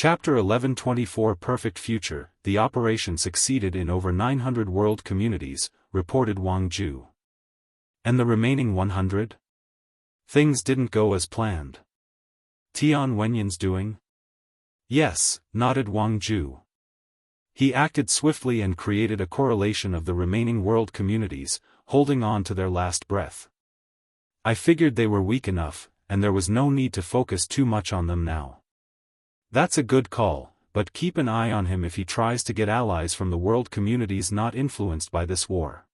Chapter 1124 Perfect Future. The operation succeeded in over 900 world communities, reported Wang Ju. And the remaining 100? Things didn't go as planned. Tian Wenyan's doing? Yes, nodded Wang Ju. He acted swiftly and created a correlation of the remaining world communities, holding on to their last breath. I figured they were weak enough, and there was no need to focus too much on them now. That's a good call, but keep an eye on him if he tries to get allies from the world communities not influenced by this war.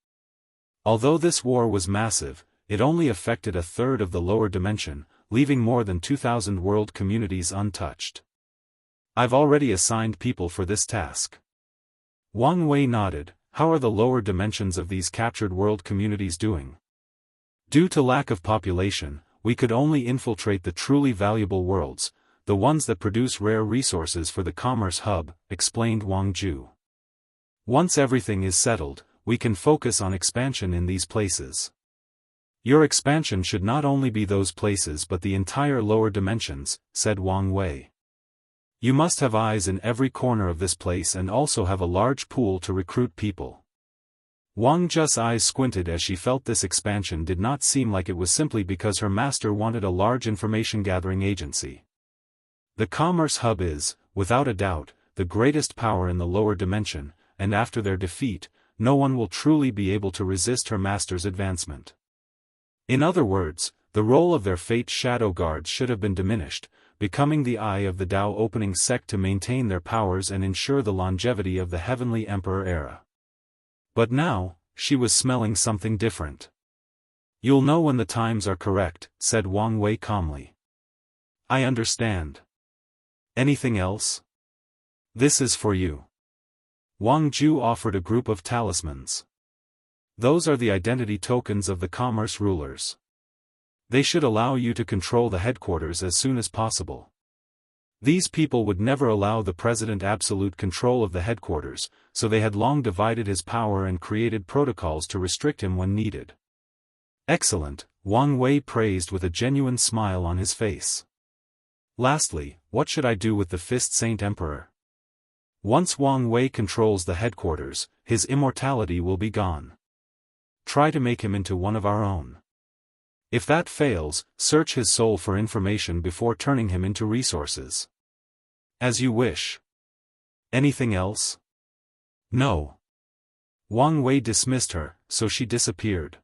Although this war was massive, it only affected a third of the lower dimension, leaving more than 2,000 world communities untouched. I've already assigned people for this task. Wang Wei nodded. How are the lower dimensions of these captured world communities doing? Due to lack of population, we could only infiltrate the truly valuable worlds, the ones that produce rare resources for the commerce hub, explained Wang Ju. Once everything is settled, we can focus on expansion in these places. Your expansion should not only be those places but the entire lower dimensions, said Wang Wei. You must have eyes in every corner of this place and also have a large pool to recruit people. Wang Ju's eyes squinted as she felt this expansion did not seem like it was simply because her master wanted a large information-gathering agency. The commerce hub is, without a doubt, the greatest power in the lower dimension, and after their defeat, no one will truly be able to resist her master's advancement. In other words, the role of their fate shadow guards should have been diminished, becoming the eye of the Dao opening sect to maintain their powers and ensure the longevity of the Heavenly Emperor era. But now, she was smelling something different. You'll know when the times are correct, said Wang Wei calmly. I understand. Anything else? This is for you. Wang Ju offered a group of talismans. Those are the identity tokens of the commerce rulers. They should allow you to control the headquarters as soon as possible. These people would never allow the president absolute control of the headquarters, so they had long divided his power and created protocols to restrict him when needed. Excellent, Wang Wei praised with a genuine smile on his face. Lastly, what should I do with the Fist Saint Emperor? Once Wang Wei controls the headquarters, his immortality will be gone. Try to make him into one of our own. If that fails, search his soul for information before turning him into resources. As you wish. Anything else? No. Wang Wei dismissed her, so she disappeared.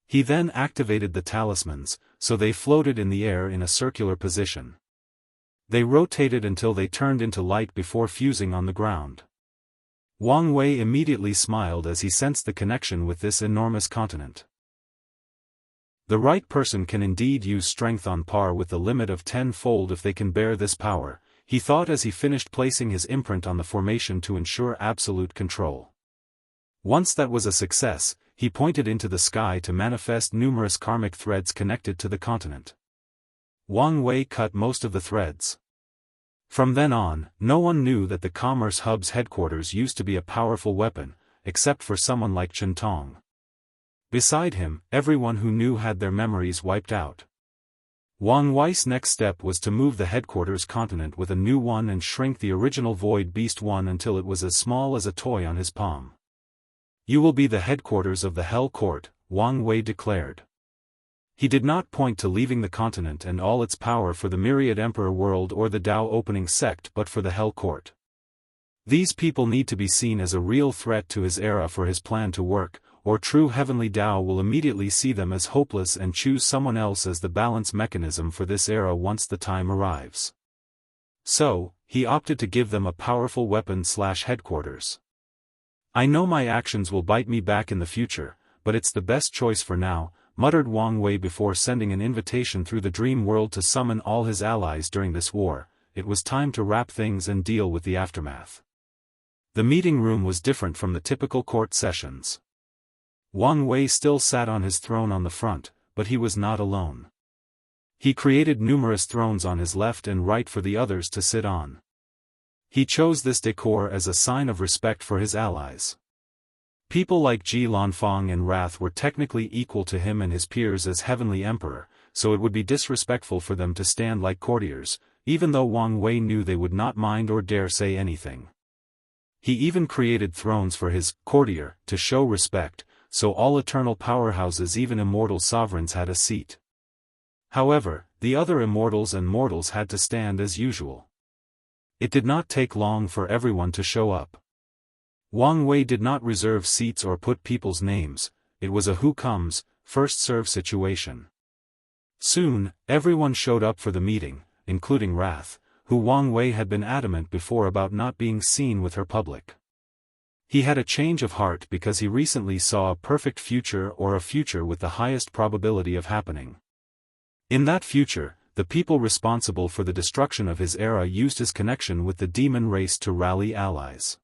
He then activated the talismans, so they floated in the air in a circular position. They rotated until they turned into light before fusing on the ground. Wang Wei immediately smiled as he sensed the connection with this enormous continent. The right person can indeed use strength on par with the limit of 10-fold if they can bear this power, he thought as he finished placing his imprint on the formation to ensure absolute control. Once that was a success, he pointed into the sky to manifest numerous karmic threads connected to the continent. Wang Wei cut most of the threads. From then on, no one knew that the Commerce Hub's headquarters used to be a powerful weapon, except for someone like Chen Tong. Beside him, everyone who knew had their memories wiped out. Wang Wei's next step was to move the headquarters continent with a new one and shrink the original Void Beast one until it was as small as a toy on his palm. You will be the headquarters of the Hell Court, Wang Wei declared. He did not point to leaving the continent and all its power for the Myriad Emperor world or the Dao opening sect but for the Hell Court. These people need to be seen as a real threat to his era for his plan to work, or true heavenly Dao will immediately see them as hopeless and choose someone else as the balance mechanism for this era once the time arrives. So, he opted to give them a powerful weapon/headquarters. I know my actions will bite me back in the future, but it's the best choice for now, muttered Wang Wei before sending an invitation through the dream world to summon all his allies during this war. It was time to wrap things and deal with the aftermath. The meeting room was different from the typical court sessions. Wang Wei still sat on his throne on the front, but he was not alone. He created numerous thrones on his left and right for the others to sit on. He chose this decor as a sign of respect for his allies. People like Ji Lanfang and Wrath were technically equal to him and his peers as Heavenly Emperor, so it would be disrespectful for them to stand like courtiers, even though Wang Wei knew they would not mind or dare say anything. He even created thrones for his courtier to show respect, so all eternal powerhouses, even immortal sovereigns, had a seat. However, the other immortals and mortals had to stand as usual. It did not take long for everyone to show up. Wang Wei did not reserve seats or put people's names, it was a who comes, first serve situation. Soon, everyone showed up for the meeting, including Wrath, who Wang Wei had been adamant before about not being seen with her public. He had a change of heart because he recently saw a perfect future, or a future with the highest probability of happening. In that future, the people responsible for the destruction of his era used his connection with the demon race to rally allies.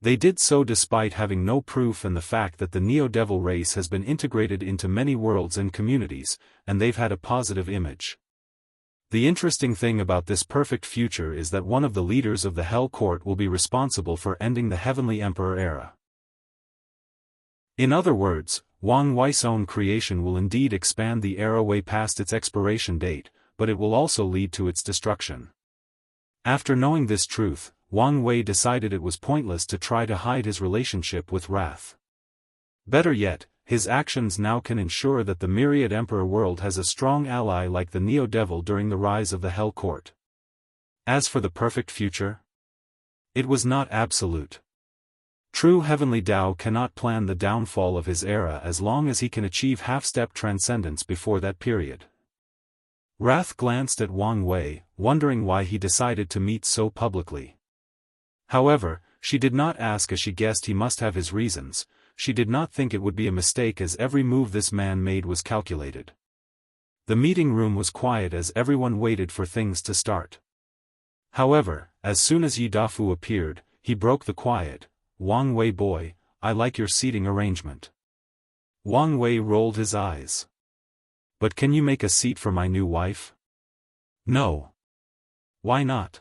They did so despite having no proof and the fact that the Neo-Devil race has been integrated into many worlds and communities, and they've had a positive image. The interesting thing about this perfect future is that one of the leaders of the Hell Court will be responsible for ending the Heavenly Emperor era. In other words, Wang Wei's own creation will indeed expand the era way past its expiration date, but it will also lead to its destruction. After knowing this truth, Wang Wei decided it was pointless to try to hide his relationship with Wrath. Better yet, his actions now can ensure that the Myriad Emperor world has a strong ally like the Neo-Devil during the rise of the Hell Court. As for the perfect future, it was not absolute. True heavenly Tao cannot plan the downfall of his era as long as he can achieve half-step transcendence before that period. Wrath glanced at Wang Wei, wondering why he decided to meet so publicly. However, she did not ask as she guessed he must have his reasons. She did not think it would be a mistake as every move this man made was calculated. The meeting room was quiet as everyone waited for things to start. However, as soon as Yi Dafu appeared, he broke the quiet. "Wang Wei boy, I like your seating arrangement." Wang Wei rolled his eyes. "But can you make a seat for my new wife?" "No." "Why not?"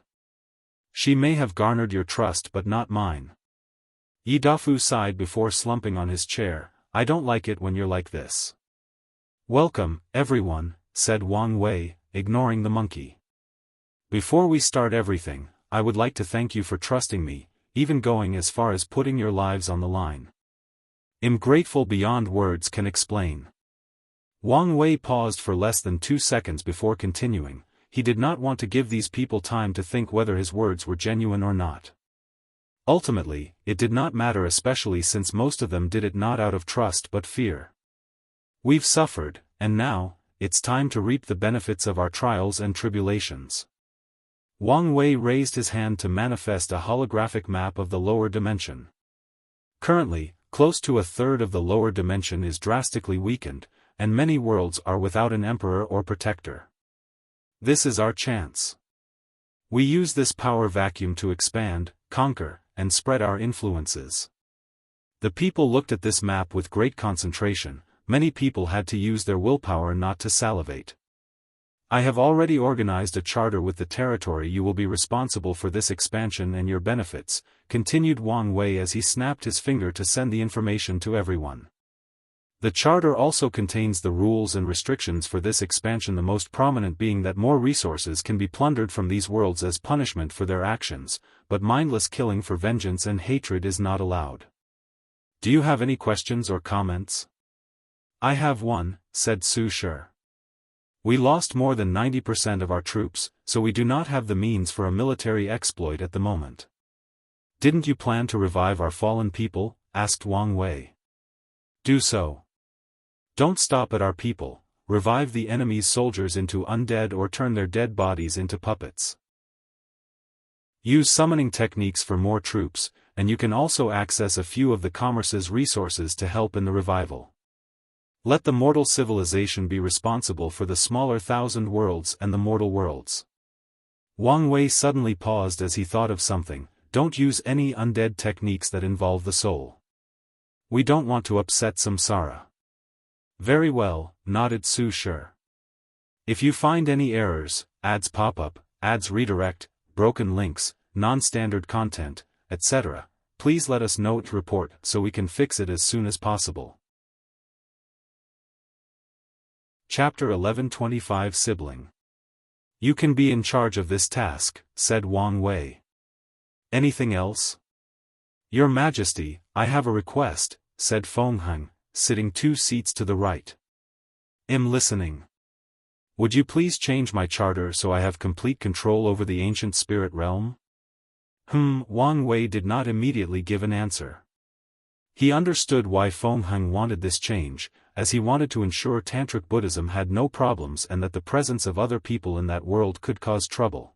"She may have garnered your trust but not mine." Yi Dafu sighed before slumping on his chair. "I don't like it when you're like this." "Welcome, everyone," said Wang Wei, ignoring the monkey. "Before we start everything, I would like to thank you for trusting me, even going as far as putting your lives on the line. I'm grateful beyond words can explain." Wang Wei paused for less than 2 seconds before continuing. He did not want to give these people time to think whether his words were genuine or not. Ultimately, it did not matter, especially since most of them did it not out of trust but fear. "We've suffered, and now, it's time to reap the benefits of our trials and tribulations." Wang Wei raised his hand to manifest a holographic map of the lower dimension. Currently, close to a third of the lower dimension is drastically weakened, and many worlds are without an emperor or protector. This is our chance. We use this power vacuum to expand, conquer, and spread our influences. The people looked at this map with great concentration. Many people had to use their willpower not to salivate. "I have already organized a charter with the territory. You will be responsible for this expansion and your benefits," continued Wang Wei as he snapped his finger to send the information to everyone. The charter also contains the rules and restrictions for this expansion, the most prominent being that more resources can be plundered from these worlds as punishment for their actions, but mindless killing for vengeance and hatred is not allowed. "Do you have any questions or comments?" "I have one," said Su Shi. "We lost more than 90% of our troops, so we do not have the means for a military exploit at the moment." "Didn't you plan to revive our fallen people?" asked Wang Wei. "Do so. Don't stop at our people, revive the enemy's soldiers into undead or turn their dead bodies into puppets. Use summoning techniques for more troops, and you can also access a few of the commerce's resources to help in the revival. Let the mortal civilization be responsible for the smaller 1,000 worlds and the mortal worlds." Wang Wei suddenly paused as he thought of something. "Don't use any undead techniques that involve the soul. We don't want to upset Samsara." "Very well," nodded Su Shi. "If you find any errors, ads pop up, ads redirect, broken links, non-standard content, etc., please let us know to report so we can fix it as soon as possible." Chapter 1125 Sibling. You can be in charge of this task, said Wang Wei. Anything else? Your Majesty, I have a request, said Feng Heng, sitting 2 seats to the right. I'm listening. Would you please change my charter so I have complete control over the ancient spirit realm? Wang Wei did not immediately give an answer. He understood why Feng Heng wanted this change, as he wanted to ensure Tantric Buddhism had no problems and that the presence of other people in that world could cause trouble.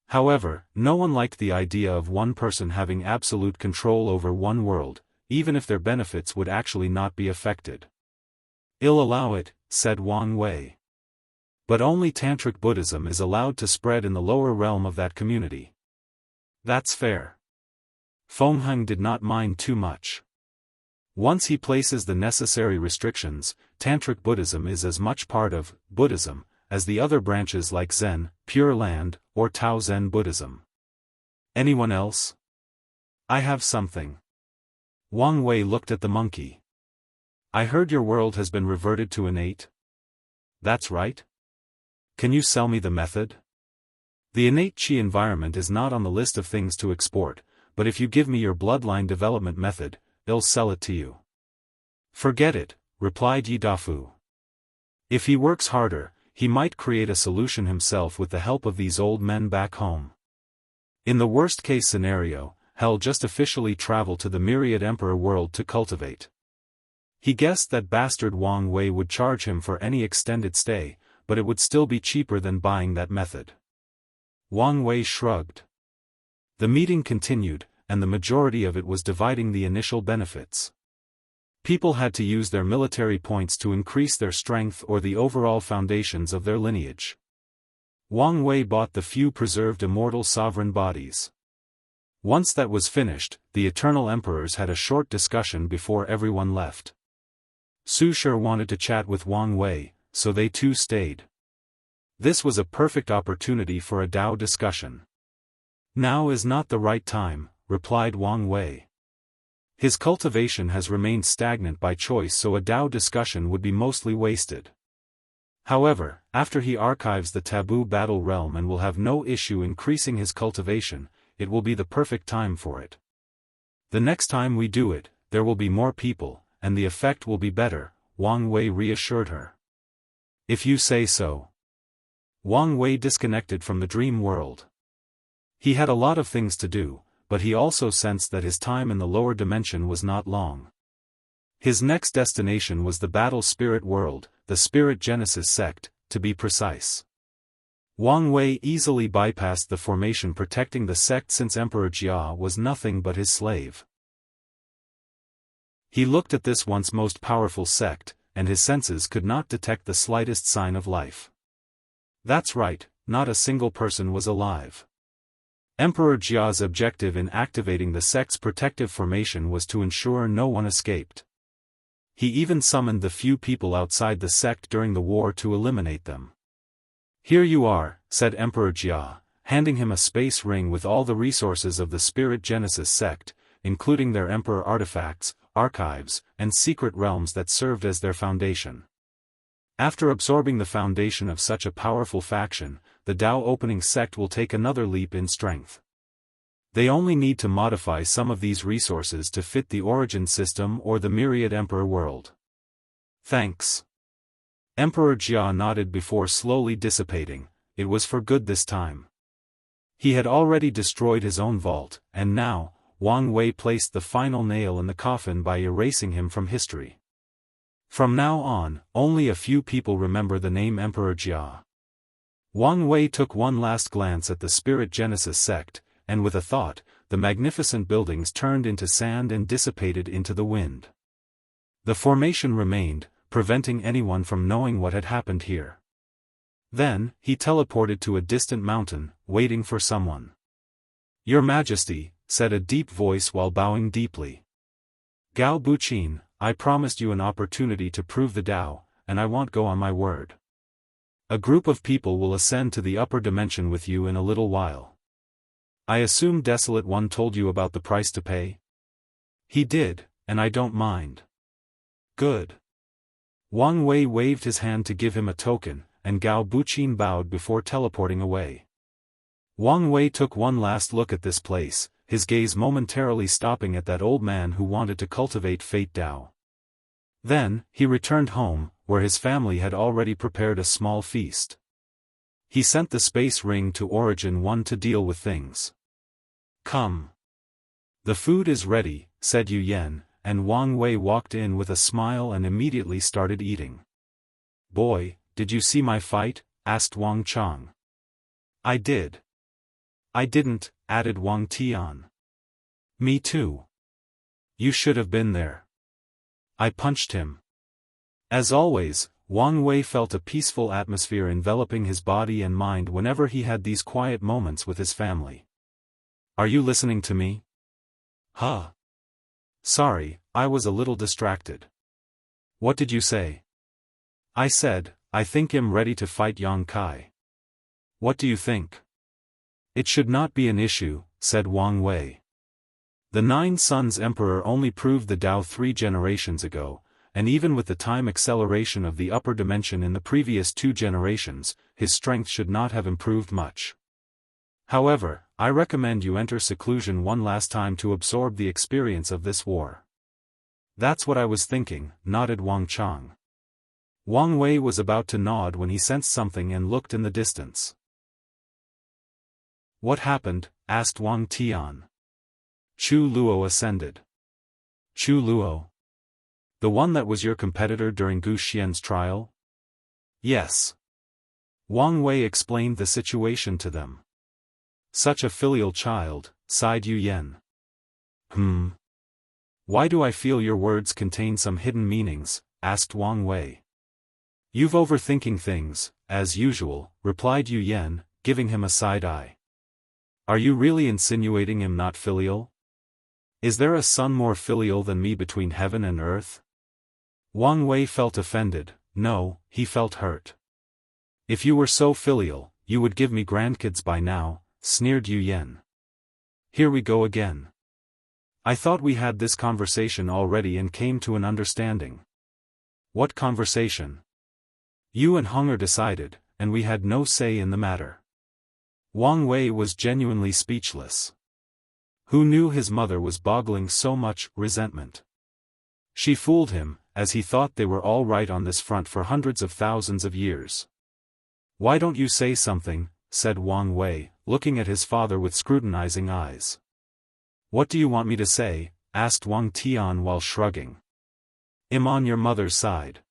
However, no one liked the idea of one person having absolute control over one world, even if their benefits would actually not be affected. I'll allow it, said Wang Wei. But only Tantric Buddhism is allowed to spread in the lower realm of that community. That's fair. Feng Heng did not mind too much. Once he places the necessary restrictions, Tantric Buddhism is as much part of Buddhism as the other branches like Zen, Pure Land, or Tao Zen Buddhism. Anyone else? I have something. Wang Wei looked at the monkey. I heard your world has been reverted to innate. That's right? Can you sell me the method? The innate chi environment is not on the list of things to export, but if you give me your bloodline development method, I'll sell it to you. Forget it, replied Yi Dafu. If he works harder, he might create a solution himself with the help of these old men back home. In the worst-case scenario, he'll just officially travel to the Myriad Emperor world to cultivate. He guessed that bastard Wang Wei would charge him for any extended stay, but it would still be cheaper than buying that method. Wang Wei shrugged. The meeting continued, and the majority of it was dividing the initial benefits. People had to use their military points to increase their strength or the overall foundations of their lineage. Wang Wei bought the few preserved immortal sovereign bodies. Once that was finished, the Eternal Emperors had a short discussion before everyone left. Su Shi wanted to chat with Wang Wei, so they too stayed. This was a perfect opportunity for a Dao discussion. Now is not the right time, replied Wang Wei. His cultivation has remained stagnant by choice, so a Dao discussion would be mostly wasted. However, after he archives the taboo battle realm and will have no issue increasing his cultivation, it will be the perfect time for it. The next time we do it, there will be more people, and the effect will be better, Wang Wei reassured her. If you say so. Wang Wei disconnected from the dream world. He had a lot of things to do, but he also sensed that his time in the lower dimension was not long. His next destination was the battle spirit world, the Spirit Genesis sect, to be precise. Wang Wei easily bypassed the formation protecting the sect since Emperor Jia was nothing but his slave. He looked at this once most powerful sect, and his senses could not detect the slightest sign of life. That's right, not a single person was alive. Emperor Jia's objective in activating the sect's protective formation was to ensure no one escaped. He even summoned the few people outside the sect during the war to eliminate them. Here you are, said Emperor Jia, handing him a space ring with all the resources of the Spirit Genesis sect, including their emperor artifacts, archives, and secret realms that served as their foundation. After absorbing the foundation of such a powerful faction, the Dao opening sect will take another leap in strength. They only need to modify some of these resources to fit the origin system or the Myriad Emperor world. Thanks. Emperor Jia nodded before slowly dissipating. It was for good this time. He had already destroyed his own vault, and now, Wang Wei placed the final nail in the coffin by erasing him from history. From now on, only a few people remember the name Emperor Jia. Wang Wei took one last glance at the Spirit Genesis sect, and with a thought, the magnificent buildings turned into sand and dissipated into the wind. The formation remained, preventing anyone from knowing what had happened here. Then, he teleported to a distant mountain, waiting for someone. Your Majesty, said a deep voice while bowing deeply. Gao Buqin, I promised you an opportunity to prove the Dao, and I won't go on my word. A group of people will ascend to the upper dimension with you in a little while. I assume Desolate One told you about the price to pay? He did, and I don't mind. Good. Wang Wei waved his hand to give him a token, and Gao Buqin bowed before teleporting away. Wang Wei took one last look at this place, his gaze momentarily stopping at that old man who wanted to cultivate Fate Dao. Then, he returned home, where his family had already prepared a small feast. He sent the space ring to Origin 1 to deal with things. Come. The food is ready, said Yu Yan, and Wang Wei walked in with a smile and immediately started eating. Boy, did you see my fight? Asked Wang Chang. I did. I didn't, added Wang Tian. Me too. You should have been there. I punched him. As always, Wang Wei felt a peaceful atmosphere enveloping his body and mind whenever he had these quiet moments with his family. Are you listening to me? Huh. Sorry, I was a little distracted. What did you say? I said, I think I'm ready to fight Yang Kai. What do you think? It should not be an issue, said Wang Wei. The Nine Sons Emperor only proved the Dao 3 generations ago, and even with the time acceleration of the upper dimension in the previous 2 generations, his strength should not have improved much. However, I recommend you enter seclusion one last time to absorb the experience of this war. That's what I was thinking, nodded Wang Chang. Wang Wei was about to nod when he sensed something and looked in the distance. What happened? Asked Wang Tian. Chu Luo ascended. Chu Luo? The one that was your competitor during Gu Xian's trial? Yes. Wang Wei explained the situation to them. Such a filial child, sighed Yu Yan. Why do I feel your words contain some hidden meanings? Asked Wang Wei. You've overthinking things, as usual, replied Yu Yan, giving him a side eye. Are you really insinuating I'm not filial? Is there a son more filial than me between heaven and earth? Wang Wei felt offended. No, he felt hurt. If you were so filial, you would give me grandkids by now, sneered Yu Yan. Here we go again. I thought we had this conversation already and came to an understanding. What conversation? You and Hunger decided, and we had no say in the matter. Wang Wei was genuinely speechless. Who knew his mother was boggling so much resentment? She fooled him, as he thought they were all right on this front for hundreds of thousands of years. Why don't you say something? Said Wang Wei, looking at his father with scrutinizing eyes. What do you want me to say? Asked Wang Tian while shrugging. I'm on your mother's side.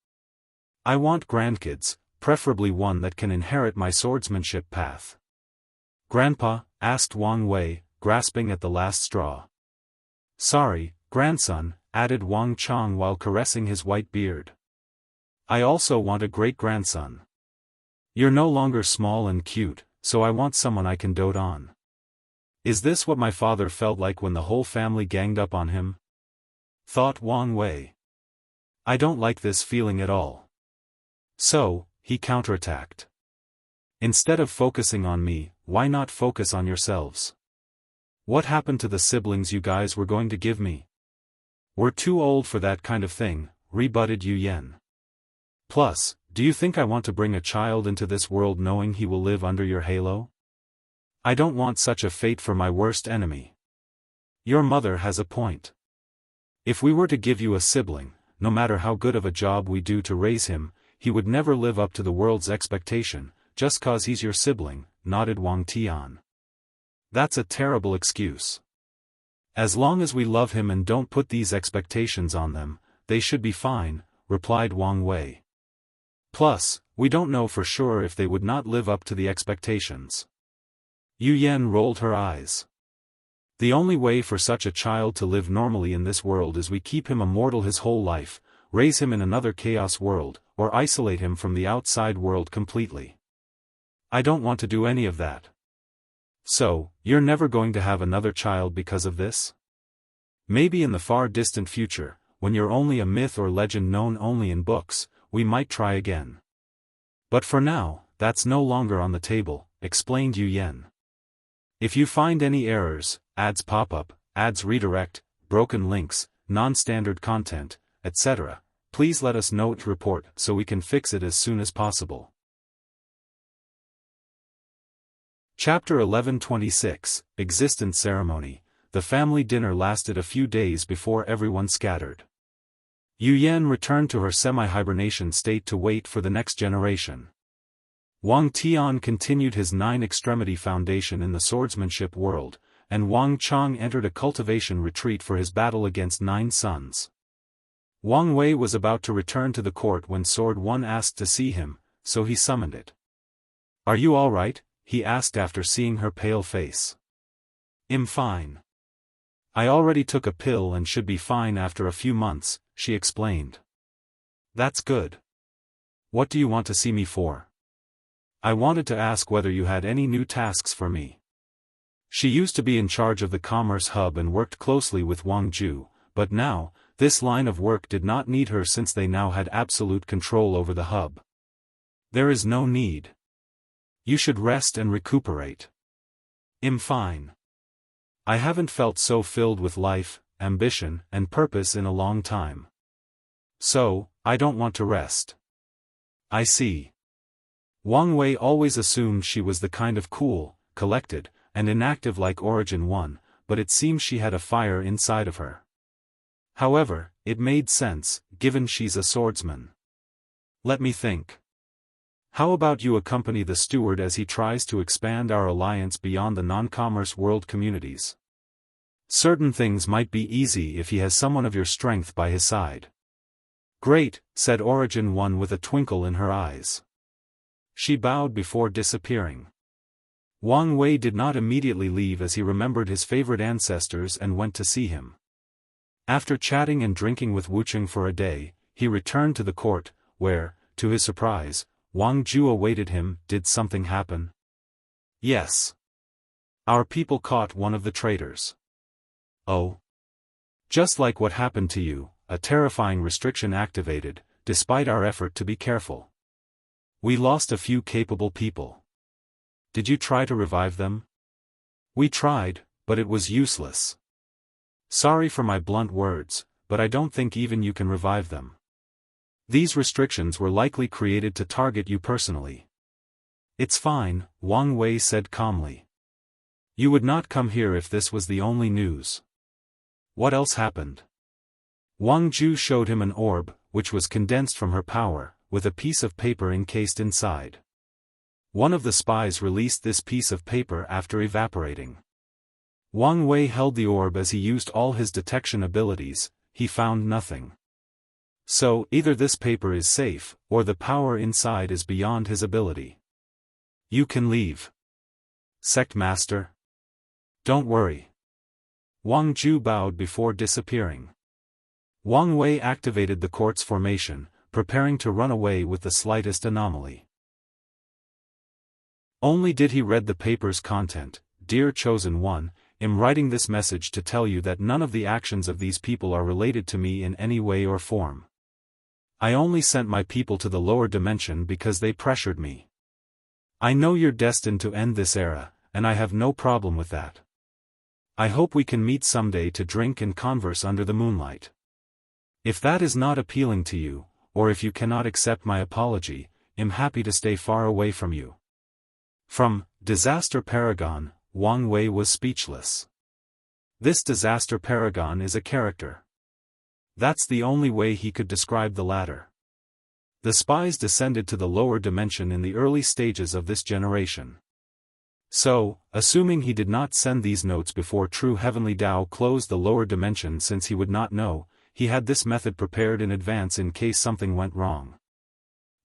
I want grandkids, preferably one that can inherit my swordsmanship path. Grandpa? Asked Wang Wei, grasping at the last straw. Sorry, grandson, added Wang Chang while caressing his white beard. I also want a great-grandson. You're no longer small and cute, so I want someone I can dote on. Is this what my father felt like when the whole family ganged up on him? Thought Wang Wei. I don't like this feeling at all. So, he counterattacked. Instead of focusing on me, why not focus on yourselves? What happened to the siblings you guys were going to give me? We're too old for that kind of thing, rebutted Yu Yan. Plus, do you think I want to bring a child into this world knowing he will live under your halo? I don't want such a fate for my worst enemy. Your mother has a point. If we were to give you a sibling, no matter how good of a job we do to raise him, he would never live up to the world's expectation, just cause he's your sibling, nodded Wang Tian. That's a terrible excuse. As long as we love him and don't put these expectations on them, they should be fine, replied Wang Wei. Plus, we don't know for sure if they would not live up to the expectations. Yu Yan rolled her eyes. The only way for such a child to live normally in this world is we keep him immortal his whole life, raise him in another chaos world, or isolate him from the outside world completely. I don't want to do any of that. So, you're never going to have another child because of this? Maybe in the far distant future, when you're only a myth or legend known only in books, we might try again. But for now, that's no longer on the table, explained Yu Yan. If you find any errors, ads pop up, ads redirect, broken links, non-standard content, etc., please let us know to report so we can fix it as soon as possible. Chapter 1126, Existence Ceremony. The family dinner lasted a few days before everyone scattered. Yu Yan returned to her semi-hibernation state to wait for the next generation. Wang Tian continued his 9-extremity foundation in the swordsmanship world, and Wang Chang entered a cultivation retreat for his battle against 9 sons. Wang Wei was about to return to the court when Sword One asked to see him, so he summoned it. "Are you all right?" he asked after seeing her pale face. "I'm fine. I already took a pill and should be fine after a few months," she explained. "That's good. What do you want to see me for?" "I wanted to ask whether you had any new tasks for me." She used to be in charge of the commerce hub and worked closely with Wang Ju, but now, this line of work did not need her since they now had absolute control over the hub. "There is no need. You should rest and recuperate." "I'm fine. I haven't felt so filled with life, ambition, and purpose in a long time. So, I don't want to rest." "I see." Wang Wei always assumed she was the kind of cool, collected, and inactive like Origin One, but it seems she had a fire inside of her. However, it made sense, given she's a swordsman. "Let me think. How about you accompany the steward as he tries to expand our alliance beyond the non-commerce world communities? Certain things might be easy if he has someone of your strength by his side." "Great," said Origin One with a twinkle in her eyes. She bowed before disappearing. Wang Wei did not immediately leave as he remembered his favorite ancestors and went to see him. After chatting and drinking with Wucheng for a day, he returned to the court, where, to his surprise, Wang Ju awaited him. "Did something happen?" "Yes. Our people caught one of the traitors." "Oh? Just like what happened to you, a terrifying restriction activated, despite our effort to be careful. We lost a few capable people." "Did you try to revive them?" "We tried, but it was useless. Sorry for my blunt words, but I don't think even you can revive them. These restrictions were likely created to target you personally." "It's fine," Wang Wei said calmly. "You would not come here if this was the only news." "What else happened?" Wang Ju showed him an orb, which was condensed from her power, with a piece of paper encased inside. One of the spies released this piece of paper after evaporating. Wang Wei held the orb as he used all his detection abilities. He found nothing. So, either this paper is safe, or the power inside is beyond his ability. "You can leave. Sect Master." "Don't worry." Wang Ju bowed before disappearing. Wang Wei activated the court's formation, preparing to run away with the slightest anomaly. Only did he read the paper's content. "Dear Chosen One, I'm writing this message to tell you that none of the actions of these people are related to me in any way or form. I only sent my people to the lower dimension because they pressured me. I know you're destined to end this era, and I have no problem with that. I hope we can meet someday to drink and converse under the moonlight. If that is not appealing to you, or if you cannot accept my apology, I'm happy to stay far away from you." From Disaster Paragon, Wang Wei was speechless. This Disaster Paragon is a character. That's the only way he could describe the latter. The spies descended to the lower dimension in the early stages of this generation. So, assuming he did not send these notes before true heavenly Tao closed the lower dimension since he would not know, he had this method prepared in advance in case something went wrong.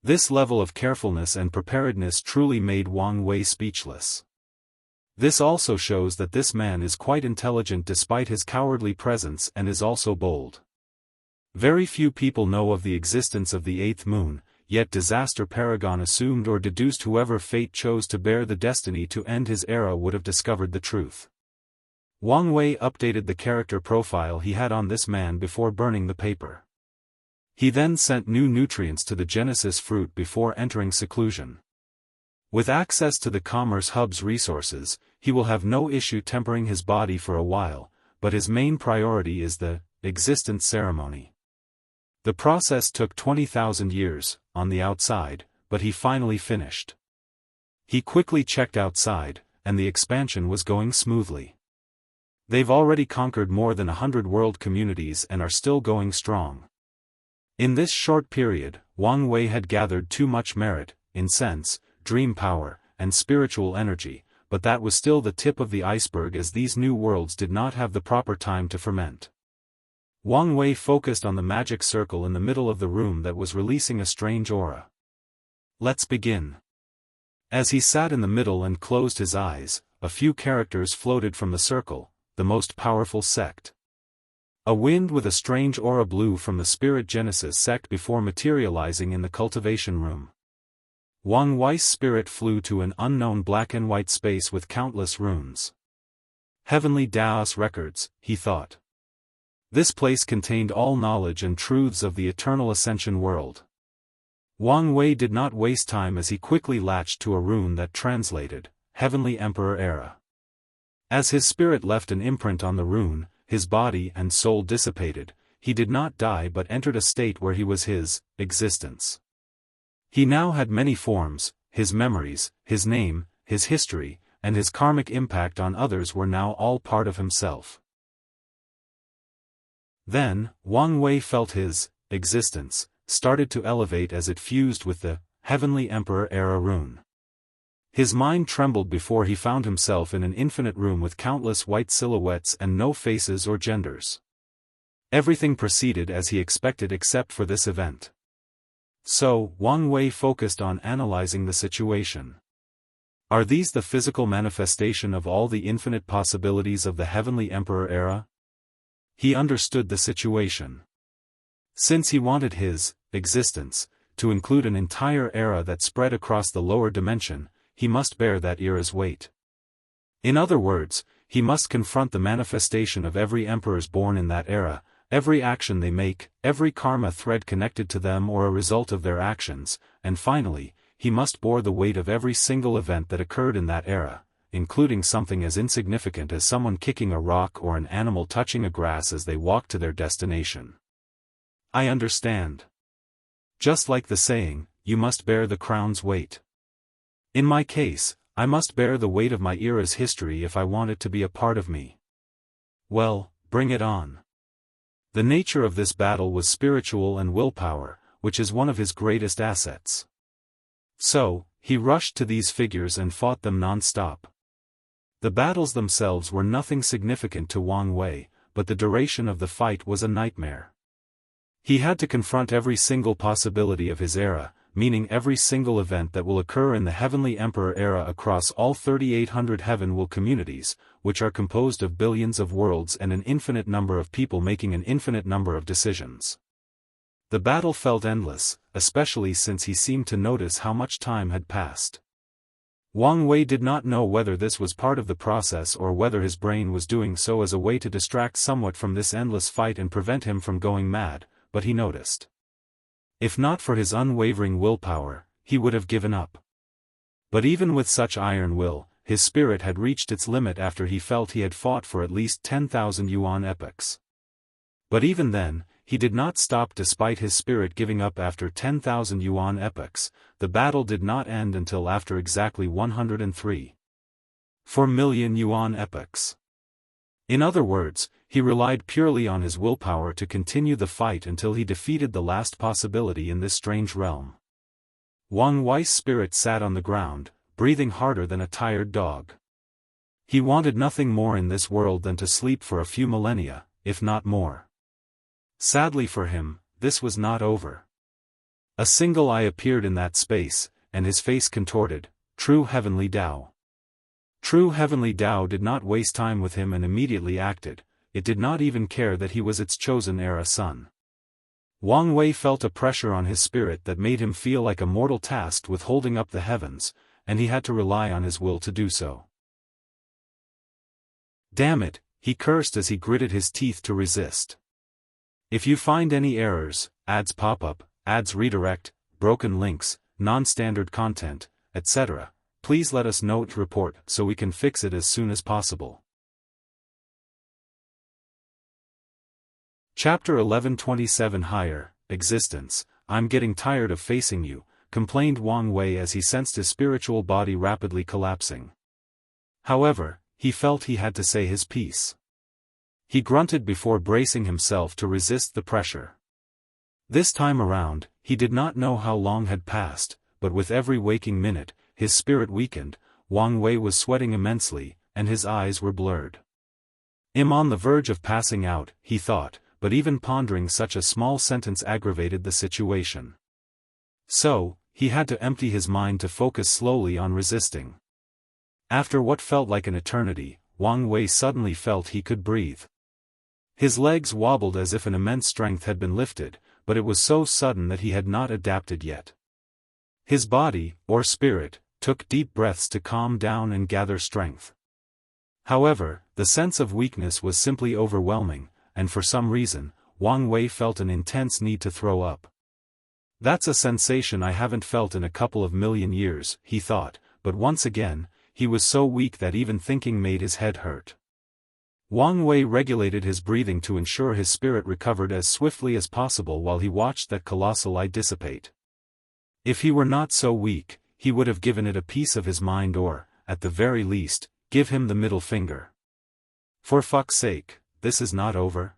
This level of carefulness and preparedness truly made Wang Wei speechless. This also shows that this man is quite intelligent despite his cowardly presence and is also bold. Very few people know of the existence of the 8th moon, yet Disaster Paragon assumed or deduced whoever fate chose to bear the destiny to end his era would have discovered the truth. Wang Wei updated the character profile he had on this man before burning the paper. He then sent new nutrients to the Genesis fruit before entering seclusion. With access to the Commerce Hub's resources, he will have no issue tempering his body for a while, but his main priority is the existence ceremony. The process took 20,000 years, on the outside, but he finally finished. He quickly checked outside, and the expansion was going smoothly. They've already conquered more than 100 world communities and are still going strong. In this short period, Wang Wei had gathered too much merit, incense, dream power, and spiritual energy, but that was still the tip of the iceberg as these new worlds did not have the proper time to ferment. Wang Wei focused on the magic circle in the middle of the room that was releasing a strange aura. Let's begin. As he sat in the middle and closed his eyes, a few characters floated from the circle, the most powerful sect. A wind with a strange aura blew from the Spirit Genesis sect before materializing in the cultivation room. Wang Wei's spirit flew to an unknown black and white space with countless runes. Heavenly Daoist records, he thought. This place contained all knowledge and truths of the eternal ascension world. Wang Wei did not waste time as he quickly latched to a rune that translated, Heavenly Emperor Era. As his spirit left an imprint on the rune, his body and soul dissipated. He did not die but entered a state where he was his existence. He now had many forms, his memories, his name, his history, and his karmic impact on others were now all part of himself. Then, Wang Wei felt his existence started to elevate as it fused with the Heavenly Emperor Era rune. His mind trembled before he found himself in an infinite room with countless white silhouettes and no faces or genders. Everything proceeded as he expected except for this event. So, Wang Wei focused on analyzing the situation. Are these the physical manifestation of all the infinite possibilities of the Heavenly Emperor Era? He understood the situation. Since he wanted his existence to include an entire era that spread across the lower dimension, he must bear that era's weight. In other words, he must confront the manifestation of every emperors born in that era, every action they make, every karma thread connected to them or a result of their actions, and finally, he must bore the weight of every single event that occurred in that era, including something as insignificant as someone kicking a rock or an animal touching a grass as they walk to their destination. I understand. Just like the saying, you must bear the crown's weight. In my case, I must bear the weight of my era's history if I want it to be a part of me. Well, bring it on. The nature of this battle was spiritual and willpower, which is one of his greatest assets. So, he rushed to these figures and fought them non-stop. The battles themselves were nothing significant to Wang Wei, but the duration of the fight was a nightmare. He had to confront every single possibility of his era, meaning every single event that will occur in the Heavenly Emperor Era across all 3,800 Heaven-Will communities, which are composed of billions of worlds and an infinite number of people making an infinite number of decisions. The battle felt endless, especially since he seemed to notice how much time had passed. Wang Wei did not know whether this was part of the process or whether his brain was doing so as a way to distract somewhat from this endless fight and prevent him from going mad, but he noticed. If not for his unwavering willpower, he would have given up. But even with such iron will, his spirit had reached its limit after he felt he had fought for at least 10,000 yuan epochs. But even then, he did not stop despite his spirit giving up after 10,000 yuan epochs. The battle did not end until after exactly 103.4 million yuan epochs. In other words, he relied purely on his willpower to continue the fight until he defeated the last possibility in this strange realm. Wang Wei's spirit sat on the ground, breathing harder than a tired dog. He wanted nothing more in this world than to sleep for a few millennia, if not more. Sadly for him, this was not over. A single eye appeared in that space, and his face contorted, true heavenly Tao. True heavenly Tao did not waste time with him and immediately acted. It did not even care that he was its chosen era son. Wang Wei felt a pressure on his spirit that made him feel like a mortal tasked with holding up the heavens, and he had to rely on his will to do so. Damn it, he cursed as he gritted his teeth to resist. If you find any errors, ads pop up, ads redirect, broken links, non-standard content, etc., please let us know to report so we can fix it as soon as possible. Chapter 1127 Higher, Existence. I'm getting tired of facing you, complained Wang Wei as he sensed his spiritual body rapidly collapsing. However, he felt he had to say his piece. He grunted before bracing himself to resist the pressure. This time around, he did not know how long had passed, but with every waking minute, his spirit weakened. Wang Wei was sweating immensely, and his eyes were blurred. "I'm on the verge of passing out," he thought, but even pondering such a small sentence aggravated the situation. So, he had to empty his mind to focus slowly on resisting. After what felt like an eternity, Wang Wei suddenly felt he could breathe. His legs wobbled as if an immense strength had been lifted, but it was so sudden that he had not adapted yet. His body, or spirit, took deep breaths to calm down and gather strength. However, the sense of weakness was simply overwhelming, and for some reason, Wang Wei felt an intense need to throw up. "That's a sensation I haven't felt in a couple of million years," he thought, but once again, he was so weak that even thinking made his head hurt. Wang Wei regulated his breathing to ensure his spirit recovered as swiftly as possible while he watched that colossal eye dissipate. If he were not so weak, he would have given it a piece of his mind or, at the very least, give him the middle finger. For fuck's sake, this is not over?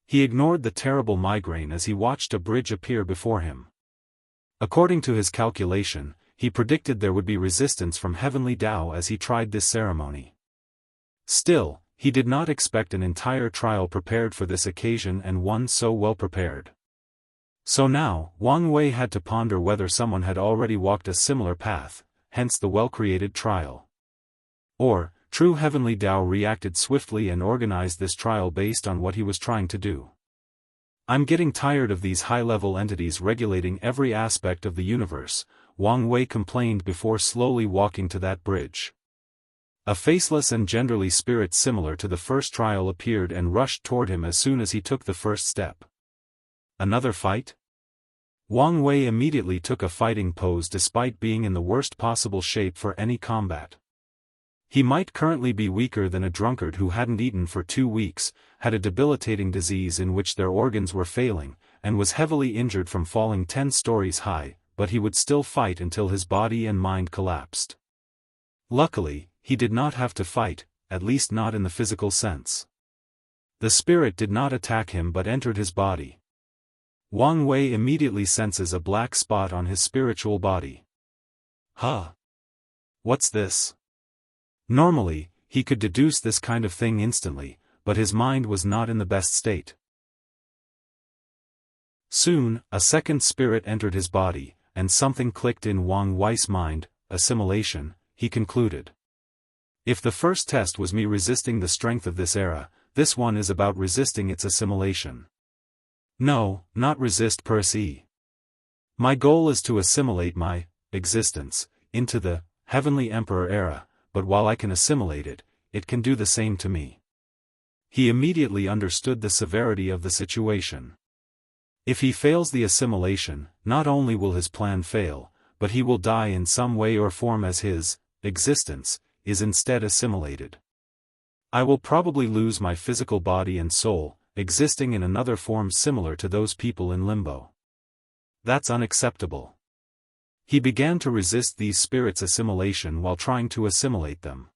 He ignored the terrible migraine as he watched a bridge appear before him. According to his calculation, he predicted there would be resistance from heavenly Dao as he tried this ceremony. Still, he did not expect an entire trial prepared for this occasion and one so well prepared. So now, Wang Wei had to ponder whether someone had already walked a similar path, hence the well-created trial. Or, true heavenly Dao reacted swiftly and organized this trial based on what he was trying to do. "I'm getting tired of these high-level entities regulating every aspect of the universe," Wang Wei complained before slowly walking to that bridge. A faceless and genderly spirit similar to the first trial appeared and rushed toward him as soon as he took the first step. Another fight? Wang Wei immediately took a fighting pose despite being in the worst possible shape for any combat. He might currently be weaker than a drunkard who hadn't eaten for 2 weeks, had a debilitating disease in which their organs were failing, and was heavily injured from falling 10 stories high, but he would still fight until his body and mind collapsed. Luckily, he did not have to fight, at least not in the physical sense. The spirit did not attack him but entered his body. Wang Wei immediately senses a black spot on his spiritual body. Huh? What's this? Normally, he could deduce this kind of thing instantly, but his mind was not in the best state. Soon, a second spirit entered his body, and something clicked in Wang Wei's mind. Assimilation, he concluded. If the first test was me resisting the strength of this era, this one is about resisting its assimilation. No, not resist per se. My goal is to assimilate my existence into the Heavenly Emperor era, but while I can assimilate it, it can do the same to me. He immediately understood the severity of the situation. If he fails the assimilation, not only will his plan fail, but he will die in some way or form as his existence is instead assimilated. I will probably lose my physical body and soul, existing in another form similar to those people in limbo. That's unacceptable. He began to resist these spirits' assimilation while trying to assimilate them.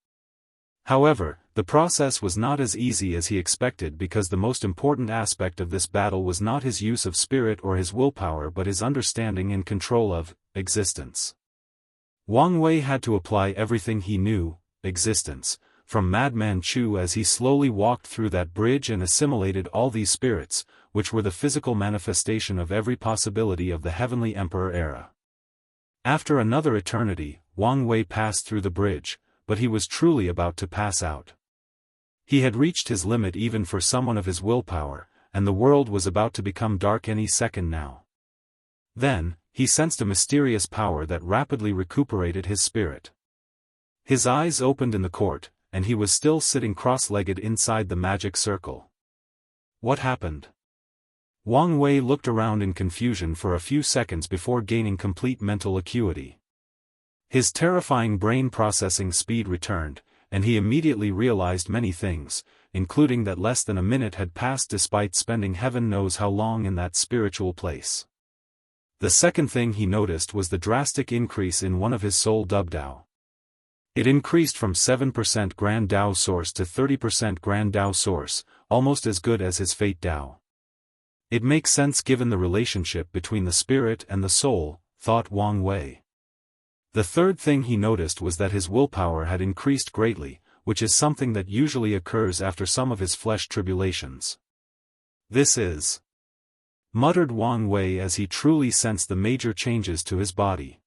However, the process was not as easy as he expected because the most important aspect of this battle was not his use of spirit or his willpower but his understanding and control of existence. Wang Wei had to apply everything he knew, existence, from Madman Chu as he slowly walked through that bridge and assimilated all these spirits, which were the physical manifestation of every possibility of the Heavenly Emperor era. After another eternity, Wang Wei passed through the bridge, but he was truly about to pass out. He had reached his limit even for someone of his willpower, and the world was about to become dark any second now. Then, he sensed a mysterious power that rapidly recuperated his spirit. His eyes opened in the court, and he was still sitting cross-legged inside the magic circle. What happened? Wang Wei looked around in confusion for a few seconds before gaining complete mental acuity. His terrifying brain processing speed returned, and he immediately realized many things, including that less than a minute had passed despite spending heaven knows how long in that spiritual place. The second thing he noticed was the drastic increase in one of his soul dubdao. It increased from 7% Grand Dao Source to 30% Grand Dao Source, almost as good as his Fate Dao. It makes sense given the relationship between the spirit and the soul, thought Wang Wei. The third thing he noticed was that his willpower had increased greatly, which is something that usually occurs after some of his flesh tribulations. This is, muttered Wang Wei as he truly sensed the major changes to his body.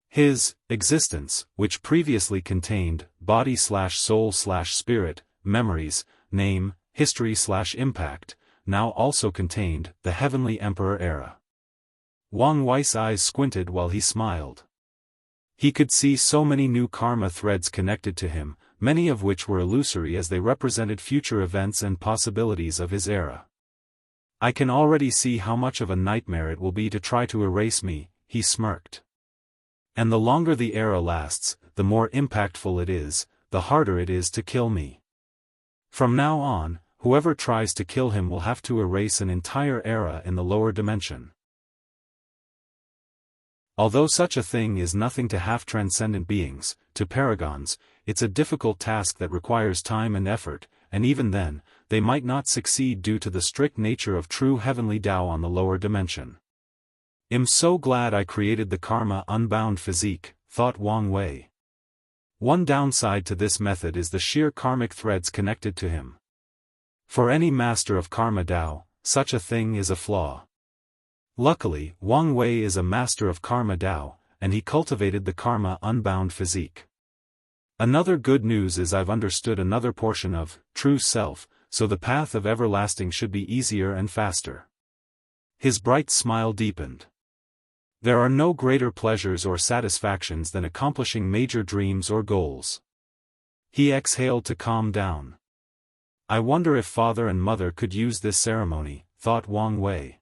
His existence, which previously contained body/soul/spirit, memories, name, history/impact, now also contained the Heavenly Emperor era. Wang Wei's eyes squinted while he smiled. He could see so many new karma threads connected to him, many of which were illusory as they represented future events and possibilities of his era. I can already see how much of a nightmare it will be to try to erase me, he smirked. And the longer the era lasts, the more impactful it is, the harder it is to kill me. From now on, whoever tries to kill him will have to erase an entire era in the lower dimension. Although such a thing is nothing to half-transcendent beings, to paragons, it's a difficult task that requires time and effort, and even then, they might not succeed due to the strict nature of true heavenly Tao on the lower dimension. I'm so glad I created the karma unbound physique, thought Wang Wei. One downside to this method is the sheer karmic threads connected to him. For any master of karma Tao, such a thing is a flaw. Luckily, Wang Wei is a master of karma Tao, and he cultivated the karma unbound physique. Another good news is I've understood another portion of true self, so the path of everlasting should be easier and faster. His bright smile deepened. There are no greater pleasures or satisfactions than accomplishing major dreams or goals. He exhaled to calm down. I wonder if father and mother could use this ceremony, thought Wang Wei.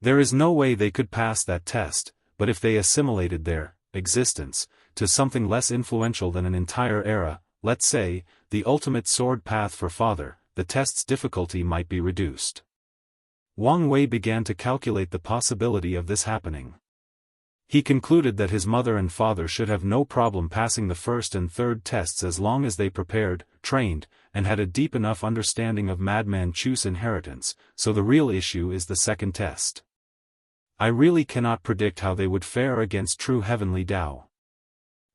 There is no way they could pass that test, but if they assimilated their existence to something less influential than an entire era, let's say, the ultimate sword path for father, the test's difficulty might be reduced. Wang Wei began to calculate the possibility of this happening. He concluded that his mother and father should have no problem passing the first and third tests as long as they prepared, trained, and had a deep enough understanding of Madman Chu's inheritance, so the real issue is the second test. I really cannot predict how they would fare against true heavenly Tao.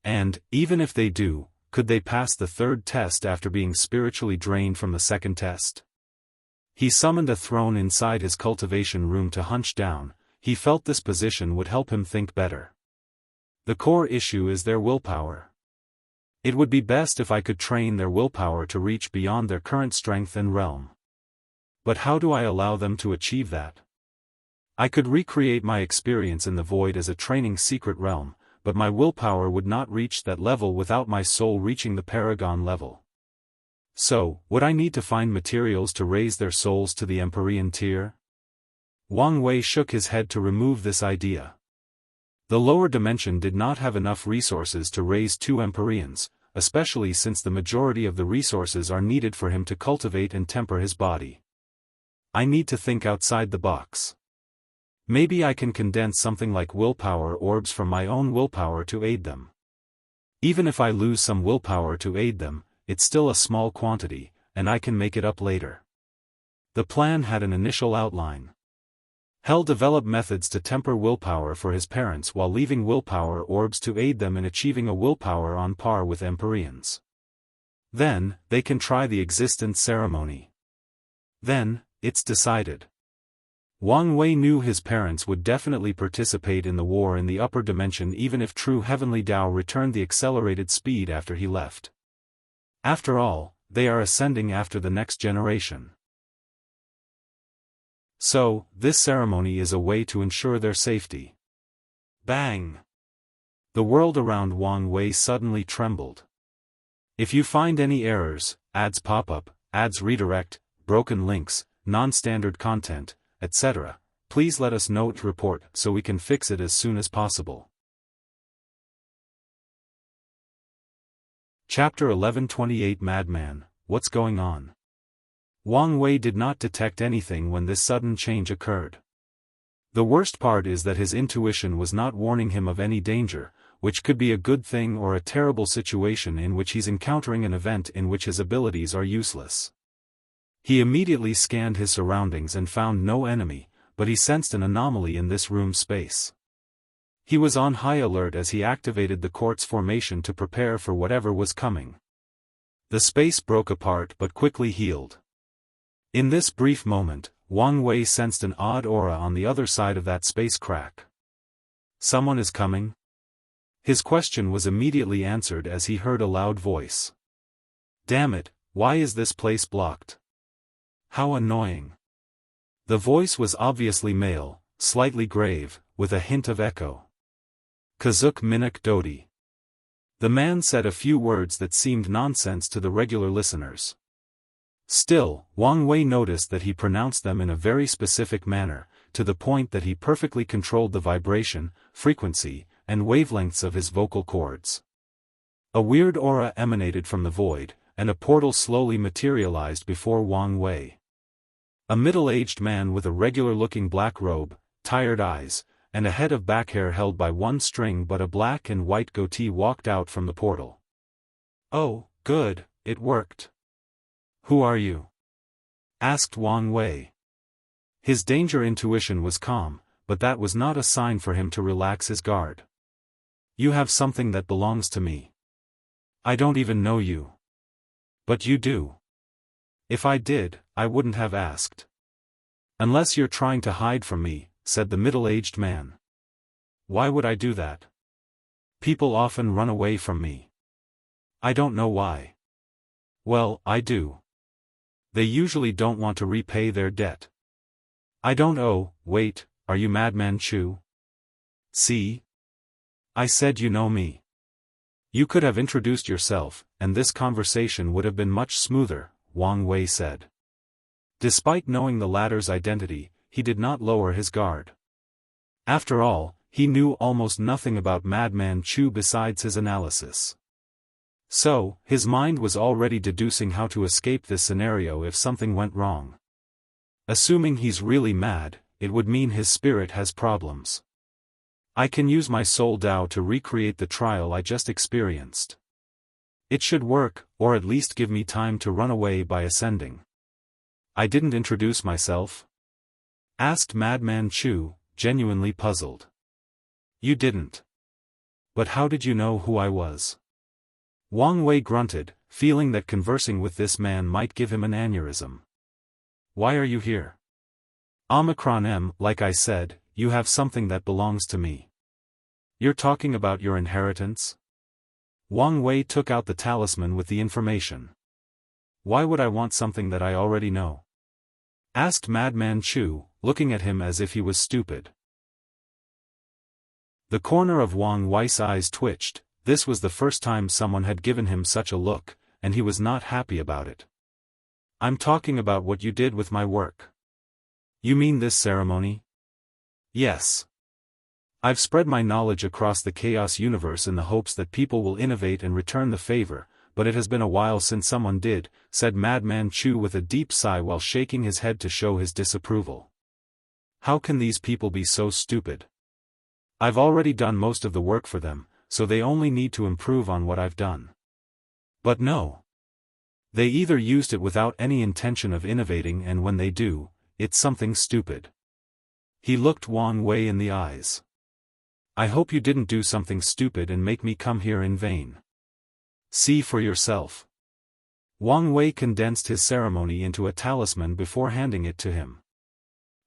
And, even if they do, could they pass the third test after being spiritually drained from the second test? He summoned a throne inside his cultivation room to hunch down. He felt this position would help him think better. The core issue is their willpower. It would be best if I could train their willpower to reach beyond their current strength and realm. But how do I allow them to achieve that? I could recreate my experience in the void as a training secret realm, but my willpower would not reach that level without my soul reaching the paragon level. So, would I need to find materials to raise their souls to the Empyrean tier? Wang Wei shook his head to remove this idea. The lower dimension did not have enough resources to raise 2 Empyreans, especially since the majority of the resources are needed for him to cultivate and temper his body. I need to think outside the box. Maybe I can condense something like willpower orbs from my own willpower to aid them. Even if I lose some willpower to aid them, it's still a small quantity, and I can make it up later. The plan had an initial outline. Hell developed methods to temper willpower for his parents while leaving willpower orbs to aid them in achieving a willpower on par with Empyreans. Then, they can try the existence ceremony. Then, it's decided. Wang Wei knew his parents would definitely participate in the war in the upper dimension even if true heavenly Tao returned the accelerated speed after he left. After all, they are ascending after the next generation. So, this ceremony is a way to ensure their safety. Bang! The world around Wang Wei suddenly trembled. If you find any errors, ads pop up, ads redirect, broken links, non-standard content, etc., please let us know to report so we can fix it as soon as possible. Chapter 1128 Madman, What's Going On? Wang Wei did not detect anything when this sudden change occurred. The worst part is that his intuition was not warning him of any danger, which could be a good thing or a terrible situation in which he's encountering an event in which his abilities are useless. He immediately scanned his surroundings and found no enemy, but he sensed an anomaly in this room space. He was on high alert as he activated the quartz formation to prepare for whatever was coming. The space broke apart but quickly healed. In this brief moment, Wang Wei sensed an odd aura on the other side of that space crack. Someone is coming? His question was immediately answered as he heard a loud voice. Damn it, why is this place blocked? How annoying. The voice was obviously male, slightly grave, with a hint of echo. Kazuk Minik Dodi. The man said a few words that seemed nonsense to the regular listeners. Still, Wang Wei noticed that he pronounced them in a very specific manner, to the point that he perfectly controlled the vibration, frequency, and wavelengths of his vocal cords. A weird aura emanated from the void, and a portal slowly materialized before Wang Wei. A middle-aged man with a regular-looking black robe, tired eyes, and a head of back hair held by one string but a black and white goatee walked out from the portal. Oh, good, it worked. Who are you? Asked Wang Wei. His danger intuition was calm, but that was not a sign for him to relax his guard. You have something that belongs to me. I don't even know you. But you do. If I did, I wouldn't have asked. Unless you're trying to hide from me, said the middle-aged man. Why would I do that? People often run away from me. I don't know why. Well, I do. They usually don't want to repay their debt. I don't owe. Wait, are you Madman Chu? See? I said you know me. You could have introduced yourself, and this conversation would have been much smoother, Wang Wei said. Despite knowing the latter's identity, he did not lower his guard. After all, he knew almost nothing about Madman Chu besides his analysis. So, his mind was already deducing how to escape this scenario if something went wrong. Assuming he's really mad, it would mean his spirit has problems. I can use my soul Dao to recreate the trial I just experienced. It should work, or at least give me time to run away by ascending. I didn't introduce myself? Asked Madman Chu, genuinely puzzled. You didn't. But how did you know who I was? Wang Wei grunted, feeling that conversing with this man might give him an aneurysm. Why are you here? Omicron M, like I said, you have something that belongs to me. You're talking about your inheritance? Wang Wei took out the talisman with the information. Why would I want something that I already know? Asked Madman Chu, looking at him as if he was stupid. The corner of Wang Wei's eyes twitched. This was the first time someone had given him such a look, and he was not happy about it. I'm talking about what you did with my work. You mean this ceremony? Yes. I've spread my knowledge across the chaos universe in the hopes that people will innovate and return the favor, but it has been a while since someone did, said Madman Chu with a deep sigh while shaking his head to show his disapproval. How can these people be so stupid? I've already done most of the work for them, so they only need to improve on what I've done. But no. They either used it without any intention of innovating, and when they do, it's something stupid. He looked Wang Wei in the eyes. I hope you didn't do something stupid and make me come here in vain. See for yourself. Wang Wei condensed his ceremony into a talisman before handing it to him.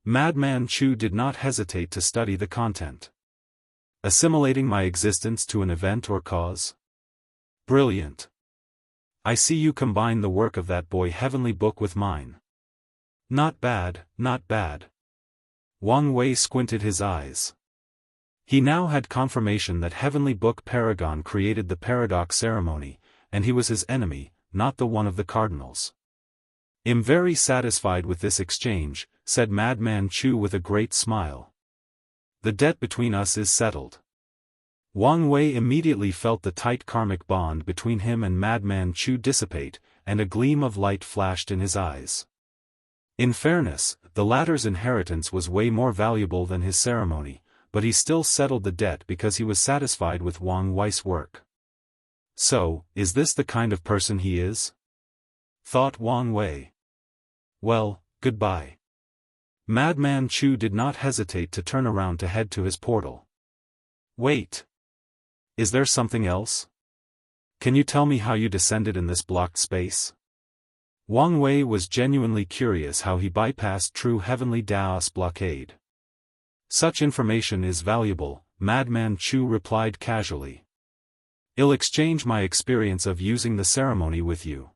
Madman Chu did not hesitate to study the content. Assimilating my existence to an event or cause? Brilliant. I see you combine the work of that boy Heavenly Book with mine. Not bad, not bad. Wang Wei squinted his eyes. He now had confirmation that Heavenly Book Paragon created the paradox ceremony, and he was his enemy, not the one of the cardinals. I'm very satisfied with this exchange, said Madman Chu with a great smile. The debt between us is settled. Wang Wei immediately felt the tight karmic bond between him and Madman Chu dissipate, and a gleam of light flashed in his eyes. In fairness, the latter's inheritance was way more valuable than his ceremony, but he still settled the debt because he was satisfied with Wang Wei's work. So, is this the kind of person he is? Thought Wang Wei. Well, goodbye. Madman Chu did not hesitate to turn around to head to his portal. Wait. Is there something else? Can you tell me how you descended in this blocked space? Wang Wei was genuinely curious how he bypassed true heavenly Daoist blockade. Such information is valuable, Madman Chu replied casually. I'll exchange my experience of using the ceremony with you.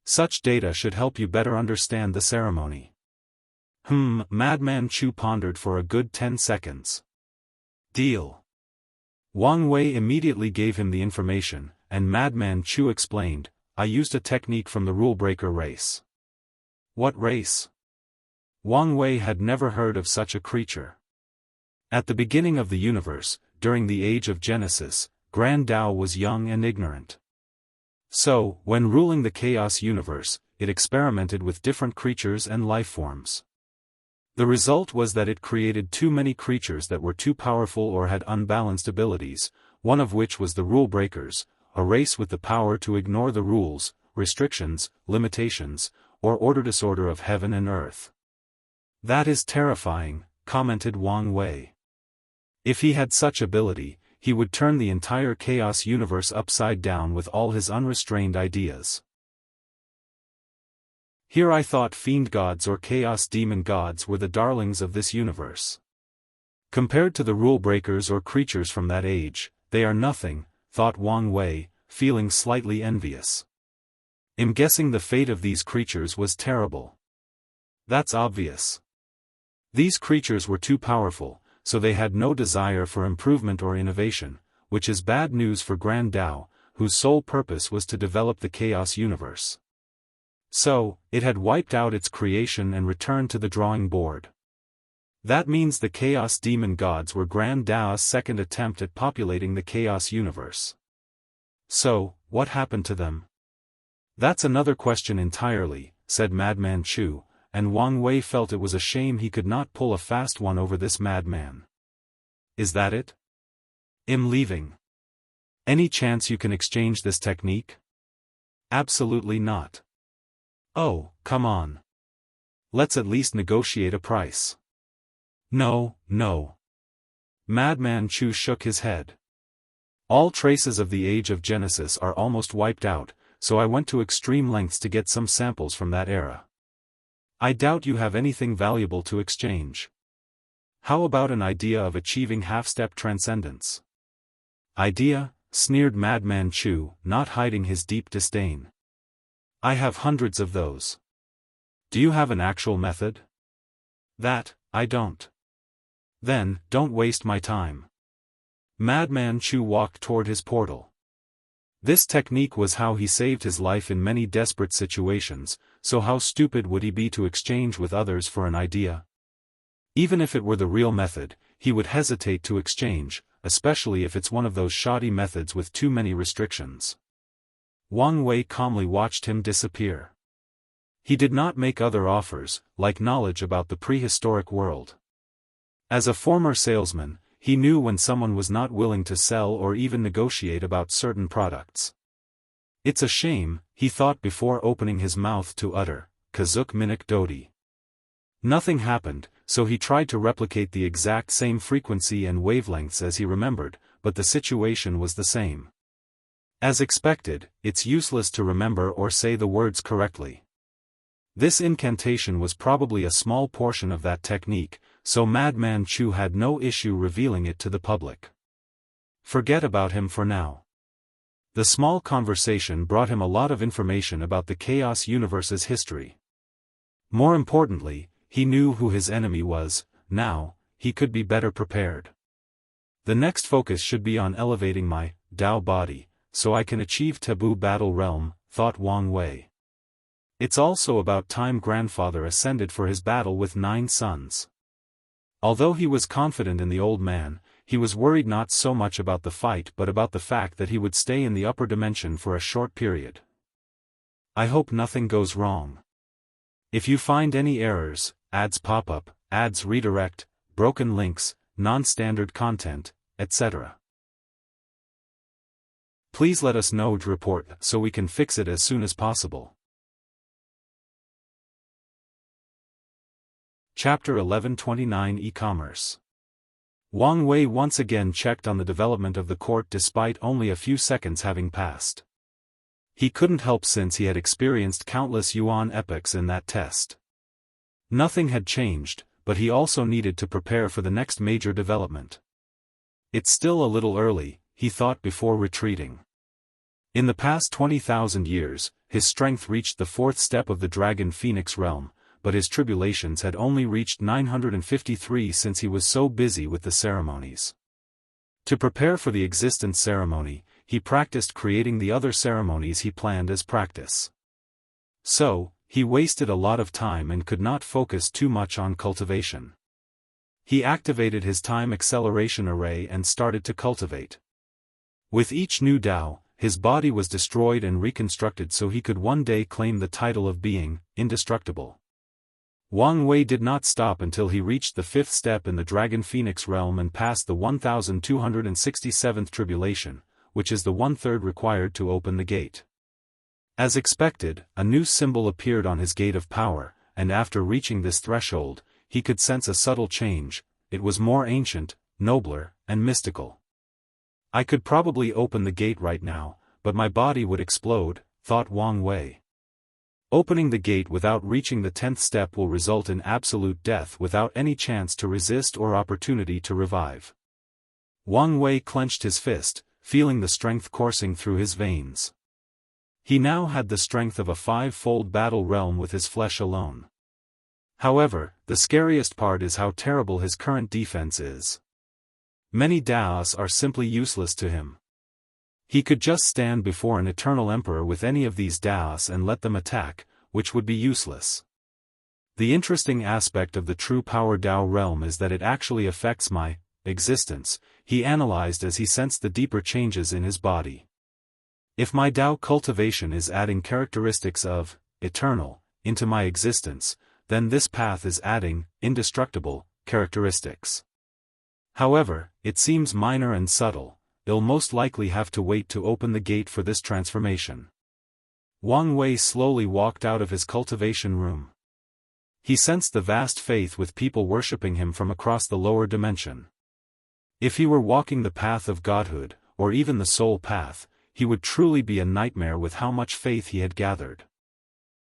Such data should help you better understand the ceremony. Madman Chu pondered for a good 10 seconds. Deal. Wang Wei immediately gave him the information, and Madman Chu explained, I used a technique from the rule-breaker race. What race? Wang Wei had never heard of such a creature. At the beginning of the universe, during the age of Genesis, Grand Dao was young and ignorant. So, when ruling the chaos universe, it experimented with different creatures and lifeforms. The result was that it created too many creatures that were too powerful or had unbalanced abilities, one of which was the rule breakers, a race with the power to ignore the rules, restrictions, limitations, or order disorder of heaven and earth. That is terrifying, commented Wang Wei. If he had such ability, he would turn the entire chaos universe upside down with all his unrestrained ideas. Here I thought fiend gods or chaos demon gods were the darlings of this universe. Compared to the rule breakers or creatures from that age, they are nothing, thought Wang Wei, feeling slightly envious. I'm guessing the fate of these creatures was terrible. That's obvious. These creatures were too powerful, so they had no desire for improvement or innovation, which is bad news for Grand Dao, whose sole purpose was to develop the chaos universe. So, it had wiped out its creation and returned to the drawing board. That means the chaos demon gods were Grand Dao's second attempt at populating the chaos universe. So, what happened to them? That's another question entirely, said Madman Chu, and Wang Wei felt it was a shame he could not pull a fast one over this madman. Is that it? I'm leaving. Any chance you can exchange this technique? Absolutely not. Oh, come on. Let's at least negotiate a price. No, no. Madman Chu shook his head. All traces of the age of Genesis are almost wiped out, so I went to extreme lengths to get some samples from that era. I doubt you have anything valuable to exchange. How about an idea of achieving half-step transcendence? Idea? Sneered Madman Chu, not hiding his deep disdain. I have hundreds of those. Do you have an actual method? That, I don't. Then, don't waste my time. Madman Chu walked toward his portal. This technique was how he saved his life in many desperate situations, so how stupid would he be to exchange with others for an idea? Even if it were the real method, he would hesitate to exchange, especially if it's one of those shoddy methods with too many restrictions. Wang Wei calmly watched him disappear. He did not make other offers, like knowledge about the prehistoric world. As a former salesman, he knew when someone was not willing to sell or even negotiate about certain products. It's a shame, he thought before opening his mouth to utter, Kazuk Minik Dodi. Nothing happened, so he tried to replicate the exact same frequency and wavelengths as he remembered, but the situation was the same. As expected, it's useless to remember or say the words correctly. This incantation was probably a small portion of that technique, so Madman Chu had no issue revealing it to the public. Forget about him for now. The small conversation brought him a lot of information about the chaos universe's history. More importantly, he knew who his enemy was. Now, he could be better prepared. The next focus should be on elevating my Dao body, so I can achieve Taboo Battle Realm, thought Wang Wei. It's also about time grandfather ascended for his battle with 9 sons. Although he was confident in the old man, he was worried not so much about the fight but about the fact that he would stay in the upper dimension for a short period. I hope nothing goes wrong. If you find any errors, ads pop up, ads redirect, broken links, non-standard content, etc. Please let us know to report so we can fix it as soon as possible. Chapter 1129 E-Commerce. Wang Wei once again checked on the development of the court despite only a few seconds having passed. He couldn't help since he had experienced countless yuan epochs in that test. Nothing had changed, but he also needed to prepare for the next major development. It's still a little early, he thought before retreating. In the past 20,000 years, his strength reached the fourth step of the Dragon Phoenix realm, but his tribulations had only reached 953 since he was so busy with the ceremonies. To prepare for the existence ceremony, he practiced creating the other ceremonies he planned as practice. So, he wasted a lot of time and could not focus too much on cultivation. He activated his time acceleration array and started to cultivate. With each new Dao, his body was destroyed and reconstructed so he could one day claim the title of being indestructible. Wang Wei did not stop until he reached the fifth step in the Dragon Phoenix realm and passed the 1267th tribulation, which is the 1/3 required to open the gate. As expected, a new symbol appeared on his gate of power, and after reaching this threshold, he could sense a subtle change. It was more ancient, nobler, and mystical. I could probably open the gate right now, but my body would explode, thought Wang Wei. Opening the gate without reaching the 10th step will result in absolute death without any chance to resist or opportunity to revive. Wang Wei clenched his fist, feeling the strength coursing through his veins. He now had the strength of a 5-fold battle realm with his flesh alone. However, the scariest part is how terrible his current defense is. Many Daoists are simply useless to him. He could just stand before an eternal emperor with any of these Daoists and let them attack, which would be useless. The interesting aspect of the true power Dao realm is that it actually affects my existence, he analyzed as he sensed the deeper changes in his body. If my Dao cultivation is adding characteristics of eternal into my existence, then this path is adding indestructible characteristics. However, it seems minor and subtle. I'll most likely have to wait to open the gate for this transformation. Wang Wei slowly walked out of his cultivation room. He sensed the vast faith with people worshipping him from across the lower dimension. If he were walking the path of godhood, or even the soul path, he would truly be a nightmare with how much faith he had gathered.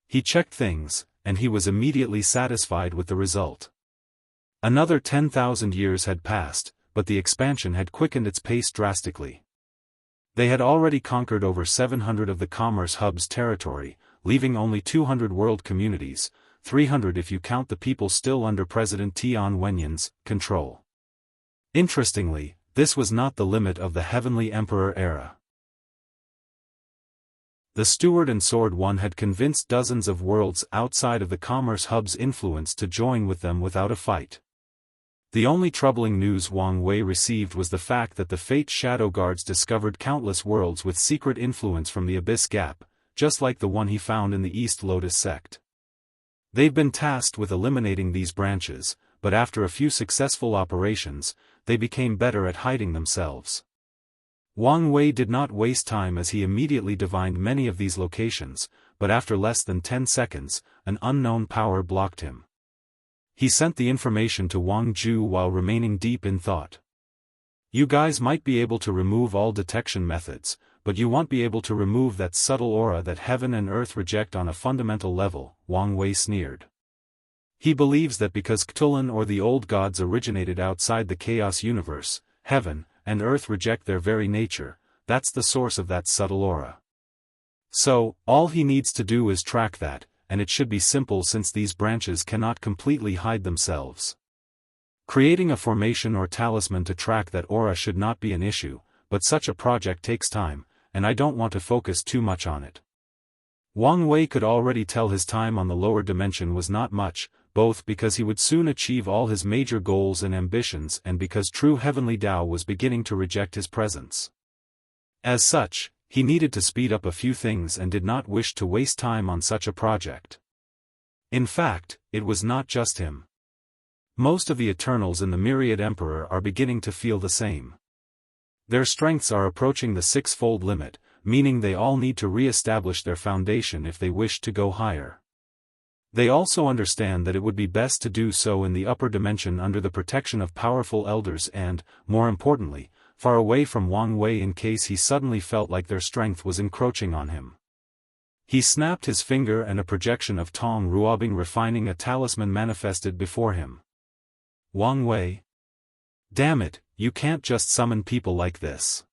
He checked things, and he was immediately satisfied with the result. Another 10,000 years had passed, but the expansion had quickened its pace drastically. They had already conquered over 700 of the commerce hub's territory, leaving only 200 world communities, 300 if you count the people still under President Tian Wenyan's control. Interestingly, this was not the limit of the Heavenly Emperor era. The Steward and Sword One had convinced dozens of worlds outside of the commerce hub's influence to join with them without a fight. The only troubling news Wang Wei received was the fact that the Fate Shadow Guards discovered countless worlds with secret influence from the Abyss Gap, just like the one he found in the East Lotus sect. They've been tasked with eliminating these branches, but after a few successful operations, they became better at hiding themselves. Wang Wei did not waste time as he immediately divined many of these locations, but after less than 10 seconds, an unknown power blocked him. He sent the information to Wang Ju while remaining deep in thought. You guys might be able to remove all detection methods, but you won't be able to remove that subtle aura that heaven and earth reject on a fundamental level, Wang Wei sneered. He believes that because Cthulhu or the old gods originated outside the chaos universe, heaven and earth reject their very nature, that's the source of that subtle aura. So, all he needs to do is track that, and it should be simple since these branches cannot completely hide themselves. Creating a formation or talisman to track that aura should not be an issue, but such a project takes time, and I don't want to focus too much on it. Wang Wei could already tell his time on the lower dimension was not much, both because he would soon achieve all his major goals and ambitions and because true heavenly Dao was beginning to reject his presence. As such, he needed to speed up a few things and did not wish to waste time on such a project. In fact, it was not just him. Most of the Eternals in the Myriad Emperor are beginning to feel the same. Their strengths are approaching the six-fold limit, meaning they all need to re-establish their foundation if they wish to go higher. They also understand that it would be best to do so in the upper dimension under the protection of powerful elders and, more importantly, far away from Wang Wei in case he suddenly felt like their strength was encroaching on him. He snapped his finger and a projection of Tong Ruobing refining a talisman manifested before him. Wang Wei? Damn it, you can't just summon people like this.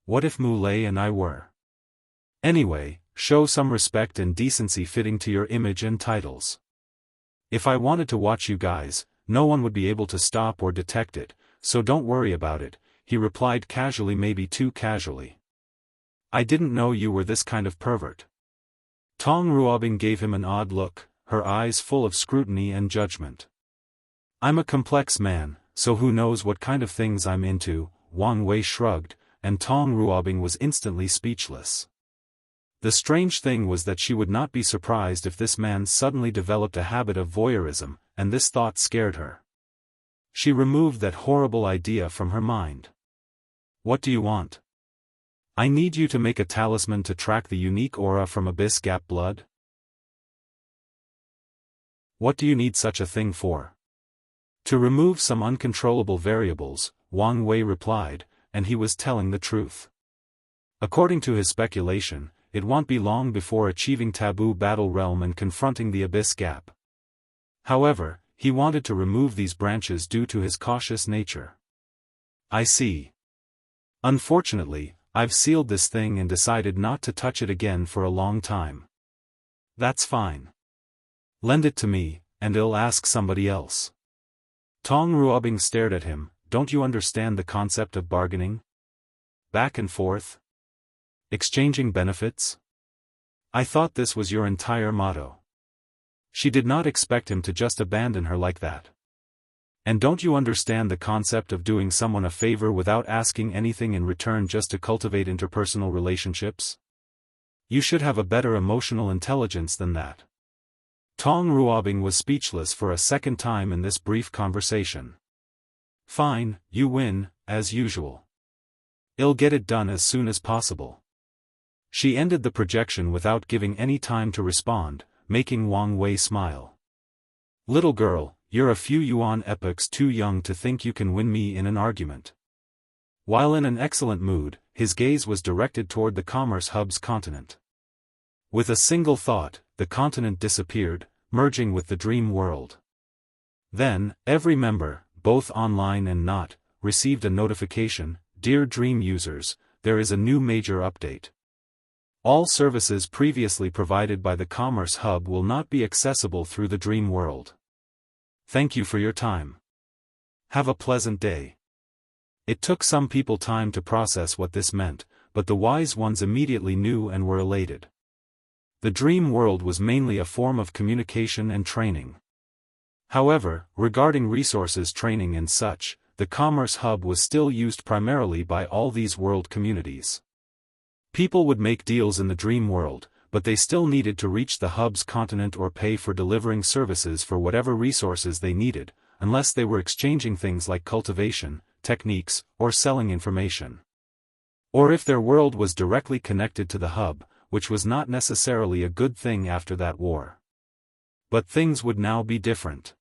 What if Mu Lei and I were? Anyway, show some respect and decency fitting to your image and titles. If I wanted to watch you guys, no one would be able to stop or detect it, so don't worry about it, he replied casually, maybe too casually. I didn't know you were this kind of pervert. Tong Ruobing gave him an odd look, her eyes full of scrutiny and judgment. I'm a complex man, so who knows what kind of things I'm into, Wang Wei shrugged, and Tong Ruobing was instantly speechless. The strange thing was that she would not be surprised if this man suddenly developed a habit of voyeurism, and this thought scared her. She removed that horrible idea from her mind. What do you want? I need you to make a talisman to track the unique aura from Abyss Gap blood? What do you need such a thing for? To remove some uncontrollable variables, Wang Wei replied, and he was telling the truth. According to his speculation, it won't be long before achieving Taboo Battle Realm and confronting the Abyss Gap. However, he wanted to remove these branches due to his cautious nature. I see. Unfortunately, I've sealed this thing and decided not to touch it again for a long time. That's fine. Lend it to me, and I'll ask somebody else. Tong Ruobing stared at him. Don't you understand the concept of bargaining? Back and forth? Exchanging benefits? I thought this was your entire motto. She did not expect him to just abandon her like that. And don't you understand the concept of doing someone a favor without asking anything in return just to cultivate interpersonal relationships? You should have a better emotional intelligence than that. Tong Ruobing was speechless for a second time in this brief conversation. Fine, you win, as usual. I'll get it done as soon as possible. She ended the projection without giving any time to respond, making Wang Wei smile. Little girl, you're a few yuan epochs too young to think you can win me in an argument. While in an excellent mood, his gaze was directed toward the Commerce Hub's continent. With a single thought, the continent disappeared, merging with the dream world. Then, every member, both online and not, received a notification, Dear Dream users, there is a new major update. All services previously provided by the Commerce Hub will not be accessible through the dream world. Thank you for your time. Have a pleasant day. It took some people time to process what this meant, but the wise ones immediately knew and were elated. The dream world was mainly a form of communication and training. However, regarding resources, training and such, the Commerce Hub was still used primarily by all these world communities. People would make deals in the dream world, but they still needed to reach the Hub's continent or pay for delivering services for whatever resources they needed, unless they were exchanging things like cultivation, techniques, or selling information. Or if their world was directly connected to the Hub, which was not necessarily a good thing after that war. But things would now be different.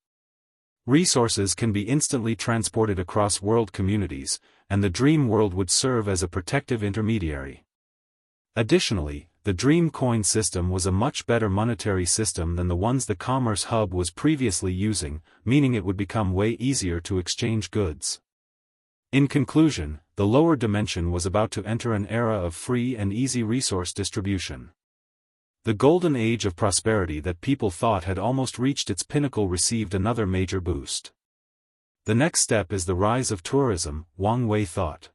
Resources can be instantly transported across world communities, and the dream world would serve as a protective intermediary. Additionally, the Dream Coin system was a much better monetary system than the ones the Commerce Hub was previously using, meaning it would become way easier to exchange goods. In conclusion, the lower dimension was about to enter an era of free and easy resource distribution. The golden age of prosperity that people thought had almost reached its pinnacle received another major boost. The next step is the rise of tourism, Wang Wei thought.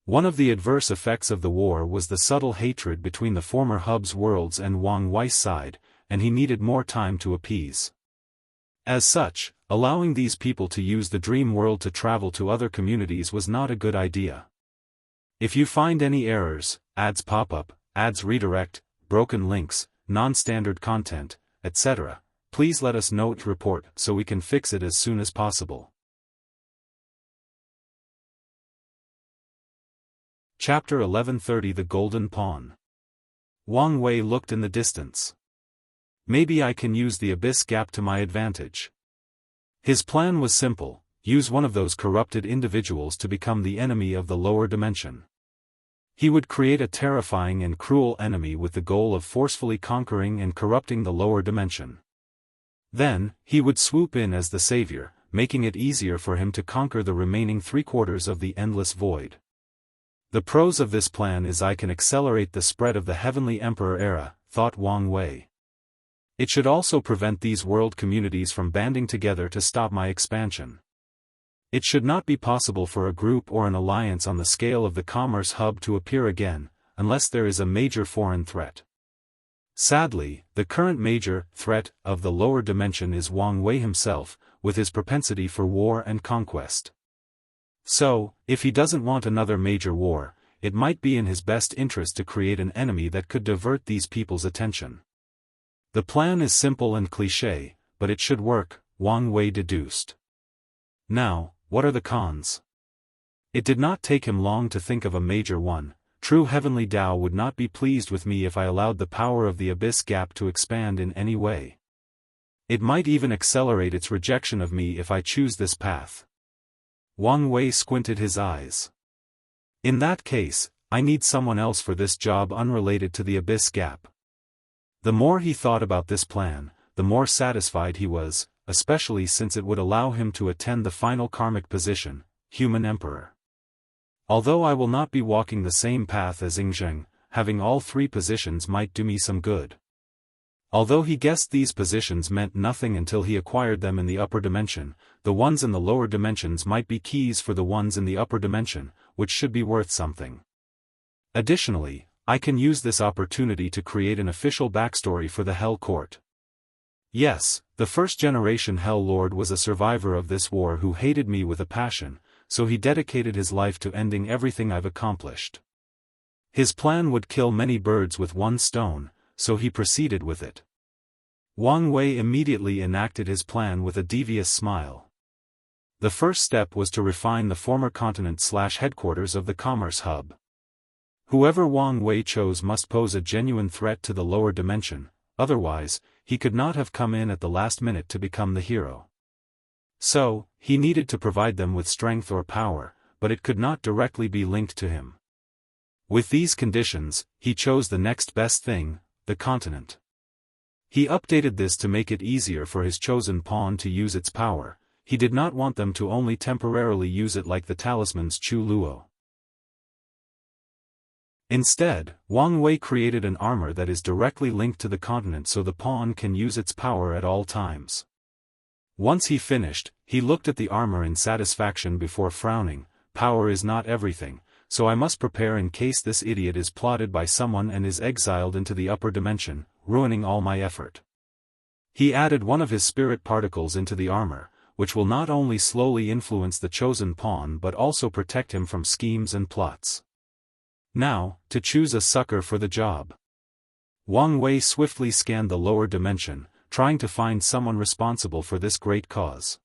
One of the adverse effects of the war was the subtle hatred between the former Hub's worlds and Wang Wei's side, and he needed more time to appease. As such, allowing these people to use the dream world to travel to other communities was not a good idea. If you find any errors, ads pop up, ads redirect, broken links, non-standard content, etc., please let us know its report so we can fix it as soon as possible. Chapter 1130 The Golden Pawn. Wang Wei looked in the distance. Maybe I can use the abyss gap to my advantage. His plan was simple: use one of those corrupted individuals to become the enemy of the lower dimension. He would create a terrifying and cruel enemy with the goal of forcefully conquering and corrupting the lower dimension. Then, he would swoop in as the savior, making it easier for him to conquer the remaining 3/4 of the endless void. The pros of this plan is I can accelerate the spread of the Heavenly Emperor era, thought Wang Wei. It should also prevent these world communities from banding together to stop my expansion. It should not be possible for a group or an alliance on the scale of the commerce hub to appear again, unless there is a major foreign threat. Sadly, the current major threat of the lower dimension is Wang Wei himself, with his propensity for war and conquest. So, if he doesn't want another major war, it might be in his best interest to create an enemy that could divert these people's attention. The plan is simple and cliché, but it should work, Wang Wei deduced. Now, what are the cons? It did not take him long to think of a major one. True Heavenly Tao would not be pleased with me if I allowed the power of the abyss gap to expand in any way. It might even accelerate its rejection of me if I choose this path. Wang Wei squinted his eyes. In that case, I need someone else for this job unrelated to the abyss gap. The more he thought about this plan, the more satisfied he was, especially since it would allow him to attend the final karmic position, Human Emperor. Although I will not be walking the same path as Yingzheng, having all 3 positions might do me some good. Although he guessed these positions meant nothing until he acquired them in the upper dimension, the ones in the lower dimensions might be keys for the ones in the upper dimension, which should be worth something. Additionally, I can use this opportunity to create an official backstory for the Hell Court. Yes, the first-generation Hell Lord was a survivor of this war who hated me with a passion, so he dedicated his life to ending everything I've accomplished. His plan would kill many birds with one stone, so he proceeded with it. Wang Wei immediately enacted his plan with a devious smile. The first step was to refine the former continent/headquarters of the commerce hub. Whoever Wang Wei chose must pose a genuine threat to the lower dimension, otherwise, he could not have come in at the last minute to become the hero. So, he needed to provide them with strength or power, but it could not directly be linked to him. With these conditions, he chose the next best thing, the continent. He updated this to make it easier for his chosen pawn to use its power. He did not want them to only temporarily use it like the talismans Chu Luo. Instead, Wang Wei created an armor that is directly linked to the continent so the pawn can use its power at all times. Once he finished, he looked at the armor in satisfaction before frowning. Power is not everything, so I must prepare in case this idiot is plotted by someone and is exiled into the upper dimension, ruining all my effort. He added one of his spirit particles into the armor, which will not only slowly influence the chosen pawn but also protect him from schemes and plots. Now, to choose a sucker for the job. Wang Wei swiftly scanned the lower dimension, trying to find someone responsible for this great cause.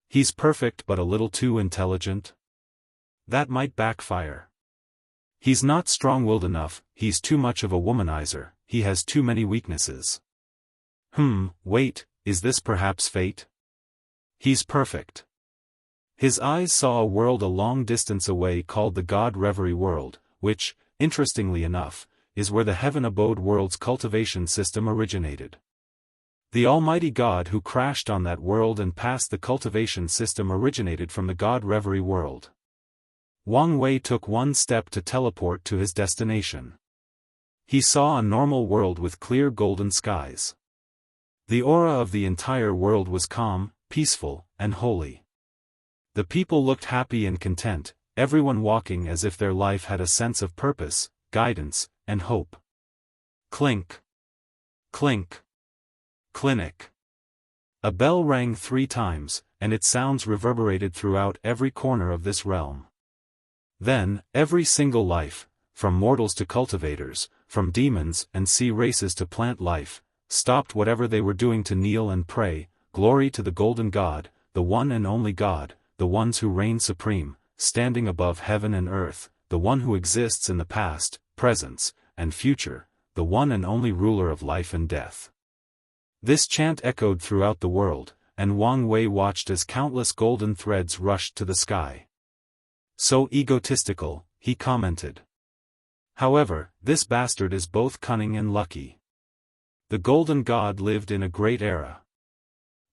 He's perfect but a little too intelligent? That might backfire. He's not strong-willed enough, he's too much of a womanizer, he has too many weaknesses. Wait, is this perhaps fate? He's perfect. His eyes saw a world a long distance away called the God Reverie World, which, interestingly enough, is where the Heaven Abode World's cultivation system originated. The Almighty God who crashed on that world and passed the cultivation system originated from the God Reverie World. Wang Wei took one step to teleport to his destination. He saw a normal world with clear golden skies. The aura of the entire world was calm, peaceful, and holy. The people looked happy and content, everyone walking as if their life had a sense of purpose, guidance, and hope. Clink. Clink. Clinic. A bell rang 3 times, and its sounds reverberated throughout every corner of this realm. Then, every single life, from mortals to cultivators, from demons and sea races to plant life, stopped whatever they were doing to kneel and pray, "Glory to the Golden God, the one and only God, the ones who reign supreme, standing above heaven and earth, the one who exists in the past, present, and future, the one and only ruler of life and death." This chant echoed throughout the world, and Wang Wei watched as countless golden threads rushed to the sky. "So egotistical," he commented. "However, this bastard is both cunning and lucky." The Golden God lived in a great era.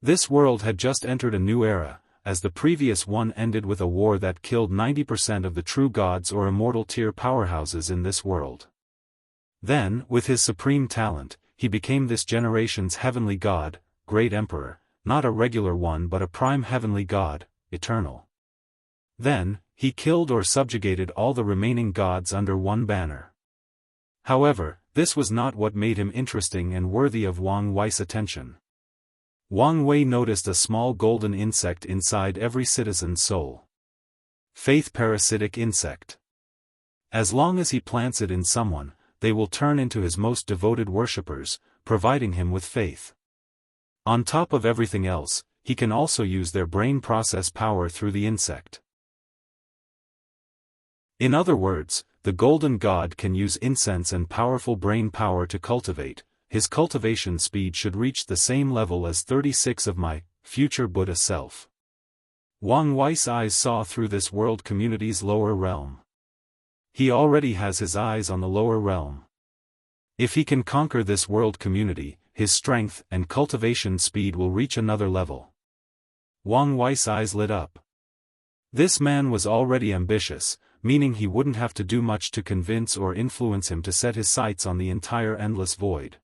This world had just entered a new era, as the previous one ended with a war that killed 90% of the true gods or immortal tier powerhouses in this world. Then, with his supreme talent, he became this generation's heavenly god, great emperor, not a regular one but a prime heavenly god, eternal. Then, he killed or subjugated all the remaining gods under one banner. However, this was not what made him interesting and worthy of Wang Wei's attention. Wang Wei noticed a small golden insect inside every citizen's soul. Faith parasitic insect. As long as he plants it in someone, they will turn into his most devoted worshippers, providing him with faith. On top of everything else, he can also use their brain process power through the insect. In other words, the Golden God can use incense and powerful brain power to cultivate. His cultivation speed should reach the same level as 36 of my future Buddha self. Wang Wei's eyes saw through this world community's lower realm. He already has his eyes on the lower realm. If he can conquer this world community, his strength and cultivation speed will reach another level. Wang Wei's eyes lit up. This man was already ambitious, meaning he wouldn't have to do much to convince or influence him to set his sights on the entire endless void.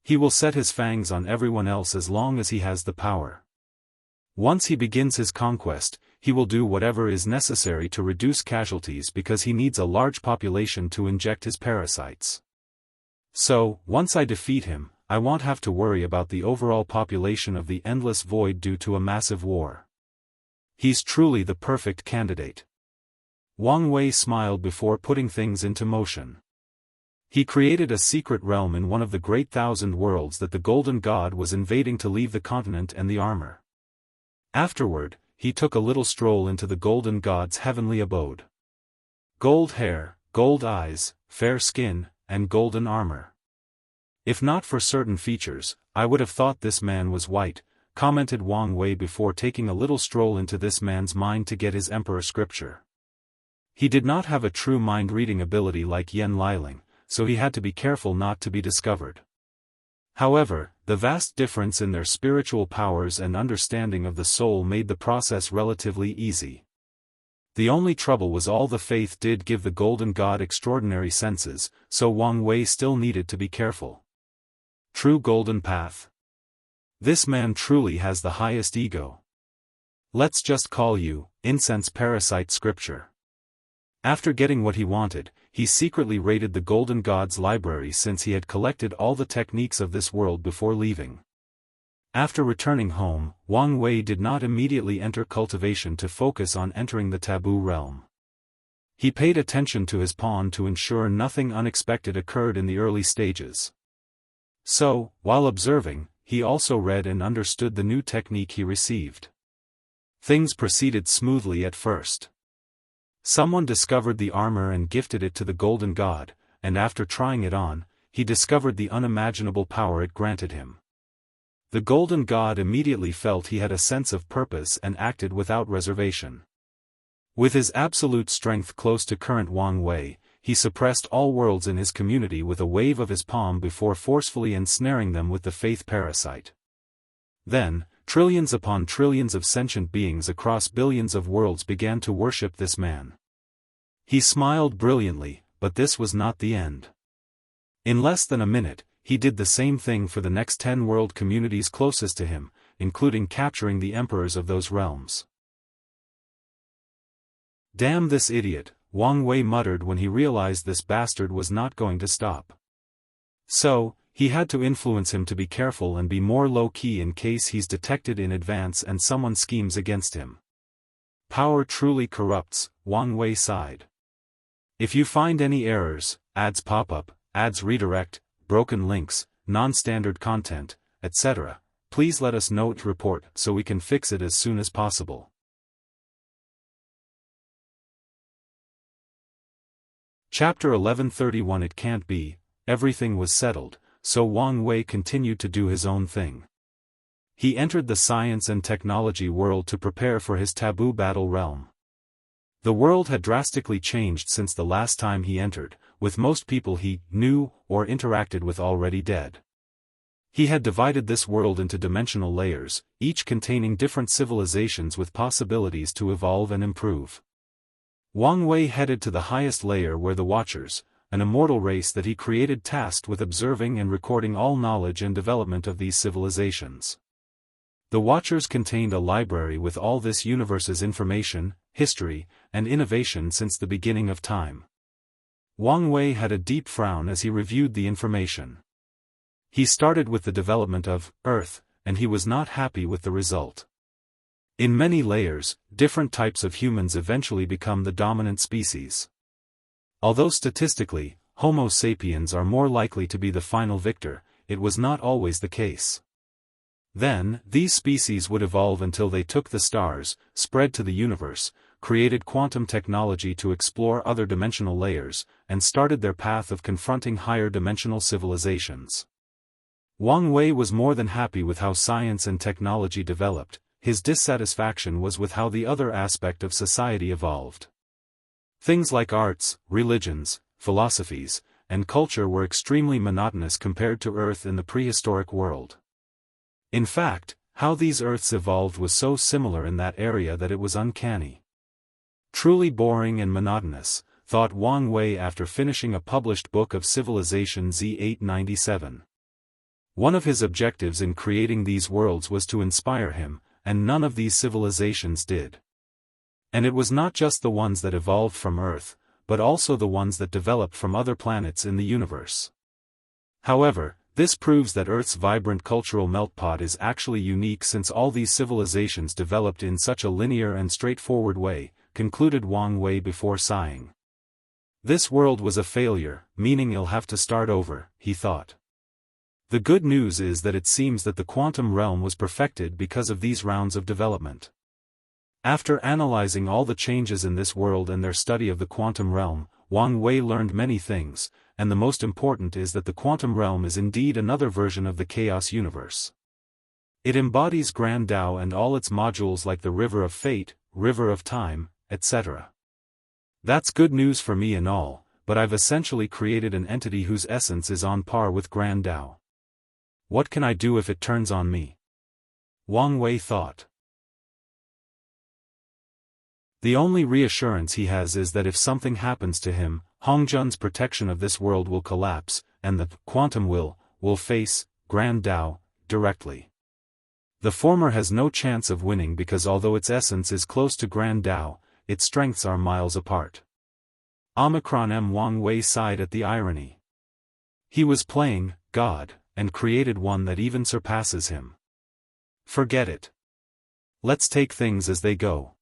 He will set his fangs on everyone else as long as he has the power. Once he begins his conquest, he will do whatever is necessary to reduce casualties because he needs a large population to inject his parasites. So, once I defeat him, I won't have to worry about the overall population of the endless void due to a massive war. He's truly the perfect candidate. Wang Wei smiled before putting things into motion. He created a secret realm in one of the great thousand worlds that the Golden God was invading to leave the continent and the armor. Afterward, he took a little stroll into the Golden God's heavenly abode. Gold hair, gold eyes, fair skin, and golden armor. If not for certain features, I would have thought this man was white, commented Wang Wei before taking a little stroll into this man's mind to get his emperor scripture. He did not have a true mind-reading ability like Yen Liling, so he had to be careful not to be discovered. However, the vast difference in their spiritual powers and understanding of the soul made the process relatively easy. The only trouble was all the faith did give the Golden God extraordinary senses, so Wang Wei still needed to be careful. True Golden Path. This man truly has the highest ego. Let's just call you, Incense Parasite Scripture. After getting what he wanted, he secretly raided the Golden God's library since he had collected all the techniques of this world before leaving. After returning home, Wang Wei did not immediately enter cultivation to focus on entering the taboo realm. He paid attention to his pawn to ensure nothing unexpected occurred in the early stages. So, while observing, he also read and understood the new technique he received. Things proceeded smoothly at first. Someone discovered the armor and gifted it to the Golden God, and after trying it on, he discovered the unimaginable power it granted him. The Golden God immediately felt he had a sense of purpose and acted without reservation. With his absolute strength close to current Wang Wei, he suppressed all worlds in his community with a wave of his palm before forcefully ensnaring them with the faith parasite. Then, trillions upon trillions of sentient beings across billions of worlds began to worship this man. He smiled brilliantly, but this was not the end. In less than a minute, he did the same thing for the next 10 world communities closest to him, including capturing the emperors of those realms. Damn this idiot, Wang Wei muttered when he realized this bastard was not going to stop. So, he had to influence him to be careful and be more low-key in case he's detected in advance and someone schemes against him. Power truly corrupts, Wang Wei sighed. If you find any errors, ads pop up, ads redirect, broken links, non-standard content, etc. Please let us know to report so we can fix it as soon as possible. Chapter 1131. It can't be. Everything was settled, so Wang Wei continued to do his own thing. He entered the science and technology world to prepare for his taboo battle realm. The world had drastically changed since the last time he entered, with most people he knew or interacted with already dead. He had divided this world into dimensional layers, each containing different civilizations with possibilities to evolve and improve. Wang Wei headed to the highest layer where the Watchers, an immortal race that he created, tasked with observing and recording all knowledge and development of these civilizations. The Watchers contained a library with all this universe's information, history, and innovation since the beginning of time. Wang Wei had a deep frown as he reviewed the information. He started with the development of Earth, and he was not happy with the result. In many layers, different types of humans eventually become the dominant species. Although statistically, Homo sapiens are more likely to be the final victor, it was not always the case. Then, these species would evolve until they took the stars, spread to the universe, created quantum technology to explore other dimensional layers, and started their path of confronting higher dimensional civilizations. Wang Wei was more than happy with how science and technology developed. His dissatisfaction was with how the other aspect of society evolved. Things like arts, religions, philosophies, and culture were extremely monotonous compared to Earth in the prehistoric world. In fact, how these Earths evolved was so similar in that area that it was uncanny. Truly boring and monotonous, thought Wang Wei after finishing a published book of Civilization Z897. One of his objectives in creating these worlds was to inspire him, and none of these civilizations did. And it was not just the ones that evolved from Earth, but also the ones that developed from other planets in the universe. However, this proves that Earth's vibrant cultural meltpot is actually unique since all these civilizations developed in such a linear and straightforward way, concluded Wang Wei before sighing. This world was a failure, meaning he'll have to start over, he thought. The good news is that it seems that the quantum realm was perfected because of these rounds of development. After analyzing all the changes in this world and their study of the quantum realm, Wang Wei learned many things, and the most important is that the quantum realm is indeed another version of the chaos universe. It embodies Grand Tao and all its modules like the River of Fate, River of Time, etc. That's good news for me and all, but I've essentially created an entity whose essence is on par with Grand Tao. What can I do if it turns on me? Wang Wei thought. The only reassurance he has is that if something happens to him, Hongjun's protection of this world will collapse, and the quantum will face Grand Tao directly. The former has no chance of winning because although its essence is close to Grand Tao, its strengths are miles apart. Wang Wei sighed at the irony. He was playing God, and created one that even surpasses him. Forget it. Let's take things as they go.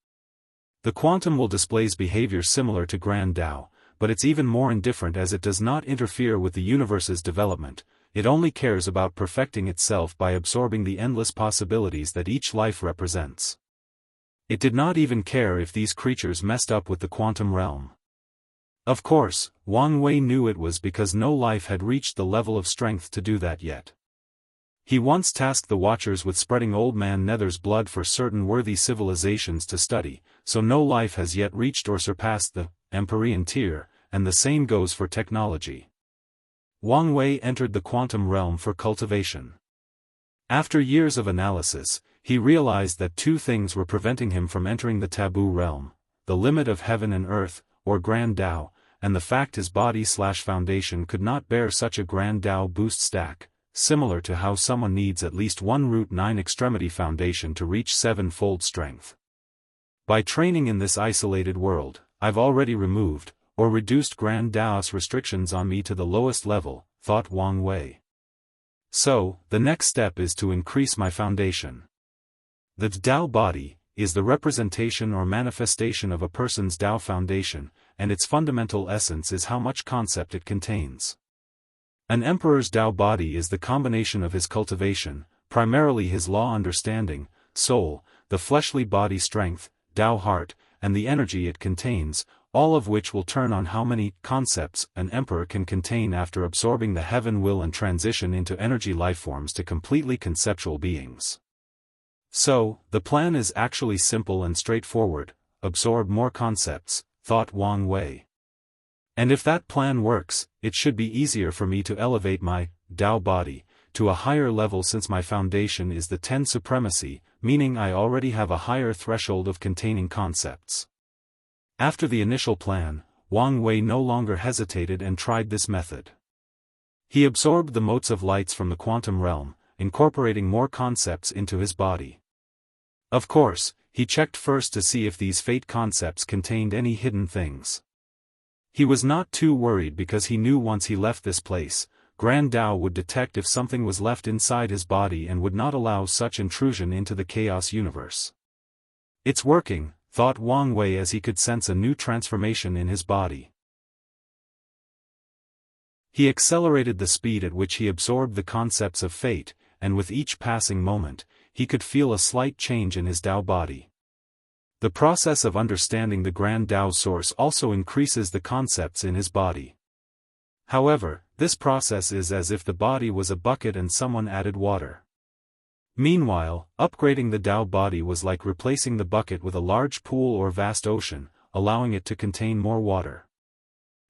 The quantum will displays behavior similar to Grand Tao, but it's even more indifferent as it does not interfere with the universe's development. It only cares about perfecting itself by absorbing the endless possibilities that each life represents. It did not even care if these creatures messed up with the quantum realm. Of course, Wang Wei knew it was because no life had reached the level of strength to do that yet. He once tasked the Watchers with spreading Old Man Nether's blood for certain worthy civilizations to study, so no life has yet reached or surpassed the Empyrean tier, and the same goes for technology. Wang Wei entered the quantum realm for cultivation. After years of analysis, he realized that two things were preventing him from entering the taboo realm: the limit of heaven and earth, or Grand Tao, and the fact his body/foundation could not bear such a Grand Tao boost stack, similar to how someone needs at least one root 9 extremity foundation to reach 7-fold strength. By training in this isolated world, I've already removed, or reduced Grand Tao's restrictions on me to the lowest level, thought Wang Wei. So, the next step is to increase my foundation. The Tao body is the representation or manifestation of a person's Tao foundation, and its fundamental essence is how much concept it contains. An emperor's Dao body is the combination of his cultivation, primarily his law understanding, soul, the fleshly body strength, Dao heart, and the energy it contains, all of which will turn on how many concepts an emperor can contain after absorbing the heaven will and transition into energy lifeforms to completely conceptual beings. So, the plan is actually simple and straightforward: absorb more concepts, thought Wang Wei. And if that plan works, it should be easier for me to elevate my Dao body to a higher level, since my foundation is the 10 supremacy, meaning I already have a higher threshold of containing concepts. After the initial plan, Wang Wei no longer hesitated and tried this method. He absorbed the motes of lights from the quantum realm, incorporating more concepts into his body. Of course, he checked first to see if these fate concepts contained any hidden things. He was not too worried because he knew once he left this place, Grand Dao would detect if something was left inside his body and would not allow such intrusion into the chaos universe. It's working, thought Wang Wei as he could sense a new transformation in his body. He accelerated the speed at which he absorbed the concepts of fate, and with each passing moment, he could feel a slight change in his Dao body. The process of understanding the Grand Dao source also increases the concepts in his body. However, this process is as if the body was a bucket and someone added water. Meanwhile, upgrading the Dao body was like replacing the bucket with a large pool or vast ocean, allowing it to contain more water.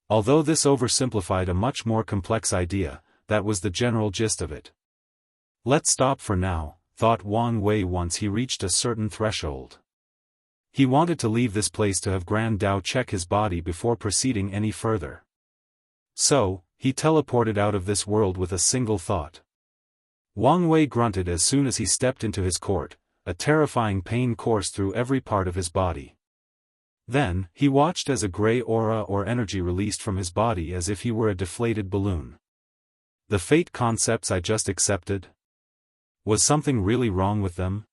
Although this oversimplified a much more complex idea, that was the general gist of it. Let's stop for now, thought Wang Wei once he reached a certain threshold. He wanted to leave this place to have Grand Dao check his body before proceeding any further. So, he teleported out of this world with a single thought. Wang Wei grunted as soon as he stepped into his court, a terrifying pain coursed through every part of his body. Then, he watched as a gray aura or energy released from his body as if he were a deflated balloon. The fate concepts I just accepted? Was something really wrong with them?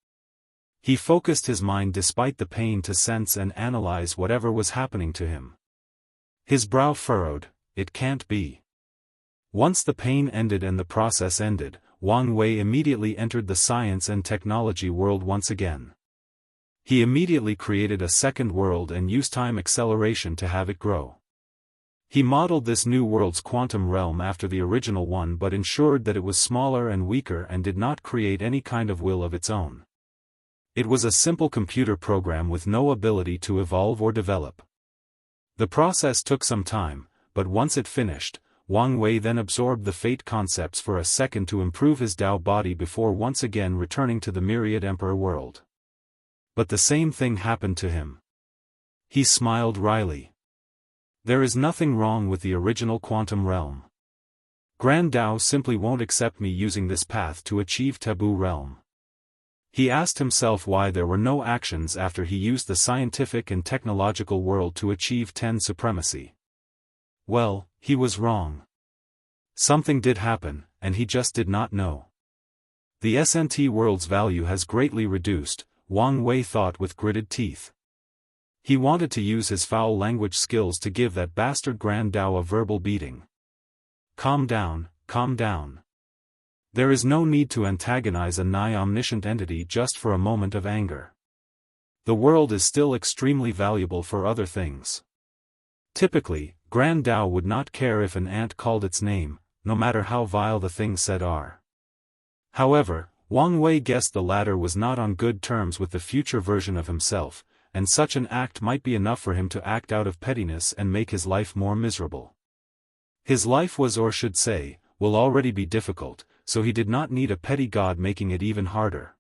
He focused his mind despite the pain to sense and analyze whatever was happening to him. His brow furrowed. It can't be. Once the pain ended and the process ended, Wang Wei immediately entered the science and technology world once again. He immediately created a second world and used time acceleration to have it grow. He modeled this new world's quantum realm after the original one but ensured that it was smaller and weaker and did not create any kind of will of its own. It was a simple computer program with no ability to evolve or develop. The process took some time, but once it finished, Wang Wei then absorbed the fate concepts for a second to improve his Dao body before once again returning to the Myriad Emperor world. But the same thing happened to him. He smiled wryly. There is nothing wrong with the original quantum realm. Grand Dao simply won't accept me using this path to achieve taboo realm. He asked himself why there were no actions after he used the scientific and technological world to achieve 10 supremacy. Well, he was wrong. Something did happen, and he just did not know. The SNT world's value has greatly reduced, Wang Wei thought with gritted teeth. He wanted to use his foul language skills to give that bastard Grand Dao a verbal beating. Calm down, calm down. There is no need to antagonize a nigh-omniscient entity just for a moment of anger. The world is still extremely valuable for other things. Typically, Grand Dao would not care if an ant called its name, no matter how vile the things said are. However, Wang Wei guessed the latter was not on good terms with the future version of himself, and such an act might be enough for him to act out of pettiness and make his life more miserable. His life was, or should say, will already be difficult, so he did not need a petty god making it even harder.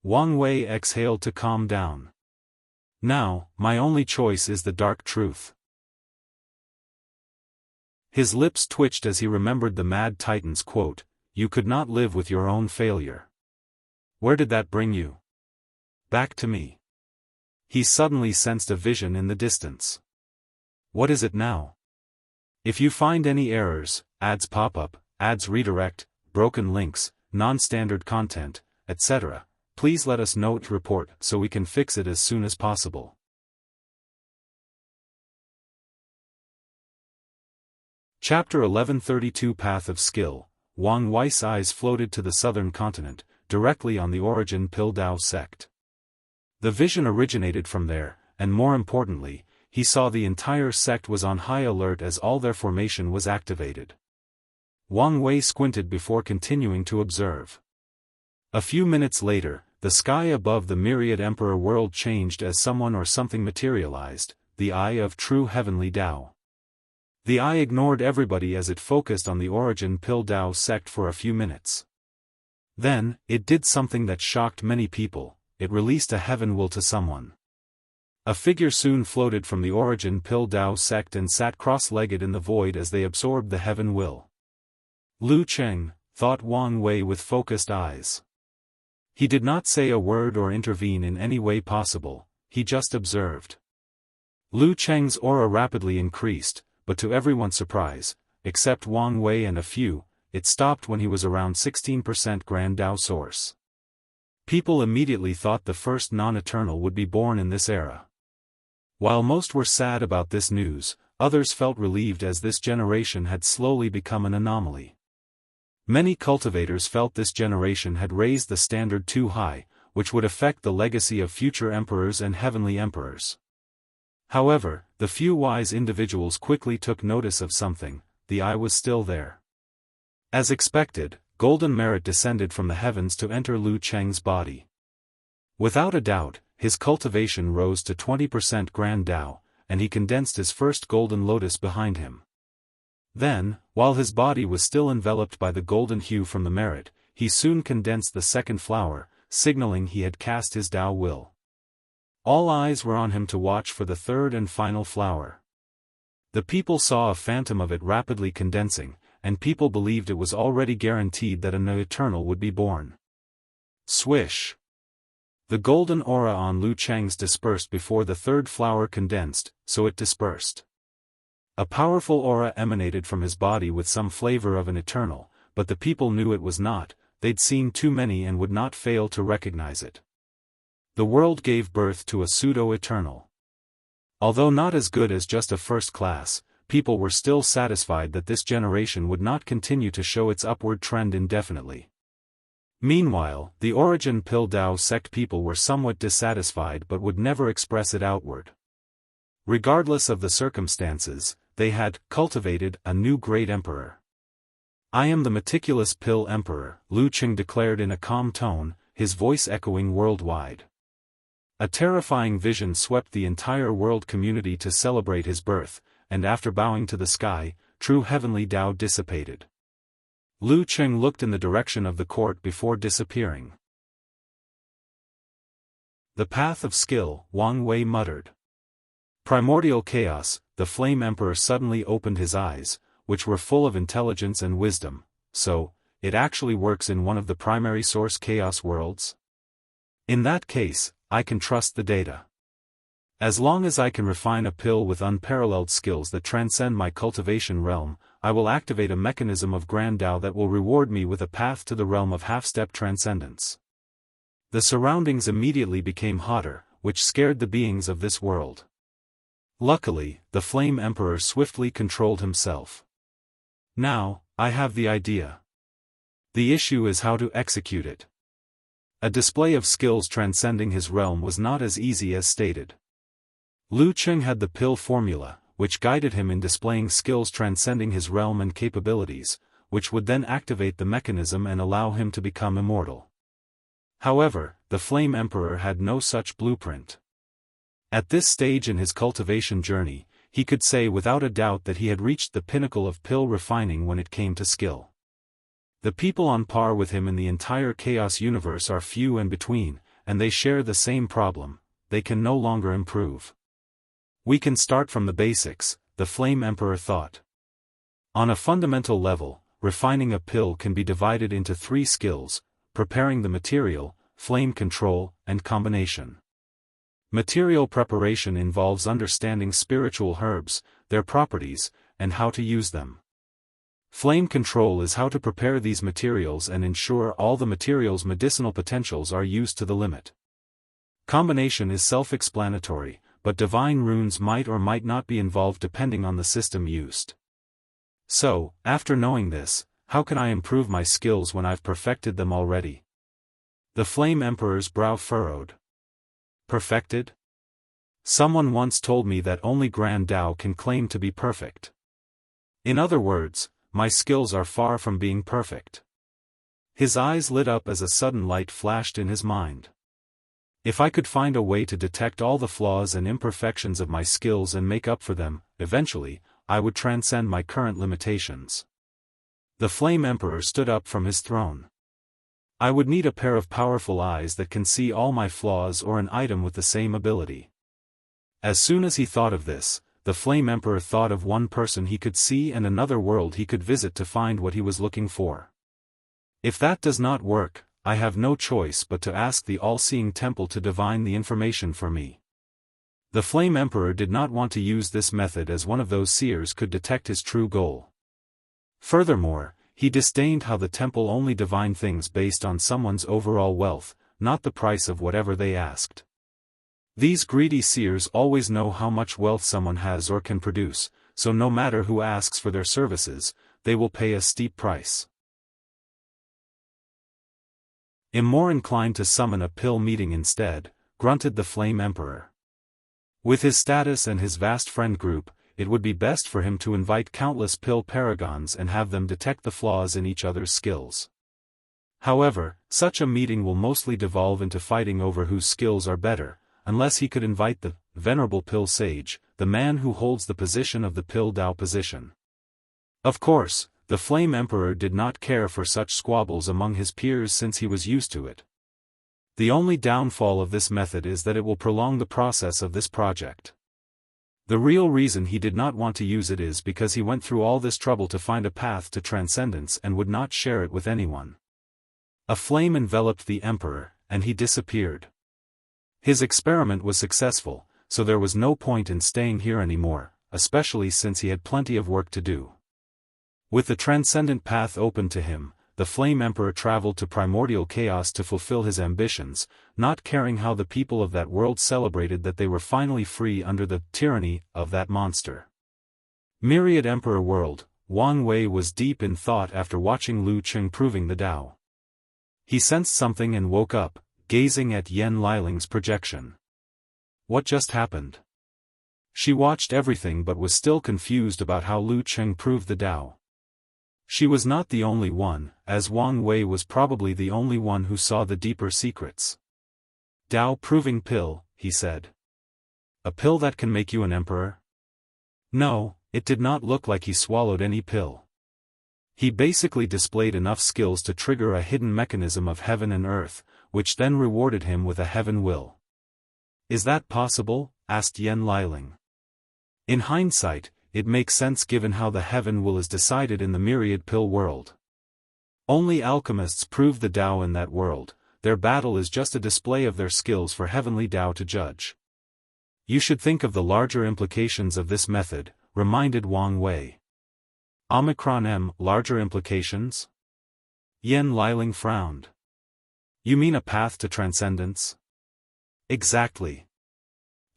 Wang Wei exhaled to calm down. Now, my only choice is the dark truth. His lips twitched as he remembered the Mad Titan's quote, "You could not live with your own failure." Where did that bring you? Back to me. He suddenly sensed a vision in the distance. What is it now? If you find any errors, ads pop up, ads redirect, broken links, non-standard content, etc., please let us know to report so we can fix it as soon as possible. Chapter 1132 Path of Skill. Wang Wei's eyes floated to the southern continent, directly on the origin Pil-Dao sect. The vision originated from there, and more importantly, he saw the entire sect was on high alert as all their formation was activated. Wang Wei squinted before continuing to observe. A few minutes later, the sky above the myriad emperor world changed as someone or something materialized, the eye of true heavenly Dao. The eye ignored everybody as it focused on the origin Pil-Dao sect for a few minutes. Then, it did something that shocked many people. It released a heaven will to someone. A figure soon floated from the origin Pil-Dao sect and sat cross-legged in the void as they absorbed the heaven will. Lu Cheng, thought Wang Wei with focused eyes. He did not say a word or intervene in any way possible, he just observed. Lu Cheng's aura rapidly increased, but to everyone's surprise, except Wang Wei and a few, it stopped when he was around 16% Grand Dao source. People immediately thought the first non-eternal would be born in this era. While most were sad about this news, others felt relieved as this generation had slowly become an anomaly. Many cultivators felt this generation had raised the standard too high, which would affect the legacy of future emperors and heavenly emperors. However, the few wise individuals quickly took notice of something: the eye was still there. As expected, golden merit descended from the heavens to enter Lu Cheng's body. Without a doubt, his cultivation rose to 20% Grand Dao, and he condensed his first golden lotus behind him. Then, while his body was still enveloped by the golden hue from the merit, he soon condensed the second flower, signaling he had cast his Dao will. All eyes were on him to watch for the third and final flower. The people saw a phantom of it rapidly condensing, and people believed it was already guaranteed that an eternal would be born. Swish! The golden aura on Lu Cheng's dispersed before the third flower condensed, so it dispersed. A powerful aura emanated from his body with some flavor of an eternal, but the people knew it was not. They'd seen too many and would not fail to recognize it. The world gave birth to a pseudo-eternal. Although not as good as just a first class, people were still satisfied that this generation would not continue to show its upward trend indefinitely. Meanwhile, the origin Pil-Dao sect people were somewhat dissatisfied but would never express it outward. Regardless of the circumstances, they had cultivated a new great emperor. "I am the meticulous Pil Emperor," Lu Cheng declared in a calm tone, his voice echoing worldwide. A terrifying vision swept the entire world community to celebrate his birth, and after bowing to the sky, true heavenly Dao dissipated. Lu Cheng looked in the direction of the court before disappearing. The path of skill, Wang Wei muttered. Primordial chaos, the Flame Emperor suddenly opened his eyes, which were full of intelligence and wisdom. So, it actually works in one of the primary source chaos worlds? In that case, I can trust the data. As long as I can refine a pill with unparalleled skills that transcend my cultivation realm, I will activate a mechanism of Grand Dao that will reward me with a path to the realm of half-step transcendence. The surroundings immediately became hotter, which scared the beings of this world. Luckily, the Flame Emperor swiftly controlled himself. Now, I have the idea. The issue is how to execute it. A display of skills transcending his realm was not as easy as stated. Lu Cheng had the pill formula, which guided him in displaying skills transcending his realm and capabilities, which would then activate the mechanism and allow him to become immortal. However, the Flame Emperor had no such blueprint. At this stage in his cultivation journey, he could say without a doubt that he had reached the pinnacle of pill refining when it came to skill. The people on par with him in the entire chaos universe are few and between, and they share the same problem: they can no longer improve. We can start from the basics, the Flame Emperor thought. On a fundamental level, refining a pill can be divided into 3 skills: preparing the material, flame control, and combination. Material preparation involves understanding spiritual herbs, their properties, and how to use them. Flame control is how to prepare these materials and ensure all the materials' medicinal potentials are used to the limit. Combination is self-explanatory, but divine runes might or might not be involved depending on the system used. So, after knowing this, how can I improve my skills when I've perfected them already? The Flame Emperor's brow furrowed. Perfected? Someone once told me that only Grand Dao can claim to be perfect. In other words, my skills are far from being perfect. His eyes lit up as a sudden light flashed in his mind. If I could find a way to detect all the flaws and imperfections of my skills and make up for them, eventually, I would transcend my current limitations. The Flame Emperor stood up from his throne. I would need a pair of powerful eyes that can see all my flaws or an item with the same ability. As soon as he thought of this, the Flame Emperor thought of one person he could see and another world he could visit to find what he was looking for. If that does not work, I have no choice but to ask the all-seeing temple to divine the information for me. The Flame Emperor did not want to use this method as one of those seers could detect his true goal. Furthermore, he disdained how the temple only divined things based on someone's overall wealth, not the price of whatever they asked. These greedy seers always know how much wealth someone has or can produce, so no matter who asks for their services, they will pay a steep price. "I'm more inclined to summon a pill meeting instead," grunted the Flame Emperor. With his status and his vast friend group, it would be best for him to invite countless pill paragons and have them detect the flaws in each other's skills. However, such a meeting will mostly devolve into fighting over whose skills are better, unless he could invite the Venerable Pill Sage, the man who holds the position of the Pill Dao position. Of course, the Flame Emperor did not care for such squabbles among his peers since he was used to it. The only downfall of this method is that it will prolong the process of this project. The real reason he did not want to use it is because he went through all this trouble to find a path to transcendence and would not share it with anyone. A flame enveloped the Emperor, and he disappeared. His experiment was successful, so there was no point in staying here anymore, especially since he had plenty of work to do. With the transcendent path open to him, the Flame Emperor traveled to primordial chaos to fulfill his ambitions, not caring how the people of that world celebrated that they were finally free under the tyranny of that monster. Myriad Emperor World, Wang Wei was deep in thought after watching Lu Qing proving the Tao. He sensed something and woke up, gazing at Yan Liling's projection. What just happened? She watched everything but was still confused about how Lu Qing proved the Tao. She was not the only one, as Wang Wei was probably the only one who saw the deeper secrets. "Tao proving pill," he said. "A pill that can make you an emperor?" No, it did not look like he swallowed any pill. He basically displayed enough skills to trigger a hidden mechanism of heaven and earth, which then rewarded him with a heaven will. "Is that possible?" asked Yan Liling. In hindsight, it makes sense given how the heaven will is decided in the myriad pill world. Only alchemists prove the Tao in that world, their battle is just a display of their skills for heavenly Tao to judge. You should think of the larger implications of this method, reminded Wang Wei. Omicron M, larger implications? Yan Liling frowned. You mean a path to transcendence? Exactly.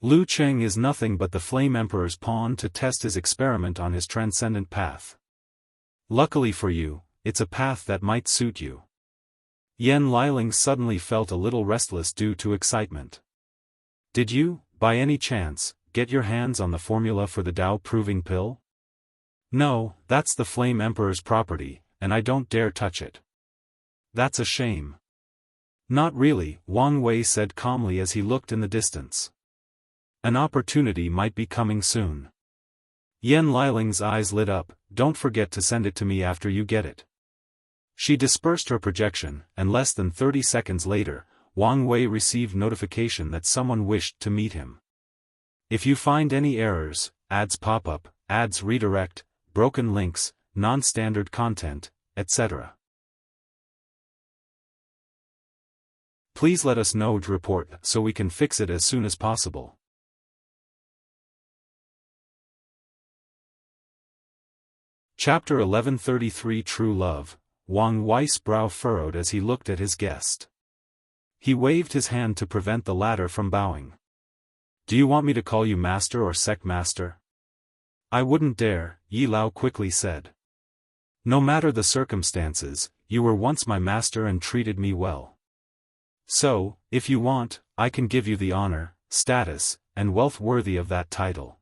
Lu Qing is nothing but the Flame Emperor's pawn to test his experiment on his transcendent path. Luckily for you, it's a path that might suit you. Yan Liling suddenly felt a little restless due to excitement. Did you, by any chance, get your hands on the formula for the Tao proving pill? No, that's the Flame Emperor's property, and I don't dare touch it. That's a shame. Not really, Wang Wei said calmly as he looked in the distance. An opportunity might be coming soon. Yan Liling's eyes lit up. Don't forget to send it to me after you get it. She dispersed her projection, and less than 30 seconds later, Wang Wei received notification that someone wished to meet him. If you find any errors, ads pop up, ads redirect, broken links, non-standard content, etc. Please let us know to report so we can fix it as soon as possible. Chapter 1133 True Love. Wang Wei's brow furrowed as he looked at his guest. He waved his hand to prevent the latter from bowing. Do you want me to call you master or sect master? I wouldn't dare, Yi Lao quickly said. No matter the circumstances, you were once my master and treated me well. So, if you want, I can give you the honor, status, and wealth worthy of that title.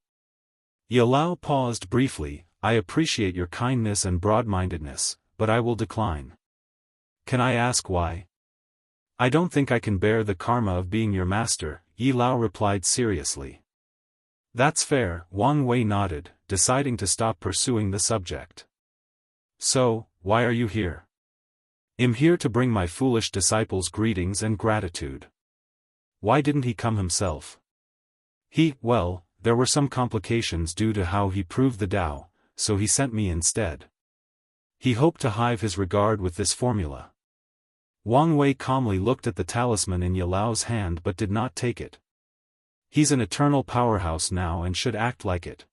Yilao paused briefly. I appreciate your kindness and broad-mindedness, but I will decline. Can I ask why? I don't think I can bear the karma of being your master, Yilao replied seriously. That's fair, Wang Wei nodded, deciding to stop pursuing the subject. So, why are you here? I'm here to bring my foolish disciples greetings and gratitude. Why didn't he come himself? Well, there were some complications due to how he proved the Tao, so he sent me instead. He hoped to hive his regard with this formula. Wang Wei calmly looked at the talisman in Yilao's hand but did not take it. He's an eternal powerhouse now and should act like it.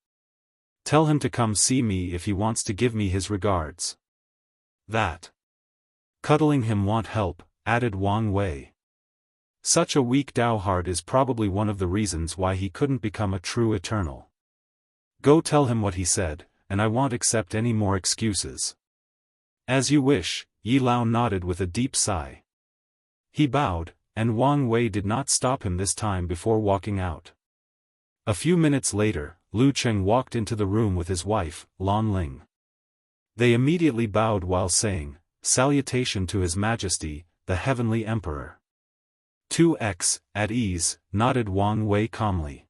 Tell him to come see me if he wants to give me his regards. That. Cuddling him want help, added Wang Wei. Such a weak Tao heart is probably one of the reasons why he couldn't become a true eternal. Go tell him what he said, and I won't accept any more excuses. As you wish, Yilao nodded with a deep sigh. He bowed, and Wang Wei did not stop him this time before walking out. A few minutes later, Lu Cheng walked into the room with his wife, Lan Ling. They immediately bowed while saying, "Salutation to His Majesty, the Heavenly Emperor." 2x, at ease, nodded Wang Wei calmly.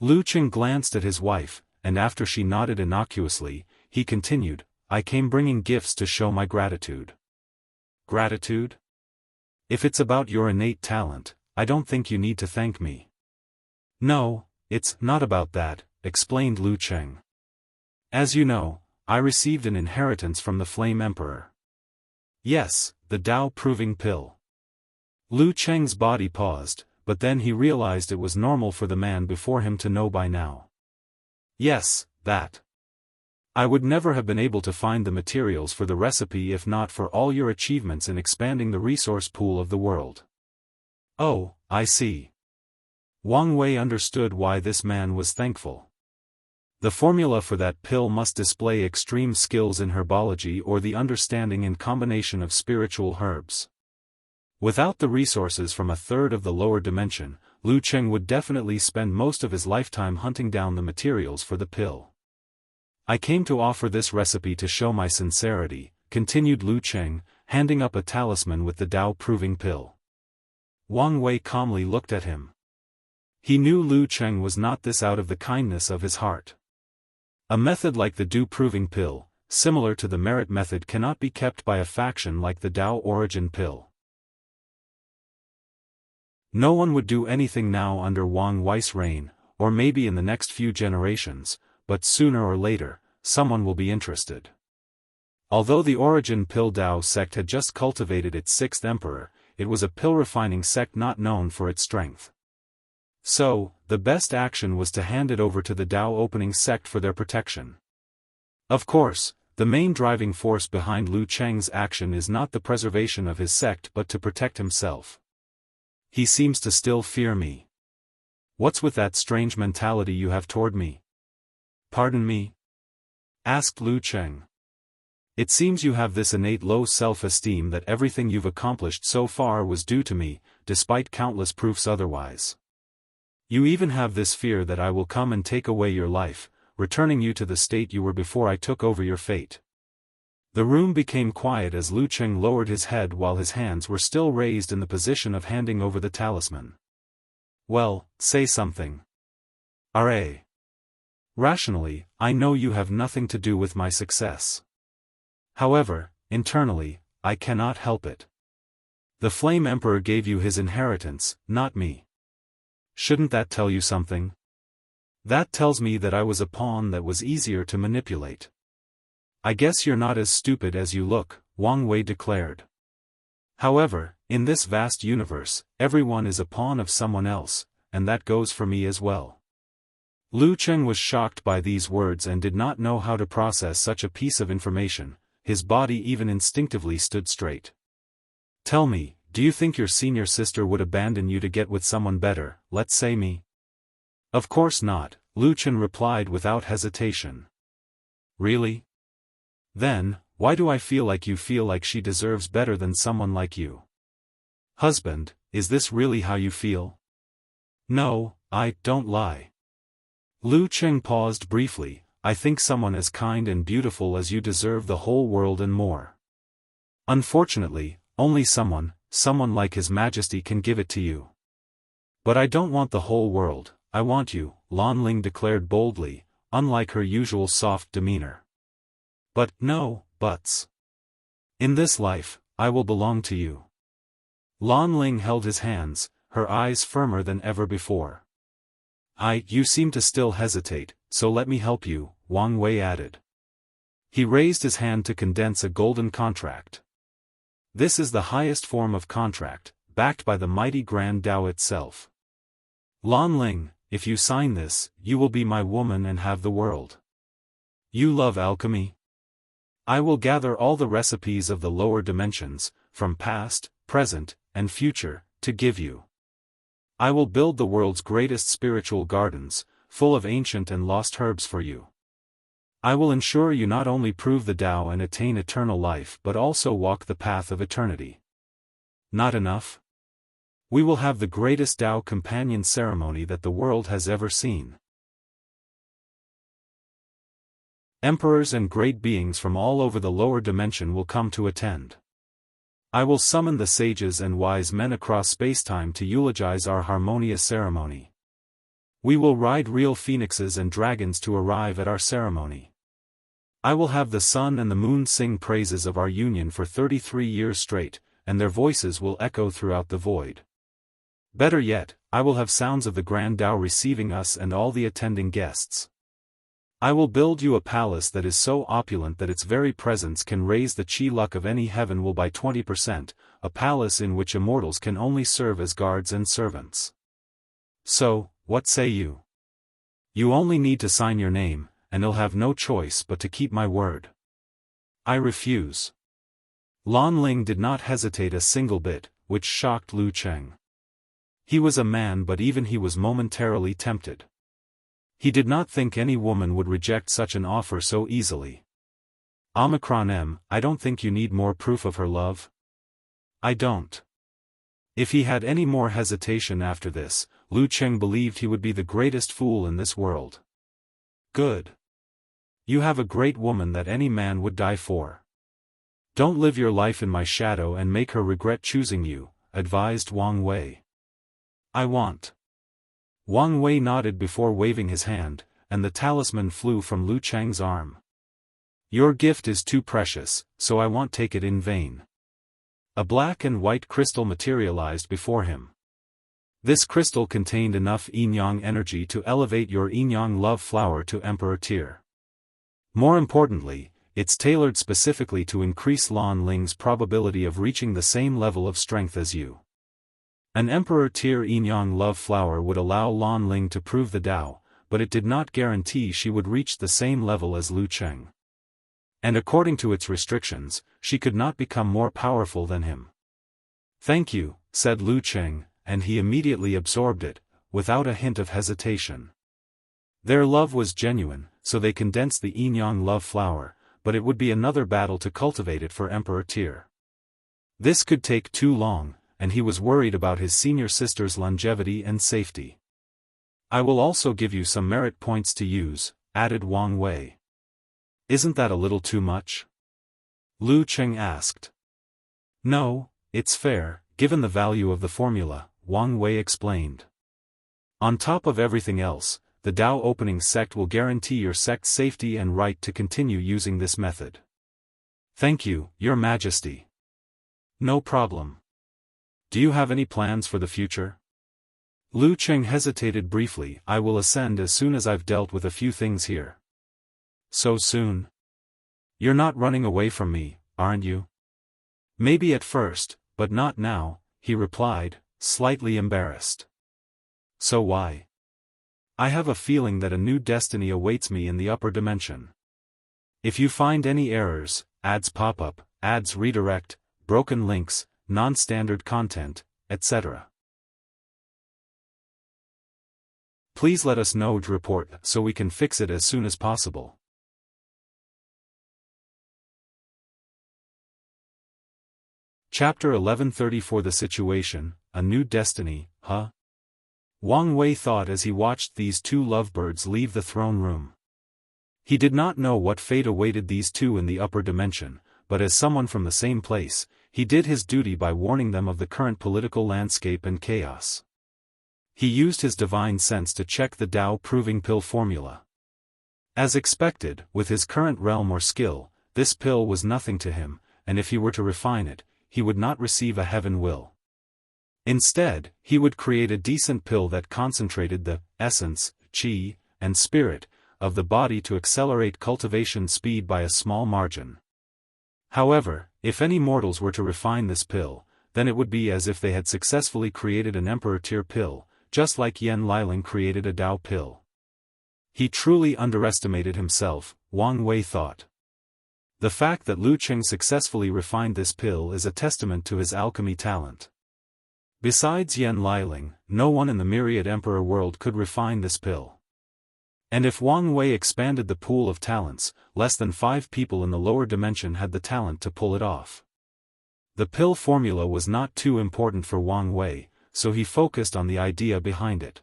Lu Cheng glanced at his wife, and after she nodded innocuously, he continued, "I came bringing gifts to show my gratitude." Gratitude? If it's about your innate talent, I don't think you need to thank me. No, it's not about that, explained Lu Cheng. As you know, I received an inheritance from the Flame Emperor. Yes, the Tao proving pill. Lu Cheng's body paused, but then he realized it was normal for the man before him to know by now. Yes, that. I would never have been able to find the materials for the recipe if not for all your achievements in expanding the resource pool of the world. Oh, I see. Wang Wei understood why this man was thankful. The formula for that pill must display extreme skills in herbology or the understanding and combination of spiritual herbs. Without the resources from a third of the lower dimension, Lu Cheng would definitely spend most of his lifetime hunting down the materials for the pill. I came to offer this recipe to show my sincerity, continued Lu Cheng, handing up a talisman with the Tao-proving pill. Wang Wei calmly looked at him. He knew Lu Cheng was not this out of the kindness of his heart. A method like the Tao-proving pill, similar to the merit method, cannot be kept by a faction like the Tao origin pill. No one would do anything now under Wang Wei's reign, or maybe in the next few generations, but sooner or later, someone will be interested. Although the origin pill Tao sect had just cultivated its sixth emperor, it was a pill-refining sect not known for its strength. So, the best action was to hand it over to the Tao opening sect for their protection. Of course, the main driving force behind Lu Cheng's action is not the preservation of his sect but to protect himself. He seems to still fear me. What's with that strange mentality you have toward me? Pardon me? Asked Lu Cheng. It seems you have this innate low self-esteem that everything you've accomplished so far was due to me, despite countless proofs otherwise. You even have this fear that I will come and take away your life, returning you to the state you were before I took over your fate. The room became quiet as Lu Cheng lowered his head while his hands were still raised in the position of handing over the talisman. Well, say something. R.A. Rationally, I know you have nothing to do with my success. However, internally, I cannot help it. The Flame Emperor gave you his inheritance, not me. Shouldn't that tell you something? That tells me that I was a pawn that was easier to manipulate. I guess you're not as stupid as you look, Wang Wei declared. However, in this vast universe, everyone is a pawn of someone else, and that goes for me as well. Lu Cheng was shocked by these words and did not know how to process such a piece of information. His body even instinctively stood straight. Tell me, do you think your senior sister would abandon you to get with someone better, let's say me? Of course not, Lu Cheng replied without hesitation. Really? Then, Why do I feel like you feel like she deserves better than someone like you? Husband, is this really how you feel? No, I don't lie. Lu Cheng paused briefly. I think someone as kind and beautiful as you deserve the whole world and more. Unfortunately, only someone like His Majesty can give it to you. But I don't want the whole world, I want you, Lan Ling declared boldly, unlike her usual soft demeanor. But, no, buts. In this life, I will belong to you. Lan Ling held his hands, her eyes firmer than ever before. You seem to still hesitate, so let me help you, Wang Wei added. He raised his hand to condense a golden contract. This is the highest form of contract, backed by the mighty Grand Tao itself. Lan Ling, if you sign this, you will be my woman and have the world. You love alchemy? I will gather all the recipes of the lower dimensions, from past, present, and future, to give you. I will build the world's greatest spiritual gardens, full of ancient and lost herbs for you. I will ensure you not only prove the Tao and attain eternal life but also walk the path of eternity. Not enough? We will have the greatest Tao companion ceremony that the world has ever seen. Emperors and great beings from all over the lower dimension will come to attend. I will summon the sages and wise men across spacetime to eulogize our harmonious ceremony. We will ride real phoenixes and dragons to arrive at our ceremony. I will have the sun and the moon sing praises of our union for 33 years straight, and their voices will echo throughout the void. Better yet, I will have sounds of the Grand Tao receiving us and all the attending guests. I will build you a palace that is so opulent that its very presence can raise the chi luck of any heaven will by 20%, a palace in which immortals can only serve as guards and servants. So, what say you? You only need to sign your name, and you'll have no choice but to keep my word. I refuse. Lan Ling did not hesitate a single bit, which shocked Lu Cheng. He was a man but even he was momentarily tempted. He did not think any woman would reject such an offer so easily. Omicron I don't think you need more proof of her love. I don't. If he had any more hesitation after this, Lu Cheng believed he would be the greatest fool in this world. Good. You have a great woman that any man would die for. Don't live your life in my shadow and make her regret choosing you, advised Wang Wei. I want. Wang Wei nodded before waving his hand, and the talisman flew from Lu Cheng's arm. Your gift is too precious, so I won't take it in vain. A black and white crystal materialized before him. This crystal contained enough yin-yang energy to elevate your yin-yang love flower to Emperor tier. More importantly, it's tailored specifically to increase Lan Ling's probability of reaching the same level of strength as you. An Emperor tier yin-yang love flower would allow Lan Ling to prove the Tao, but it did not guarantee she would reach the same level as Lu Cheng. And according to its restrictions, she could not become more powerful than him. Thank you, said Lu Cheng, and he immediately absorbed it, without a hint of hesitation. Their love was genuine, so they condensed the yin-yang love flower, but it would be another battle to cultivate it for Emperor tier. This could take too long, and he was worried about his senior sister's longevity and safety. I will also give you some merit points to use, added Wang Wei. Isn't that a little too much? Lu Cheng asked. No, it's fair, given the value of the formula, Wang Wei explained. On top of everything else, the Tao opening sect will guarantee your sect's safety and right to continue using this method. Thank you, Your Majesty. No problem. Do you have any plans for the future? Lu Cheng hesitated briefly. I will ascend as soon as I've dealt with a few things here. So soon? You're not running away from me, aren't you? Maybe at first, but not now, he replied, slightly embarrassed. So why? I have a feeling that a new destiny awaits me in the upper dimension. If you find any errors, ads pop up, ads redirect, broken links, non-standard content, etc. Please let us know to report so we can fix it as soon as possible. Chapter 1134 The Situation, A New Destiny, huh? Wang Wei thought as he watched these two lovebirds leave the throne room. He did not know what fate awaited these two in the upper dimension, but as someone from the same place, he did his duty by warning them of the current political landscape and chaos. He used his divine sense to check the Tao proving pill formula. As expected, with his current realm or skill, this pill was nothing to him, and if he were to refine it, he would not receive a heaven will. Instead, he would create a decent pill that concentrated the essence, qi, and spirit of the body to accelerate cultivation speed by a small margin. However, if any mortals were to refine this pill, then it would be as if they had successfully created an emperor-tier pill, just like Yan Liling created a Tao pill. He truly underestimated himself, Wang Wei thought. The fact that Lu Qing successfully refined this pill is a testament to his alchemy talent. Besides Yan Liling, no one in the myriad emperor world could refine this pill. And if Wang Wei expanded the pool of talents, less than 5 people in the lower dimension had the talent to pull it off. The pill formula was not too important for Wang Wei, so he focused on the idea behind it.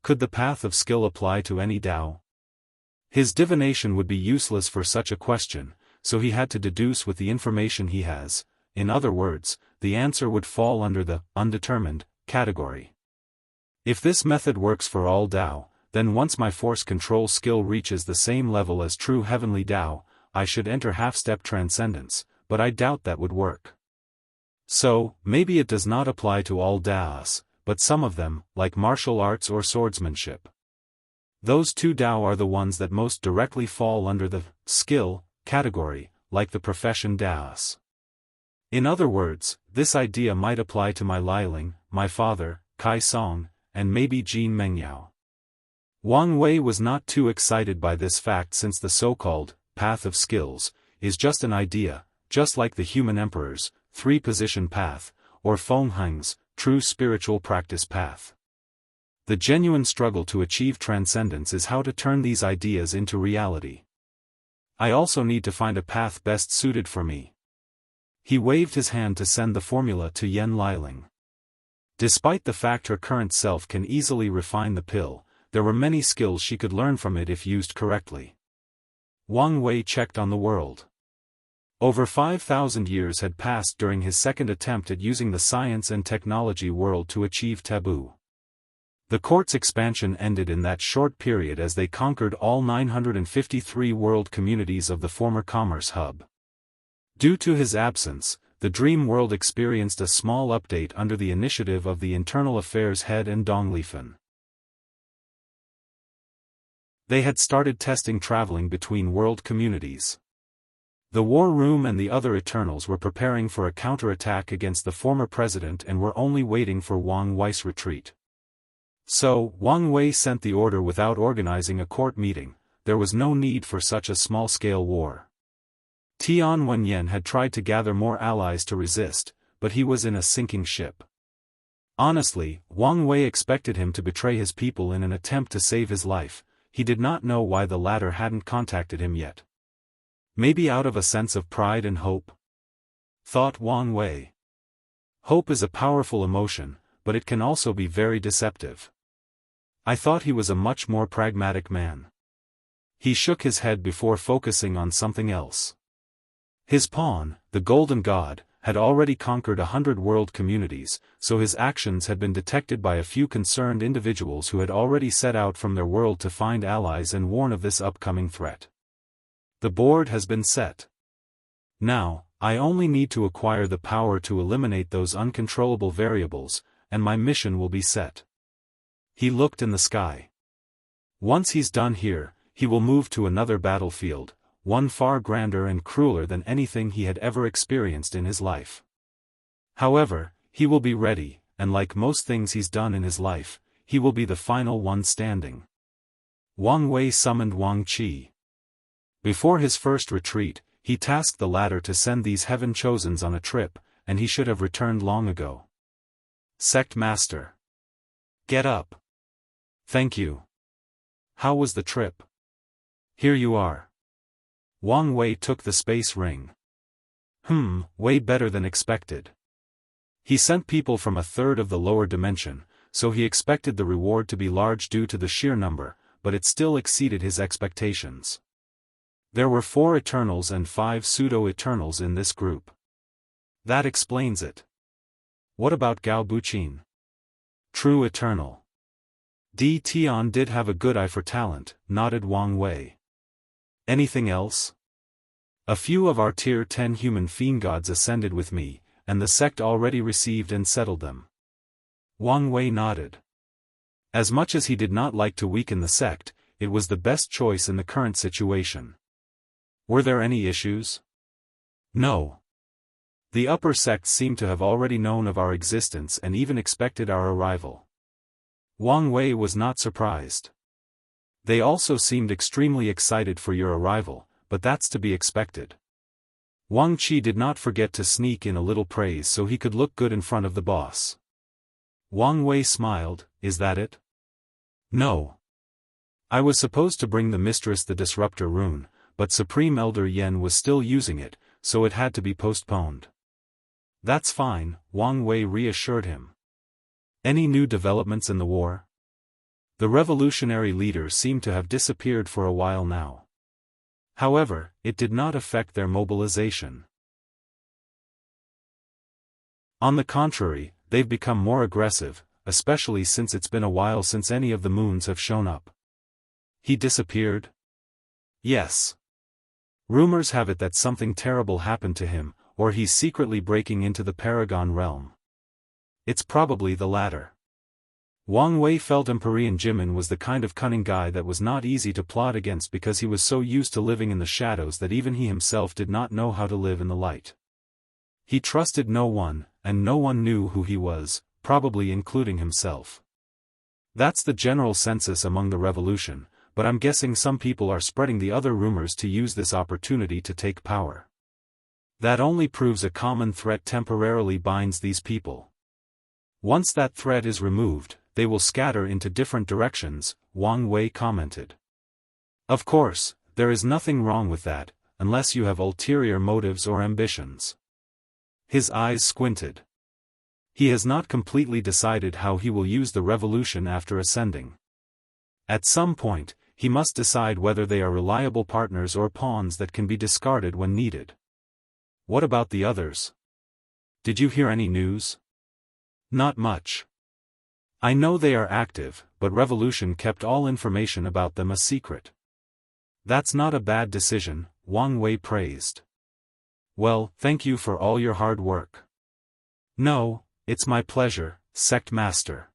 Could the path of skill apply to any Tao? His divination would be useless for such a question, so he had to deduce with the information he has. In other words, the answer would fall under the undetermined category. If this method works for all Tao, then once my force control skill reaches the same level as true heavenly Tao, I should enter half-step transcendence, but I doubt that would work. So, maybe it does not apply to all Taos, but some of them, like martial arts or swordsmanship. Those two Tao are the ones that most directly fall under the skill category, like the profession Taos. In other words, this idea might apply to my Liling, my father, Kai Song, and maybe Jin Mengyao. Wang Wei was not too excited by this fact since the so-called path of skills is just an idea, just like the human emperor's 3-position path, or Feng Heng's true spiritual practice path. The genuine struggle to achieve transcendence is how to turn these ideas into reality. I also need to find a path best suited for me. He waved his hand to send the formula to Yan Liling. Despite the fact her current self can easily refine the pill, there were many skills she could learn from it if used correctly. Wang Wei checked on the world. Over 5,000 years had passed during his second attempt at using the science and technology world to achieve taboo. The court's expansion ended in that short period as they conquered all 953 world communities of the former commerce hub. Due to his absence, the dream world experienced a small update under the initiative of the internal affairs head and Donglifan. They had started testing traveling between world communities. The War Room and the other Eternals were preparing for a counterattack against the former president and were only waiting for Wang Wei's retreat. So, Wang Wei sent the order without organizing a court meeting. There was no need for such a small-scale war. Tian Wenyan had tried to gather more allies to resist, but he was in a sinking ship. Honestly, Wang Wei expected him to betray his people in an attempt to save his life. He did not know why the latter hadn't contacted him yet. Maybe out of a sense of pride and hope? Thought Wang Wei. Hope is a powerful emotion, but it can also be very deceptive. I thought he was a much more pragmatic man. He shook his head before focusing on something else. His pawn, the Golden God, had already conquered 100 world communities, so his actions had been detected by a few concerned individuals who had already set out from their world to find allies and warn of this upcoming threat. The board has been set. Now, I only need to acquire the power to eliminate those uncontrollable variables, and my mission will be set. He looked in the sky. Once he's done here, he will move to another battlefield, one far grander and crueler than anything he had ever experienced in his life. However, he will be ready, and like most things he's done in his life, he will be the final one standing. Wang Wei summoned Wang Qi. Before his first retreat, he tasked the latter to send these heaven chosens on a trip, and he should have returned long ago. Sect Master. Get up. Thank you. How was the trip? Here you are. Wang Wei took the space ring. Way better than expected. He sent people from a third of the lower dimension, so he expected the reward to be large due to the sheer number, but it still exceeded his expectations. There were 4 Eternals and 5 Pseudo-Eternals in this group. That explains it. What about Gao Buqin? True Eternal. Di Tian did have a good eye for talent, nodded Wang Wei. Anything else? A few of our tier 10 human fiend gods ascended with me, and the sect already received and settled them. Wang Wei nodded. As much as he did not like to weaken the sect, it was the best choice in the current situation. Were there any issues? No. The upper sects seemed to have already known of our existence and even expected our arrival. Wang Wei was not surprised. They also seemed extremely excited for your arrival, but that's to be expected. Wang Qi did not forget to sneak in a little praise so he could look good in front of the boss. Wang Wei smiled, is that it? No. I was supposed to bring the mistress the disruptor rune, but Supreme Elder Yen was still using it, so it had to be postponed. That's fine, Wang Wei reassured him. Any new developments in the war? The revolutionary leaders seem to have disappeared for a while now. However, it did not affect their mobilization. On the contrary, they've become more aggressive, especially since it's been a while since any of the moons have shown up. He disappeared? Yes. Rumors have it that something terrible happened to him, or he's secretly breaking into the Paragon realm. It's probably the latter. Wang Wei felt Empyrean Jimin was the kind of cunning guy that was not easy to plot against because he was so used to living in the shadows that even he himself did not know how to live in the light. He trusted no one, and no one knew who he was, probably including himself. That's the general census among the revolution, but I'm guessing some people are spreading the other rumors to use this opportunity to take power. That only proves a common threat temporarily binds these people. Once that threat is removed, they will scatter into different directions, Wang Wei commented. Of course, there is nothing wrong with that, unless you have ulterior motives or ambitions. His eyes squinted. He has not completely decided how he will use the revolution after ascending. At some point, he must decide whether they are reliable partners or pawns that can be discarded when needed. What about the others? Did you hear any news? Not much. I know they are active, but Revolution kept all information about them a secret. That's not a bad decision, Wang Wei praised. Well, thank you for all your hard work. No, it's my pleasure, Sect Master.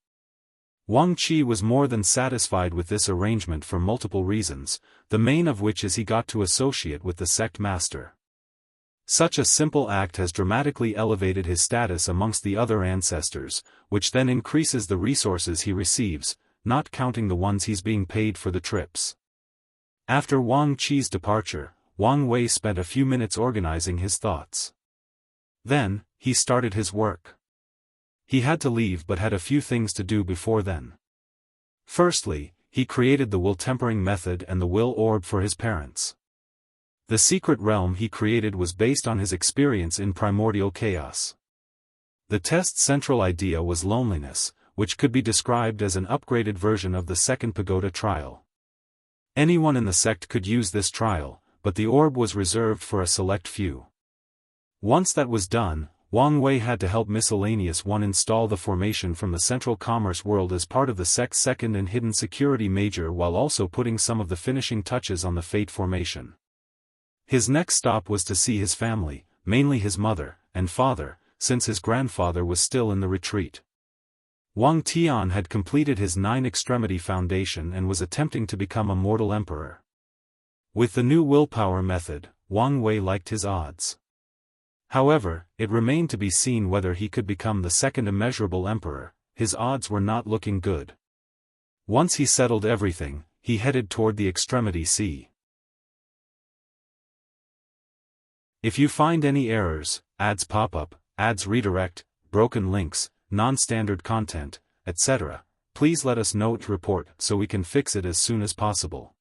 Wang Qi was more than satisfied with this arrangement for multiple reasons, the main of which is he got to associate with the Sect Master. Such a simple act has dramatically elevated his status amongst the other ancestors, which then increases the resources he receives, not counting the ones he's being paid for the trips. After Wang Qi's departure, Wang Wei spent a few minutes organizing his thoughts. Then, he started his work. He had to leave but had a few things to do before then. Firstly, he created the will tempering method and the will orb for his parents. The secret realm he created was based on his experience in primordial chaos. The test's central idea was loneliness, which could be described as an upgraded version of the second pagoda trial. Anyone in the sect could use this trial, but the orb was reserved for a select few. Once that was done, Wang Wei had to help Miscellaneous One install the formation from the Central Commerce World as part of the sect's second and hidden security major while also putting some of the finishing touches on the Fate formation. His next stop was to see his family, mainly his mother and father, since his grandfather was still in the retreat. Wang Tian had completed his 9-extremity foundation and was attempting to become a mortal emperor. With the new willpower method, Wang Wei liked his odds. However, it remained to be seen whether he could become the second immeasurable emperor. His odds were not looking good. Once he settled everything, he headed toward the Extremity Sea. If you find any errors, ads pop up, ads redirect, broken links, non-standard content, etc., please let us know to report so we can fix it as soon as possible.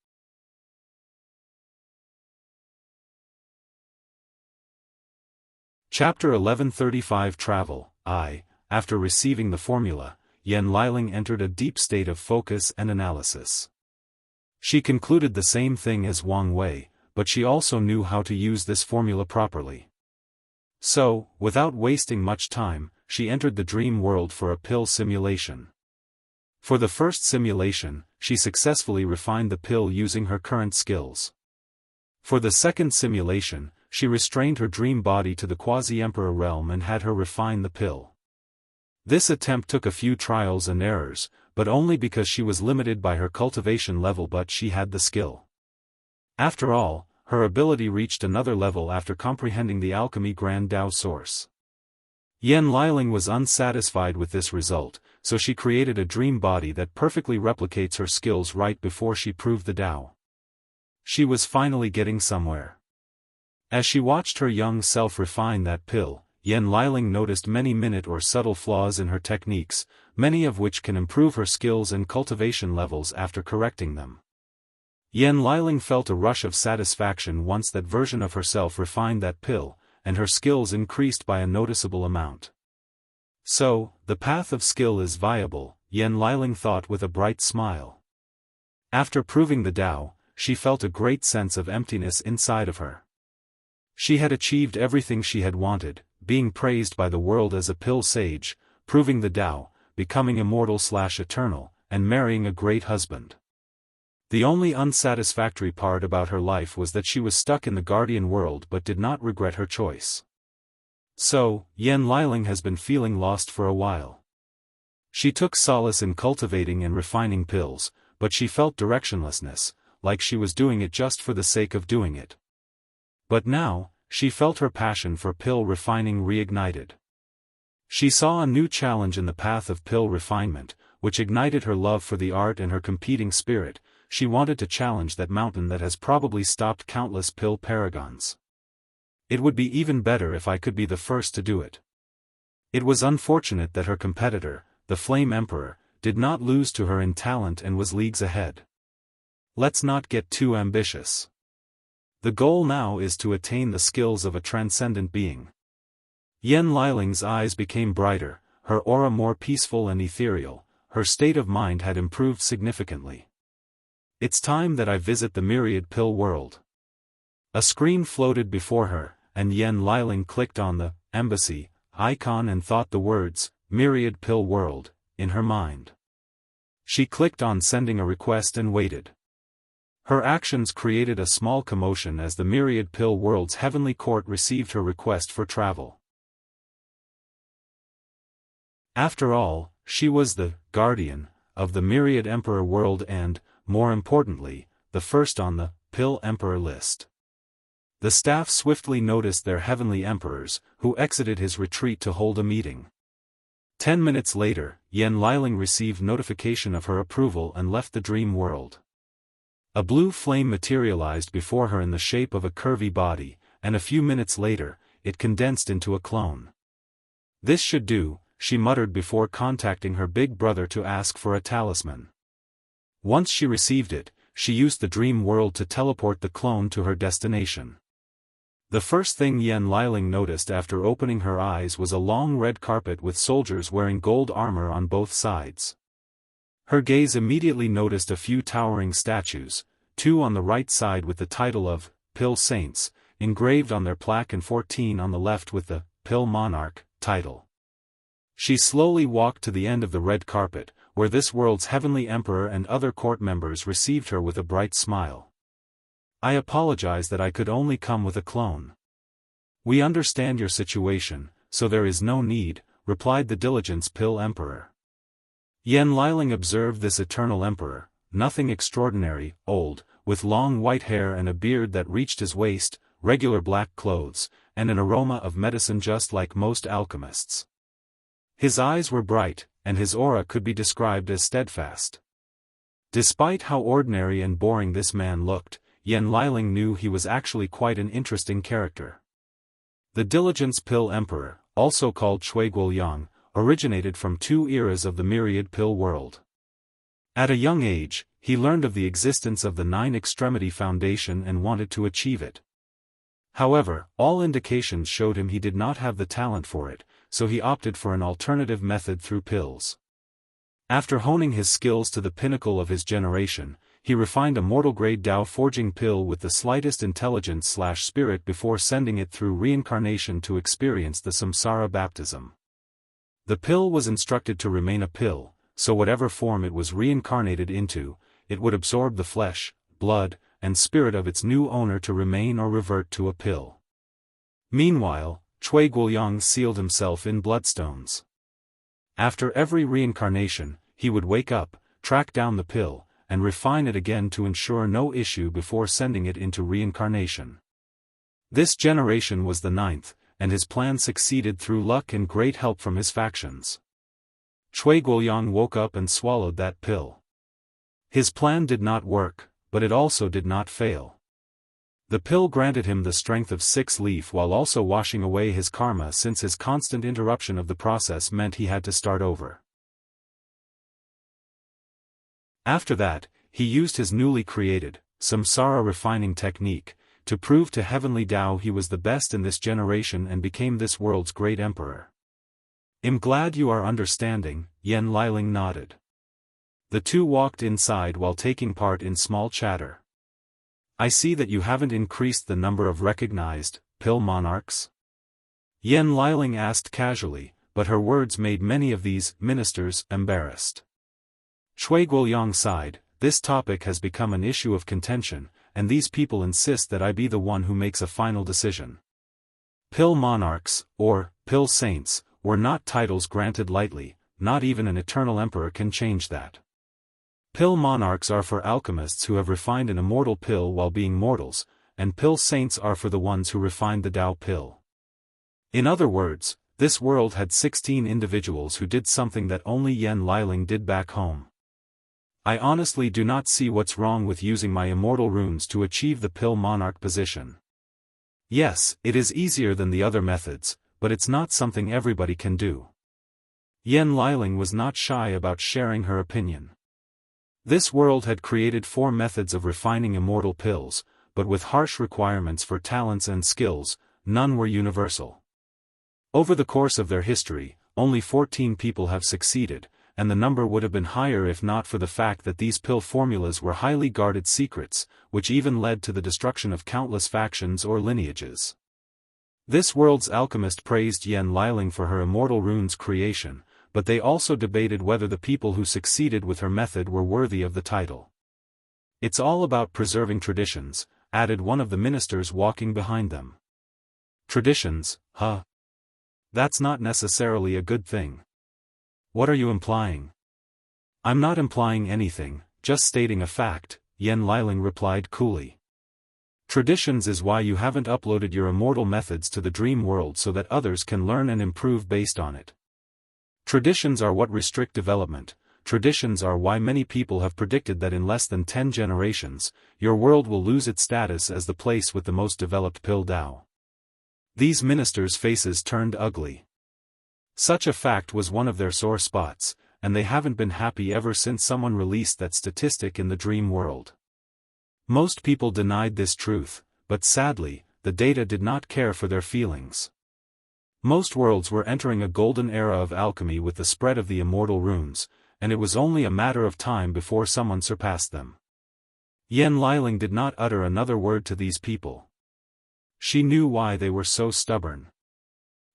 Chapter 1135 Travel. After receiving the formula, Yan Liling entered a deep state of focus and analysis. She concluded the same thing as Wang Wei, but she also knew how to use this formula properly. So, without wasting much time, she entered the dream world for a pill simulation. For the first simulation, she successfully refined the pill using her current skills. For the second simulation, she restrained her dream body to the quasi-emperor realm and had her refine the pill. This attempt took a few trials and errors, but only because she was limited by her cultivation level, but she had the skill. After all, her ability reached another level after comprehending the alchemy Grand Dao source. Yan Liling was unsatisfied with this result, so she created a dream body that perfectly replicates her skills right before she proved the Dao. She was finally getting somewhere. As she watched her young self refine that pill, Yan Liling noticed many minute or subtle flaws in her techniques, many of which can improve her skills and cultivation levels after correcting them. Yan Liling felt a rush of satisfaction once that version of herself refined that pill, and her skills increased by a noticeable amount. So, the path of skill is viable, Yan Liling thought with a bright smile. After proving the Dao, she felt a great sense of emptiness inside of her. She had achieved everything she had wanted, being praised by the world as a pill sage, proving the Dao, becoming immortal/eternal, and marrying a great husband. The only unsatisfactory part about her life was that she was stuck in the guardian world but did not regret her choice. So, Yan Liling has been feeling lost for a while. She took solace in cultivating and refining pills, but she felt directionlessness, like she was doing it just for the sake of doing it. But now, she felt her passion for pill refining reignited. She saw a new challenge in the path of pill refinement, which ignited her love for the art and her competing spirit. She wanted to challenge that mountain that has probably stopped countless pill paragons. It would be even better if I could be the first to do it. It was unfortunate that her competitor, the Flame Emperor, did not lose to her in talent and was leagues ahead. Let's not get too ambitious. The goal now is to attain the skills of a transcendent being. Yan Liling's eyes became brighter, her aura more peaceful and ethereal, her state of mind had improved significantly. It's time that I visit the myriad pill world. A screen floated before her, and Yan Liling clicked on the embassy icon and thought the words, myriad pill world, in her mind. She clicked on sending a request and waited. Her actions created a small commotion as the myriad pill world's heavenly court received her request for travel. After all, she was the guardian of the myriad emperor world and, more importantly, the first on the pill emperor list. The staff swiftly noticed their heavenly emperors, who exited his retreat to hold a meeting. 10 minutes later, Yan Liling received notification of her approval and left the dream world. A blue flame materialized before her in the shape of a curvy body, and a few minutes later, it condensed into a clone. This should do, she muttered before contacting her big brother to ask for a talisman. Once she received it, she used the dream world to teleport the clone to her destination. The first thing Yan Liling noticed after opening her eyes was a long red carpet with soldiers wearing gold armor on both sides. Her gaze immediately noticed a few towering statues, two on the right side with the title of Pill Saints, engraved on their plaque, and 14 on the left with the Pill Monarch title. She slowly walked to the end of the red carpet, where this world's heavenly emperor and other court members received her with a bright smile. I apologize that I could only come with a clone. We understand your situation, so there is no need, replied the Diligence Pill Emperor. Yan Liling observed this eternal emperor, nothing extraordinary, old, with long white hair and a beard that reached his waist, regular black clothes, and an aroma of medicine just like most alchemists. His eyes were bright, and his aura could be described as steadfast. Despite how ordinary and boring this man looked, Yan Liling knew he was actually quite an interesting character. The Diligence Pill Emperor, also called Shui Guoyang, originated from two eras of the myriad pill world. At a young age, he learned of the existence of the Nine Extremity Foundation and wanted to achieve it. However, all indications showed him he did not have the talent for it, so he opted for an alternative method through pills. After honing his skills to the pinnacle of his generation, he refined a mortal-grade Dao forging pill with the slightest intelligence/spirit before sending it through reincarnation to experience the samsara baptism. The pill was instructed to remain a pill, so whatever form it was reincarnated into, it would absorb the flesh, blood, and spirit of its new owner to remain or revert to a pill. Meanwhile, Cui Guoyang sealed himself in bloodstones. After every reincarnation, he would wake up, track down the pill, and refine it again to ensure no issue before sending it into reincarnation. This generation was the 9th, and his plan succeeded through luck and great help from his factions. Cui Guoyang woke up and swallowed that pill. His plan did not work, but it also did not fail. The pill granted him the strength of 6 leaf while also washing away his karma, since his constant interruption of the process meant he had to start over. After that, he used his newly created, samsara refining technique, to prove to Heavenly Tao he was the best in this generation and became this world's great emperor. "I'm glad you are understanding," Yan Liling nodded. The two walked inside while taking part in small chatter. "I see that you haven't increased the number of recognized, pill monarchs?" Yan Liling asked casually, but her words made many of these ministers embarrassed. Cui Guoyang sighed. "This topic has become an issue of contention, and these people insist that I be the one who makes a final decision. Pill monarchs, or pill saints, were not titles granted lightly, not even an eternal emperor can change that. Pill monarchs are for alchemists who have refined an immortal pill while being mortals, and pill saints are for the ones who refined the Tao pill. In other words, this world had 16 individuals who did something that only Yan Liling did back home. I honestly do not see what's wrong with using my immortal runes to achieve the pill monarch position. Yes, it is easier than the other methods, but it's not something everybody can do." Yan Liling was not shy about sharing her opinion. This world had created 4 methods of refining immortal pills, but with harsh requirements for talents and skills, none were universal. Over the course of their history, only 14 people have succeeded, and the number would have been higher if not for the fact that these pill formulas were highly guarded secrets, which even led to the destruction of countless factions or lineages. This world's alchemist praised Yan Liling for her immortal runes creation, but they also debated whether the people who succeeded with her method were worthy of the title. "It's all about preserving traditions," added one of the ministers walking behind them. "Traditions, huh? That's not necessarily a good thing." "What are you implying?" "I'm not implying anything, just stating a fact," Yan Liling replied coolly. "Traditions is why you haven't uploaded your immortal methods to the dream world so that others can learn and improve based on it. Traditions are what restrict development. Traditions are why many people have predicted that in less than 10 generations, your world will lose its status as the place with the most developed pill Dao." These ministers' faces turned ugly. Such a fact was one of their sore spots, and they haven't been happy ever since someone released that statistic in the dream world. Most people denied this truth, but sadly, the data did not care for their feelings. Most worlds were entering a golden era of alchemy with the spread of the immortal runes, and it was only a matter of time before someone surpassed them. Yan Liling did not utter another word to these people. She knew why they were so stubborn.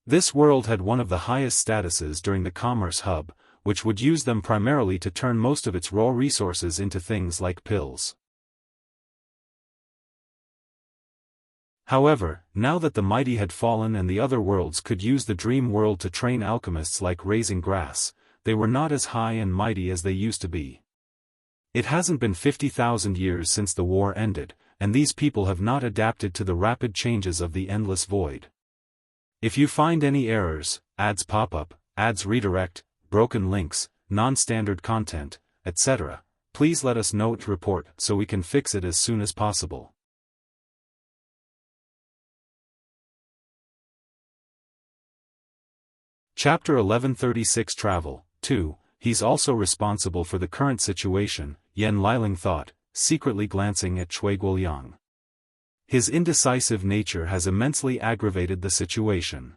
This world had one of the highest statuses during the commerce hub, which would use them primarily to turn most of its raw resources into things like pills. However, now that the mighty had fallen and the other worlds could use the dream world to train alchemists like raising grass, they were not as high and mighty as they used to be. It hasn't been 50,000 years since the war ended, and these people have not adapted to the rapid changes of the endless void. If you find any errors, ads pop up, ads redirect, broken links, non-standard content, etc., please let us know to report so we can fix it as soon as possible. Chapter 1136 Travel 2. He's also responsible for the current situation, Yan Liling thought, secretly glancing at Cui Guoyang. His indecisive nature has immensely aggravated the situation.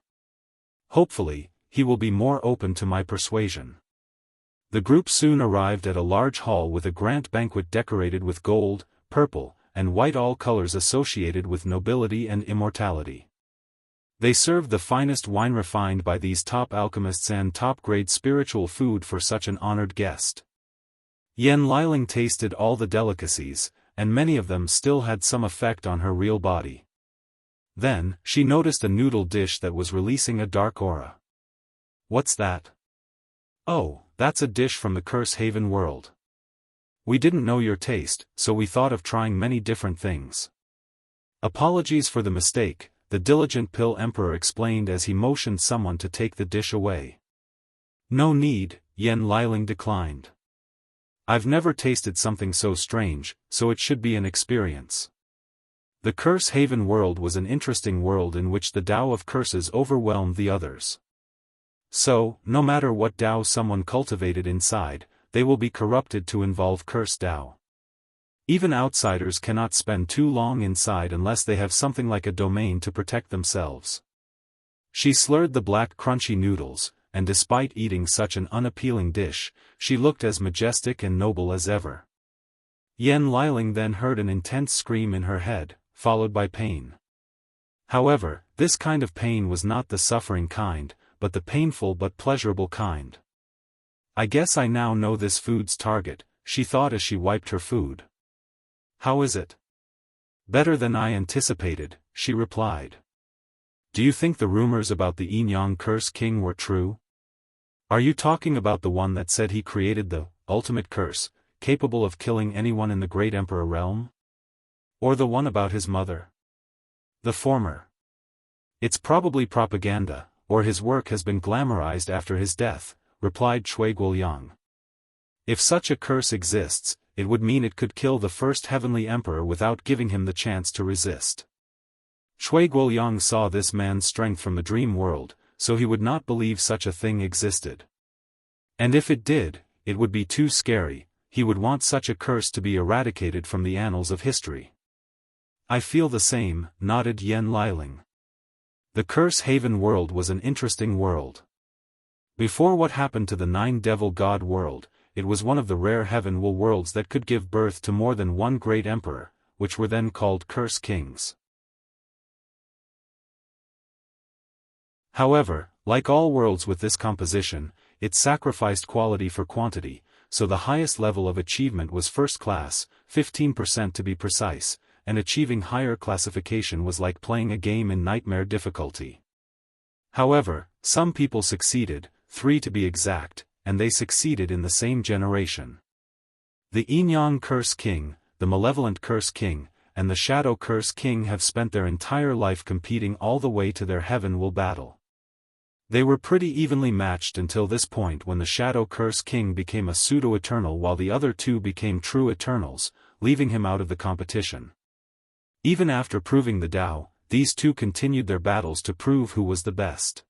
Hopefully, he will be more open to my persuasion. The group soon arrived at a large hall with a grand banquet decorated with gold, purple, and white, all colors associated with nobility and immortality. They served the finest wine refined by these top alchemists and top-grade spiritual food for such an honored guest. Yen Liling tasted all the delicacies, and many of them still had some effect on her real body. Then, she noticed a noodle dish that was releasing a dark aura. What's that? Oh, that's a dish from the Curse Haven world. We didn't know your taste, so we thought of trying many different things. Apologies for the mistake, the diligent Pill Emperor explained as he motioned someone to take the dish away. No need, Yen Liling declined. I've never tasted something so strange, so it should be an experience. The Curse Haven world was an interesting world in which the Tao of curses overwhelmed the others. So, no matter what Tao someone cultivated inside, they will be corrupted to involve curse Tao. Even outsiders cannot spend too long inside unless they have something like a domain to protect themselves. She slurred the black crunchy noodles, and despite eating such an unappealing dish, she looked as majestic and noble as ever. Yen Liling then heard an intense scream in her head, followed by pain. However, this kind of pain was not the suffering kind, but the painful but pleasurable kind. I guess I now know this food's target, she thought as she wiped her food. How is it? Better than I anticipated, she replied. Do you think the rumors about the Inyang Curse King were true? Are you talking about the one that said he created the ultimate curse, capable of killing anyone in the Great Emperor realm? Or the one about his mother? The former. It's probably propaganda, or his work has been glamorized after his death, replied Shui Guoyang. If such a curse exists, it would mean it could kill the first heavenly emperor without giving him the chance to resist. Shui Guoyang saw this man's strength from the dream world, so he would not believe such a thing existed. And if it did, it would be too scary, he would want such a curse to be eradicated from the annals of history. I feel the same, nodded Yen Liling. The Curse Haven world was an interesting world. Before what happened to the Nine Devil God world, it was one of the rare heaven-will worlds that could give birth to more than one great emperor, which were then called Curse Kings. However, like all worlds with this composition, it sacrificed quality for quantity, so the highest level of achievement was first class, 15% to be precise, and achieving higher classification was like playing a game in nightmare difficulty. However, some people succeeded, 3 to be exact, and they succeeded in the same generation. The Inyang Curse King, the Malevolent Curse King, and the Shadow Curse King have spent their entire life competing all the way to their heaven-will battle. They were pretty evenly matched until this point when the Shadow Curse King became a pseudo-eternal while the other two became true eternals, leaving him out of the competition. Even after proving the Tao, these two continued their battles to prove who was the best.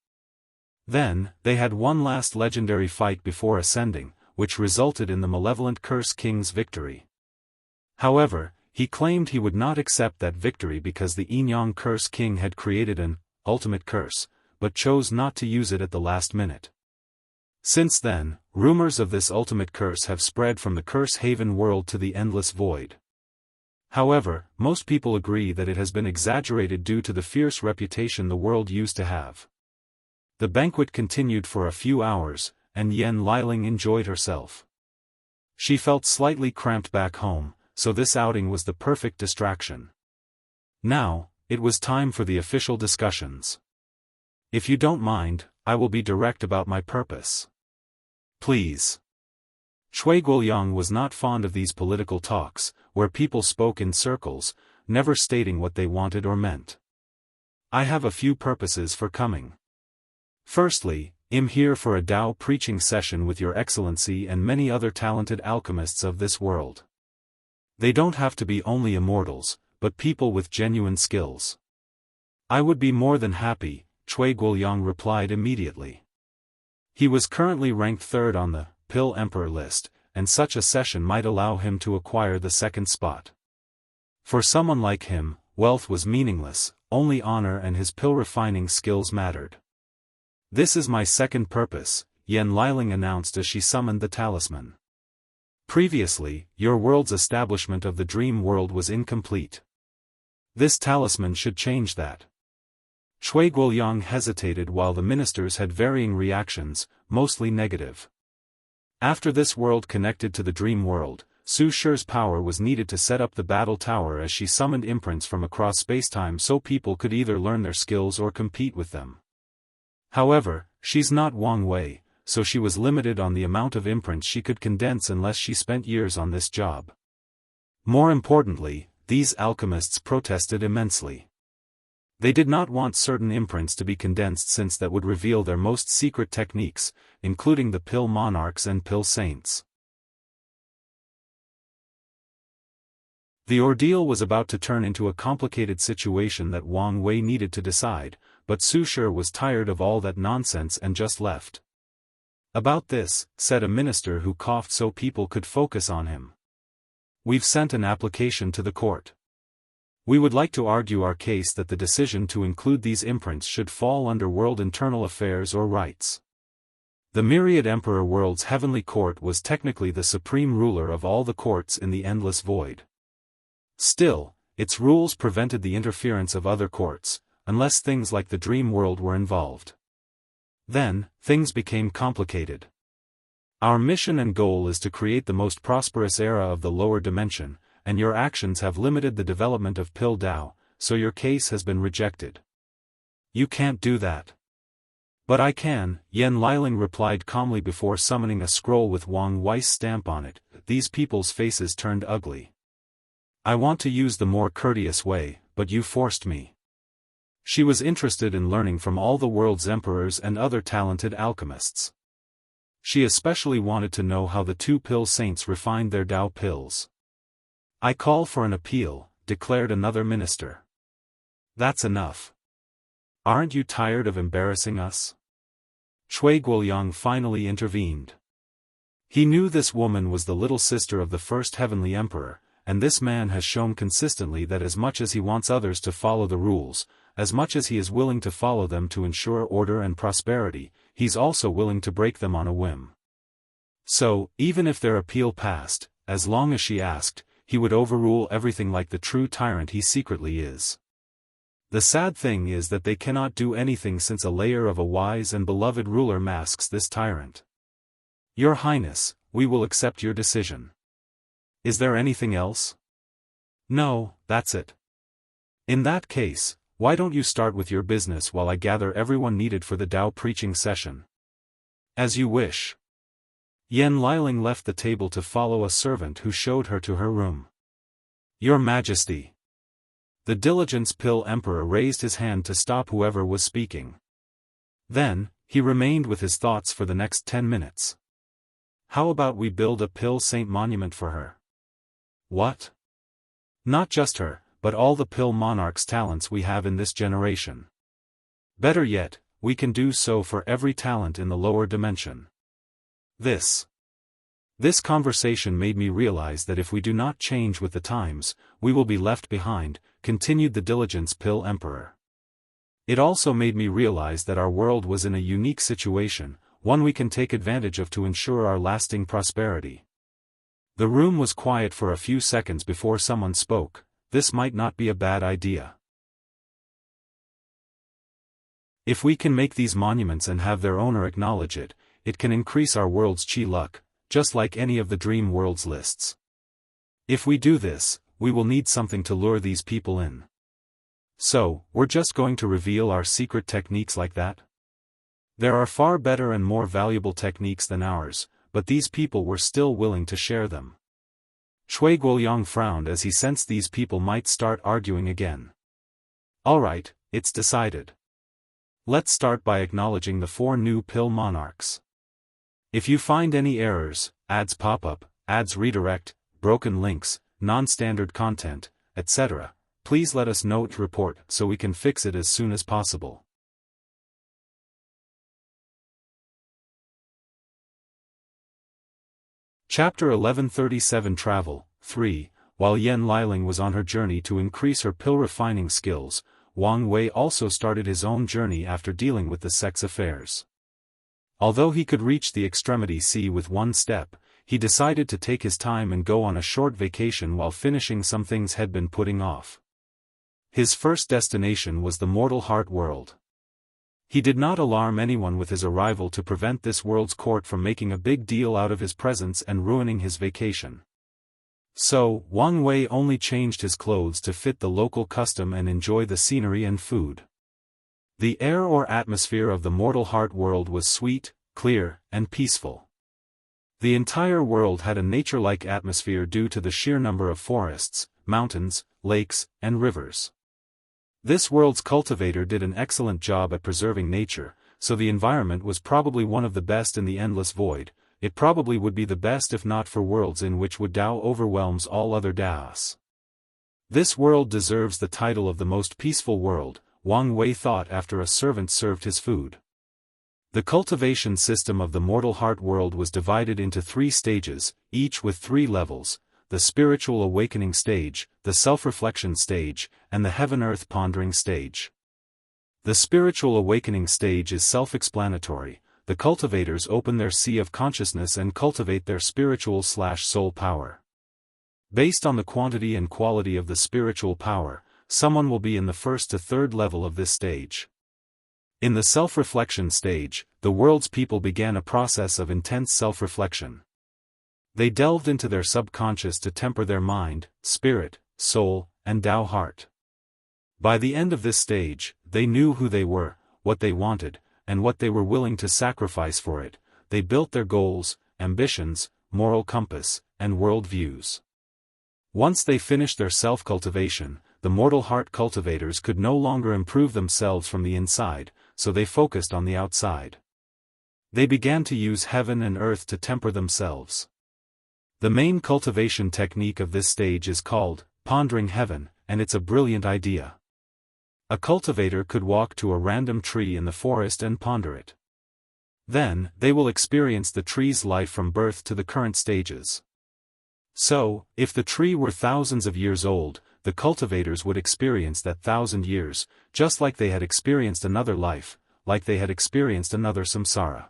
Then, they had one last legendary fight before ascending, which resulted in the Malevolent Curse King's victory. However, he claimed he would not accept that victory because the Inyang Curse King had created an ultimate curse, but chose not to use it at the last minute. Since then, rumors of this ultimate curse have spread from the Curse Haven world to the endless void. However, most people agree that it has been exaggerated due to the fierce reputation the world used to have. The banquet continued for a few hours, and Yen Liling enjoyed herself. She felt slightly cramped back home, so this outing was the perfect distraction. Now, it was time for the official discussions. If you don't mind, I will be direct about my purpose. Please. Shui Guoyang was not fond of these political talks, where people spoke in circles, never stating what they wanted or meant. I have a few purposes for coming. Firstly, I'm here for a Tao preaching session with Your Excellency and many other talented alchemists of this world. They don't have to be only immortals, but people with genuine skills. I would be more than happy, Shui Guoyang replied immediately. He was currently ranked 3rd on the Pill Emperor list, and such a session might allow him to acquire the 2nd spot. For someone like him, wealth was meaningless, only honor and his pill refining skills mattered. "This is my second purpose," Yen Liling announced as she summoned the talisman. "Previously, your world's establishment of the dream world was incomplete. This talisman should change that." Cui Guoyang hesitated while the ministers had varying reactions, mostly negative. After this world connected to the dream world, Su Shi's power was needed to set up the battle tower as she summoned imprints from across spacetime so people could either learn their skills or compete with them. However, she's not Wang Wei, so she was limited on the amount of imprints she could condense unless she spent years on this job. More importantly, these alchemists protested immensely. They did not want certain imprints to be condensed since that would reveal their most secret techniques, including the Pill Monarchs and Pill Saints. The ordeal was about to turn into a complicated situation that Wang Wei needed to decide, but Su Shi was tired of all that nonsense and just left. "About this," said a minister who coughed so people could focus on him. "We've sent an application to the court. We would like to argue our case that the decision to include these imprints should fall under world internal affairs or rights. The Myriad Emperor World's heavenly court was technically the supreme ruler of all the courts in the endless void. Still, its rules prevented the interference of other courts, unless things like the dream world were involved. Then, things became complicated. Our mission and goal is to create the most prosperous era of the lower dimension, and your actions have limited the development of Pill Dao, so your case has been rejected." "You can't do that." "But I can," Yen Liling replied calmly before summoning a scroll with Wang Wei's stamp on it. These people's faces turned ugly. "I want to use the more courteous way, but you forced me." She was interested in learning from all the world's emperors and other talented alchemists. She especially wanted to know how the two Pill Saints refined their Dao pills. "I call for an appeal," declared another minister. "That's enough. Aren't you tired of embarrassing us?" Cui Guoyang finally intervened. He knew this woman was the little sister of the first heavenly emperor, and this man has shown consistently that as much as he wants others to follow the rules, as much as he is willing to follow them to ensure order and prosperity, he's also willing to break them on a whim. So, even if their appeal passed, as long as she asked, he would overrule everything like the true tyrant he secretly is. The sad thing is that they cannot do anything since a layer of a wise and beloved ruler masks this tyrant. "Your Highness, we will accept your decision. Is there anything else?" "No, that's it." "In that case, why don't you start with your business while I gather everyone needed for the Dao preaching session?" "As you wish." Yen Liling left the table to follow a servant who showed her to her room. "Your Majesty." The Diligence Pill Emperor raised his hand to stop whoever was speaking. Then, he remained with his thoughts for the next 10 minutes. "How about we build a Pill Saint monument for her?" "What?" "Not just her, but all the Pill Monarch's talents we have in this generation. Better yet, we can do so for every talent in the lower dimension." This conversation made me realize that if we do not change with the times, we will be left behind, continued the Diligence Pill Emperor. It also made me realize that our world was in a unique situation, one we can take advantage of to ensure our lasting prosperity. The room was quiet for a few seconds before someone spoke. "This might not be a bad idea. If we can make these monuments and have their owner acknowledge it, it can increase our world's chi luck, just like any of the dream world's lists. If we do this, we will need something to lure these people in. So, we're just going to reveal our secret techniques like that? There are far better and more valuable techniques than ours, but these people were still willing to share them." Cui Guoyang frowned as he sensed these people might start arguing again. "Alright, it's decided. Let's start by acknowledging the 4 new Pill Monarchs. If you find any errors, ads pop up, ads redirect, broken links, non-standard content, etc., please let us know to report so we can fix it as soon as possible." Chapter 1137 Travel 3, while Yan Liling was on her journey to increase her pill refining skills, Wang Wei also started his own journey after dealing with the sect's affairs. Although he could reach the extremity C with one step, he decided to take his time and go on a short vacation while finishing some things he'd been putting off. His first destination was the mortal heart world. He did not alarm anyone with his arrival to prevent this world's court from making a big deal out of his presence and ruining his vacation. So, Wang Wei only changed his clothes to fit the local custom and enjoy the scenery and food. The air or atmosphere of the mortal heart world was sweet, clear, and peaceful. The entire world had a nature-like atmosphere due to the sheer number of forests, mountains, lakes, and rivers. This world's cultivator did an excellent job at preserving nature, so the environment was probably one of the best in the endless void. It probably would be the best if not for worlds in which Dao overwhelms all other Daos. This world deserves the title of the most peaceful world, Wang Wei thought after a servant served his food. The cultivation system of the mortal heart world was divided into 3 stages, each with 3 levels: the spiritual awakening stage, the self-reflection stage, and the heaven-earth pondering stage. The spiritual awakening stage is self-explanatory. The cultivators open their sea of consciousness and cultivate their spiritual/soul power. Based on the quantity and quality of the spiritual power, someone will be in the 1st to 3rd level of this stage. In the self-reflection stage, the world's people began a process of intense self-reflection. They delved into their subconscious to temper their mind, spirit, soul, and Dao heart. By the end of this stage, they knew who they were, what they wanted, and what they were willing to sacrifice for it. They built their goals, ambitions, moral compass, and world views. Once they finished their self-cultivation, the mortal heart cultivators could no longer improve themselves from the inside, so they focused on the outside. They began to use heaven and earth to temper themselves. The main cultivation technique of this stage is called pondering heaven, and it's a brilliant idea. A cultivator could walk to a random tree in the forest and ponder it. Then, they will experience the tree's life from birth to the current stages. So, if the tree were thousands of years old, the cultivators would experience that 1,000 years, just like they had experienced another life, like they had experienced another samsara.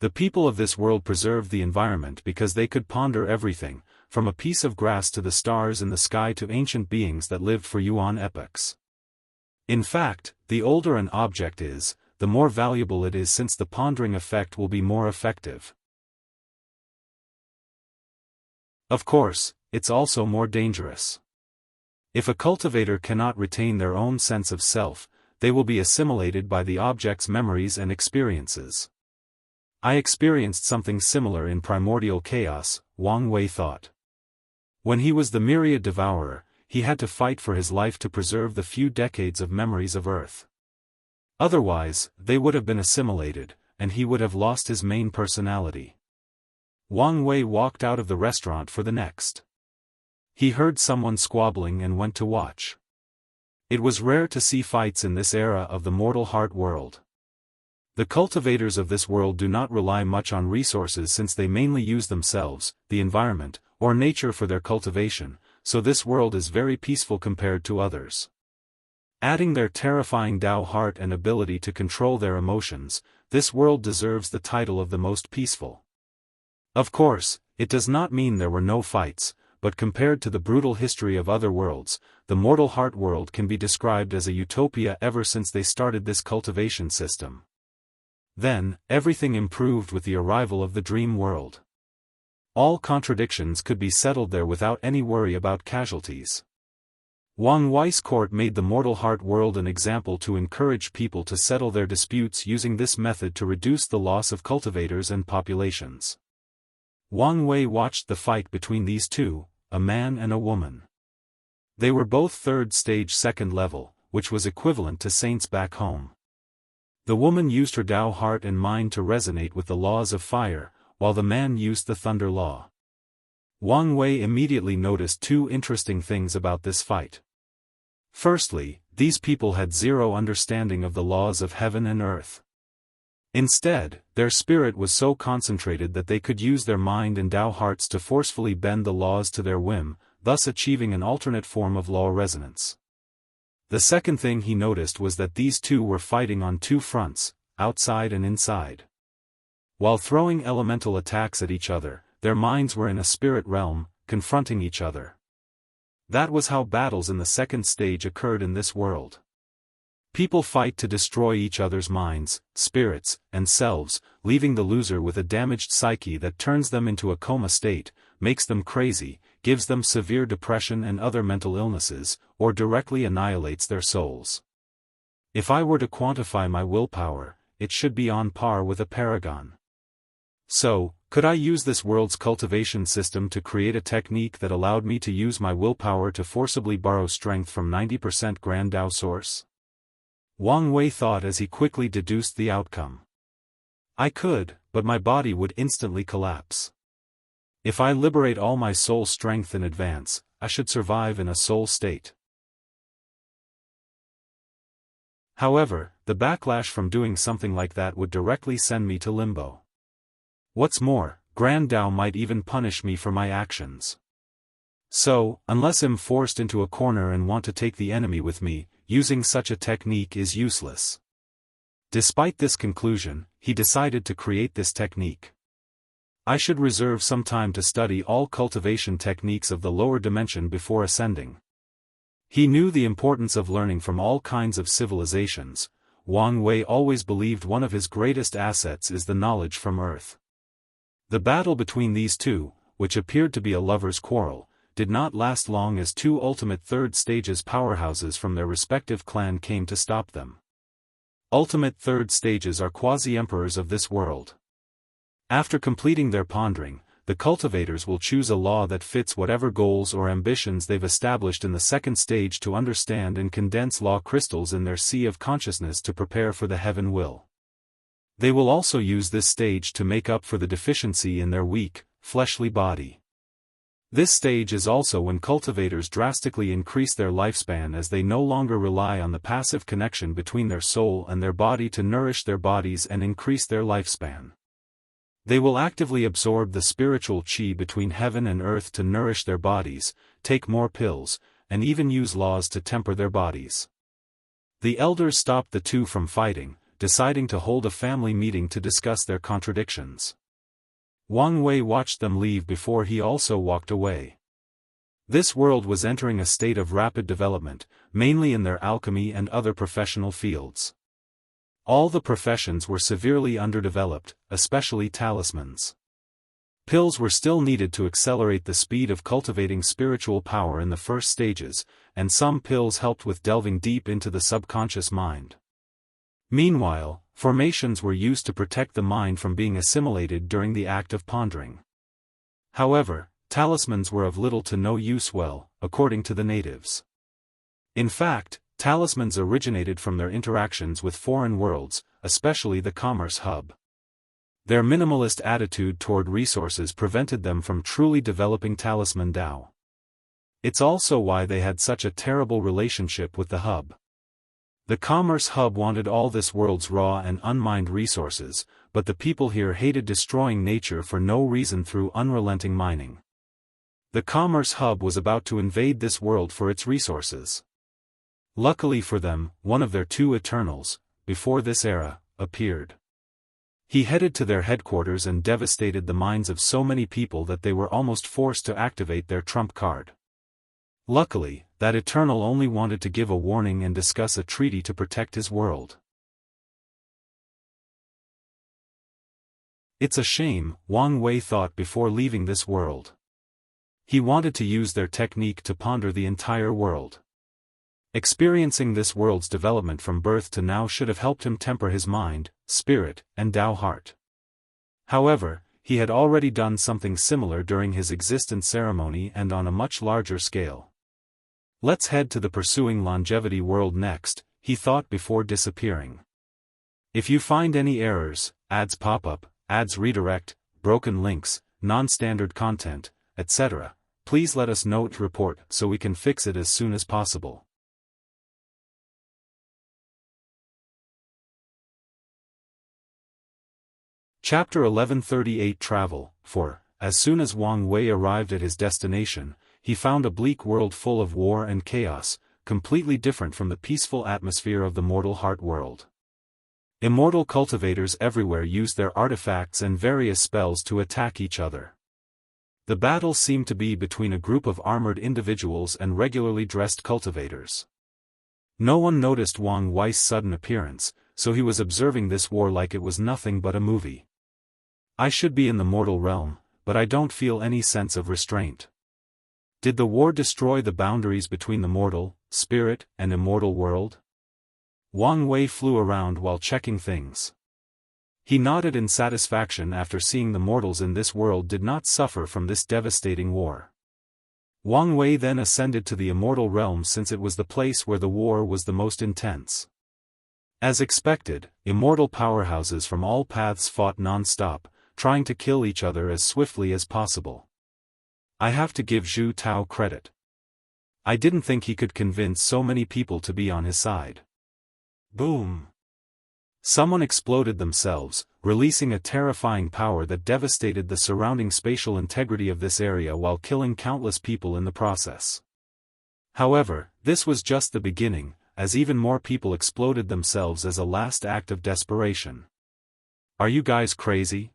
The people of this world preserved the environment because they could ponder everything, from a piece of grass to the stars in the sky to ancient beings that lived for yuan epochs. In fact, the older an object is, the more valuable it is since the pondering effect will be more effective. Of course, it's also more dangerous. If a cultivator cannot retain their own sense of self, they will be assimilated by the object's memories and experiences. I experienced something similar in primordial chaos, Wang Wei thought. When he was the myriad devourer, he had to fight for his life to preserve the few decades of memories of Earth. Otherwise, they would have been assimilated, and he would have lost his main personality. Wang Wei walked out of the restaurant for the next. He heard someone squabbling and went to watch. It was rare to see fights in this era of the mortal heart world. The cultivators of this world do not rely much on resources since they mainly use themselves, the environment, or nature for their cultivation, so this world is very peaceful compared to others. Adding their terrifying Dao heart and ability to control their emotions, this world deserves the title of the most peaceful. Of course, it does not mean there were no fights, but compared to the brutal history of other worlds, the mortal heart world can be described as a utopia ever since they started this cultivation system. Then, everything improved with the arrival of the dream world. All contradictions could be settled there without any worry about casualties. Wang Wei's court made the mortal heart world an example to encourage people to settle their disputes using this method to reduce the loss of cultivators and populations. Wang Wei watched the fight between these two, a man and a woman. They were both 3rd stage 2nd level, which was equivalent to saints back home. The woman used her Dao heart and mind to resonate with the laws of fire, while the man used the thunder law. Wang Wei immediately noticed 2 interesting things about this fight. Firstly, these people had zero understanding of the laws of heaven and earth. Instead, their spirit was so concentrated that they could use their mind and Dao hearts to forcefully bend the laws to their whim, thus achieving an alternate form of law resonance. The second thing he noticed was that these two were fighting on two fronts, outside and inside. While throwing elemental attacks at each other, their minds were in a spirit realm, confronting each other. That was how battles in the second stage occurred in this world. People fight to destroy each other's minds, spirits, and selves, leaving the loser with a damaged psyche that turns them into a coma state, makes them crazy, gives them severe depression and other mental illnesses, or directly annihilates their souls. If I were to quantify my willpower, it should be on par with a paragon. So, could I use this world's cultivation system to create a technique that allowed me to use my willpower to forcibly borrow strength from 90% Grand Dao source? Wang Wei thought as he quickly deduced the outcome. I could, but my body would instantly collapse. If I liberate all my soul strength in advance, I should survive in a soul state. However, the backlash from doing something like that would directly send me to limbo. What's more, Grand Dao might even punish me for my actions. So, unless I'm forced into a corner and want to take the enemy with me, using such a technique is useless. Despite this conclusion, he decided to create this technique. I should reserve some time to study all cultivation techniques of the lower dimension before ascending. He knew the importance of learning from all kinds of civilizations. Wang Wei always believed one of his greatest assets is the knowledge from Earth. The battle between these two, which appeared to be a lover's quarrel, did not last long as two ultimate third stages powerhouses from their respective clan came to stop them. Ultimate third stages are quasi-emperors of this world. After completing their pondering, the cultivators will choose a law that fits whatever goals or ambitions they've established in the second stage to understand and condense law crystals in their sea of consciousness to prepare for the heaven will. They will also use this stage to make up for the deficiency in their weak, fleshly body. This stage is also when cultivators drastically increase their lifespan as they no longer rely on the passive connection between their soul and their body to nourish their bodies and increase their lifespan. They will actively absorb the spiritual chi between heaven and earth to nourish their bodies, take more pills, and even use laws to temper their bodies. The elders stopped the two from fighting, deciding to hold a family meeting to discuss their contradictions. Wang Wei watched them leave before he also walked away. This world was entering a state of rapid development, mainly in their alchemy and other professional fields. All the professions were severely underdeveloped, especially talismans. Pills were still needed to accelerate the speed of cultivating spiritual power in the first stages, and some pills helped with delving deep into the subconscious mind. Meanwhile, formations were used to protect the mind from being assimilated during the act of pondering. However, talismans were of little to no use according to the natives. In fact, talismans originated from their interactions with foreign worlds, especially the commerce hub. Their minimalist attitude toward resources prevented them from truly developing talisman Dao. It's also why they had such a terrible relationship with the hub. The commerce hub wanted all this world's raw and unmined resources, but the people here hated destroying nature for no reason through unrelenting mining. The commerce hub was about to invade this world for its resources. Luckily for them, one of their two Eternals, before this era, appeared. He headed to their headquarters and devastated the minds of so many people that they were almost forced to activate their trump card. Luckily, that Eternal only wanted to give a warning and discuss a treaty to protect his world. It's a shame, Wang Wei thought before leaving this world. He wanted to use their technique to ponder the entire world. Experiencing this world's development from birth to now should have helped him temper his mind, spirit, and Dao heart. However, he had already done something similar during his existence ceremony and on a much larger scale. Let's head to the pursuing longevity world next, he thought before disappearing. If you find any errors, ads pop up, ads redirect, broken links, non-standard content, etc., please let us know to report so we can fix it as soon as possible. Chapter 1138 Travel. As soon as Wang Wei arrived at his destination, he found a bleak world full of war and chaos, completely different from the peaceful atmosphere of the mortal heart world. Immortal cultivators everywhere used their artifacts and various spells to attack each other. The battle seemed to be between a group of armored individuals and regularly dressed cultivators. No one noticed Wang Wei's sudden appearance, so he was observing this war like it was nothing but a movie. I should be in the mortal realm, but I don't feel any sense of restraint. Did the war destroy the boundaries between the mortal, spirit, and immortal world? Wang Wei flew around while checking things. He nodded in satisfaction after seeing the mortals in this world did not suffer from this devastating war. Wang Wei then ascended to the immortal realm since it was the place where the war was the most intense. As expected, immortal powerhouses from all paths fought non-stop, trying to kill each other as swiftly as possible. I have to give Zhu Tao credit. I didn't think he could convince so many people to be on his side. Boom! Someone exploded themselves, releasing a terrifying power that devastated the surrounding spatial integrity of this area while killing countless people in the process. However, this was just the beginning, as even more people exploded themselves as a last act of desperation. Are you guys crazy?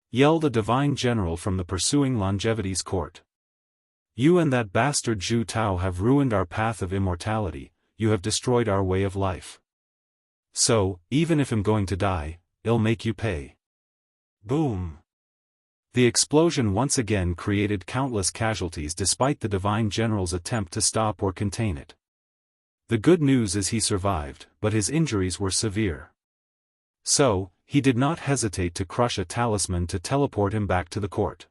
Yelled a divine general from the pursuing longevity's court. You and that bastard Zhu Tao have ruined our path of immortality, you have destroyed our way of life. So, even if I'm going to die, I'll make you pay. Boom! The explosion once again created countless casualties despite the divine general's attempt to stop or contain it. The good news is he survived, but his injuries were severe. So, he did not hesitate to crush a talisman to teleport him back to the court.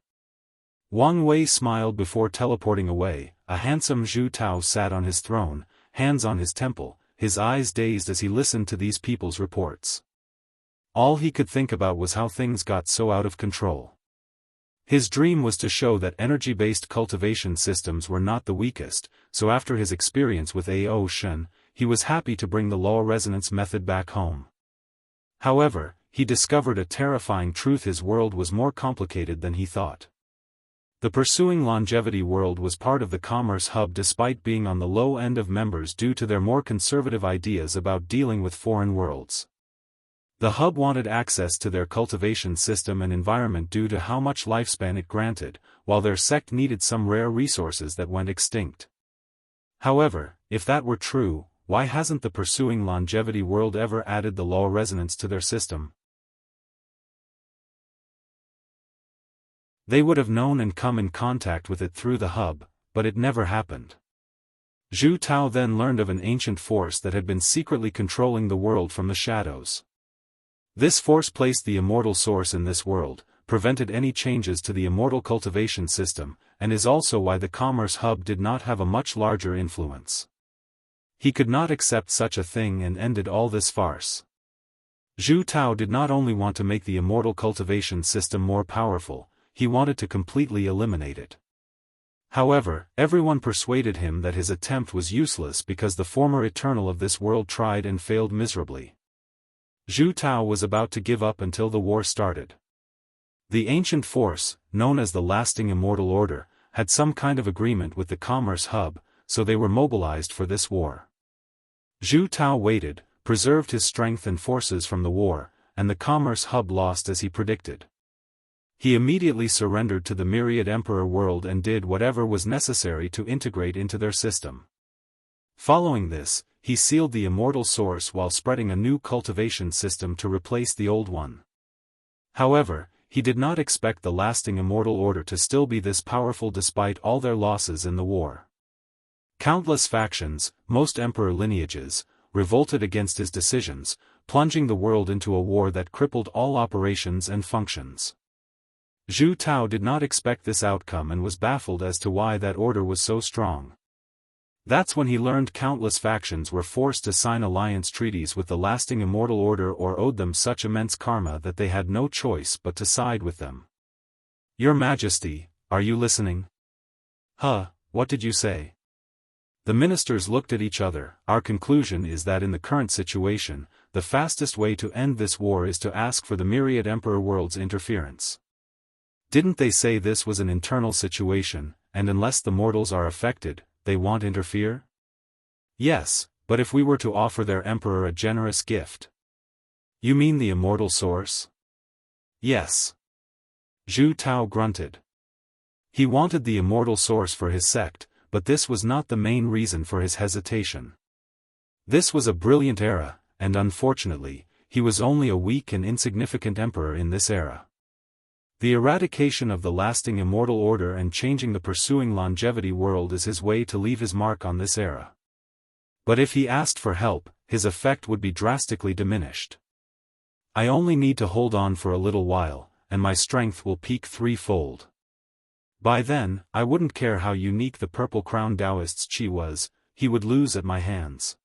Wang Wei smiled before teleporting away. A handsome Zhu Tao sat on his throne, hands on his temple, his eyes dazed as he listened to these people's reports. All he could think about was how things got so out of control. His dream was to show that energy-based cultivation systems were not the weakest, so after his experience with A.O. Shen, he was happy to bring the law resonance method back home. However, he discovered a terrifying truth: his world was more complicated than he thought. The pursuing longevity world was part of the commerce hub despite being on the low end of members due to their more conservative ideas about dealing with foreign worlds. The hub wanted access to their cultivation system and environment due to how much lifespan it granted, while their sect needed some rare resources that went extinct. However, if that were true, why hasn't the pursuing longevity world ever added the law resonance to their system? They would have known and come in contact with it through the hub, but it never happened. Zhu Tao then learned of an ancient force that had been secretly controlling the world from the shadows. This force placed the immortal source in this world, prevented any changes to the immortal cultivation system, and is also why the commerce hub did not have a much larger influence. He could not accept such a thing and ended all this farce. Zhu Tao did not only want to make the immortal cultivation system more powerful, he wanted to completely eliminate it. However, everyone persuaded him that his attempt was useless because the former Eternal of this world tried and failed miserably. Zhu Tao was about to give up until the war started. The ancient force, known as the Lasting Immortal Order, had some kind of agreement with the Commerce Hub, so they were mobilized for this war. Zhu Tao waited, preserved his strength and forces from the war, and the Commerce Hub lost as he predicted. He immediately surrendered to the Myriad Emperor world and did whatever was necessary to integrate into their system. Following this, he sealed the immortal source while spreading a new cultivation system to replace the old one. However, he did not expect the Lasting Immortal Order to still be this powerful despite all their losses in the war. Countless factions, most emperor lineages, revolted against his decisions, plunging the world into a war that crippled all operations and functions. Zhu Tao did not expect this outcome and was baffled as to why that order was so strong. That's when he learned countless factions were forced to sign alliance treaties with the Lasting Immortal Order or owed them such immense karma that they had no choice but to side with them. Your Majesty, are you listening? Huh, what did you say? The ministers looked at each other. Our conclusion is that in the current situation, the fastest way to end this war is to ask for the Myriad Emperor world's interference. Didn't they say this was an internal situation, and unless the mortals are affected, they won't interfere? Yes, but if we were to offer their emperor a generous gift. You mean the immortal source? Yes. Zhu Tao grunted. He wanted the immortal source for his sect, but this was not the main reason for his hesitation. This was a brilliant era, and unfortunately, he was only a weak and insignificant emperor in this era. The eradication of the lasting immortal order and changing the pursuing longevity world is his way to leave his mark on this era. But if he asked for help, his effect would be drastically diminished. I only need to hold on for a little while, and my strength will peak threefold. By then, I wouldn't care how unique the Purple Crown Daoist's chi was, he would lose at my hands.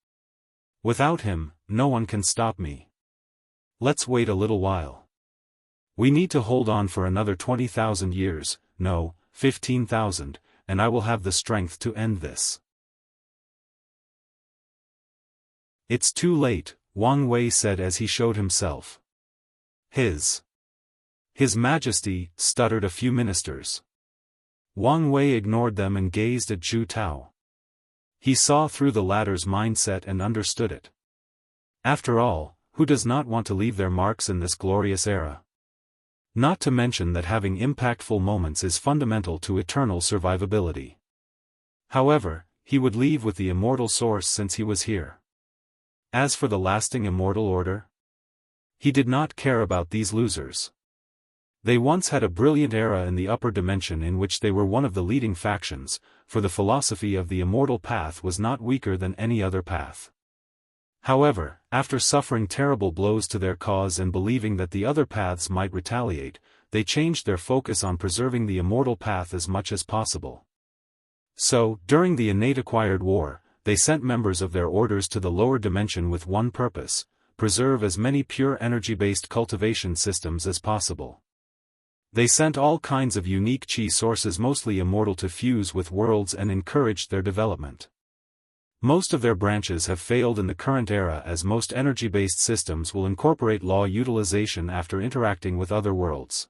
Without him, no one can stop me. Let's wait a little while. We need to hold on for another 20,000 years, no, 15,000, and I will have the strength to end this. It's too late, Wang Wei said as he showed himself. His Majesty, stuttered a few ministers. Wang Wei ignored them and gazed at Zhu Tao. He saw through the latter's mindset and understood it. After all, who does not want to leave their marks in this glorious era? Not to mention that having impactful moments is fundamental to eternal survivability. However, he would leave with the immortal source since he was here. As for the lasting immortal order, he did not care about these losers. They once had a brilliant era in the upper dimension in which they were one of the leading factions, for the philosophy of the immortal path was not weaker than any other path. However, after suffering terrible blows to their cause and believing that the other paths might retaliate, they changed their focus on preserving the immortal path as much as possible. So, during the innate acquired war, they sent members of their orders to the lower dimension with one purpose: preserve as many pure energy-based cultivation systems as possible. They sent all kinds of unique chi sources mostly immortal to fuse with worlds and encouraged their development. Most of their branches have failed in the current era as most energy-based systems will incorporate law utilization after interacting with other worlds.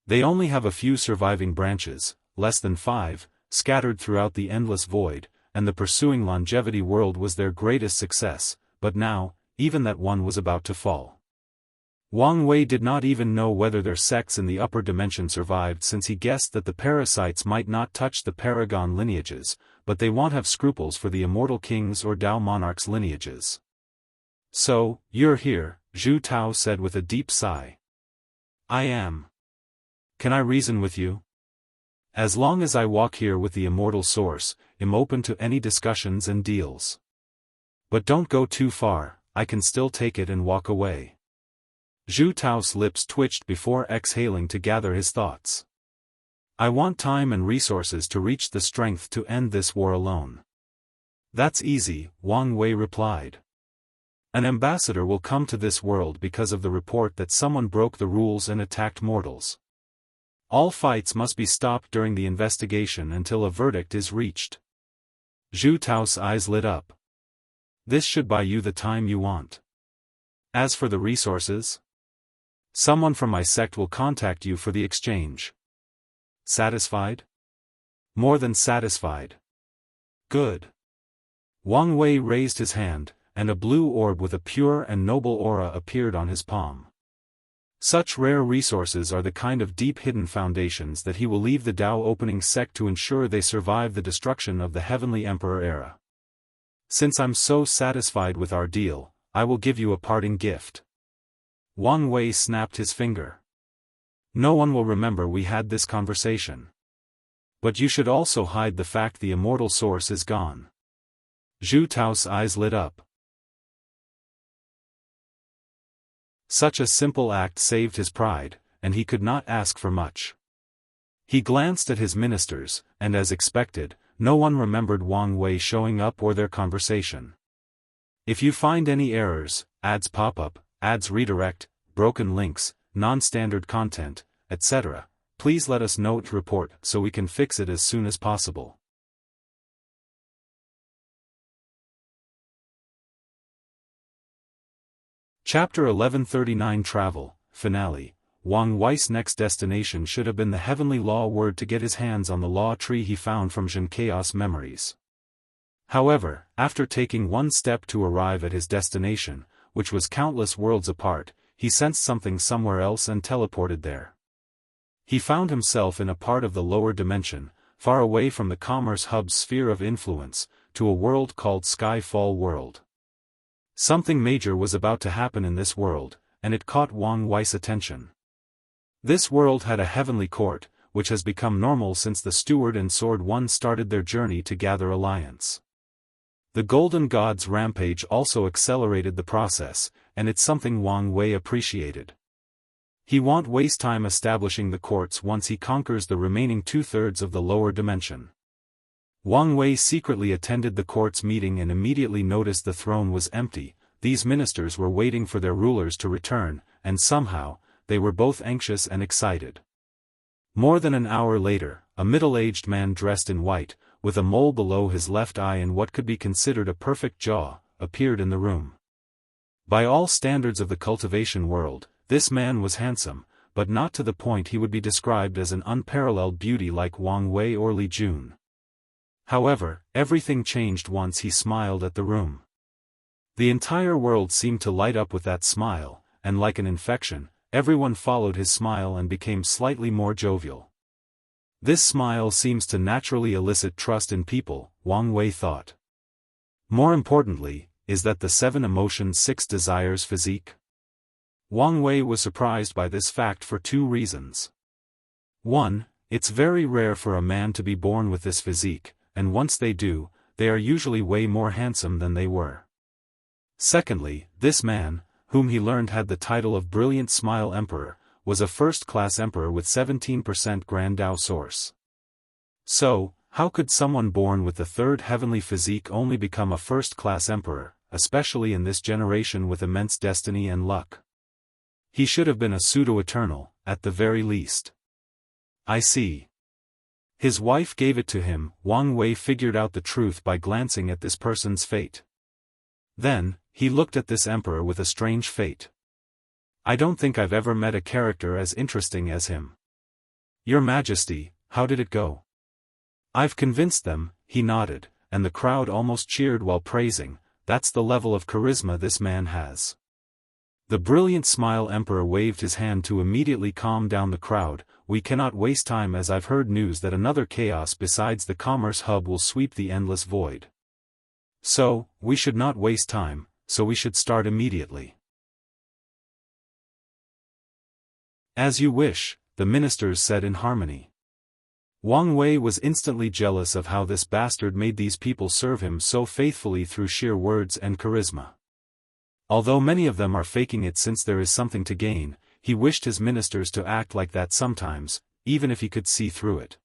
They only have a few surviving branches, less than 5, scattered throughout the endless void, and the pursuing longevity world was their greatest success, but now, even that one was about to fall. Wang Wei did not even know whether their sects in the upper dimension survived since he guessed that the parasites might not touch the paragon lineages, but they won't have scruples for the immortal kings or Dao monarchs' lineages. So, you're here, Zhu Tao said with a deep sigh. I am. Can I reason with you? As long as I walk here with the immortal source, I'm open to any discussions and deals. But don't go too far, I can still take it and walk away. Zhu Tao's lips twitched before exhaling to gather his thoughts. I want time and resources to reach the strength to end this war alone. That's easy, Wang Wei replied. An ambassador will come to this world because of the report that someone broke the rules and attacked mortals. All fights must be stopped during the investigation until a verdict is reached. Zhu Tao's eyes lit up. This should buy you the time you want. As for the resources, someone from my sect will contact you for the exchange. Satisfied? More than satisfied. Good. Wang Wei raised his hand, and a blue orb with a pure and noble aura appeared on his palm. Such rare resources are the kind of deep hidden foundations that he will leave the Dao opening sect to ensure they survive the destruction of the Heavenly Emperor era. Since I'm so satisfied with our deal, I will give you a parting gift. Wang Wei snapped his finger. No one will remember we had this conversation. But you should also hide the fact the immortal source is gone. Zhu Tao's eyes lit up. Such a simple act saved his pride, and he could not ask for much. He glanced at his ministers, and as expected, no one remembered Wang Wei showing up or their conversation. If you find any errors, ads pop up, ads redirect, broken links, non-standard content, etc., please let us know to report so we can fix it as soon as possible. Chapter 1139 Travel, Finale. Wang Wei's next destination should have been the heavenly law word to get his hands on the law tree he found from Zhen Chaos Memories. However, after taking one step to arrive at his destination, which was countless worlds apart, he sensed something somewhere else and teleported there. He found himself in a part of the lower dimension, far away from the commerce hub's sphere of influence, to a world called Skyfall World. Something major was about to happen in this world, and it caught Wang Wei's attention. This world had a heavenly court, which has become normal since the Steward and Sword One started their journey to gather alliance. The Golden God's rampage also accelerated the process, and it's something Wang Wei appreciated. He won't waste time establishing the courts once he conquers the remaining two-thirds of the lower dimension. Wang Wei secretly attended the court's meeting and immediately noticed the throne was empty. These ministers were waiting for their rulers to return, and somehow, they were both anxious and excited. More than an hour later, a middle-aged man dressed in white, with a mole below his left eye and what could be considered a perfect jaw, appeared in the room. By all standards of the cultivation world, this man was handsome, but not to the point he would be described as an unparalleled beauty like Wang Wei or Li Jun. However, everything changed once he smiled at the room. The entire world seemed to light up with that smile, and like an infection, everyone followed his smile and became slightly more jovial. This smile seems to naturally elicit trust in people, Wang Wei thought. More importantly, is that the 7 emotions 6 desires physique? Wang Wei was surprised by this fact for 2 reasons. 1. It's very rare for a man to be born with this physique, and once they do, they are usually way more handsome than they were. Secondly, this man, whom he learned had the title of Brilliant Smile Emperor, was a first-class emperor with 17% Grand Dao source. So, how could someone born with the 3rd heavenly physique only become a first-class emperor, especially in this generation with immense destiny and luck? He should have been a pseudo-eternal, at the very least. I see. His wife gave it to him. Wang Wei figured out the truth by glancing at this person's fate. Then, he looked at this emperor with a strange fate. I don't think I've ever met a character as interesting as him. Your Majesty, how did it go? I've convinced them, he nodded, and the crowd almost cheered while praising. That's the level of charisma this man has. The Brilliant Smile Emperor waved his hand to immediately calm down the crowd. We cannot waste time as I've heard news that another chaos besides the commerce hub will sweep the endless void. So, we should not waste time, so we should start immediately. As you wish, the ministers said in harmony. Wang Wei was instantly jealous of how this bastard made these people serve him so faithfully through sheer words and charisma. Although many of them are faking it since there is something to gain, he wished his ministers to act like that sometimes, even if he could see through it.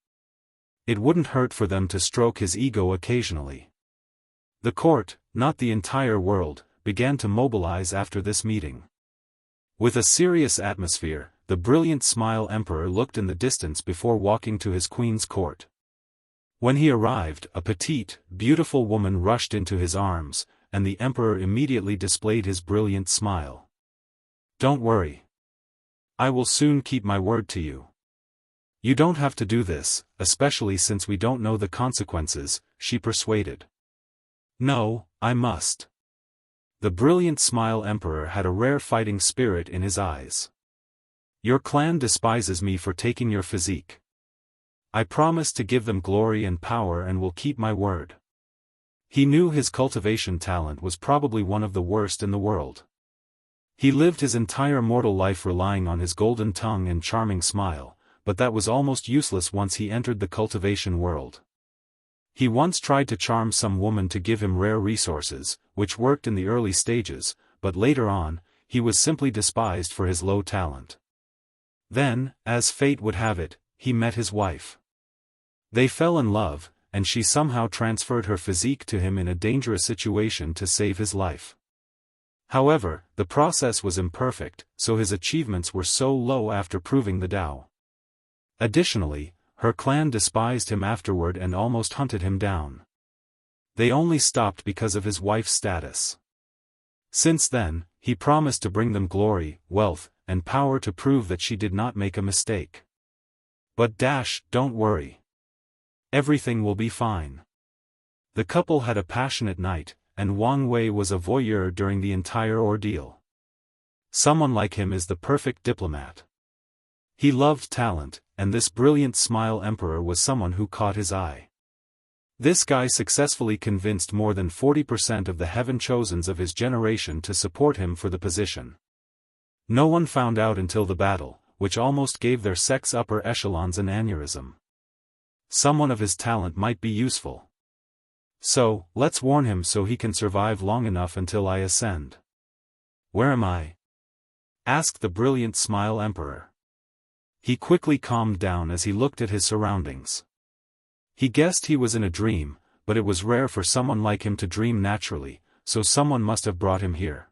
It wouldn't hurt for them to stroke his ego occasionally. The court, not the entire world, began to mobilize after this meeting. With a serious atmosphere, the Brilliant Smile Emperor looked in the distance before walking to his queen's court. When he arrived, a petite, beautiful woman rushed into his arms, and the emperor immediately displayed his brilliant smile. Don't worry. I will soon keep my word to you. You don't have to do this, especially since we don't know the consequences, she persuaded. No, I must. The Brilliant Smile Emperor had a rare fighting spirit in his eyes. Your clan despises me for taking your physique. I promise to give them glory and power and will keep my word. He knew his cultivation talent was probably one of the worst in the world. He lived his entire mortal life relying on his golden tongue and charming smile, but that was almost useless once he entered the cultivation world. He once tried to charm some woman to give him rare resources, which worked in the early stages, but later on, he was simply despised for his low talent. Then, as fate would have it, he met his wife. They fell in love, and she somehow transferred her physique to him in a dangerous situation to save his life. However, the process was imperfect, so his achievements were so low after proving the Tao. Additionally, her clan despised him afterward and almost hunted him down. They only stopped because of his wife's status. Since then, he promised to bring them glory, wealth, and power to prove that she did not make a mistake. But don't worry. Everything will be fine. The couple had a passionate night, and Wang Wei was a voyeur during the entire ordeal. Someone like him is the perfect diplomat. He loved talent, and this brilliant smile emperor was someone who caught his eye. This guy successfully convinced more than 40% of the heaven chosens of his generation to support him for the position. No one found out until the battle, which almost gave their sect's upper echelons an aneurysm. Someone of his talent might be useful. So, let's warn him so he can survive long enough until I ascend. Where am I? Asked the brilliant smile emperor. He quickly calmed down as he looked at his surroundings. He guessed he was in a dream, but it was rare for someone like him to dream naturally, so someone must have brought him here.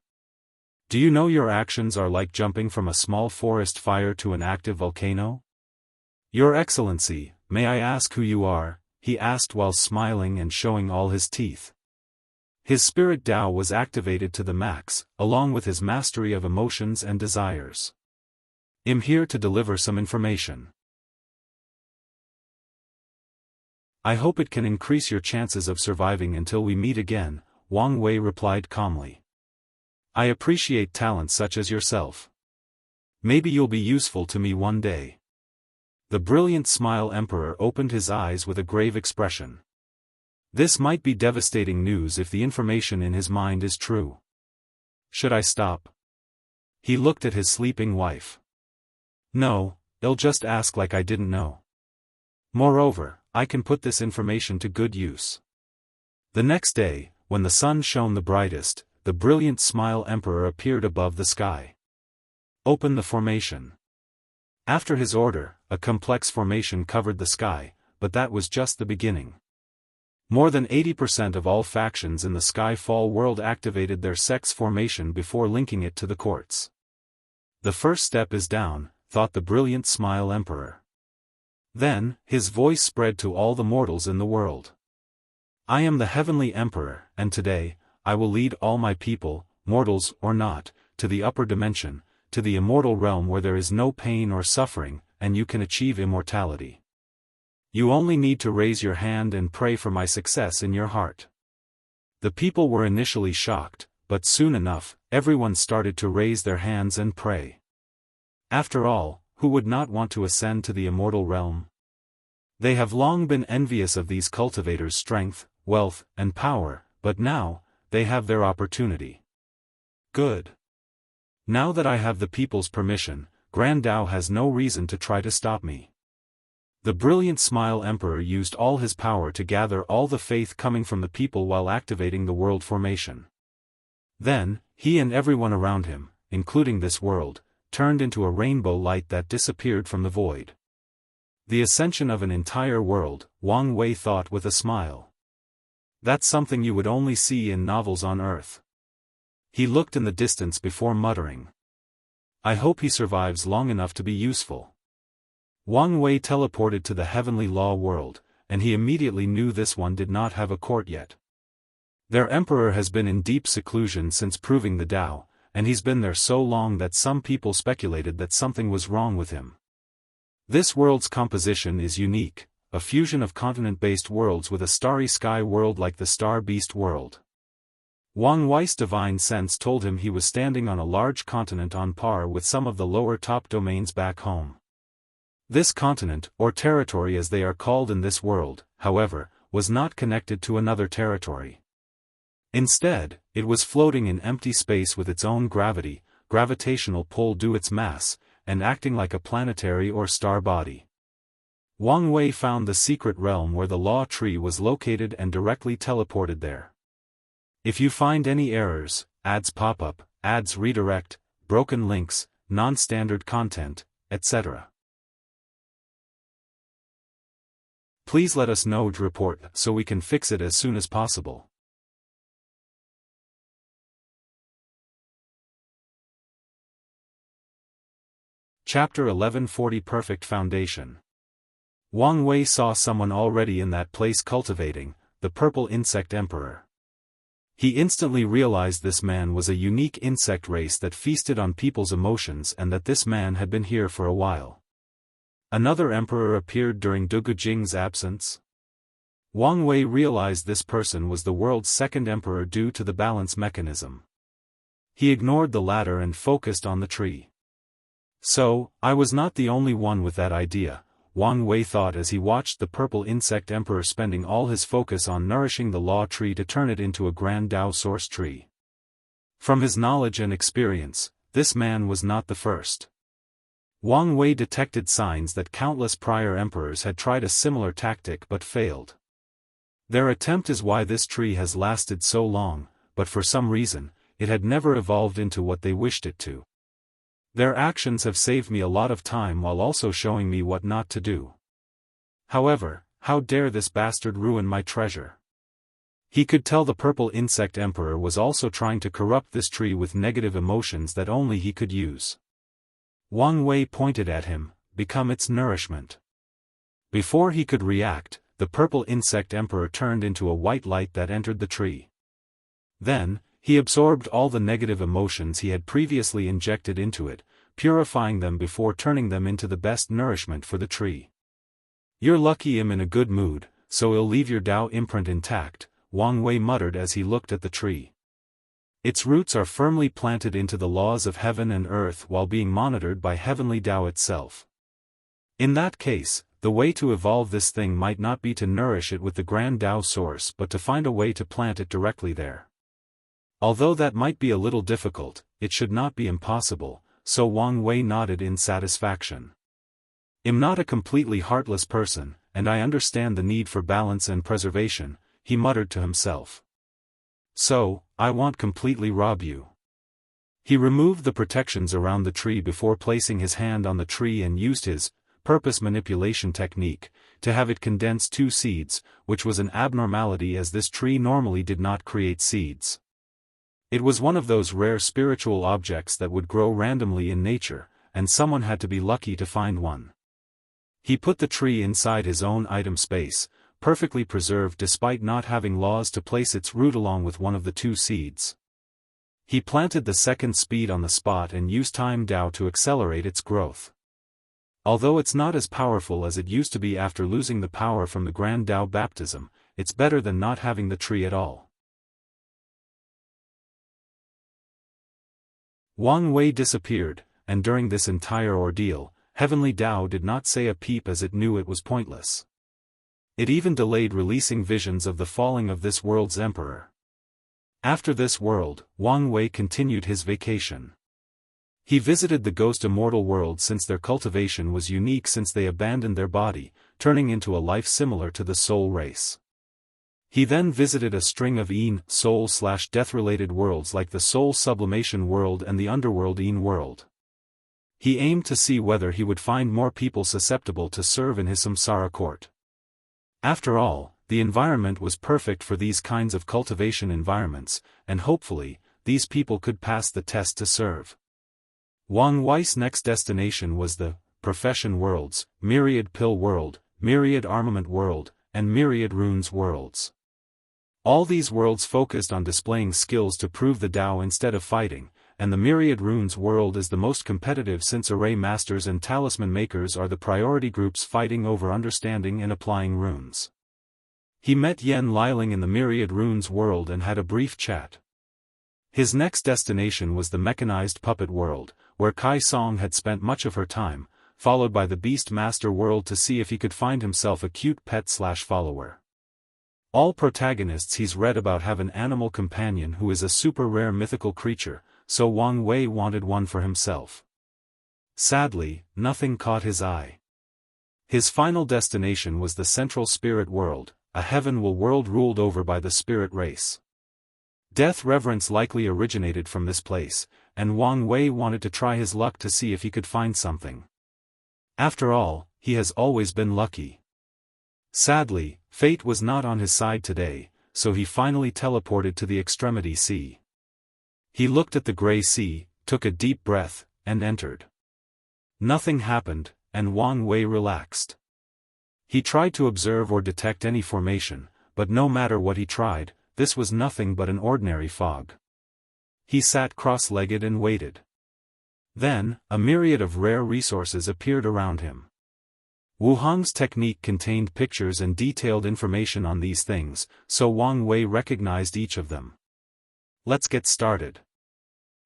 Do you know your actions are like jumping from a small forest fire to an active volcano? Your Excellency, may I ask who you are? He asked while smiling and showing all his teeth. His spirit Tao was activated to the max, along with his mastery of emotions and desires. I'm here to deliver some information. I hope it can increase your chances of surviving until we meet again, Wang Wei replied calmly. I appreciate talent such as yourself. Maybe you'll be useful to me one day. The brilliant smile emperor opened his eyes with a grave expression. This might be devastating news if the information in his mind is true. Should I stop? He looked at his sleeping wife. No, I'll just ask like I didn't know. Moreover, I can put this information to good use. The next day, when the sun shone the brightest, the brilliant smile emperor appeared above the sky. Open the formation. After his order, a complex formation covered the sky, but that was just the beginning. More than 80% of all factions in the Skyfall world activated their sects formation before linking it to the courts. The first step is down, thought the brilliant smile emperor. Then, his voice spread to all the mortals in the world. I am the heavenly emperor, and today, I will lead all my people, mortals or not, to the upper dimension, to the immortal realm where there is no pain or suffering, and you can achieve immortality. You only need to raise your hand and pray for my success in your heart. The people were initially shocked, but soon enough, everyone started to raise their hands and pray. After all, who would not want to ascend to the immortal realm? They have long been envious of these cultivators' strength, wealth, and power, but now, they have their opportunity. Good. Now that I have the people's permission, Grand Tao has no reason to try to stop me. The brilliant smile emperor used all his power to gather all the faith coming from the people while activating the world formation. Then, he and everyone around him, including this world, turned into a rainbow light that disappeared from the void. The ascension of an entire world, Wang Wei thought with a smile. That's something you would only see in novels on Earth. He looked in the distance before muttering. I hope he survives long enough to be useful. Wang Wei teleported to the heavenly law world, and he immediately knew this one did not have a court yet. Their emperor has been in deep seclusion since proving the Tao, and he's been there so long that some people speculated that something was wrong with him. This world's composition is unique, a fusion of continent-based worlds with a starry sky world like the Star Beast world. Wang Wei's divine sense told him he was standing on a large continent on par with some of the lower top domains back home. This continent, or territory as they are called in this world, however, was not connected to another territory. Instead, it was floating in empty space with its own gravity, gravitational pull due its mass, and acting like a planetary or star body. Wang Wei found the secret realm where the law tree was located and directly teleported there. If you find any errors, ads pop up, ads redirect, broken links, non-standard content, etc. Please let us know to report so we can fix it as soon as possible. Chapter 1140 Perfect Foundation. Wang Wei saw someone already in that place cultivating, the purple insect emperor. He instantly realized this man was a unique insect race that feasted on people's emotions and that this man had been here for a while. Another emperor appeared during Dugu Jing's absence. Wang Wei realized this person was the world's second emperor due to the balance mechanism. He ignored the latter and focused on the tree. So, I was not the only one with that idea, Wang Wei thought as he watched the purple insect emperor spending all his focus on nourishing the law tree to turn it into a grand Dao source tree. From his knowledge and experience, this man was not the first. Wang Wei detected signs that countless prior emperors had tried a similar tactic but failed. Their attempt is why this tree has lasted so long, but for some reason, it had never evolved into what they wished it to. Their actions have saved me a lot of time while also showing me what not to do. However, how dare this bastard ruin my treasure? He could tell the purple insect emperor was also trying to corrupt this tree with negative emotions that only he could use. Wang Wei pointed at him, become its nourishment. Before he could react, the purple insect emperor turned into a white light that entered the tree. Then, he absorbed all the negative emotions he had previously injected into it, purifying them before turning them into the best nourishment for the tree. You're lucky I'm in a good mood, so I'll leave your Dao imprint intact, Wang Wei muttered as he looked at the tree. Its roots are firmly planted into the laws of heaven and earth while being monitored by heavenly Dao itself. In that case, the way to evolve this thing might not be to nourish it with the grand Dao source but to find a way to plant it directly there. Although that might be a little difficult, it should not be impossible, so Wang Wei nodded in satisfaction. I'm not a completely heartless person, and I understand the need for balance and preservation, he muttered to himself. So, I won't completely rob you. He removed the protections around the tree before placing his hand on the tree and used his purpose manipulation technique to have it condense 2 seeds, which was an abnormality as this tree normally did not create seeds. It was one of those rare spiritual objects that would grow randomly in nature, and someone had to be lucky to find one. He put the tree inside his own item space, perfectly preserved despite not having laws to place its root along with one of the 2 seeds. He planted the second seed on the spot and used Time Dao to accelerate its growth. Although it's not as powerful as it used to be after losing the power from the Grand Dao baptism, it's better than not having the tree at all. Wang Wei disappeared, and during this entire ordeal, Heavenly Dao did not say a peep as it knew it was pointless. It even delayed releasing visions of the falling of this world's emperor. After this world, Wang Wei continued his vacation. He visited the Ghost Immortal world since their cultivation was unique since they abandoned their body, turning into a life similar to the soul race. He then visited a string of soul/death-related worlds like the soul sublimation world and the underworld world. He aimed to see whether he would find more people susceptible to serve in his samsara court. After all, the environment was perfect for these kinds of cultivation environments, and hopefully, these people could pass the test to serve. Wang Wei's next destination was the Profession Worlds, Myriad Pill World, Myriad Armament World, and Myriad Runes Worlds. All these worlds focused on displaying skills to prove the Dao instead of fighting, and the Myriad Runes world is the most competitive since array masters and talisman makers are the priority groups fighting over understanding and applying runes. He met Yen Liling in the Myriad Runes world and had a brief chat. His next destination was the Mechanized Puppet world, where Kai Song had spent much of her time, followed by the Beast Master world to see if he could find himself a cute pet/follower. All protagonists he's read about have an animal companion who is a super rare mythical creature, so Wang Wei wanted one for himself. Sadly, nothing caught his eye. His final destination was the Central Spirit World, a heaven-will world ruled over by the spirit race. Death reverence likely originated from this place, and Wang Wei wanted to try his luck to see if he could find something. After all, he has always been lucky. Sadly, fate was not on his side today, so he finally teleported to the Extremity Sea. He looked at the gray sea, took a deep breath, and entered. Nothing happened, and Wang Wei relaxed. He tried to observe or detect any formation, but no matter what he tried, this was nothing but an ordinary fog. He sat cross-legged and waited. Then, a myriad of rare resources appeared around him. Wu Hong's technique contained pictures and detailed information on these things, so Wang Wei recognized each of them. Let's get started.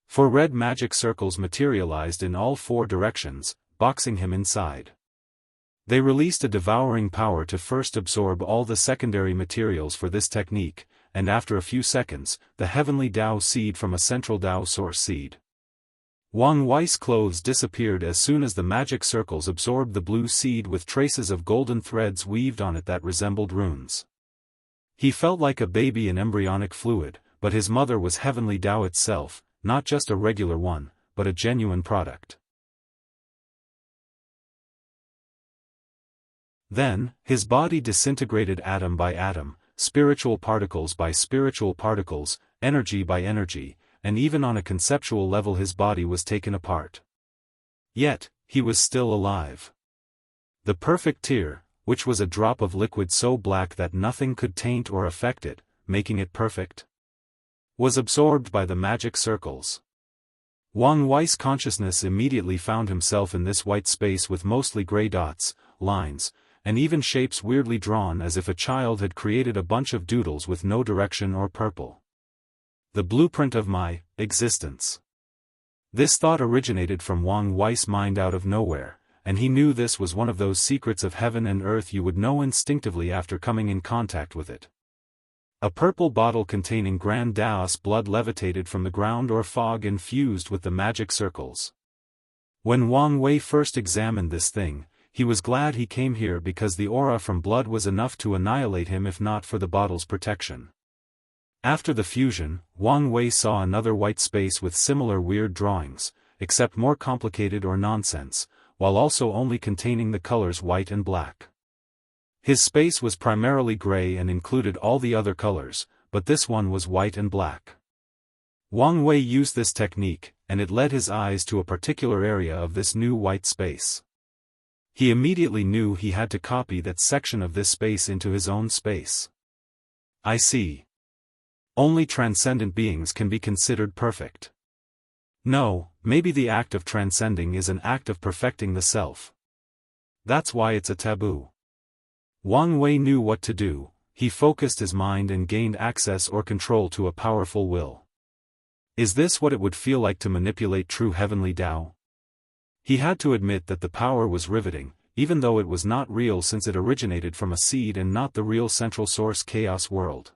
4 red magic circles materialized in all 4 directions, boxing him inside. They released a devouring power to first absorb all the secondary materials for this technique, and after a few seconds, the heavenly Dao seed from a central Dao source seed. Wang Wei's clothes disappeared as soon as the magic circles absorbed the blue seed with traces of golden threads weaved on it that resembled runes. He felt like a baby in embryonic fluid, but his mother was heavenly Dao itself, not just a regular one, but a genuine product. Then, his body disintegrated atom by atom, spiritual particles by spiritual particles, energy by energy, and even on a conceptual level his body was taken apart. Yet, he was still alive. The perfect tear, which was a drop of liquid so black that nothing could taint or affect it, making it perfect, was absorbed by the magic circles. Wang Wei's consciousness immediately found himself in this white space with mostly gray dots, lines, and even shapes weirdly drawn as if a child had created a bunch of doodles with no direction or purple. The blueprint of my existence. This thought originated from Wang Wei's mind out of nowhere, and he knew this was one of those secrets of heaven and earth you would know instinctively after coming in contact with it. A purple bottle containing Grand Daoist blood levitated from the ground or fog infused with the magic circles. When Wang Wei first examined this thing, he was glad he came here because the aura from blood was enough to annihilate him if not for the bottle's protection. After the fusion, Wang Wei saw another white space with similar weird drawings, except more complicated or nonsense, while also only containing the colors white and black. His space was primarily gray and included all the other colors, but this one was white and black. Wang Wei used this technique, and it led his eyes to a particular area of this new white space. He immediately knew he had to copy that section of this space into his own space. I see. Only transcendent beings can be considered perfect. No, maybe the act of transcending is an act of perfecting the self. That's why it's a taboo. Wang Wei knew what to do. He focused his mind and gained access or control to a powerful will. Is this what it would feel like to manipulate true heavenly Dao? He had to admit that the power was riveting, even though it was not real since it originated from a seed and not the real central source chaos world.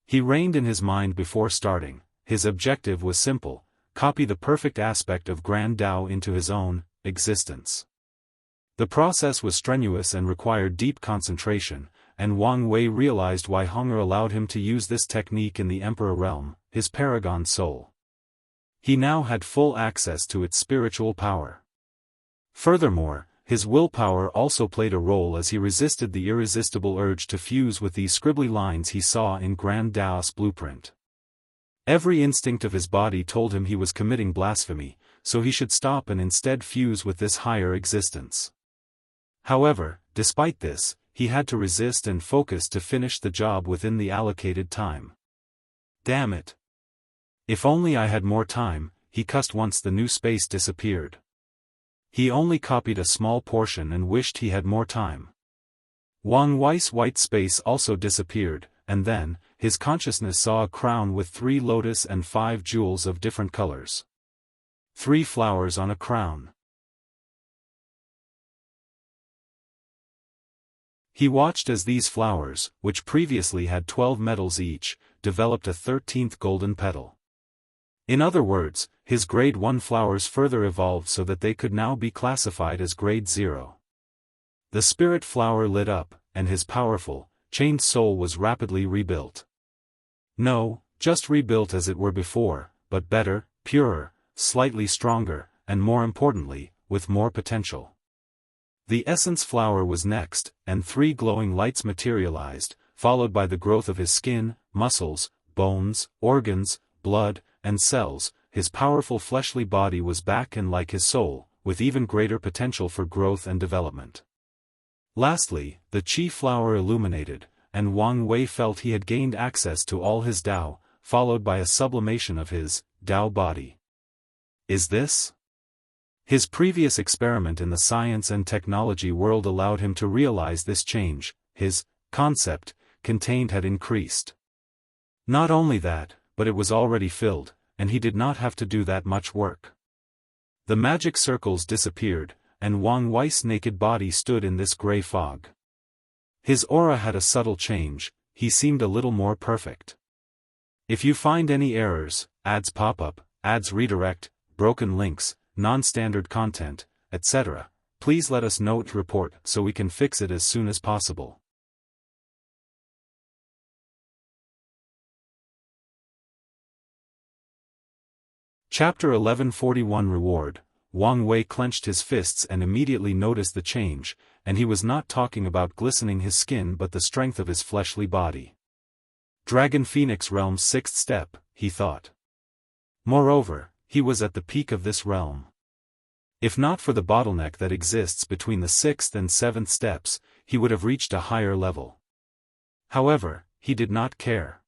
He reined in his mind before starting. His objective was simple: copy the perfect aspect of Grand Dao into his own existence. The process was strenuous and required deep concentration, and Wang Wei realized why Hunger allowed him to use this technique in the Emperor realm, his paragon soul. He now had full access to its spiritual power. Furthermore, his willpower also played a role as he resisted the irresistible urge to fuse with these scribbly lines he saw in Grand Daoist's blueprint. Every instinct of his body told him he was committing blasphemy, so he should stop and instead fuse with this higher existence. However, despite this, he had to resist and focus to finish the job within the allocated time. Damn it! If only I had more time, he cussed once the new space disappeared. He only copied a small portion and wished he had more time. Wang Wei's white space also disappeared, and then, his consciousness saw a crown with 3 lotus and 5 jewels of different colors. 3 flowers on a crown. He watched as these flowers, which previously had 12 petals each, developed a 13th golden petal. In other words, his grade 1 flowers further evolved so that they could now be classified as grade 0. The spirit flower lit up, and his powerful, chained soul was rapidly rebuilt. No, just rebuilt as it were before, but better, purer, slightly stronger, and more importantly, with more potential. The essence flower was next, and 3 glowing lights materialized, followed by the growth of his skin, muscles, bones, organs, blood, and cells. His powerful fleshly body was back and like his soul, with even greater potential for growth and development. Lastly, the chi flower illuminated, and Wang Wei felt he had gained access to all his Dao, followed by a sublimation of his Dao body. Is this? His previous experiment in the science and technology world allowed him to realize this change. His concept contained had increased. Not only that, but it was already filled, and he did not have to do that much work. The magic circles disappeared, and Wang Wei's naked body stood in this gray fog. His aura had a subtle change, he seemed a little more perfect. If you find any errors, ads pop up, ads redirect, broken links, non-standard content, etc., please let us know to report so we can fix it as soon as possible. Chapter 1141 Reward. Wang Wei clenched his fists and immediately noticed the change, and he was not talking about glistening his skin but the strength of his fleshly body. Dragon Phoenix Realm's 6th step, he thought. Moreover, he was at the peak of this realm. If not for the bottleneck that exists between the 6th and 7th steps, he would have reached a higher level. However, he did not care.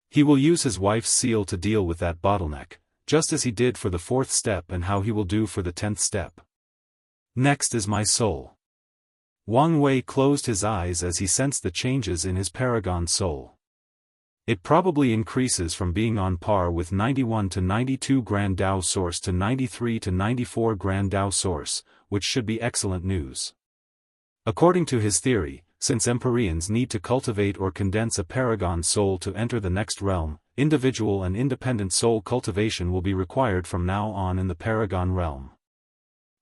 He will use his wife's seal to deal with that bottleneck, just as he did for the 4th step and how he will do for the 10th step. Next is my soul. Wang Wei closed his eyes as he sensed the changes in his paragon soul. It probably increases from being on par with 91 to 92 Grand Dao Source to 93 to 94 Grand Dao Source, which should be excellent news. According to his theory, since Empyreans need to cultivate or condense a paragon soul to enter the next realm, individual and independent soul cultivation will be required from now on in the paragon realm.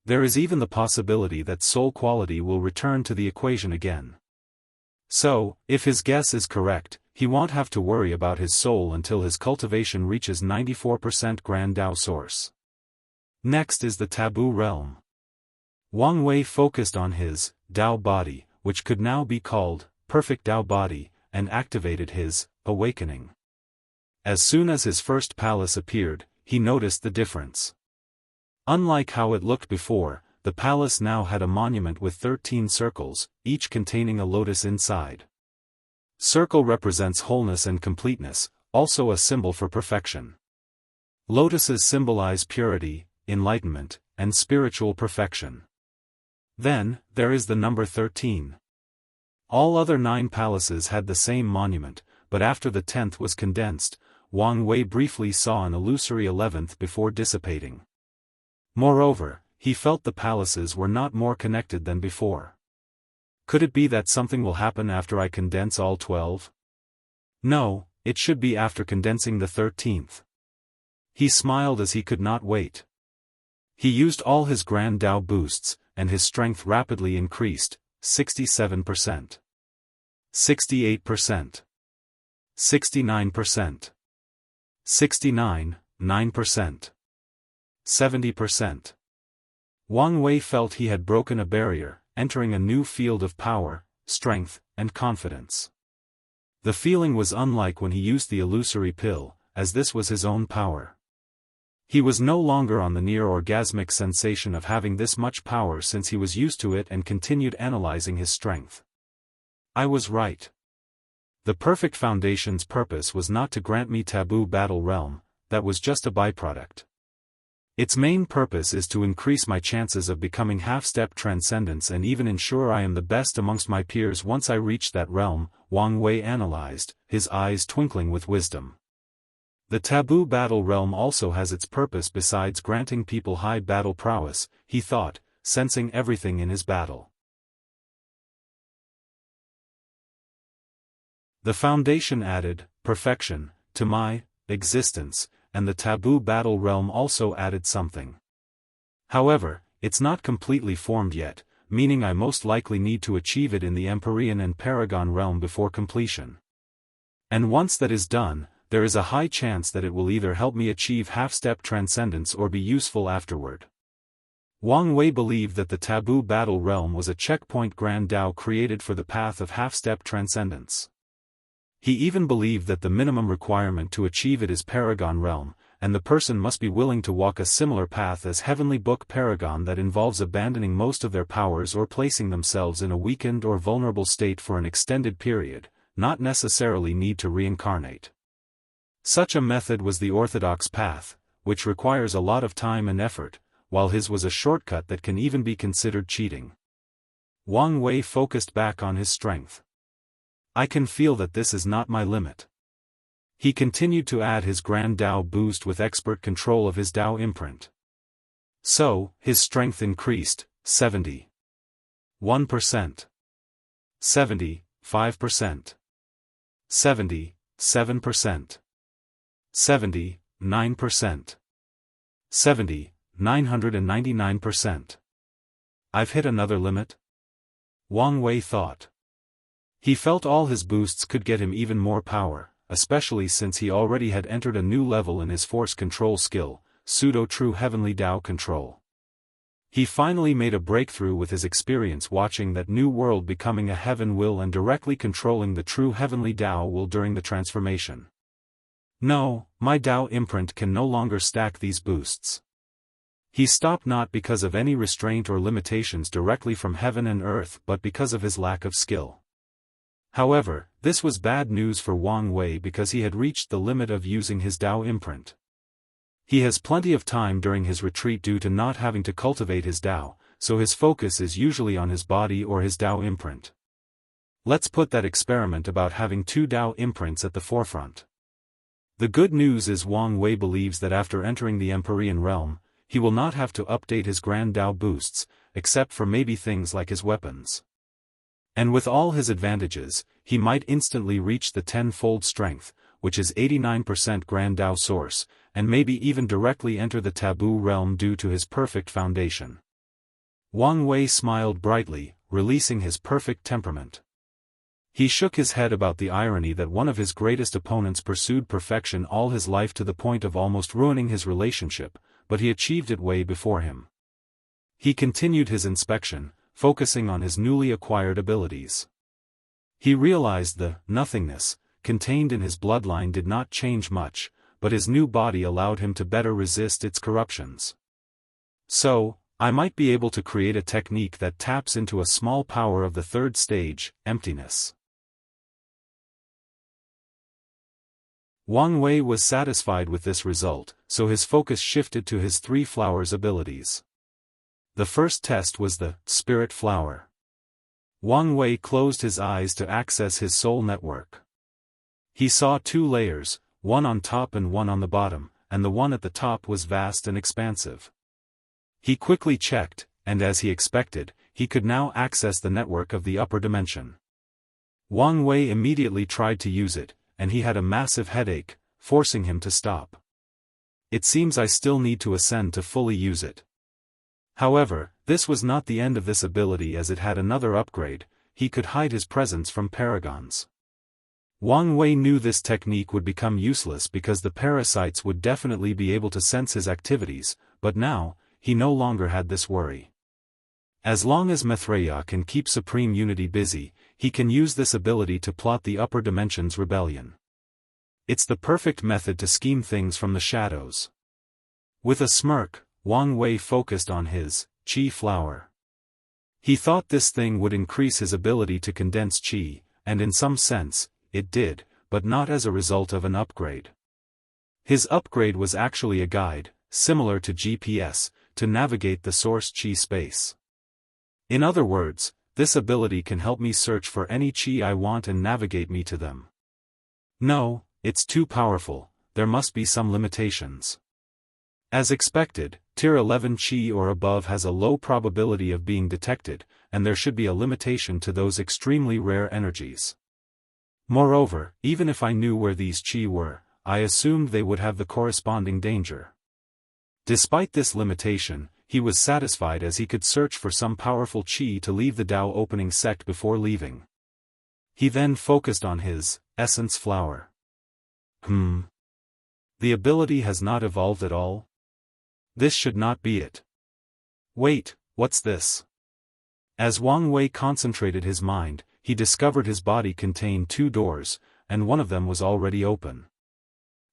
There is even the possibility that soul quality will return to the equation again. So, if his guess is correct, he won't have to worry about his soul until his cultivation reaches 94% Grand Dao Source. Next is the taboo realm. Wang Wei focused on his Dao body, which could now be called Perfect Dao Body, and activated his awakening. As soon as his first palace appeared, he noticed the difference. Unlike how it looked before, the palace now had a monument with 13 circles, each containing a lotus inside. Circle represents wholeness and completeness, also a symbol for perfection. Lotuses symbolize purity, enlightenment, and spiritual perfection. Then, there is the number 13. All other 9 palaces had the same monument, but after the 10th was condensed, Wang Wei briefly saw an illusory 11th before dissipating. Moreover, he felt the palaces were not more connected than before. Could it be that something will happen after I condense all 12? No, it should be after condensing the 13th. He smiled as he could not wait. He used all his Grand Dao boosts, and his strength rapidly increased, 67%. 68%. 69%. 9%. 70%. Wang Wei felt he had broken a barrier, entering a new field of power, strength, and confidence. The feeling was unlike when he used the illusory pill, as this was his own power. He was no longer on the near-orgasmic sensation of having this much power since he was used to it and continued analyzing his strength. I was right. The perfect foundation's purpose was not to grant me taboo battle realm, that was just a byproduct. Its main purpose is to increase my chances of becoming half-step transcendence and even ensure I am the best amongst my peers once I reach that realm, Wang Wei analyzed, his eyes twinkling with wisdom. The taboo battle realm also has its purpose besides granting people high battle prowess, he thought, sensing everything in his battle. The foundation added perfection to my existence, and the taboo battle realm also added something. However, it's not completely formed yet, meaning I most likely need to achieve it in the Empyrean and Paragon realm before completion. And once that is done, there is a high chance that it will either help me achieve half-step transcendence or be useful afterward. Wang Wei believed that the taboo battle realm was a checkpoint Grand Dao created for the path of half-step transcendence. He even believed that the minimum requirement to achieve it is Paragon realm, and the person must be willing to walk a similar path as Heavenly Book Paragon that involves abandoning most of their powers or placing themselves in a weakened or vulnerable state for an extended period, not necessarily need to reincarnate. Such a method was the orthodox path, which requires a lot of time and effort, while his was a shortcut that can even be considered cheating. Wang Wei focused back on his strength. I can feel that this is not my limit. He continued to add his Grand Dao boost with expert control of his Dao imprint. So, his strength increased, 71%, 75%, 77%, 79%, 999%. I've hit another limit? Wang Wei thought. He felt all his boosts could get him even more power, especially since he already had entered a new level in his force control skill, pseudo-true heavenly Dao control. He finally made a breakthrough with his experience watching that new world becoming a heaven will and directly controlling the true heavenly Dao will during the transformation. No, my Dao imprint can no longer stack these boosts. He stopped not because of any restraint or limitations directly from heaven and earth but because of his lack of skill. However, this was bad news for Wang Wei because he had reached the limit of using his Dao imprint. He has plenty of time during his retreat due to not having to cultivate his Dao, so his focus is usually on his body or his Dao imprint. Let's put that experiment about having two Dao imprints at the forefront. The good news is Wang Wei believes that after entering the Empyrean realm, he will not have to update his Grand Dao boosts, except for maybe things like his weapons. And with all his advantages, he might instantly reach the 10-fold strength, which is 89% Grand Dao source, and maybe even directly enter the taboo realm due to his perfect foundation. Wang Wei smiled brightly, releasing his perfect temperament. He shook his head about the irony that one of his greatest opponents pursued perfection all his life to the point of almost ruining his relationship, but he achieved it way before him. He continued his inspection, focusing on his newly acquired abilities. He realized the nothingness contained in his bloodline did not change much, but his new body allowed him to better resist its corruptions. So, I might be able to create a technique that taps into a small power of the third stage, emptiness. Wang Wei was satisfied with this result, so his focus shifted to his three flowers abilities. The first test was the Spirit Flower. Wang Wei closed his eyes to access his soul network. He saw two layers, one on top and one on the bottom, and the one at the top was vast and expansive. He quickly checked, and as he expected, he could now access the network of the upper dimension. Wang Wei immediately tried to use it, and he had a massive headache, forcing him to stop. It seems I still need to ascend to fully use it. However, this was not the end of this ability as it had another upgrade, he could hide his presence from paragons. Wang Wei knew this technique would become useless because the parasites would definitely be able to sense his activities, but now, he no longer had this worry. As long as Maitreya can keep Supreme Unity busy, he can use this ability to plot the upper dimension's rebellion. It's the perfect method to scheme things from the shadows. With a smirk, Wang Wei focused on his Qi flower. He thought this thing would increase his ability to condense Qi, and in some sense, it did, but not as a result of an upgrade. His upgrade was actually a guide, similar to GPS, to navigate the source Qi space. In other words, this ability can help me search for any Qi I want and navigate me to them. No, it's too powerful, there must be some limitations. As expected, Tier 11 Qi or above has a low probability of being detected, and there should be a limitation to those extremely rare energies. Moreover, even if I knew where these Qi were, I assumed they would have the corresponding danger. Despite this limitation, he was satisfied as he could search for some powerful Qi to leave the Dao opening sect before leaving. He then focused on his Essence Flower. The ability has not evolved at all? This should not be it. Wait, what's this? As Wang Wei concentrated his mind, he discovered his body contained two doors, and one of them was already open.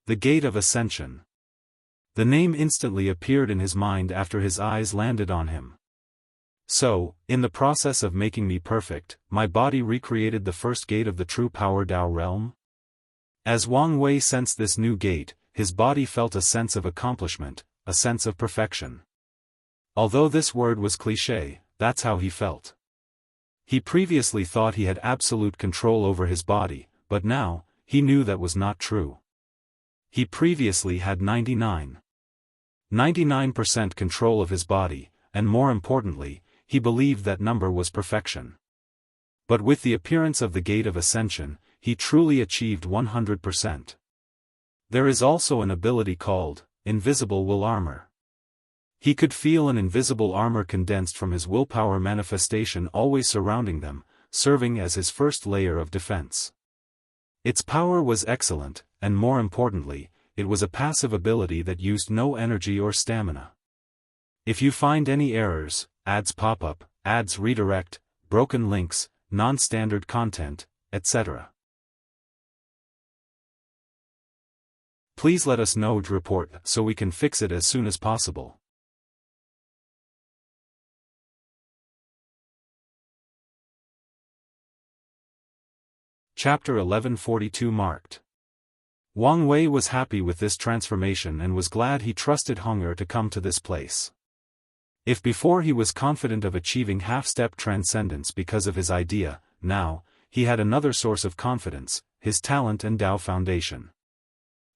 The Gate of Ascension. The name instantly appeared in his mind after his eyes landed on him. So, in the process of making me perfect, my body recreated the first gate of the true power Dao realm? As Wang Wei sensed this new gate, his body felt a sense of accomplishment, a sense of perfection. Although this word was cliché, that's how he felt. He previously thought he had absolute control over his body, but now, he knew that was not true. He previously had 99% control of his body, and more importantly, he believed that number was perfection. But with the appearance of the Gate of Ascension, he truly achieved 100%. There is also an ability called Invisible Will Armor. He could feel an invisible armor condensed from his willpower manifestation always surrounding them, serving as his first layer of defense. Its power was excellent, and more importantly, it was a passive ability that used no energy or stamina. If you find any errors, ads pop up, ads redirect, broken links, non-standard content, etc., please let us know to report so we can fix it as soon as possible. Chapter 1142 marked. Wang Wei was happy with this transformation and was glad he trusted Hunger to come to this place. If before he was confident of achieving half-step transcendence because of his idea, now, he had another source of confidence, his talent and Dao foundation.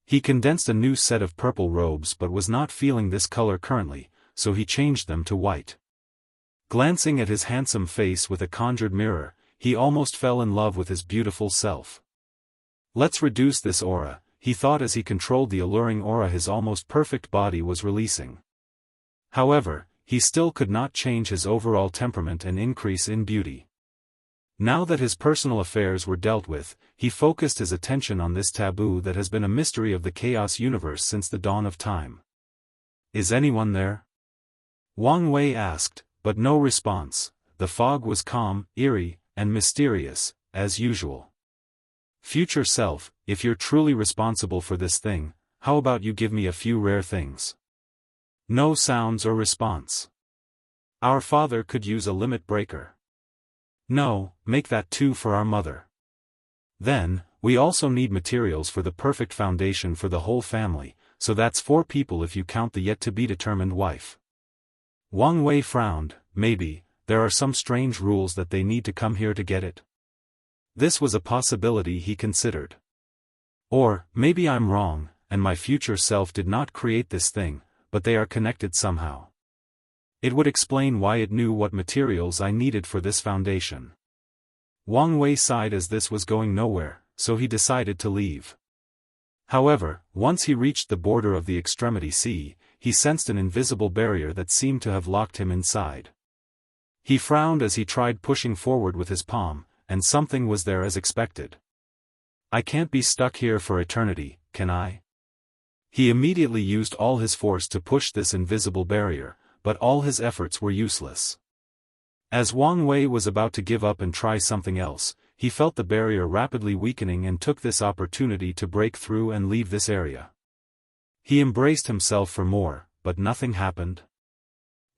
He condensed a new set of purple robes but was not feeling this color currently, so he changed them to white. Glancing at his handsome face with a conjured mirror, he almost fell in love with his beautiful self. Let's reduce this aura, he thought as he controlled the alluring aura his almost perfect body was releasing. However, he still could not change his overall temperament and increase in beauty. Now that his personal affairs were dealt with, he focused his attention on this taboo that has been a mystery of the chaos universe since the dawn of time. Is anyone there? Wang Wei asked, but no response. The fog was calm, eerie, and mysterious, as usual. Future self, if you're truly responsible for this thing, how about you give me a few rare things? No sounds or response. Our father could use a limit breaker. No, make that 2 for our mother. Then, we also need materials for the perfect foundation for the whole family, so that's 4 people if you count the yet-to-be-determined wife. Wang Wei frowned. Maybe, there are some strange rules that they need to come here to get it. This was a possibility he considered. Or, maybe I'm wrong, and my future self did not create this thing, but they are connected somehow. It would explain why it knew what materials I needed for this foundation. Wang Wei sighed as this was going nowhere, so he decided to leave. However, once he reached the border of the Extremity Sea, he sensed an invisible barrier that seemed to have locked him inside. He frowned as he tried pushing forward with his palm, and something was there as expected. I can't be stuck here for eternity, can I? He immediately used all his force to push this invisible barrier, but all his efforts were useless. As Wang Wei was about to give up and try something else, he felt the barrier rapidly weakening and took this opportunity to break through and leave this area. He embraced himself for more, but nothing happened.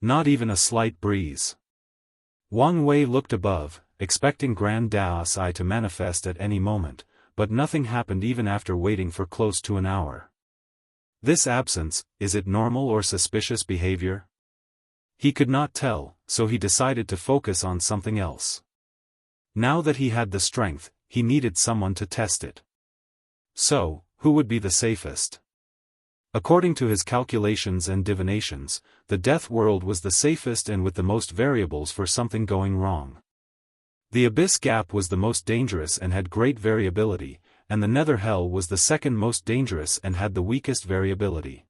Not even a slight breeze. Wang Wei looked above, expecting Grand Daoist Eye to manifest at any moment, but nothing happened even after waiting for close to an hour. This absence, is it normal or suspicious behavior? He could not tell, so he decided to focus on something else. Now that he had the strength, he needed someone to test it. So, who would be the safest? According to his calculations and divinations, the Death World was the safest and with the most variables for something going wrong. The Abyss Gap was the most dangerous and had great variability, and the Nether Hell was the second most dangerous and had the weakest variability.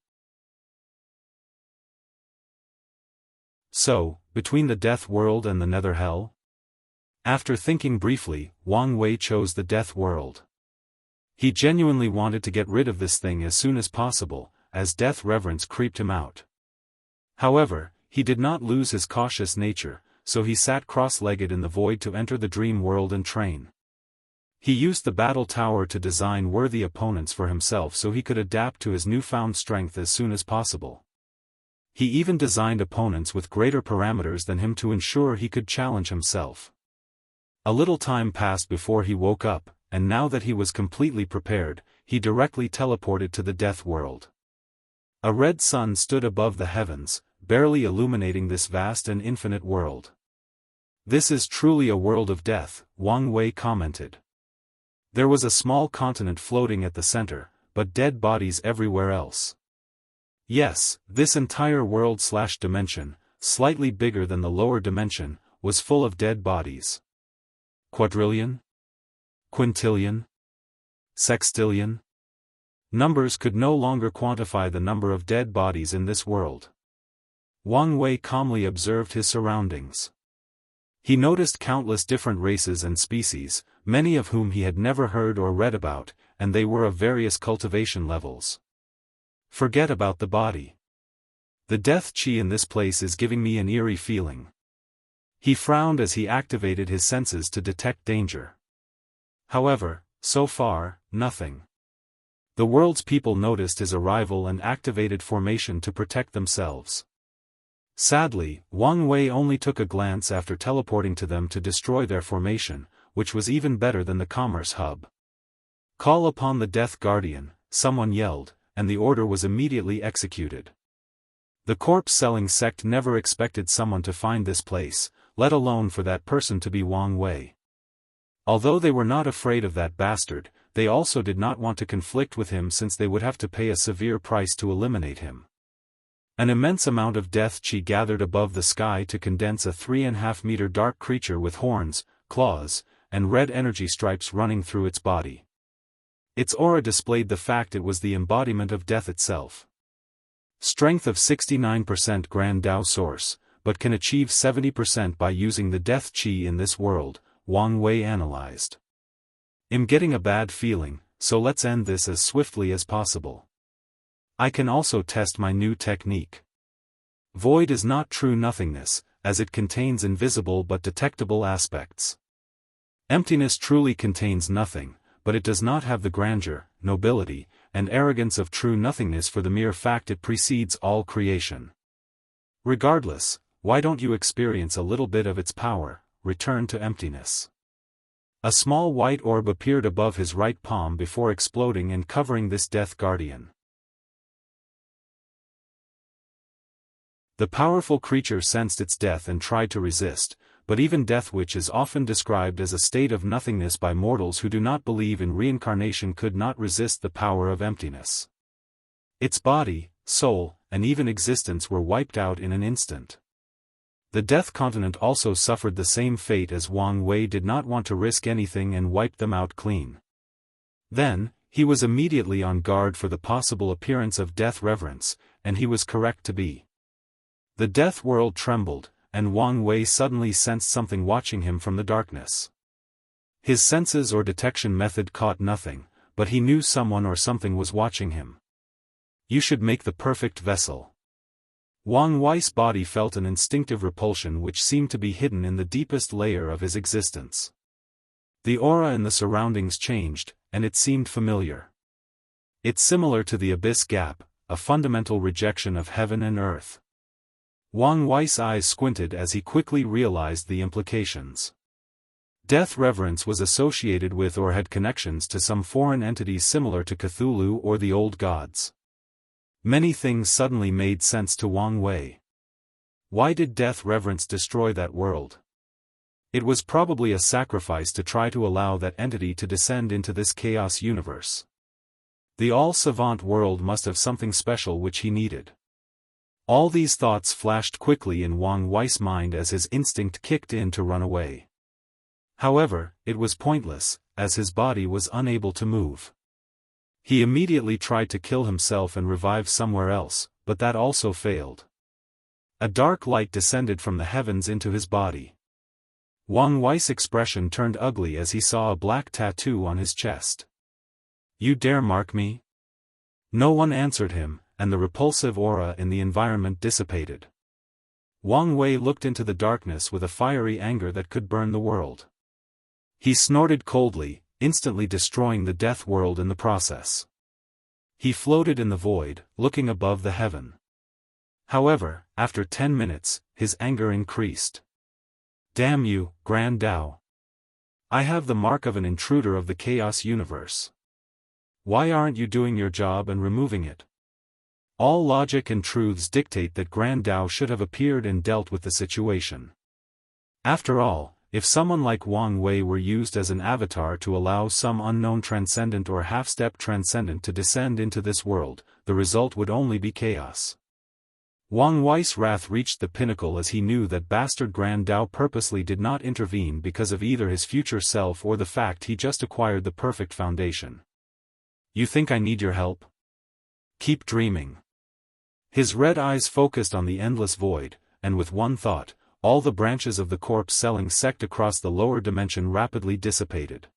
So, between the Death World and the Nether Hell? After thinking briefly, Wang Wei chose the Death World. He genuinely wanted to get rid of this thing as soon as possible, as death reverence creeped him out. However, he did not lose his cautious nature, so he sat cross-legged in the void to enter the dream world and train. He used the battle tower to design worthy opponents for himself so he could adapt to his newfound strength as soon as possible. He even designed opponents with greater parameters than him to ensure he could challenge himself. A little time passed before he woke up, and now that he was completely prepared, he directly teleported to the death world. A red sun stood above the heavens, barely illuminating this vast and infinite world. "This is truly a world of death," Wang Wei commented. There was a small continent floating at the center, but dead bodies everywhere else. Yes, this entire world/dimension, slightly bigger than the lower dimension, was full of dead bodies. Quadrillion? Quintillion? Sextillion? Numbers could no longer quantify the number of dead bodies in this world. Wang Wei calmly observed his surroundings. He noticed countless different races and species, many of whom he had never heard or read about, and they were of various cultivation levels. Forget about the body. The death chi in this place is giving me an eerie feeling. He frowned as he activated his senses to detect danger. However, so far, nothing. The world's people noticed his arrival and activated formation to protect themselves. Sadly, Wang Wei only took a glance after teleporting to them to destroy their formation, which was even better than the commerce hub. "Call upon the Death Guardian," someone yelled, and the order was immediately executed. The corpse-selling sect never expected someone to find this place, let alone for that person to be Wang Wei. Although they were not afraid of that bastard, they also did not want to conflict with him since they would have to pay a severe price to eliminate him. An immense amount of death chi gathered above the sky to condense a 3.5-meter dark creature with horns, claws, and red energy stripes running through its body. Its aura displayed the fact it was the embodiment of death itself. Strength of 69% Grand Dao Source, but can achieve 70% by using the death chi in this world, Wang Wei analyzed. "I'm getting a bad feeling, so let's end this as swiftly as possible. I can also test my new technique. Void is not true nothingness, as it contains invisible but detectable aspects. Emptiness truly contains nothing, but it does not have the grandeur, nobility, and arrogance of true nothingness for the mere fact it precedes all creation. Regardless, why don't you experience a little bit of its power, return to emptiness." A small white orb appeared above his right palm before exploding and covering this Death Guardian. The powerful creature sensed its death and tried to resist, but even death, which is often described as a state of nothingness by mortals who do not believe in reincarnation, could not resist the power of emptiness. Its body, soul, and even existence were wiped out in an instant. The Death Continent also suffered the same fate as Wang Wei did not want to risk anything and wiped them out clean. Then, he was immediately on guard for the possible appearance of death reverence, and he was correct to be. The death world trembled, and Wang Wei suddenly sensed something watching him from the darkness. His senses or detection method caught nothing, but he knew someone or something was watching him. "You should make the perfect vessel." Wang Wei's body felt an instinctive repulsion which seemed to be hidden in the deepest layer of his existence. The aura in the surroundings changed, and it seemed familiar. It's similar to the Abyss Gap, a fundamental rejection of heaven and earth. Wang Wei's eyes squinted as he quickly realized the implications. Death reverence was associated with or had connections to some foreign entities similar to Cthulhu or the old gods. Many things suddenly made sense to Wang Wei. Why did death reverence destroy that world? It was probably a sacrifice to try to allow that entity to descend into this chaos universe. The all-savant world must have something special which he needed. All these thoughts flashed quickly in Wang Wei's mind as his instinct kicked in to run away. However, it was pointless, as his body was unable to move. He immediately tried to kill himself and revive somewhere else, but that also failed. A dark light descended from the heavens into his body. Wang Wei's expression turned ugly as he saw a black tattoo on his chest. "You dare mark me?" No one answered him, and the repulsive aura in the environment dissipated. Wang Wei looked into the darkness with a fiery anger that could burn the world. He snorted coldly, instantly destroying the death world in the process. He floated in the void, looking above the heaven. However, after 10 minutes, his anger increased. Damn you, Grand Dao. I have the mark of an intruder of the chaos universe. Why aren't you doing your job and removing it? All logic and truths dictate that Grand Dao should have appeared and dealt with the situation. After all, if someone like Wang Wei were used as an avatar to allow some unknown transcendent or half-step transcendent to descend into this world, the result would only be chaos. Wang Wei's wrath reached the pinnacle as he knew that bastard Grand Dao purposely did not intervene because of either his future self or the fact he just acquired the perfect foundation. You think I need your help? Keep dreaming. His red eyes focused on the endless void, and with one thought, all the branches of the corpse-selling sect across the lower dimension rapidly dissipated.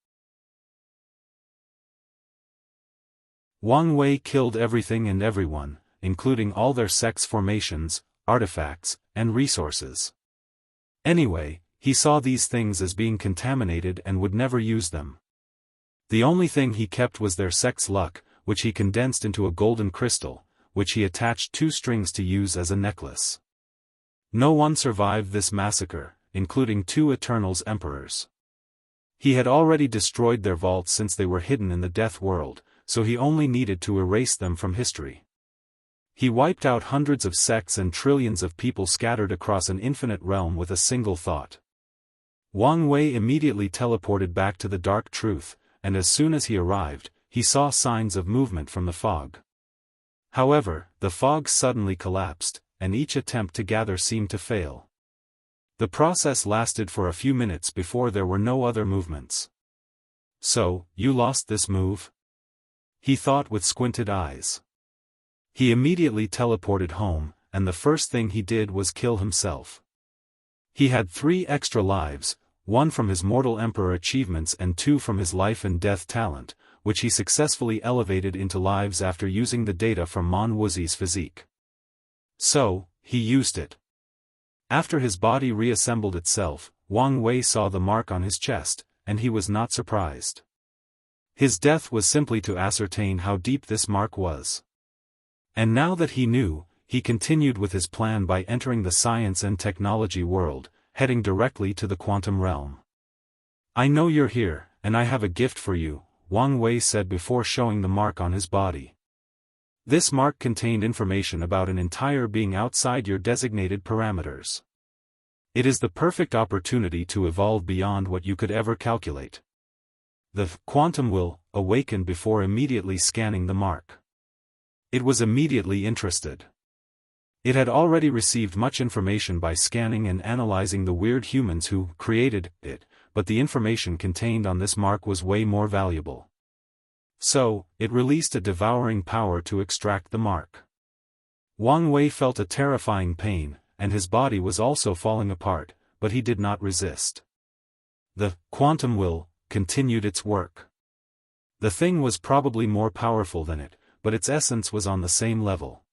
Wang Wei killed everything and everyone, including all their sects' formations, artifacts, and resources. Anyway, he saw these things as being contaminated and would never use them. The only thing he kept was their sect's luck, which he condensed into a golden crystal, which he attached 2 strings to use as a necklace. No one survived this massacre, including 2 Eternals emperors. He had already destroyed their vaults since they were hidden in the death world, so he only needed to erase them from history. He wiped out hundreds of sects and trillions of people scattered across an infinite realm with a single thought. Wang Wei immediately teleported back to the dark truth, and as soon as he arrived, he saw signs of movement from the fog. However, the fog suddenly collapsed, and each attempt to gather seemed to fail. The process lasted for a few minutes before there were no other movements. So, you lost this move? He thought with squinted eyes. He immediately teleported home, and the first thing he did was kill himself. He had 3 extra lives, 1 from his mortal emperor achievements and 2 from his life and death talent, which he successfully elevated into lives after using the data from Mon Wuxi's physique. So, he used it. After his body reassembled itself, Wang Wei saw the mark on his chest, and he was not surprised. His death was simply to ascertain how deep this mark was. And now that he knew, he continued with his plan by entering the science and technology world, heading directly to the quantum realm. I know you're here, and I have a gift for you, Wang Wei said before showing the mark on his body. This mark contained information about an entire being outside your designated parameters. It is the perfect opportunity to evolve beyond what you could ever calculate. The quantum will awakened before immediately scanning the mark. It was immediately interested. It had already received much information by scanning and analyzing the weird humans who created it, but the information contained on this mark was way more valuable. So, it released a devouring power to extract the mark. Wang Wei felt a terrifying pain, and his body was also falling apart, but he did not resist. The quantum will continued its work. The thing was probably more powerful than it, but its essence was on the same level.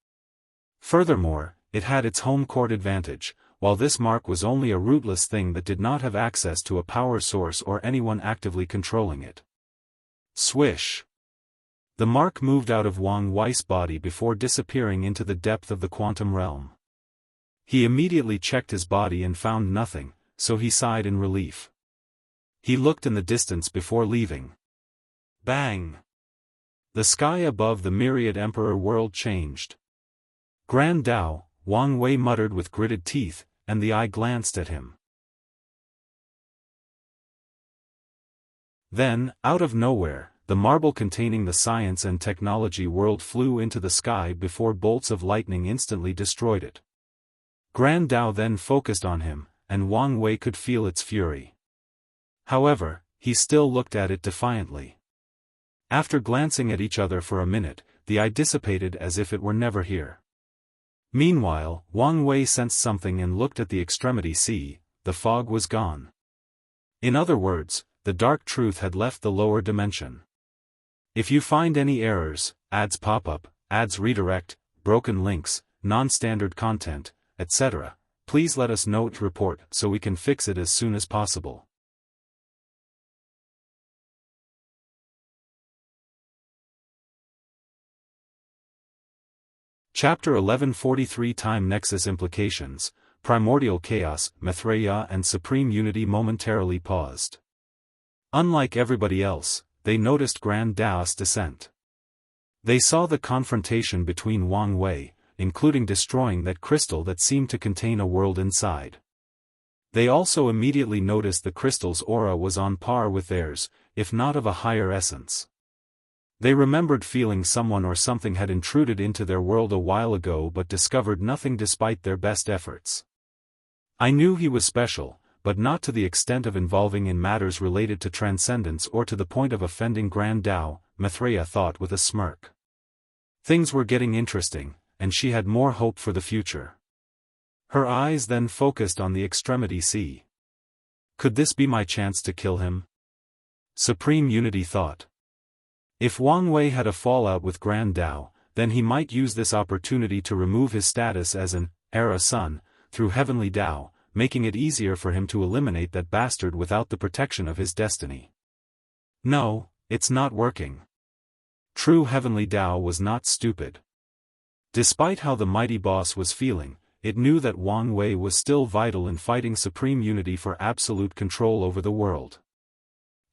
Furthermore, it had its home court advantage, while this mark was only a rootless thing that did not have access to a power source or anyone actively controlling it. Swish! The mark moved out of Wang Wei's body before disappearing into the depth of the quantum realm. He immediately checked his body and found nothing, so he sighed in relief. He looked in the distance before leaving. Bang! The sky above the myriad emperor world changed. Grand Dao, Wang Wei muttered with gritted teeth, and the eye glanced at him. Then, out of nowhere, the marble containing the science and technology world flew into the sky before bolts of lightning instantly destroyed it. Grand Dao then focused on him, and Wang Wei could feel its fury. However, he still looked at it defiantly. After glancing at each other for a minute, the eye dissipated as if it were never here. Meanwhile, Wang Wei sensed something and looked at the extremity. See, the fog was gone. In other words, the dark truth had left the lower dimension. If you find any errors, ads pop up, ads redirect, broken links, non-standard content, etc., please let us know to report so we can fix it as soon as possible. Chapter 1143 Time Nexus Implications, Primordial Chaos, Maitreya and Supreme Unity momentarily paused. Unlike everybody else, they noticed Grand Daoist descent. They saw the confrontation between Wang Wei, including destroying that crystal that seemed to contain a world inside. They also immediately noticed the crystal's aura was on par with theirs, if not of a higher essence. They remembered feeling someone or something had intruded into their world a while ago but discovered nothing despite their best efforts. I knew he was special, but not to the extent of involving in matters related to transcendence or to the point of offending Grand Dao, Maitreya thought with a smirk. Things were getting interesting, and she had more hope for the future. Her eyes then focused on the extremity C. Could this be my chance to kill him? Supreme Unity thought. If Wang Wei had a fallout with Grand Dao, then he might use this opportunity to remove his status as an Era Son, through Heavenly Dao, making it easier for him to eliminate that bastard without the protection of his destiny. No, it's not working. True Heavenly Dao was not stupid. Despite how the mighty boss was feeling, it knew that Wang Wei was still vital in fighting Supreme Unity for absolute control over the world.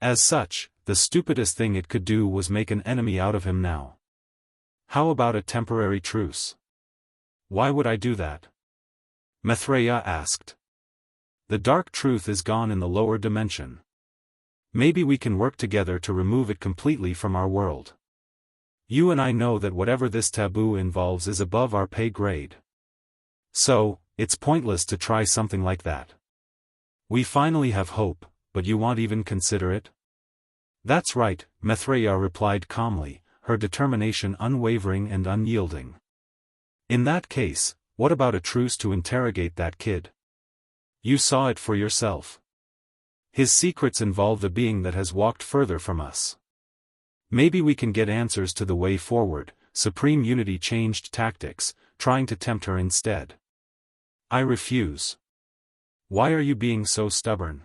As such, the stupidest thing it could do was make an enemy out of him now. How about a temporary truce? Why would I do that? Maitreya asked. The dark truth is gone in the lower dimension. Maybe we can work together to remove it completely from our world. You and I know that whatever this taboo involves is above our pay grade. So, it's pointless to try something like that. We finally have hope, but you won't even consider it? That's right, Maitreya replied calmly, her determination unwavering and unyielding. In that case, what about a truce to interrogate that kid? You saw it for yourself. His secrets involve the being that has walked further from us. Maybe we can get answers to the way forward. Supreme Unity changed tactics, trying to tempt her instead. I refuse. Why are you being so stubborn?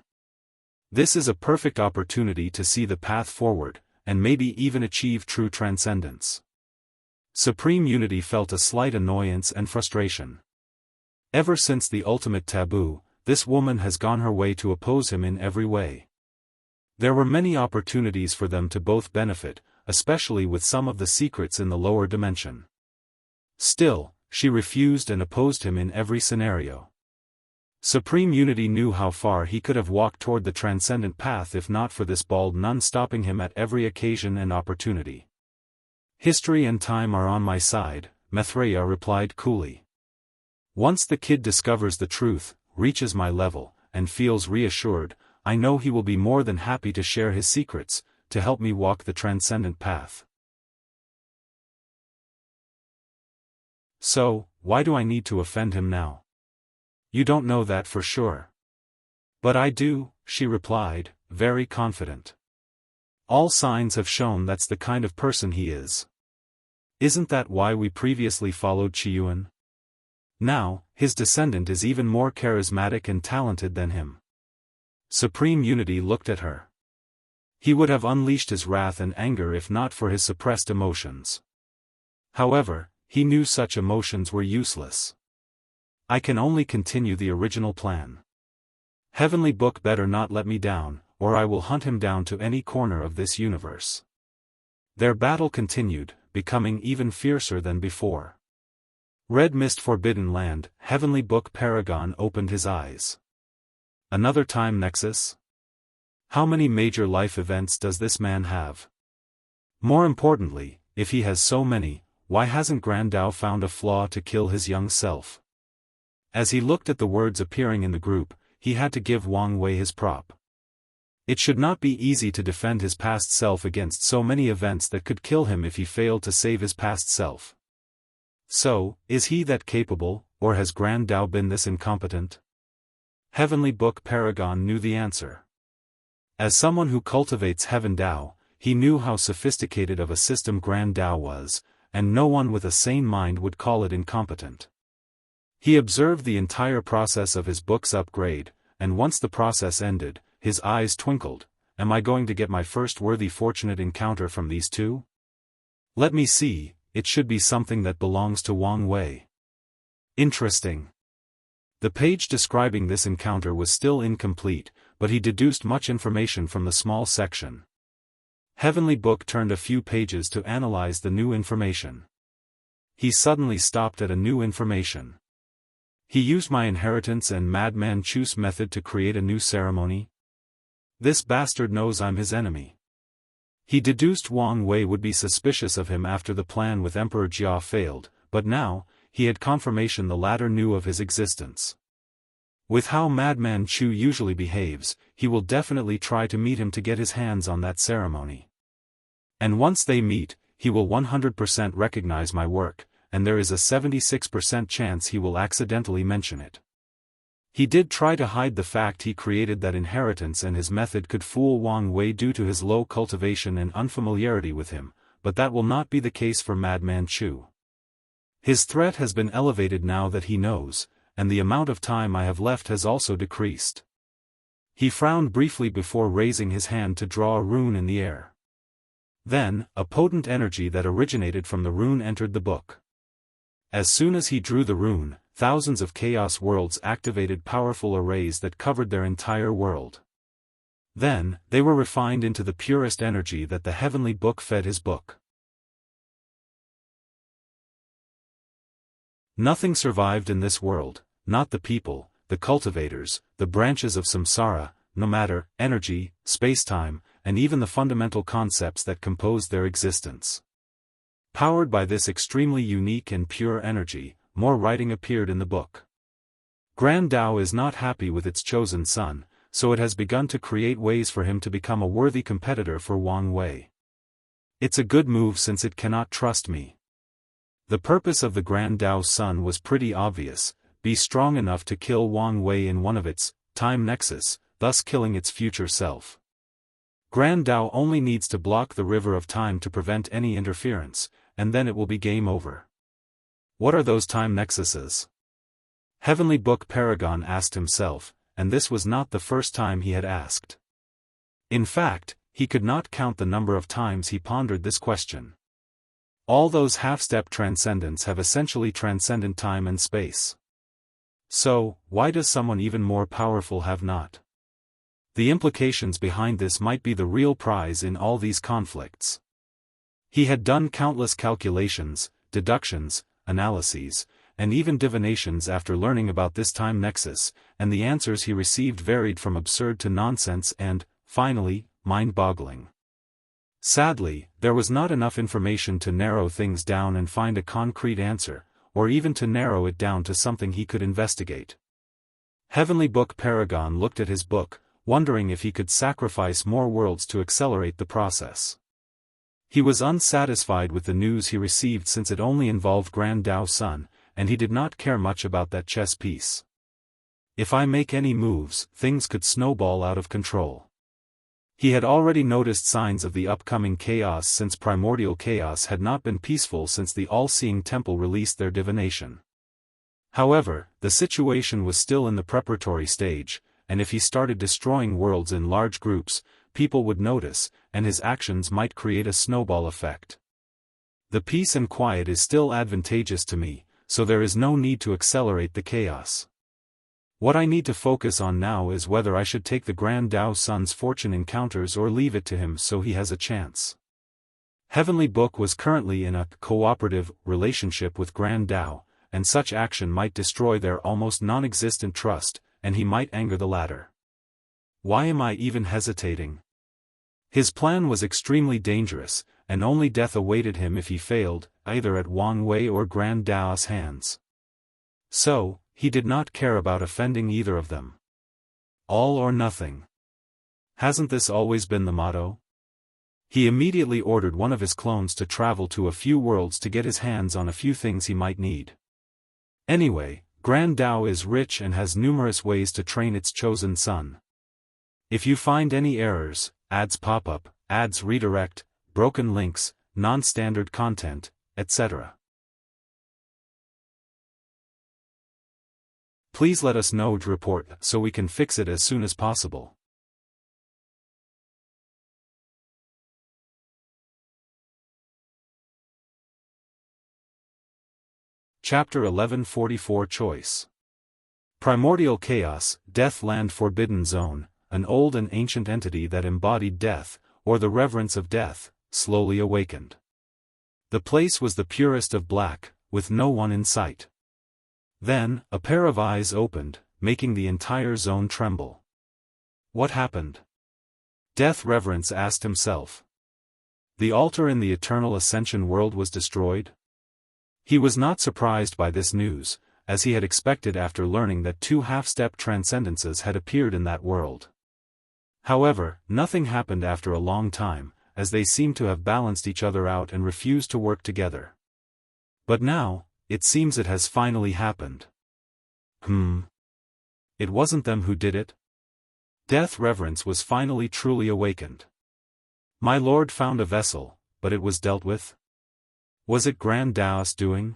This is a perfect opportunity to see the path forward, and maybe even achieve true transcendence. Supreme Unity felt a slight annoyance and frustration. Ever since the ultimate taboo, this woman has gone her way to oppose him in every way. There were many opportunities for them to both benefit, especially with some of the secrets in the lower dimension. Still, she refused and opposed him in every scenario. Supreme Unity knew how far he could have walked toward the transcendent path if not for this bald nun stopping him at every occasion and opportunity. History and time are on my side, Maitreya replied coolly. Once the kid discovers the truth, reaches my level, and feels reassured, I know he will be more than happy to share his secrets, to help me walk the transcendent path. So, why do I need to offend him now? You don't know that for sure. But I do, she replied, very confident. All signs have shown that's the kind of person he is. Isn't that why we previously followed Qiyuan? Now, his descendant is even more charismatic and talented than him. Supreme Unity looked at her. He would have unleashed his wrath and anger if not for his suppressed emotions. However, he knew such emotions were useless. I can only continue the original plan. Heavenly Book better not let me down, or I will hunt him down to any corner of this universe. Their battle continued, becoming even fiercer than before. Red Mist Forbidden Land, Heavenly Book Paragon opened his eyes. Another time Nexus? How many major life events does this man have? More importantly, if he has so many, why hasn't Grand Dao found a flaw to kill his young self? As he looked at the words appearing in the group, he had to give Wang Wei his prop. It should not be easy to defend his past self against so many events that could kill him if he failed to save his past self. So, is he that capable, or has Grand Dao been this incompetent? Heavenly Book Paragon knew the answer. As someone who cultivates Heaven Dao, he knew how sophisticated of a system Grand Dao was, and no one with a sane mind would call it incompetent. He observed the entire process of his book's upgrade, and once the process ended, his eyes twinkled. Am I going to get my first worthy fortunate encounter from these two? Let me see, it should be something that belongs to Wang Wei. Interesting. The page describing this encounter was still incomplete, but he deduced much information from the small section. Heavenly Book turned a few pages to analyze the new information. He suddenly stopped at a new information. He used my inheritance and Madman Chu's method to create a new ceremony? This bastard knows I'm his enemy. He deduced Wang Wei would be suspicious of him after the plan with Emperor Jia failed, but now, he had confirmation the latter knew of his existence. With how Madman Chu usually behaves, he will definitely try to meet him to get his hands on that ceremony. And once they meet, he will 100% recognize my work, and there is a 76% chance he will accidentally mention it. He did try to hide the fact he created that inheritance, and his method could fool Wang Wei due to his low cultivation and unfamiliarity with him, but that will not be the case for Madman Chu. His threat has been elevated now that he knows, and the amount of time I have left has also decreased. He frowned briefly before raising his hand to draw a rune in the air. Then, a potent energy that originated from the rune entered the book. As soon as he drew the rune, thousands of chaos worlds activated powerful arrays that covered their entire world. Then, they were refined into the purest energy that the Heavenly Book fed his book. Nothing survived in this world, not the people, the cultivators, the branches of samsara, no matter, energy, space-time, and even the fundamental concepts that composed their existence. Powered by this extremely unique and pure energy, more writing appeared in the book. Grand Dao is not happy with its chosen son, so it has begun to create ways for him to become a worthy competitor for Wang Wei. It's a good move since it cannot trust me. The purpose of the Grand Dao's son was pretty obvious: be strong enough to kill Wang Wei in one of its time nexus, thus killing its future self. Grand Dao only needs to block the river of time to prevent any interference, and then it will be game over. What are those time nexuses? Heavenly Book Paragon asked himself, and this was not the first time he had asked. In fact, he could not count the number of times he pondered this question. All those half-step transcendents have essentially transcendent time and space. So, why does someone even more powerful have not? The implications behind this might be the real prize in all these conflicts. He had done countless calculations, deductions, analyses, and even divinations after learning about this time nexus, and the answers he received varied from absurd to nonsense and, finally, mind-boggling. Sadly, there was not enough information to narrow things down and find a concrete answer, or even to narrow it down to something he could investigate. Heavenly Book Paragon looked at his book, wondering if he could sacrifice more worlds to accelerate the process. He was unsatisfied with the news he received since it only involved Grand Dao's son, and he did not care much about that chess piece. If I make any moves, things could snowball out of control. He had already noticed signs of the upcoming chaos since primordial chaos had not been peaceful since the all-seeing temple released their divination. However, the situation was still in the preparatory stage, and if he started destroying worlds in large groups, people would notice, and his actions might create a snowball effect. The peace and quiet is still advantageous to me, so there is no need to accelerate the chaos. What I need to focus on now is whether I should take the Grand Dao's son's fortune encounters or leave it to him so he has a chance. Heavenly Book was currently in a cooperative relationship with Grand Dao, and such action might destroy their almost non-existent trust, and he might anger the latter. Why am I even hesitating? His plan was extremely dangerous, and only death awaited him if he failed, either at Wang Wei or Grand Dao's hands. So, he did not care about offending either of them. All or nothing. Hasn't this always been the motto? He immediately ordered one of his clones to travel to a few worlds to get his hands on a few things he might need. Anyway, Grand Dao is rich and has numerous ways to train its chosen son. If you find any errors, ads pop up, ads redirect, broken links, non-standard content, etc., please let us know to report so we can fix it as soon as possible. Chapter 1144 Choice. Primordial Chaos, Death Land Forbidden Zone, an old and ancient entity that embodied death, or the reverence of death, slowly awakened. The place was the purest of black, with no one in sight. Then, a pair of eyes opened, making the entire zone tremble. What happened? Death Reverence asked himself. The altar in the Eternal Ascension world was destroyed? He was not surprised by this news, as he had expected after learning that 2 half-step transcendences had appeared in that world. However, nothing happened after a long time, as they seemed to have balanced each other out and refused to work together. But now, it seems it has finally happened. It wasn't them who did it? Death Reverence was finally truly awakened. My lord found a vessel, but it was dealt with? Was it Grand Daoist doing?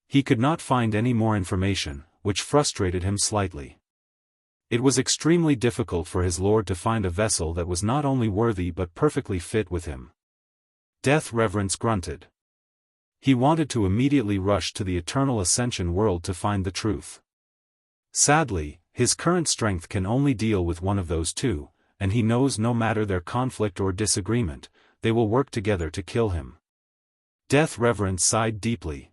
He could not find any more information, which frustrated him slightly. It was extremely difficult for his lord to find a vessel that was not only worthy but perfectly fit with him. Death Reverence grunted. He wanted to immediately rush to the Eternal Ascension world to find the truth. Sadly, his current strength can only deal with one of those two, and he knows no matter their conflict or disagreement, they will work together to kill him. Death Reverence sighed deeply.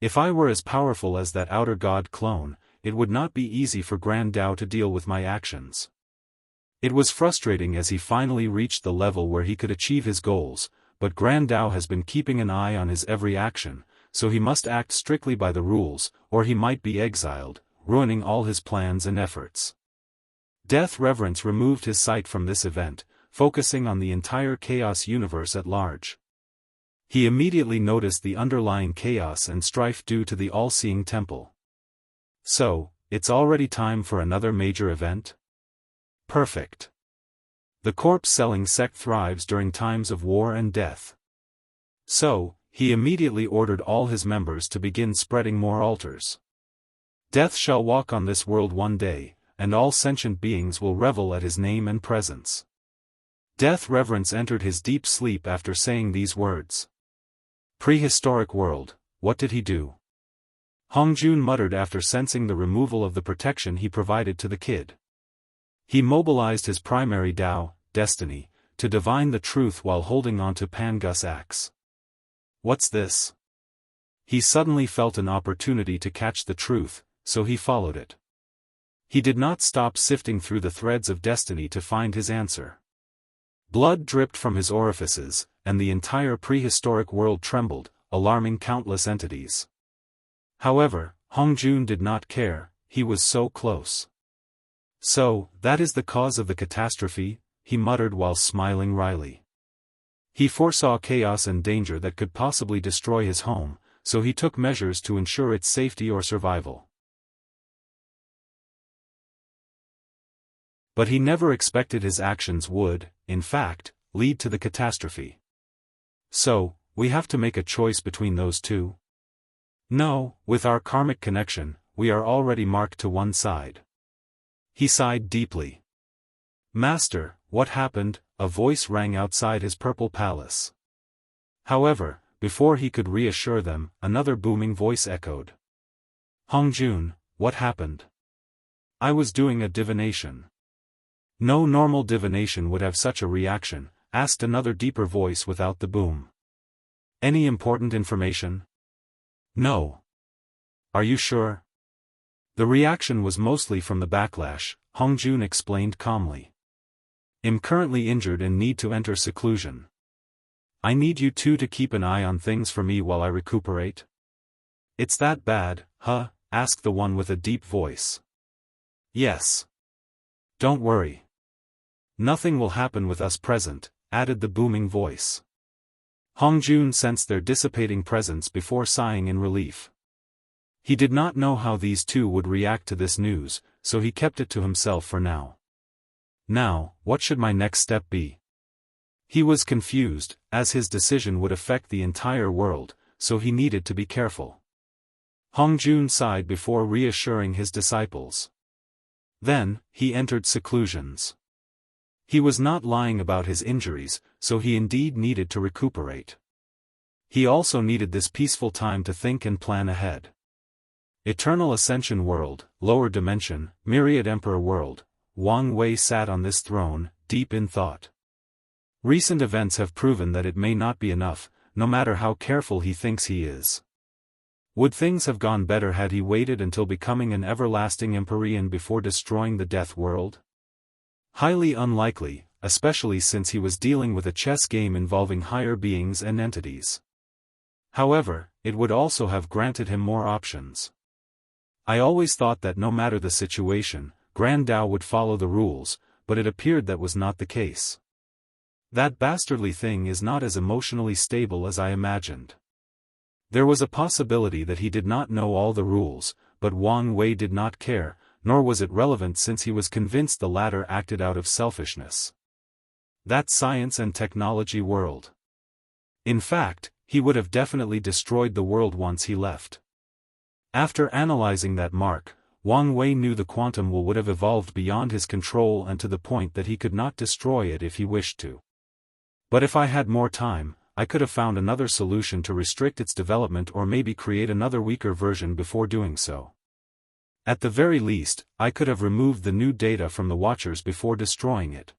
If I were as powerful as that outer god clone, it would not be easy for Grand Dao to deal with my actions. It was frustrating as he finally reached the level where he could achieve his goals, but Grand Dao has been keeping an eye on his every action, so he must act strictly by the rules, or he might be exiled, ruining all his plans and efforts. Death Reverence removed his sight from this event, focusing on the entire chaos universe at large. He immediately noticed the underlying chaos and strife due to the all-seeing temple. So, it's already time for another major event? Perfect. The corpse-selling sect thrives during times of war and death. So, he immediately ordered all his members to begin spreading more altars. Death shall walk on this world one day, and all sentient beings will revel at his name and presence. Death Reverence entered his deep sleep after saying these words. Prehistoric world, what did he do? Hongjun muttered after sensing the removal of the protection he provided to the kid. He mobilized his primary Dao, destiny, to divine the truth while holding on to Pangus' axe. What's this? He suddenly felt an opportunity to catch the truth, so he followed it. He did not stop sifting through the threads of destiny to find his answer. Blood dripped from his orifices, and the entire prehistoric world trembled, alarming countless entities. However, Hongjun did not care, he was so close. So, that is the cause of the catastrophe, he muttered while smiling wryly. He foresaw chaos and danger that could possibly destroy his home, so he took measures to ensure its safety or survival. But he never expected his actions would, in fact, lead to the catastrophe. So, we have to make a choice between those two? No, with our karmic connection, we are already marked to one side. He sighed deeply. Master, what happened? A voice rang outside his purple palace. However, before he could reassure them, another booming voice echoed. Hongjun, what happened? I was doing a divination. No normal divination would have such a reaction, asked another deeper voice without the boom. Any important information? No. Are you sure? The reaction was mostly from the backlash, Hongjun explained calmly. I'm currently injured and need to enter seclusion. I need you two to keep an eye on things for me while I recuperate. It's that bad, huh? Asked the one with a deep voice. Yes. Don't worry. Nothing will happen with us present, added the booming voice. Hongjun sensed their dissipating presence before sighing in relief. He did not know how these two would react to this news, so he kept it to himself for now. Now, what should my next step be? He was confused, as his decision would affect the entire world, so he needed to be careful. Hongjun sighed before reassuring his disciples. Then, he entered seclusions. He was not lying about his injuries, so he indeed needed to recuperate. He also needed this peaceful time to think and plan ahead. Eternal Ascension World, Lower Dimension, Myriad Emperor World. Wang Wei sat on this throne, deep in thought. Recent events have proven that it may not be enough, no matter how careful he thinks he is. Would things have gone better had he waited until becoming an everlasting Empyrean before destroying the Death World? Highly unlikely, especially since he was dealing with a chess game involving higher beings and entities. However, it would also have granted him more options. I always thought that no matter the situation, Grand Dao would follow the rules, but it appeared that was not the case. That bastardly thing is not as emotionally stable as I imagined. There was a possibility that he did not know all the rules, but Wang Wei did not care, nor was it relevant since he was convinced the latter acted out of selfishness. That science and technology world. In fact, he would have definitely destroyed the world once he left. After analyzing that mark, Wang Wei knew the quantum would have evolved beyond his control and to the point that he could not destroy it if he wished to. But if I had more time, I could have found another solution to restrict its development or maybe create another weaker version before doing so. At the very least, I could have removed the new data from the Watchers before destroying it.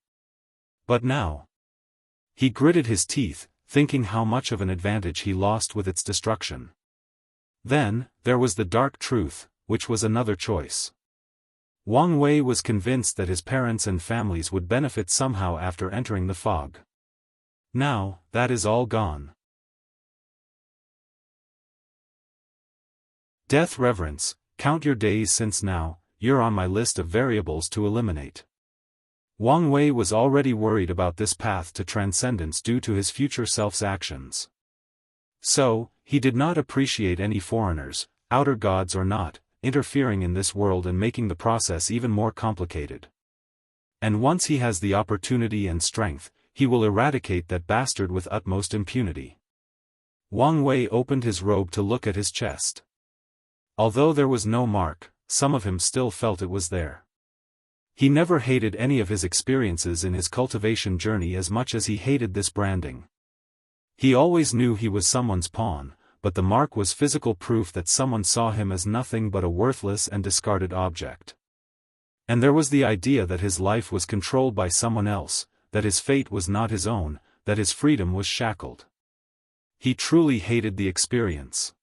But now. He gritted his teeth, thinking how much of an advantage he lost with its destruction. Then, there was the dark truth, which was another choice. Wang Wei was convinced that his parents and families would benefit somehow after entering the fog. Now, that is all gone. Death Reverence, count your days since now, you're on my list of variables to eliminate. Wang Wei was already worried about this path to transcendence due to his future self's actions. So, he did not appreciate any foreigners, outer gods or not, interfering in this world and making the process even more complicated. And once he has the opportunity and strength, he will eradicate that bastard with utmost impunity. Wang Wei opened his robe to look at his chest. Although there was no mark, some of him still felt it was there. He never hated any of his experiences in his cultivation journey as much as he hated this branding. He always knew he was someone's pawn, but the mark was physical proof that someone saw him as nothing but a worthless and discarded object. And there was the idea that his life was controlled by someone else, that his fate was not his own, that his freedom was shackled. He truly hated the experience.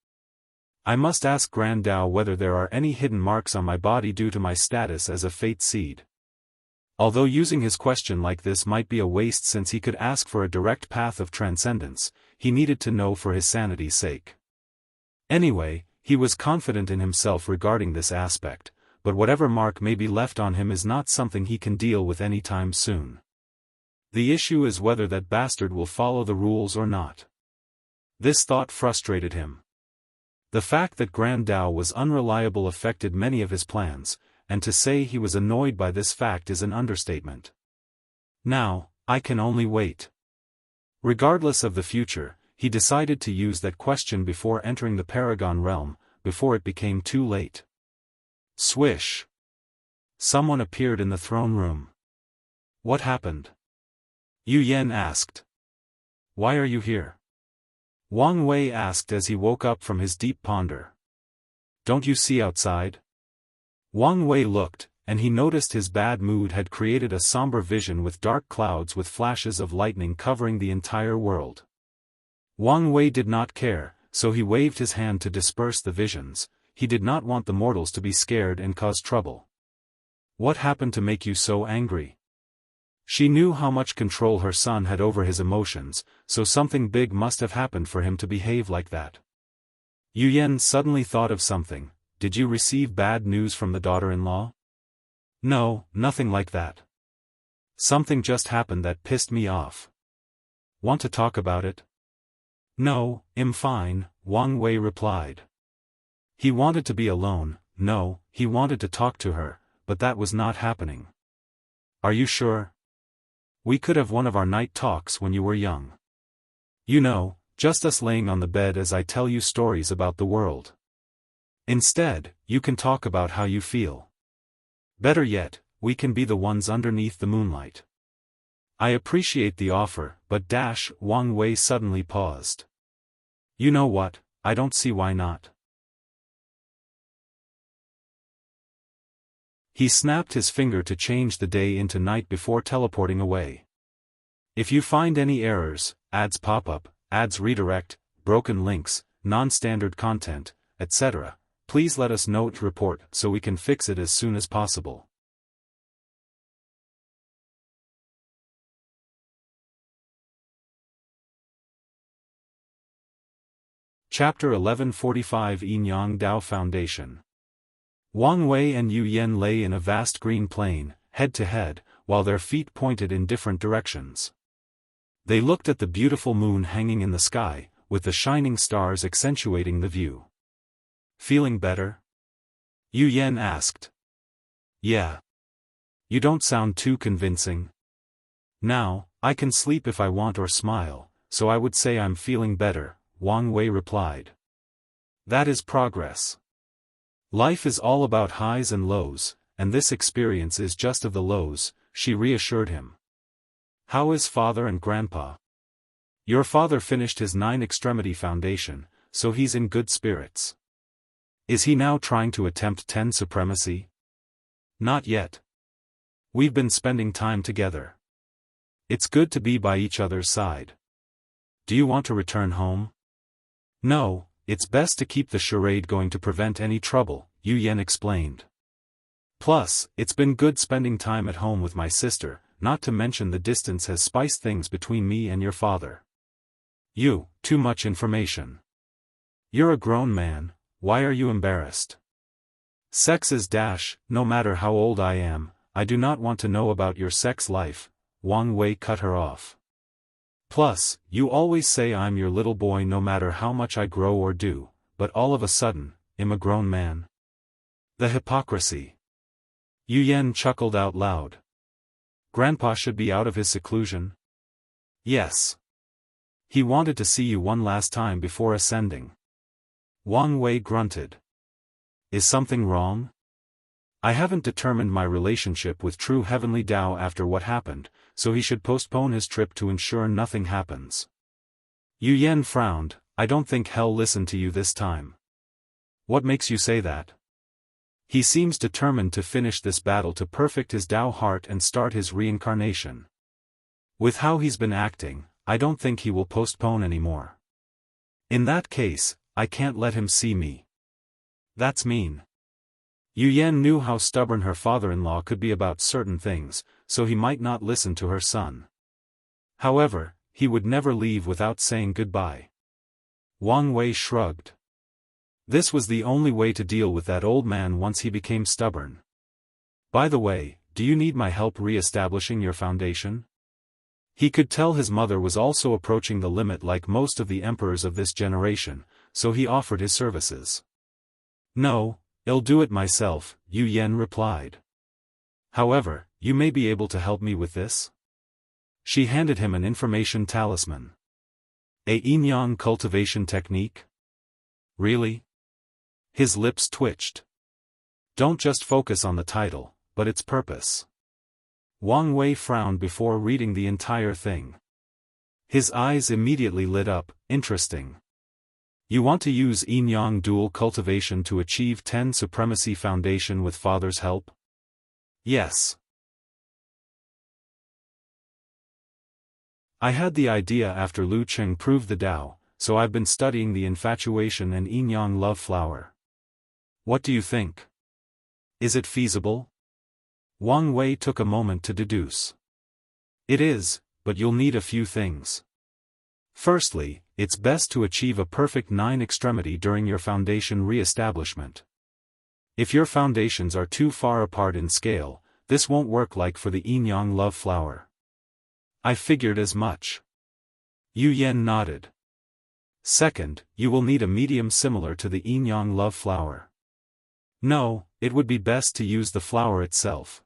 I must ask Grand Dao whether there are any hidden marks on my body due to my status as a fate seed. Although using his question like this might be a waste since he could ask for a direct path of transcendence, he needed to know for his sanity's sake. Anyway, he was confident in himself regarding this aspect, but whatever mark may be left on him is not something he can deal with any time soon. The issue is whether that bastard will follow the rules or not. This thought frustrated him. The fact that Grand Dao was unreliable affected many of his plans, and to say he was annoyed by this fact is an understatement. Now, I can only wait. Regardless of the future, he decided to use that question before entering the Paragon realm, before it became too late. Swish! Someone appeared in the throne room. What happened? Yu Yan asked. Why are you here? Wang Wei asked as he woke up from his deep ponder. Don't you see outside? Wang Wei looked, and he noticed his bad mood had created a somber vision with dark clouds with flashes of lightning covering the entire world. Wang Wei did not care, so he waved his hand to disperse the visions. He did not want the mortals to be scared and cause trouble. What happened to make you so angry? She knew how much control her son had over his emotions, so something big must have happened for him to behave like that. Yu Yan suddenly thought of something. Did you receive bad news from the daughter-in-law? No, nothing like that. Something just happened that pissed me off. Want to talk about it? No, I'm fine, Wang Wei replied. He wanted to be alone. No, he wanted to talk to her, but that was not happening. Are you sure? We could have one of our night talks when you were young. You know, just us laying on the bed as I tell you stories about the world. Instead, you can talk about how you feel. Better yet, we can be the ones underneath the moonlight. I appreciate the offer, but Wang Wei suddenly paused. You know what, I don't see why not. He snapped his finger to change the day into night before teleporting away. If you find any errors, ads pop up, ads redirect, broken links, non-standard content, etc., please let us know to report so we can fix it as soon as possible. Chapter 1145 Yinyang Dao Foundation. Wang Wei and Yu Yen lay in a vast green plain, head to head, while their feet pointed in different directions. They looked at the beautiful moon hanging in the sky, with the shining stars accentuating the view. Feeling better? Yu Yen asked. Yeah. You don't sound too convincing. Now, I can sleep if I want or smile, so I would say I'm feeling better, Wang Wei replied. That is progress. Life is all about highs and lows, and this experience is just of the lows, she reassured him. How is father and grandpa? Your father finished his 9-extremity foundation, so he's in good spirits. Is he now trying to attempt 10 supremacy? Not yet. We've been spending time together. It's good to be by each other's side. Do you want to return home? No, it's best to keep the charade going to prevent any trouble, Yu Yen explained. Plus, it's been good spending time at home with my sister, not to mention the distance has spiced things between me and your father. Too much information. You're a grown man, why are you embarrassed? Sex is no matter how old I am, I do not want to know about your sex life, Wang Wei cut her off. Plus, you always say I'm your little boy no matter how much I grow or do, but all of a sudden, I'm a grown man. The hypocrisy. Yu Yen chuckled out loud. Grandpa should be out of his seclusion? Yes. He wanted to see you one last time before ascending. Wang Wei grunted. Is something wrong? I haven't determined my relationship with true heavenly Dao after what happened, so he should postpone his trip to ensure nothing happens. Yu Yen frowned, I don't think hell listened to you this time. What makes you say that? He seems determined to finish this battle to perfect his Dao heart and start his reincarnation. With how he's been acting, I don't think he will postpone anymore. In that case, I can't let him see me. That's mean. Yu Yen knew how stubborn her father-in-law could be about certain things, so he might not listen to her son. However, he would never leave without saying goodbye. Wang Wei shrugged. This was the only way to deal with that old man once he became stubborn. By the way, do you need my help re-establishing your foundation? He could tell his mother was also approaching the limit like most of the emperors of this generation, so he offered his services. No, I'll do it myself, Yu Yen replied. However, you may be able to help me with this? She handed him an information talisman. A Yinyang cultivation technique? Really? His lips twitched. Don't just focus on the title, but its purpose. Wang Wei frowned before reading the entire thing. His eyes immediately lit up, interesting. You want to use Yinyang dual cultivation to achieve 10 supremacy foundation with father's help? Yes. I had the idea after Lu Cheng proved the Dao, so I've been studying the infatuation and Yinyang love flower. What do you think? Is it feasible? Wang Wei took a moment to deduce. It is, but you'll need a few things. Firstly, it's best to achieve a perfect 9-extremity during your foundation re-establishment. If your foundations are too far apart in scale, this won't work like for the Yinyang love flower. I figured as much. Yu Yen nodded. Second, you will need a medium similar to the Yinyang love flower. No, it would be best to use the flower itself.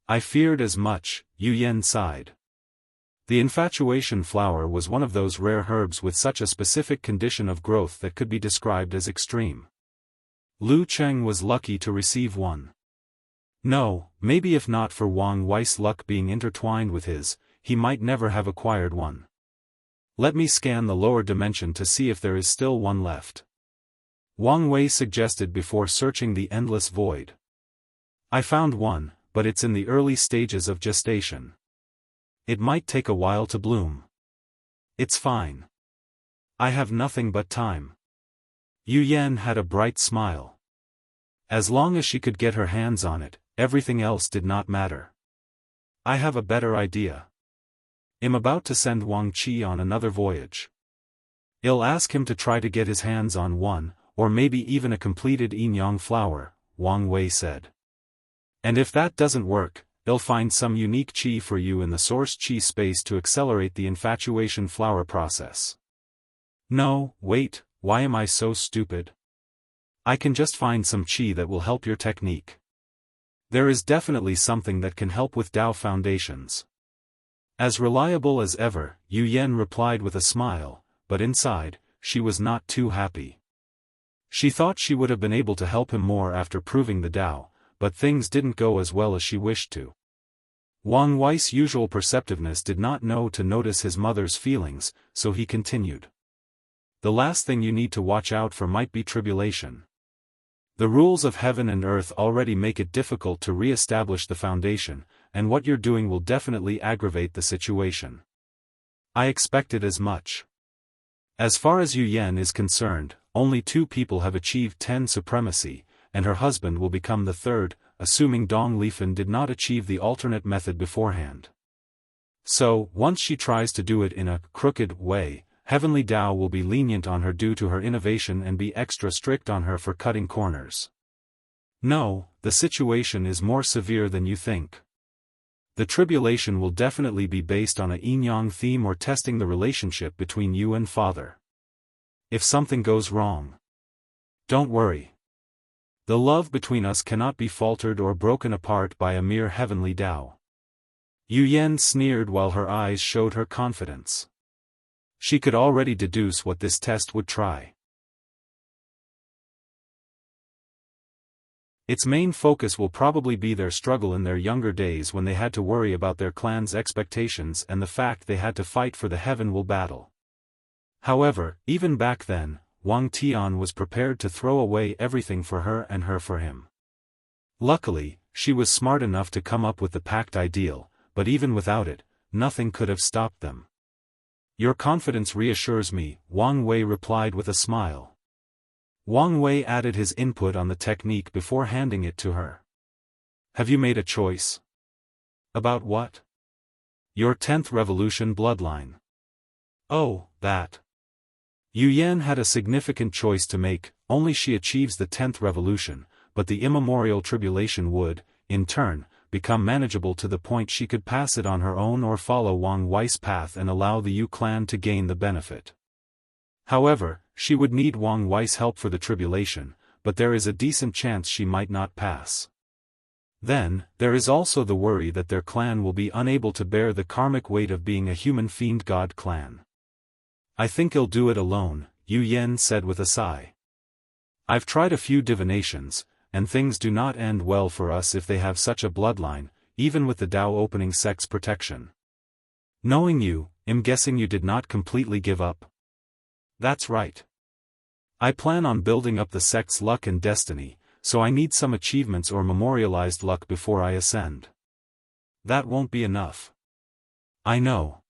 I feared as much, Yu Yen sighed. The infatuation flower was one of those rare herbs with such a specific condition of growth that could be described as extreme. Lu Cheng was lucky to receive one. No, maybe if not for Wang Wei's luck being intertwined with his, he might never have acquired one. Let me scan the lower dimension to see if there is still one left. Wang Wei suggested before searching the endless void. I found one, but it's in the early stages of gestation. It might take a while to bloom. It's fine. I have nothing but time. Yu Yan had a bright smile. As long as she could get her hands on it, everything else did not matter. I have a better idea. I'm about to send Wang Qi on another voyage. I'll ask him to try to get his hands on one, or maybe even a completed yin-yang flower, Wang Wei said. And if that doesn't work, I'll find some unique qi for you in the source qi space to accelerate the infatuation flower process. No, wait, why am I so stupid? I can just find some qi that will help your technique. There is definitely something that can help with Dao foundations. As reliable as ever, Yu Yan replied with a smile, but inside, she was not too happy. She thought she would have been able to help him more after proving the Dao, but things didn't go as well as she wished to. Wang Wei's usual perceptiveness did not know to notice his mother's feelings, so he continued. The last thing you need to watch out for might be tribulation. The rules of heaven and earth already make it difficult to re-establish the foundation, and what you're doing will definitely aggravate the situation. I expected as much. As far as Yu Yan is concerned, only 2 people have achieved 10 supremacy, and her husband will become the 3rd, assuming Dong Lifen did not achieve the alternate method beforehand. So, once she tries to do it in a crooked way, Heavenly Dao will be lenient on her due to her innovation and be extra strict on her for cutting corners. No, the situation is more severe than you think. The tribulation will definitely be based on a yin-yang theme or testing the relationship between you and father. If something goes wrong, don't worry. The love between us cannot be faltered or broken apart by a mere heavenly Dao. Yu Yan sneered while her eyes showed her confidence. She could already deduce what this test would try. Its main focus will probably be their struggle in their younger days when they had to worry about their clan's expectations and the fact they had to fight for the Heavenwell battle. However, even back then, Wang Tian was prepared to throw away everything for her and her for him. Luckily, she was smart enough to come up with the pact ideal, but even without it, nothing could have stopped them. Your confidence reassures me, Wang Wei replied with a smile. Wang Wei added his input on the technique before handing it to her. Have you made a choice? About what? Your 10th revolution bloodline. Oh, that. Yu Yan had a significant choice to make. Only she achieves the 10th revolution, but the immemorial tribulation would, in turn, become manageable to the point she could pass it on her own or follow Wang Wei's path and allow the Yu clan to gain the benefit. However, she would need Wang Wei's help for the tribulation, but there is a decent chance she might not pass. Then, there is also the worry that their clan will be unable to bear the karmic weight of being a human fiend god clan. I think I'll do it alone, Yu Yan said with a sigh. I've tried a few divinations, and things do not end well for us if they have such a bloodline, even with the Dao opening sect's protection. Knowing you, I'm guessing you did not completely give up. That's right. I plan on building up the sect's luck and destiny, so I need some achievements or memorialized luck before I ascend. That won't be enough. I know.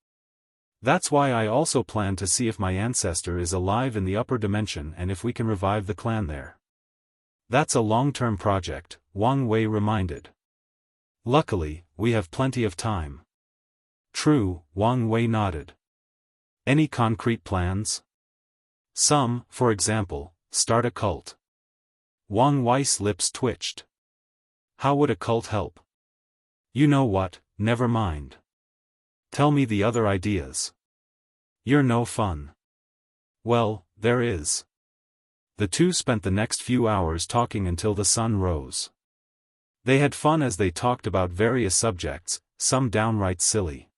That's why I also plan to see if my ancestor is alive in the upper dimension and if we can revive the clan there. That's a long-term project, Wang Wei reminded. Luckily, we have plenty of time. True, Wang Wei nodded. Any concrete plans? Some, for example, start a cult. Wang Wei's lips twitched. How would a cult help? You know what, never mind. Tell me the other ideas. You're no fun. Well, there is. The two spent the next few hours talking until the sun rose. They had fun as they talked about various subjects, some downright silly.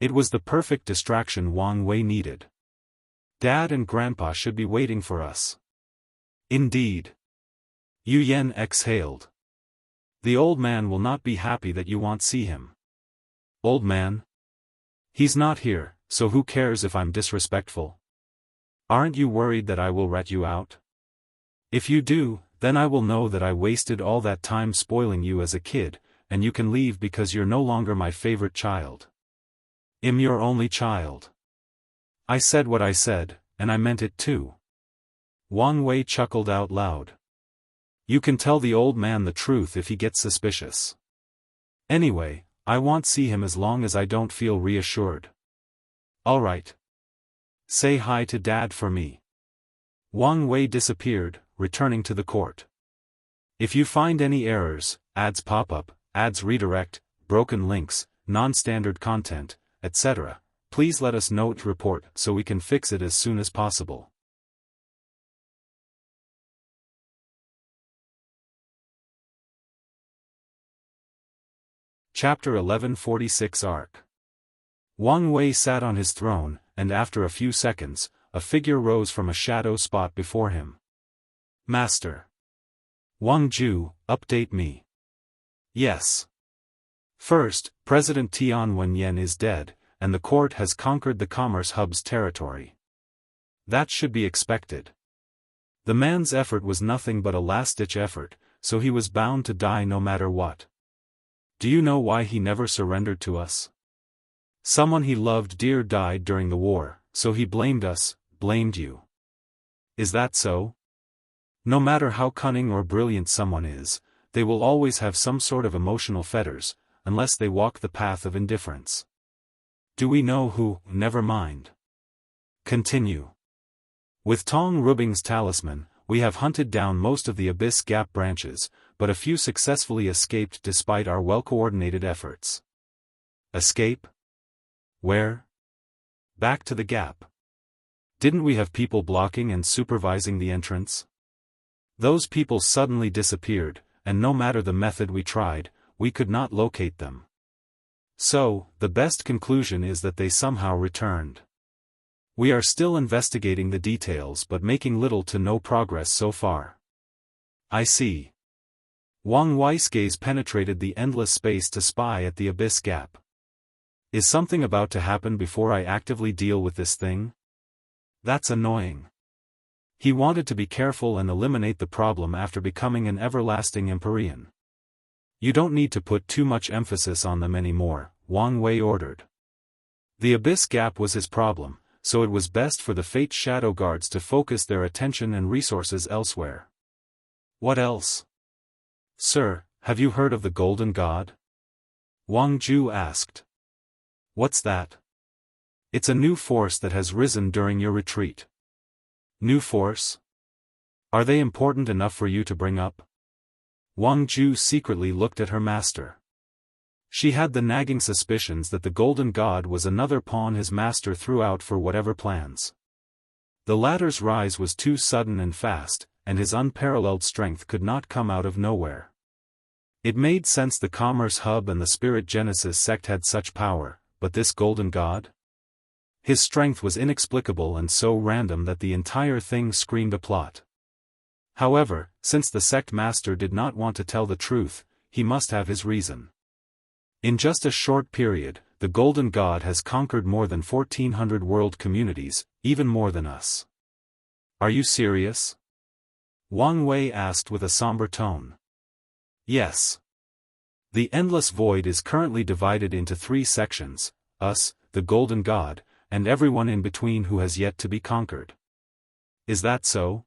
It was the perfect distraction Wang Wei needed. Dad and Grandpa should be waiting for us. Indeed. Yu Yan exhaled. The old man will not be happy that you won't see him. Old man? He's not here, so who cares if I'm disrespectful? Aren't you worried that I will rat you out? If you do, then I will know that I wasted all that time spoiling you as a kid, and you can leave because you're no longer my favorite child. I'm your only child. I said what I said, and I meant it too. Wang Wei chuckled out loud. You can tell the old man the truth if he gets suspicious. Anyway, I won't see him as long as I don't feel reassured. Alright. Say hi to Dad for me. Wang Wei disappeared, returning to the court. If you find any errors, ads pop up, ads redirect, broken links, non-standard content, etc., please let us know to report so we can fix it as soon as possible. Chapter 1146 Arc. Wang Wei sat on his throne, and after a few seconds, a figure rose from a shadow spot before him. Master. Wang Ju, update me. Yes. First, President Tian Wenyan is dead, and the court has conquered the Commerce Hub's territory. That should be expected. The man's effort was nothing but a last-ditch effort, so he was bound to die no matter what. Do you know why he never surrendered to us? Someone he loved dear died during the war, so he blamed us, blamed you. Is that so? No matter how cunning or brilliant someone is, they will always have some sort of emotional fetters, unless they walk the path of indifference. Do we know who? Never mind. Continue. With Tong Rubing's talisman, we have hunted down most of the Abyss Gap branches, but a few successfully escaped despite our well-coordinated efforts. Escape? Where? Back to the Gap. Didn't we have people blocking and supervising the entrance? Those people suddenly disappeared, and no matter the method we tried, we could not locate them. So, the best conclusion is that they somehow returned. We are still investigating the details but making little to no progress so far. I see. Wang Wei's gaze penetrated the endless space to spy at the Abyss Gap. Is something about to happen before I actively deal with this thing? That's annoying. He wanted to be careful and eliminate the problem after becoming an everlasting Empyrean. You don't need to put too much emphasis on them anymore, Wang Wei ordered. The Abyss Gap was his problem, so it was best for the Fate Shadow Guards to focus their attention and resources elsewhere. What else? Sir, have you heard of the Golden God? Wang Ju asked. What's that? It's a new force that has risen during your retreat. New force? Are they important enough for you to bring up? Wang Ju secretly looked at her master. She had the nagging suspicions that the Golden God was another pawn his master threw out for whatever plans. The latter's rise was too sudden and fast, and his unparalleled strength could not come out of nowhere. It made sense the Commerce Hub and the Spirit Genesis sect had such power, but this Golden God? His strength was inexplicable and so random that the entire thing screamed a plot. However, since the sect master did not want to tell the truth, he must have his reason. In just a short period, the Golden God has conquered more than 1,400 world communities, even more than us. Are you serious? Wang Wei asked with a somber tone. Yes. The Endless Void is currently divided into 3 sections, us, the Golden God, and everyone in between who has yet to be conquered. Is that so?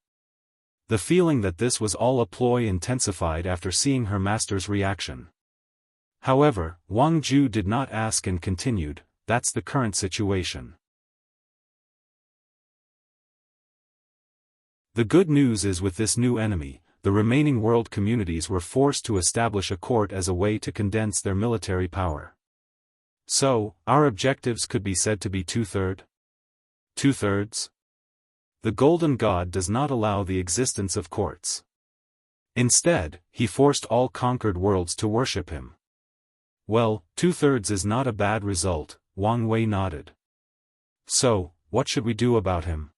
The feeling that this was all a ploy intensified after seeing her master's reaction. However, Wang Ju did not ask and continued, that's the current situation. The good news is with this new enemy, the remaining world communities were forced to establish a court as a way to condense their military power. So, our objectives could be said to be two-thirds? Two-thirds? The Golden God does not allow the existence of courts. Instead, he forced all conquered worlds to worship him. Well, two-thirds is not a bad result, Wang Wei nodded. So, what should we do about him?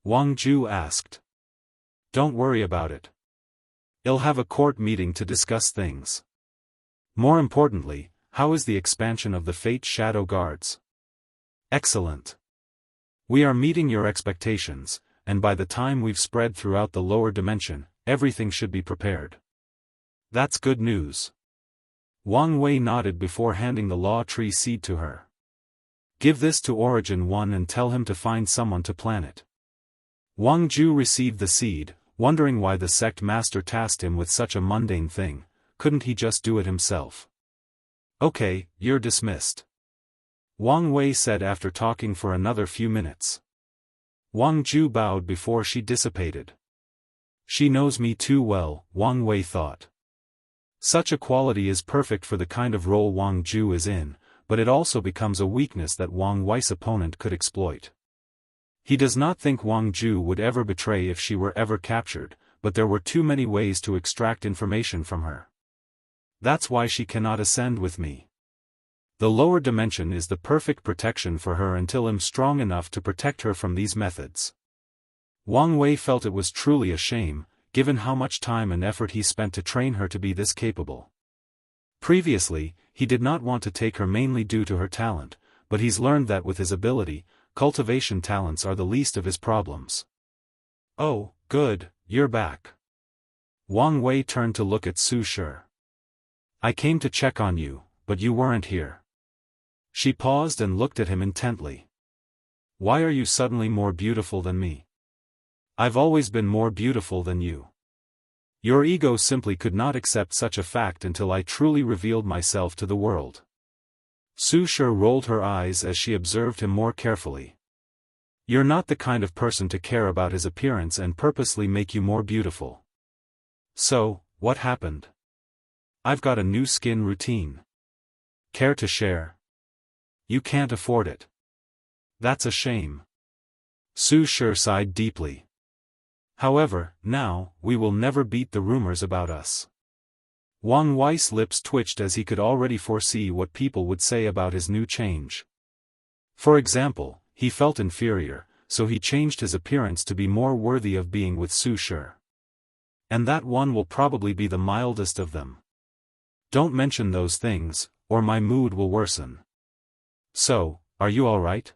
Wang Ju asked. Don't worry about it. I'll have a court meeting to discuss things. More importantly, how is the expansion of the Fate Shadow Guards? Excellent. We are meeting your expectations, and by the time we've spread throughout the lower dimension, everything should be prepared. That's good news. Wang Wei nodded before handing the Law Tree seed to her. Give this to Origin 1 and tell him to find someone to plant it. Wang Ju received the seed, wondering why the sect master tasked him with such a mundane thing. Couldn't he just do it himself? Okay, you're dismissed, Wang Wei said after talking for another few minutes. Wang Ju bowed before she dissipated. She knows me too well, Wang Wei thought. Such a quality is perfect for the kind of role Wang Ju is in, but it also becomes a weakness that Wang Wei's opponent could exploit. He does not think Wang Ju would ever betray if she were ever captured, but there were too many ways to extract information from her. That's why she cannot ascend with me. The lower dimension is the perfect protection for her until I'm strong enough to protect her from these methods. Wang Wei felt it was truly a shame, given how much time and effort he spent to train her to be this capable. Previously, he did not want to take her mainly due to her talent, but he's learned that with his ability, cultivation talents are the least of his problems. Oh, good, you're back. Wang Wei turned to look at Su Shi. I came to check on you, but you weren't here. She paused and looked at him intently. Why are you suddenly more beautiful than me? I've always been more beautiful than you. Your ego simply could not accept such a fact until I truly revealed myself to the world. Su Shi rolled her eyes as she observed him more carefully. You're not the kind of person to care about his appearance and purposely make you more beautiful. So, what happened? I've got a new skin routine. Care to share? You can't afford it. That's a shame. Su Shi sighed deeply. However, now, we will never beat the rumors about us. Wang Wei's lips twitched as he could already foresee what people would say about his new change. For example, he felt inferior, so he changed his appearance to be more worthy of being with Su Shi. And that one will probably be the mildest of them. Don't mention those things, or my mood will worsen. So, are you all right?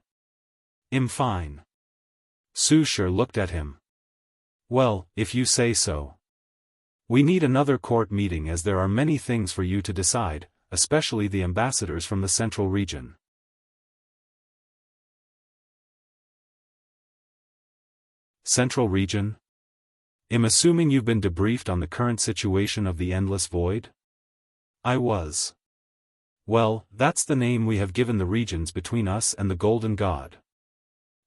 I'm fine. Su Shi looked at him. Well, if you say so. We need another court meeting as there are many things for you to decide, especially the ambassadors from the central region. Central region? I'm assuming you've been debriefed on the current situation of the Endless Void? I was. Well, that's the name we have given the regions between us and the Golden God.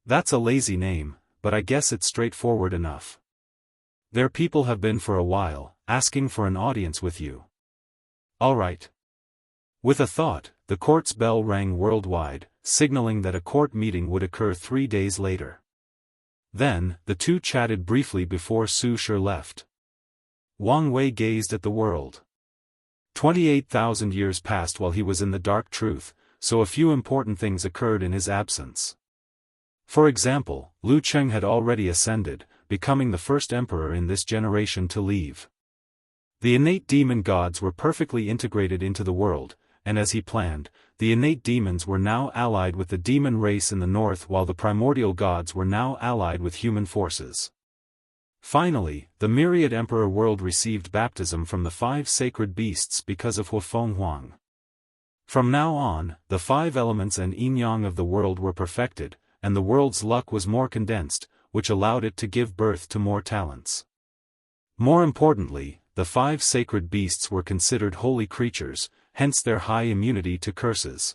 That's a lazy name, but I guess it's straightforward enough. Their people have been for a while, asking for an audience with you. All right. With a thought, the court's bell rang worldwide, signaling that a court meeting would occur 3 days later. Then, the two chatted briefly before Su Shi left. Wang Wei gazed at the world. 28,000 years passed while he was in the dark truth, so a few important things occurred in his absence. For example, Lu Cheng had already ascended, becoming the first emperor in this generation to leave. The innate demon gods were perfectly integrated into the world, and as he planned, the innate demons were now allied with the demon race in the north while the primordial gods were now allied with human forces. Finally, the myriad emperor world received baptism from the 5 sacred beasts because of Hufeng Huang. From now on, the 5 elements and yin-yang of the world were perfected, and the world's luck was more condensed, which allowed it to give birth to more talents. More importantly, the 5 sacred beasts were considered holy creatures, hence their high immunity to curses.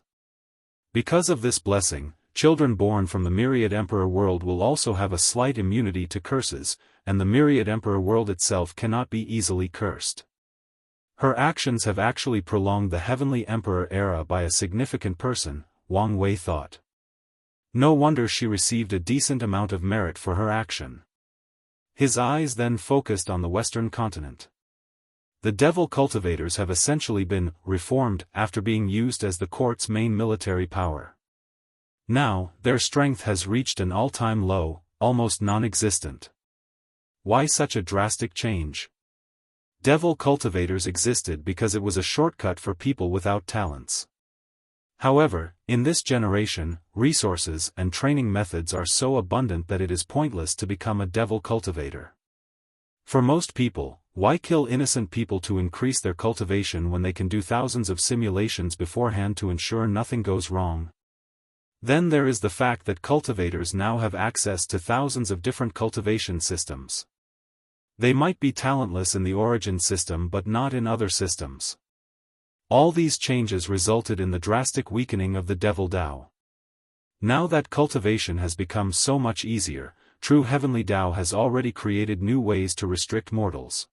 Because of this blessing, children born from the myriad emperor world will also have a slight immunity to curses, and the myriad emperor world itself cannot be easily cursed. Her actions have actually prolonged the heavenly emperor era by a significant person, Wang Wei thought. No wonder she received a decent amount of merit for her action. His eyes then focused on the western continent. The devil cultivators have essentially been reformed after being used as the court's main military power. Now, their strength has reached an all-time low, almost non-existent. Why such a drastic change? Devil cultivators existed because it was a shortcut for people without talents. However, in this generation, resources and training methods are so abundant that it is pointless to become a devil cultivator. For most people, why kill innocent people to increase their cultivation when they can do thousands of simulations beforehand to ensure nothing goes wrong? Then there is the fact that cultivators now have access to thousands of different cultivation systems. They might be talentless in the origin system but not in other systems. All these changes resulted in the drastic weakening of the Devil Dao. Now that cultivation has become so much easier, true heavenly Dao has already created new ways to restrict mortals.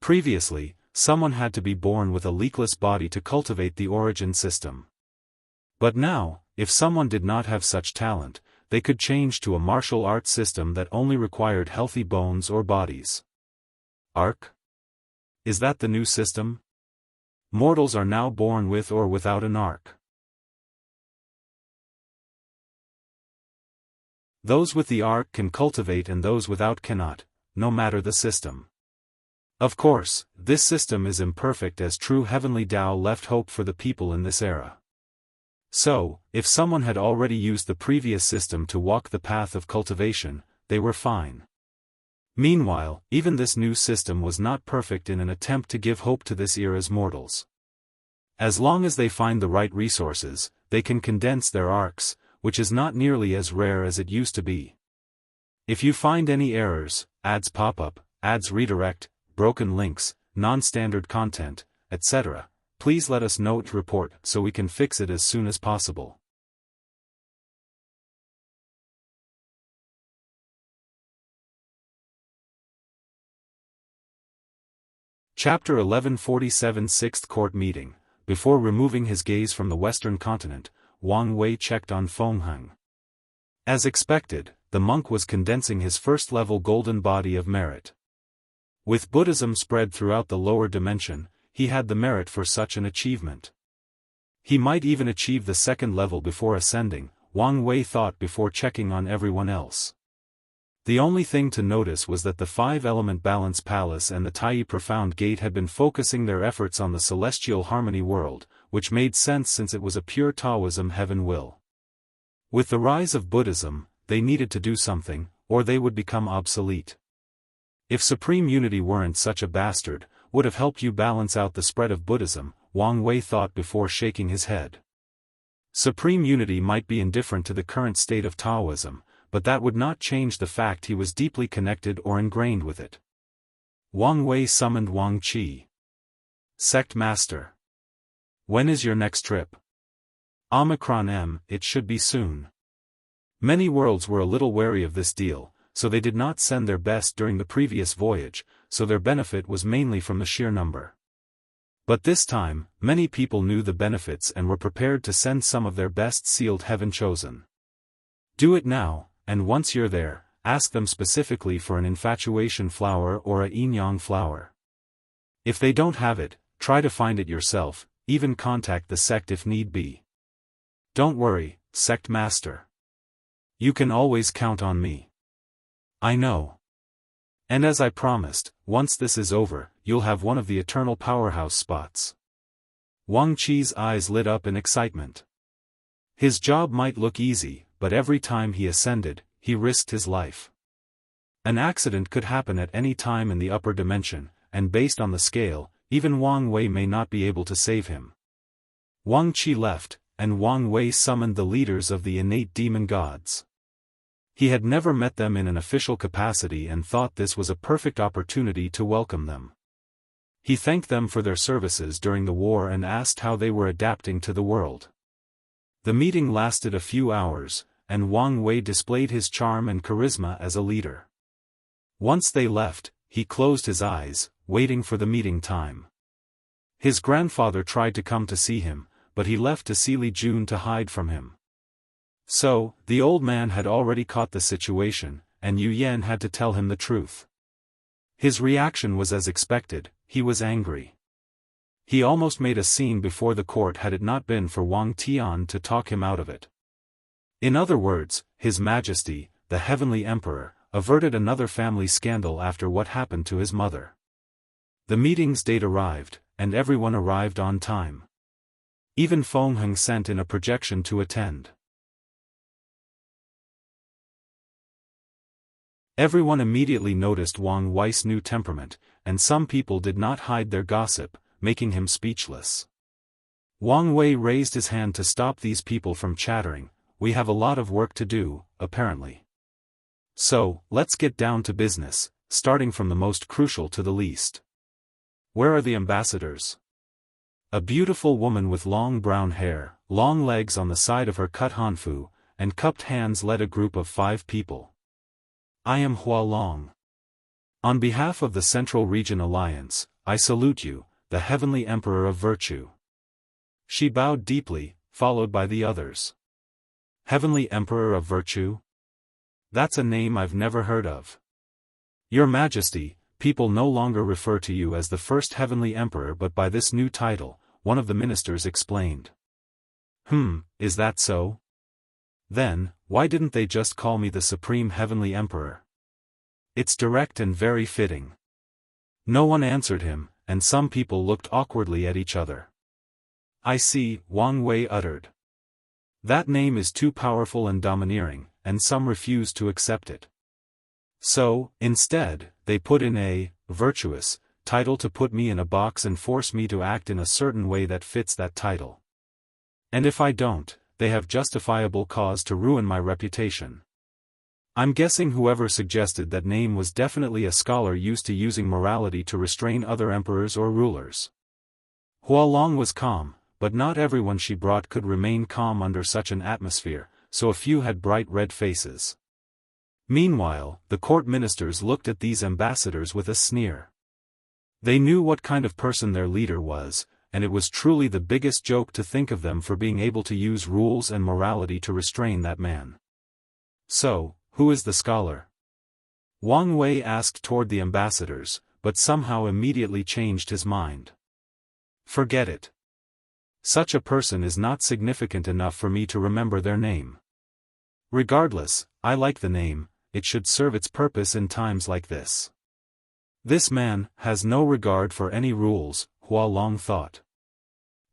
Previously, someone had to be born with a leakless body to cultivate the origin system. But now, if someone did not have such talent, they could change to a martial arts system that only required healthy bones or bodies. Arc? Is that the new system? Mortals are now born with or without an arc. Those with the arc can cultivate and those without cannot, no matter the system. Of course, this system is imperfect as true heavenly Dao left hope for the people in this era. So, if someone had already used the previous system to walk the path of cultivation, they were fine. Meanwhile, even this new system was not perfect in an attempt to give hope to this era's mortals. As long as they find the right resources, they can condense their arcs, which is not nearly as rare as it used to be. If you find any errors, ads pop up, ads redirect, broken links, non-standard content, etc., please let us know to report so we can fix it as soon as possible. Chapter 1147 Sixth Court Meeting. Before removing his gaze from the Western continent, Wang Wei checked on Feng Heng. As expected, the monk was condensing his first-level golden body of merit. With Buddhism spread throughout the lower dimension, he had the merit for such an achievement. He might even achieve the second level before ascending, Wang Wei thought before checking on everyone else. The only thing to notice was that the five-element balance palace and the Tai profound gate had been focusing their efforts on the celestial harmony world, which made sense since it was a pure Taoism heaven will. With the rise of Buddhism, they needed to do something, or they would become obsolete. If supreme unity weren't such a bastard, would have helped you balance out the spread of Buddhism, Wang Wei thought before shaking his head. Supreme unity might be indifferent to the current state of Taoism, but that would not change the fact he was deeply connected or ingrained with it. Wang Wei summoned Wang Qi. Sect Master. When is your next trip? Omicron M, it should be soon. Many worlds were a little wary of this deal, so they did not send their best during the previous voyage, so their benefit was mainly from the sheer number. But this time, many people knew the benefits and were prepared to send some of their best sealed heaven chosen. Do it now, and once you're there, ask them specifically for an infatuation flower or a yin-yang flower. If they don't have it, try to find it yourself, even contact the sect if need be. Don't worry, Sect Master. You can always count on me. I know. And as I promised, once this is over, you'll have one of the eternal powerhouse spots. Wang Qi's eyes lit up in excitement. His job might look easy, but every time he ascended, he risked his life. An accident could happen at any time in the upper dimension, and based on the scale, even Wang Wei may not be able to save him. Wang Qi left, and Wang Wei summoned the leaders of the innate demon gods. He had never met them in an official capacity and thought this was a perfect opportunity to welcome them. He thanked them for their services during the war and asked how they were adapting to the world. The meeting lasted a few hours, and Wang Wei displayed his charm and charisma as a leader. Once they left, he closed his eyes, waiting for the meeting time. His grandfather tried to come to see him, but he left to see Li Jun to hide from him. So, the old man had already caught the situation, and Yu Yan had to tell him the truth. His reaction was as expected, he was angry. He almost made a scene before the court had it not been for Wang Tian to talk him out of it. In other words, His Majesty, the Heavenly Emperor, averted another family scandal after what happened to his mother. The meeting's date arrived, and everyone arrived on time. Even Feng Heng sent in a projection to attend. Everyone immediately noticed Wang Wei's new temperament, and some people did not hide their gossip, making him speechless. Wang Wei raised his hand to stop these people from chattering. We have a lot of work to do, apparently. So, let's get down to business, starting from the most crucial to the least. Where are the ambassadors? A beautiful woman with long brown hair, long legs on the side of her cut hanfu, and cupped hands led a group of 5 people. I am Hua Long. On behalf of the Central Region Alliance, I salute you, the Heavenly Emperor of Virtue. She bowed deeply, followed by the others. Heavenly Emperor of Virtue? That's a name I've never heard of. Your Majesty, people no longer refer to you as the first Heavenly Emperor but by this new title, one of the ministers explained. Is that so? Then, why didn't they just call me the Supreme Heavenly Emperor? It's direct and very fitting. No one answered him, and some people looked awkwardly at each other. I see, Wang Wei uttered. That name is too powerful and domineering, and some refuse to accept it. So, instead, they put in a virtuous title to put me in a box and force me to act in a certain way that fits that title. And if I don't, they have justifiable cause to ruin my reputation. I'm guessing whoever suggested that name was definitely a scholar used to using morality to restrain other emperors or rulers. Hua Long was calm, but not everyone she brought could remain calm under such an atmosphere, so a few had bright red faces. Meanwhile, the court ministers looked at these ambassadors with a sneer. They knew what kind of person their leader was, and it was truly the biggest joke to think of them for being able to use rules and morality to restrain that man. So, who is the scholar? Wang Wei asked toward the ambassadors, but somehow immediately changed his mind. Forget it. Such a person is not significant enough for me to remember their name. Regardless, I like the name, it should serve its purpose in times like this. This man has no regard for any rules, Hua Long thought.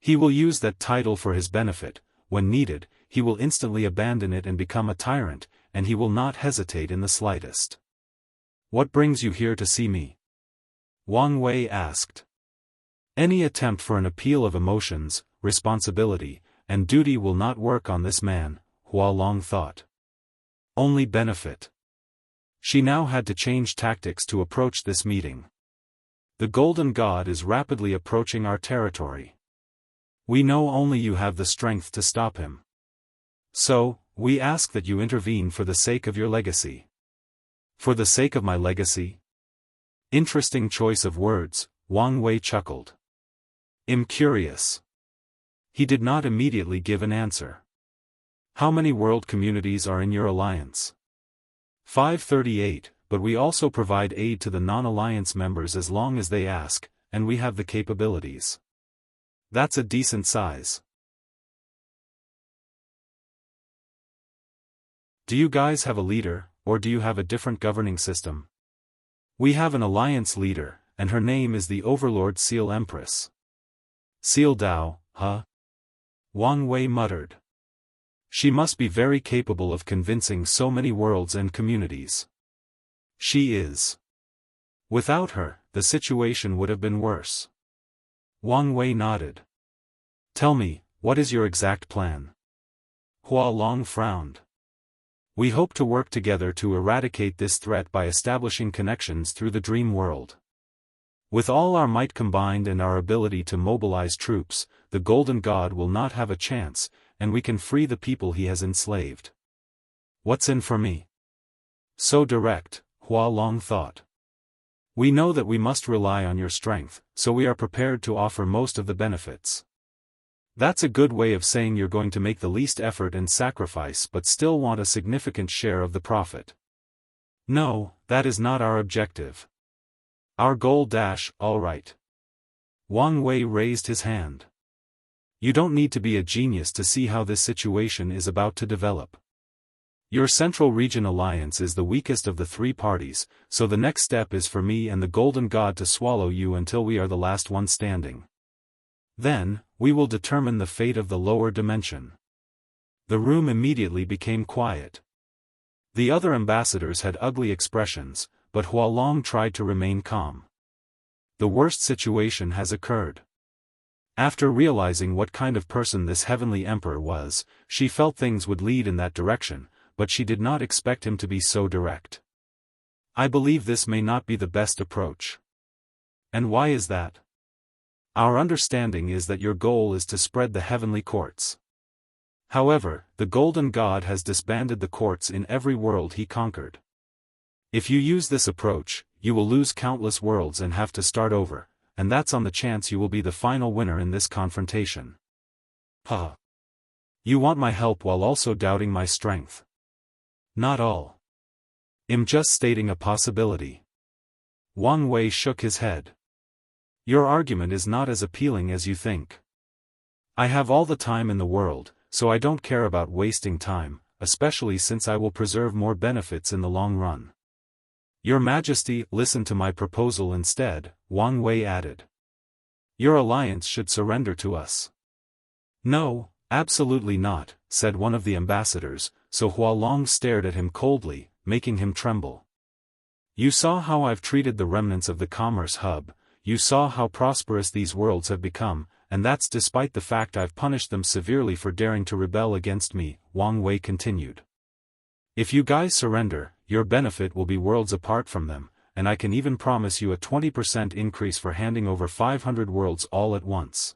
He will use that title for his benefit. When needed, he will instantly abandon it and become a tyrant, and he will not hesitate in the slightest. What brings you here to see me? Wang Wei asked. Any attempt for an appeal of emotions, responsibility, and duty will not work on this man, Hua Long thought. Only benefit. She now had to change tactics to approach this meeting. The Golden God is rapidly approaching our territory. We know only you have the strength to stop him. So, we ask that you intervene for the sake of your legacy. For the sake of my legacy? Interesting choice of words, Wang Wei chuckled. I'm curious. He did not immediately give an answer. How many world communities are in your alliance? 538, but we also provide aid to the non-alliance members as long as they ask, and we have the capabilities. That's a decent size. Do you guys have a leader, or do you have a different governing system? We have an alliance leader, and her name is the Overlord Seal Empress. Seal Dao, huh? Wang Wei muttered. She must be very capable of convincing so many worlds and communities. She is. Without her, the situation would have been worse. Wang Wei nodded. Tell me, what is your exact plan? Hua Long frowned. We hope to work together to eradicate this threat by establishing connections through the dream world. With all our might combined and our ability to mobilize troops, the Golden God will not have a chance, and we can free the people he has enslaved. What's in for me? So direct, Hua Long thought. We know that we must rely on your strength, so we are prepared to offer most of the benefits. That's a good way of saying you're going to make the least effort and sacrifice but still want a significant share of the profit. No, that is not our objective. Our goal all right. Wang Wei raised his hand. You don't need to be a genius to see how this situation is about to develop. Your Central Region Alliance is the weakest of the 3 parties, so the next step is for me and the Golden God to swallow you until we are the last one standing. Then, we will determine the fate of the lower dimension. The room immediately became quiet. The other ambassadors had ugly expressions, but Hualong tried to remain calm. The worst situation has occurred. After realizing what kind of person this heavenly emperor was, she felt things would lead in that direction, but she did not expect him to be so direct. I believe this may not be the best approach. And why is that? Our understanding is that your goal is to spread the heavenly courts. However, the Golden God has disbanded the courts in every world he conquered. If you use this approach, you will lose countless worlds and have to start over, and that's on the chance you will be the final winner in this confrontation. Huh. You want my help while also doubting my strength. Not all. I'm just stating a possibility. Wang Wei shook his head. Your argument is not as appealing as you think. I have all the time in the world, so I don't care about wasting time, especially since I will preserve more benefits in the long run. Your Majesty, listen to my proposal instead, Wang Wei added. Your alliance should surrender to us. No, absolutely not, said one of the ambassadors, so Hualong stared at him coldly, making him tremble. You saw how I've treated the remnants of the commerce hub, you saw how prosperous these worlds have become, and that's despite the fact I've punished them severely for daring to rebel against me, Wang Wei continued. If you guys surrender, your benefit will be worlds apart from them, and I can even promise you a 20% increase for handing over 500 worlds all at once.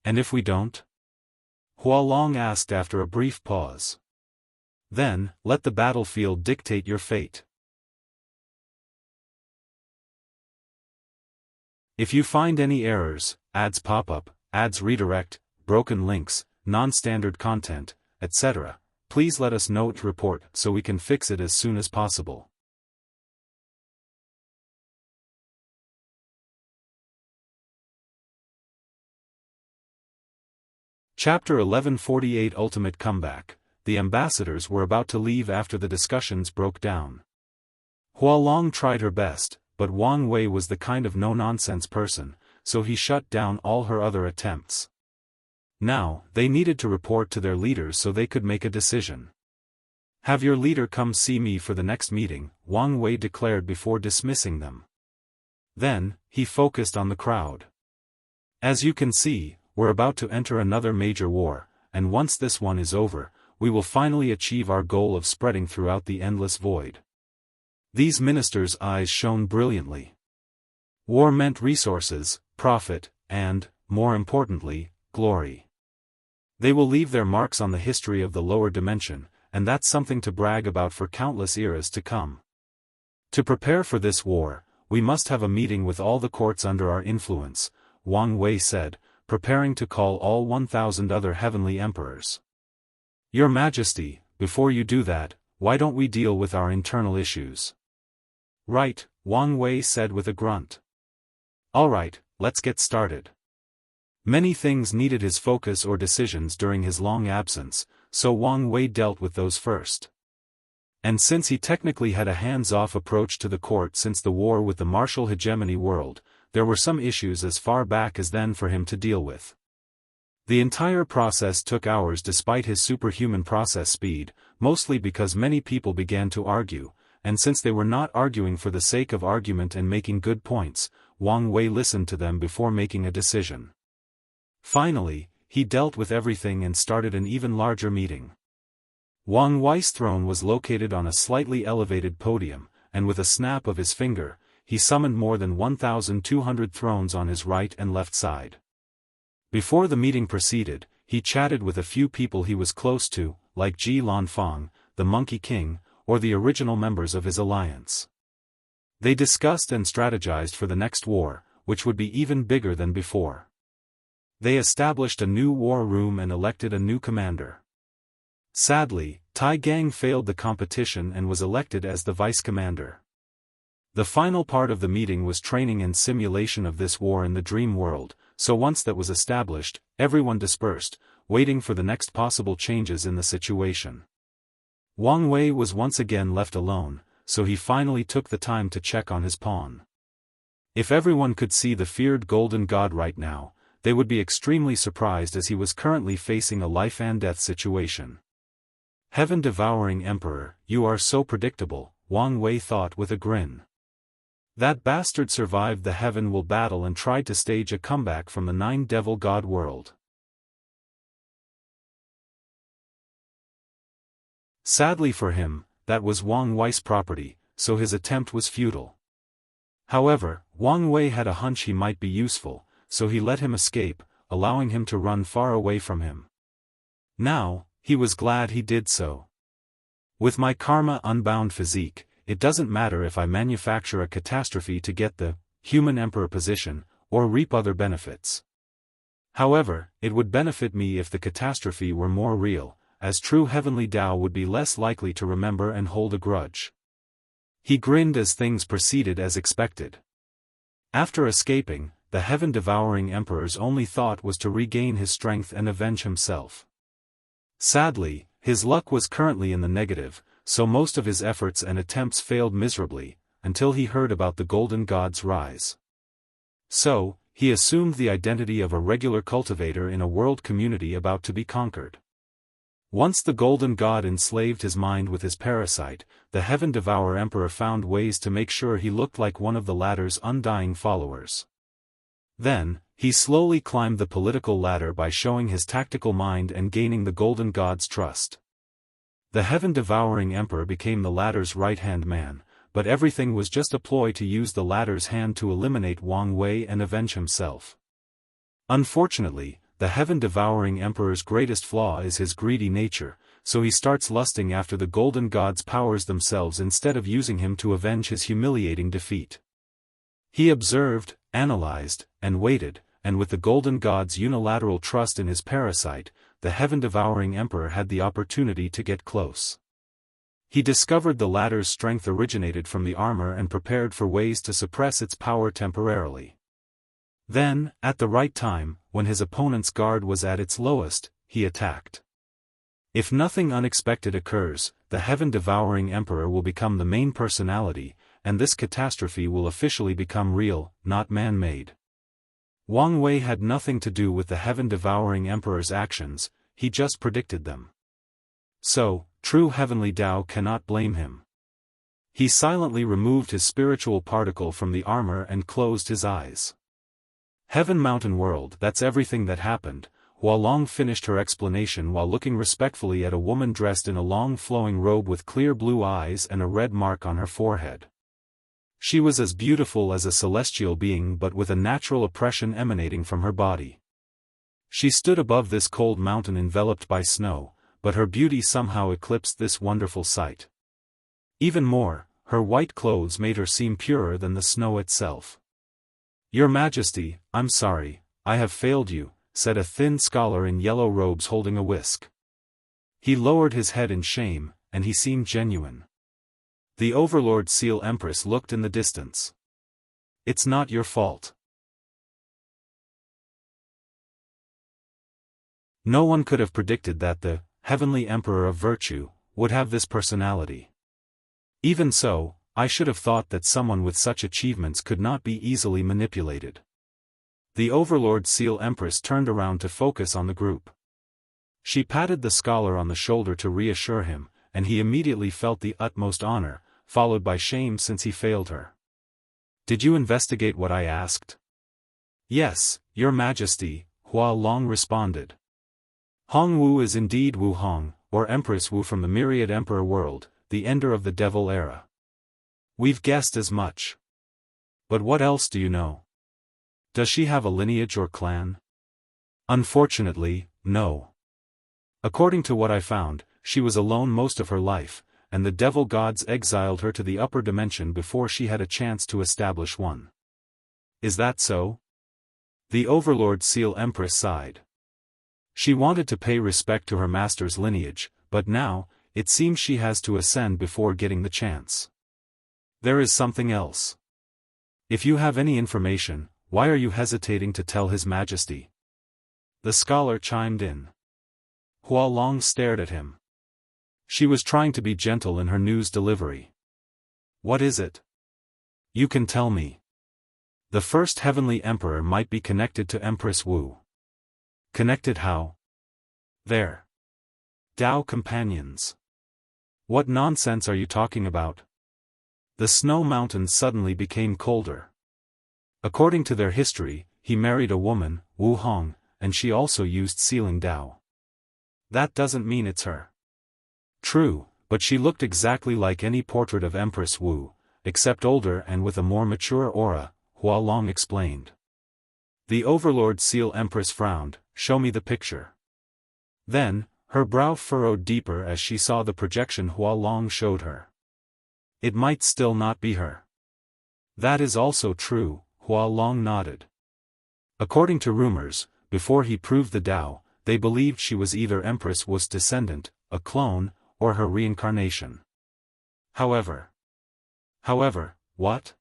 And if we don't? Hualong asked after a brief pause. Then, let the battlefield dictate your fate. If you find any errors, ads pop up, ads redirect, broken links, non-standard content, etc., please let us know to report so we can fix it as soon as possible. Chapter 1148 Ultimate Comeback. The ambassadors were about to leave after the discussions broke down. Hualong tried her best, but Wang Wei was the kind of no-nonsense person, so he shut down all her other attempts. Now, they needed to report to their leaders so they could make a decision. Have your leader come see me for the next meeting, Wang Wei declared before dismissing them. Then, he focused on the crowd. As you can see, we're about to enter another major war, and once this one is over, we will finally achieve our goal of spreading throughout the endless void. These ministers' eyes shone brilliantly. War meant resources, profit, and, more importantly, glory. They will leave their marks on the history of the lower dimension, and that's something to brag about for countless eras to come. To prepare for this war, we must have a meeting with all the courts under our influence, Wang Wei said, preparing to call all 1,000 other heavenly emperors. Your Majesty, before you do that, why don't we deal with our internal issues? Right, Wang Wei said with a grunt. Alright, let's get started. Many things needed his focus or decisions during his long absence, so Wang Wei dealt with those first. And since he technically had a hands-off approach to the court since the war with the martial hegemony world, there were some issues as far back as then for him to deal with. The entire process took hours despite his superhuman process speed, mostly because many people began to argue, and since they were not arguing for the sake of argument and making good points, Wang Wei listened to them before making a decision. Finally, he dealt with everything and started an even larger meeting. Wang Wei's throne was located on a slightly elevated podium, and with a snap of his finger, he summoned more than 1,200 thrones on his right and left side. Before the meeting proceeded, he chatted with a few people he was close to, like Ji Lanfang, the Monkey King, or the original members of his alliance. They discussed and strategized for the next war, which would be even bigger than before. They established a new war room and elected a new commander. Sadly, Tai Gang failed the competition and was elected as the vice commander. The final part of the meeting was training and simulation of this war in the dream world, so once that was established, everyone dispersed, waiting for the next possible changes in the situation. Wang Wei was once again left alone, so he finally took the time to check on his pawn. If everyone could see the feared Golden God right now, they would be extremely surprised as he was currently facing a life-and-death situation. Heaven-devouring Emperor, you are so predictable, Wang Wei thought with a grin. That bastard survived the Heaven-will battle and tried to stage a comeback from the Nine-Devil God world. Sadly for him, that was Wang Wei's property, so his attempt was futile. However, Wang Wei had a hunch he might be useful, so he let him escape, allowing him to run far away from him. Now, he was glad he did so. With my karma-unbound physique, it doesn't matter if I manufacture a catastrophe to get the human emperor position, or reap other benefits. However, it would benefit me if the catastrophe were more real, as true heavenly Tao would be less likely to remember and hold a grudge. He grinned as things proceeded as expected. After escaping, the heaven-devouring emperor's only thought was to regain his strength and avenge himself. Sadly, his luck was currently in the negative, so most of his efforts and attempts failed miserably, until he heard about the Golden God's rise. So, he assumed the identity of a regular cultivator in a world community about to be conquered. Once the Golden God enslaved his mind with his parasite, the Heaven-Devourer Emperor found ways to make sure he looked like one of the latter's undying followers. Then, he slowly climbed the political ladder by showing his tactical mind and gaining the Golden God's trust. The Heaven-Devouring Emperor became the latter's right-hand man, but everything was just a ploy to use the latter's hand to eliminate Wang Wei and avenge himself. Unfortunately, the Heaven-Devouring Emperor's greatest flaw is his greedy nature, so he starts lusting after the Golden God's powers themselves instead of using him to avenge his humiliating defeat. He observed, analyzed, and waited, and with the Golden God's unilateral trust in his parasite, the Heaven-Devouring Emperor had the opportunity to get close. He discovered the latter's strength originated from the armor and prepared for ways to suppress its power temporarily. Then, at the right time, when his opponent's guard was at its lowest, he attacked. If nothing unexpected occurs, the Heaven-Devouring Emperor will become the main personality, and this catastrophe will officially become real, not man-made. Wang Wei had nothing to do with the Heaven-Devouring Emperor's actions, he just predicted them. So, true heavenly Tao cannot blame him. He silently removed his spiritual particle from the armor and closed his eyes. Heaven Mountain World, that's everything that happened. Hualong finished her explanation while looking respectfully at a woman dressed in a long flowing robe with clear blue eyes and a red mark on her forehead. She was as beautiful as a celestial being but with a natural oppression emanating from her body. She stood above this cold mountain enveloped by snow, but her beauty somehow eclipsed this wonderful sight. Even more, her white clothes made her seem purer than the snow itself. "Your Majesty, I'm sorry, I have failed you," said a thin scholar in yellow robes holding a whisk. He lowered his head in shame, and he seemed genuine. The Overlord Seal Empress looked in the distance. "It's not your fault. No one could have predicted that the Heavenly Emperor of Virtue would have this personality. Even so, I should have thought that someone with such achievements could not be easily manipulated." The Overlord Seal Empress turned around to focus on the group. She patted the scholar on the shoulder to reassure him, and he immediately felt the utmost honor, followed by shame since he failed her. "Did you investigate what I asked?" "Yes, Your Majesty," Hua Long responded. "Hong Wu is indeed Wu Hong, or Empress Wu from the Myriad Emperor world, the ender of the Devil era. We've guessed as much. But what else do you know? Does she have a lineage or clan?" "Unfortunately, no. According to what I found, she was alone most of her life, and the devil gods exiled her to the upper dimension before she had a chance to establish one." "Is that so?" The Overlord Seal Empress sighed. She wanted to pay respect to her master's lineage, but now, it seems she has to ascend before getting the chance. "There is something else. If you have any information, why are you hesitating to tell His Majesty?" The scholar chimed in. Hua Long stared at him. She was trying to be gentle in her news delivery. "What is it? You can tell me." The first heavenly emperor might be connected to Empress Wu. Connected how? There. Dao companions. What nonsense are you talking about? The snow mountains suddenly became colder. According to their history, he married a woman, Wu Hong, and she also used sealing Dao. That doesn't mean it's her. True, but she looked exactly like any portrait of Empress Wu, except older and with a more mature aura, Hualong explained. The Overlord Seal Empress frowned. Show me the picture. Then, her brow furrowed deeper as she saw the projection Hualong showed her. It might still not be her. That is also true, Hualong nodded. According to rumors, before he proved the Dao, they believed she was either Empress Wu's descendant, a clone, or her reincarnation. However, what?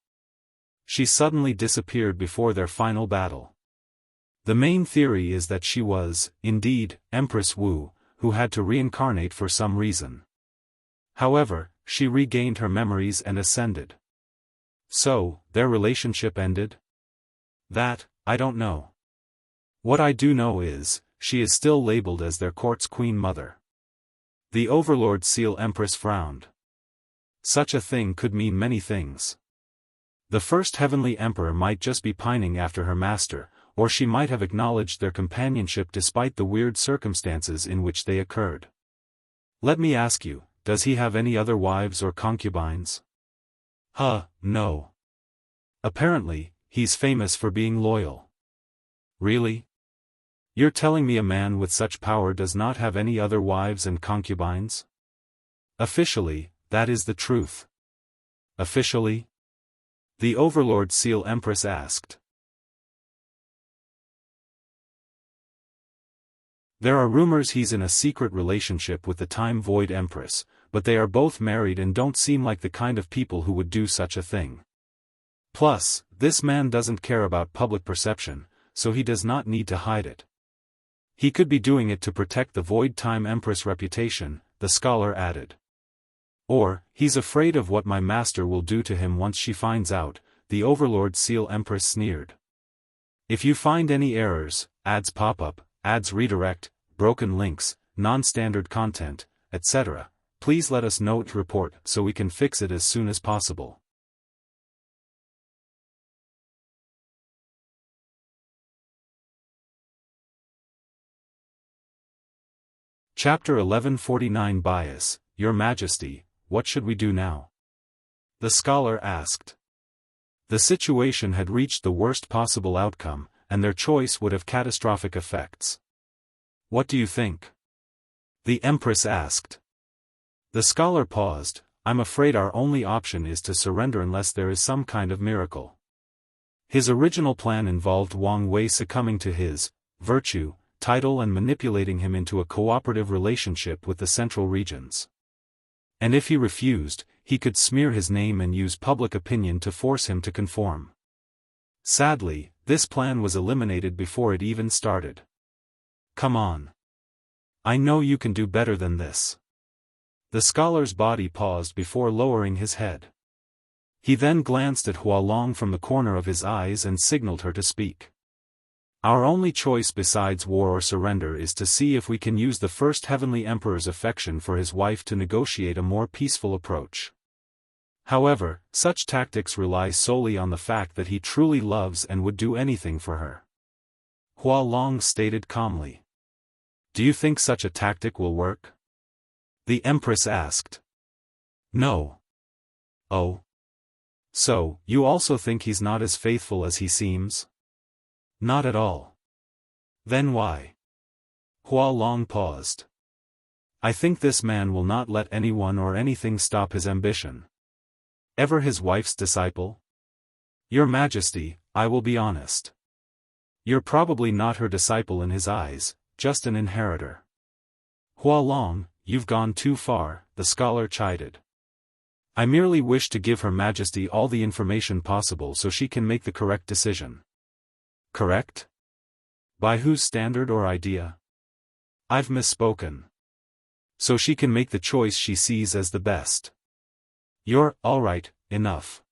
She suddenly disappeared before their final battle. The main theory is that she was, indeed, Empress Wu, who had to reincarnate for some reason. However, she regained her memories and ascended. So, their relationship ended? That, I don't know. What I do know is, she is still labeled as their court's queen mother. The Overlord Seal Empress frowned. Such a thing could mean many things. The first heavenly emperor might just be pining after her master, or she might have acknowledged their companionship despite the weird circumstances in which they occurred. Let me ask you, does he have any other wives or concubines? No. Apparently, he's famous for being loyal. Really? You're telling me a man with such power does not have any other wives and concubines? Officially, that is the truth. Officially? The Overlord Seal Empress asked. There are rumors he's in a secret relationship with the Time Void Empress, but they are both married and don't seem like the kind of people who would do such a thing. Plus, this man doesn't care about public perception, so he does not need to hide it. He could be doing it to protect the Void Time Empress reputation, the scholar added. Or, he's afraid of what my master will do to him once she finds out, the Overlord Seal Empress sneered. If you find any errors, ads pop up, ads redirect, broken links, non-standard content, etc., please let us know to report so we can fix it as soon as possible. Chapter 1149 Bias, Your Majesty, what should we do now? The scholar asked. The situation had reached the worst possible outcome, and their choice would have catastrophic effects. What do you think? The Empress asked. The scholar paused. I'm afraid our only option is to surrender unless there is some kind of miracle. His original plan involved Wang Wei succumbing to his virtue, title and manipulating him into a cooperative relationship with the central regions. And if he refused, he could smear his name and use public opinion to force him to conform. Sadly, this plan was eliminated before it even started. Come on. I know you can do better than this. The scholar's body paused before lowering his head. He then glanced at Hualong from the corner of his eyes and signaled her to speak. Our only choice besides war or surrender is to see if we can use the first heavenly emperor's affection for his wife to negotiate a more peaceful approach. However, such tactics rely solely on the fact that he truly loves and would do anything for her. Hualong stated calmly. Do you think such a tactic will work? The Empress asked. No. Oh. So, you also think he's not as faithful as he seems? Not at all. Then why? Hualong paused. I think this man will not let anyone or anything stop his ambition. Ever his wife's disciple? Your Majesty, I will be honest. You're probably not her disciple in his eyes, just an inheritor. Hualong, you've gone too far, the scholar chided. I merely wish to give Her Majesty all the information possible so she can make the correct decision. Correct? By whose standard or idea? I've misspoken. So she can make the choice she sees as the best. You're, alright, enough.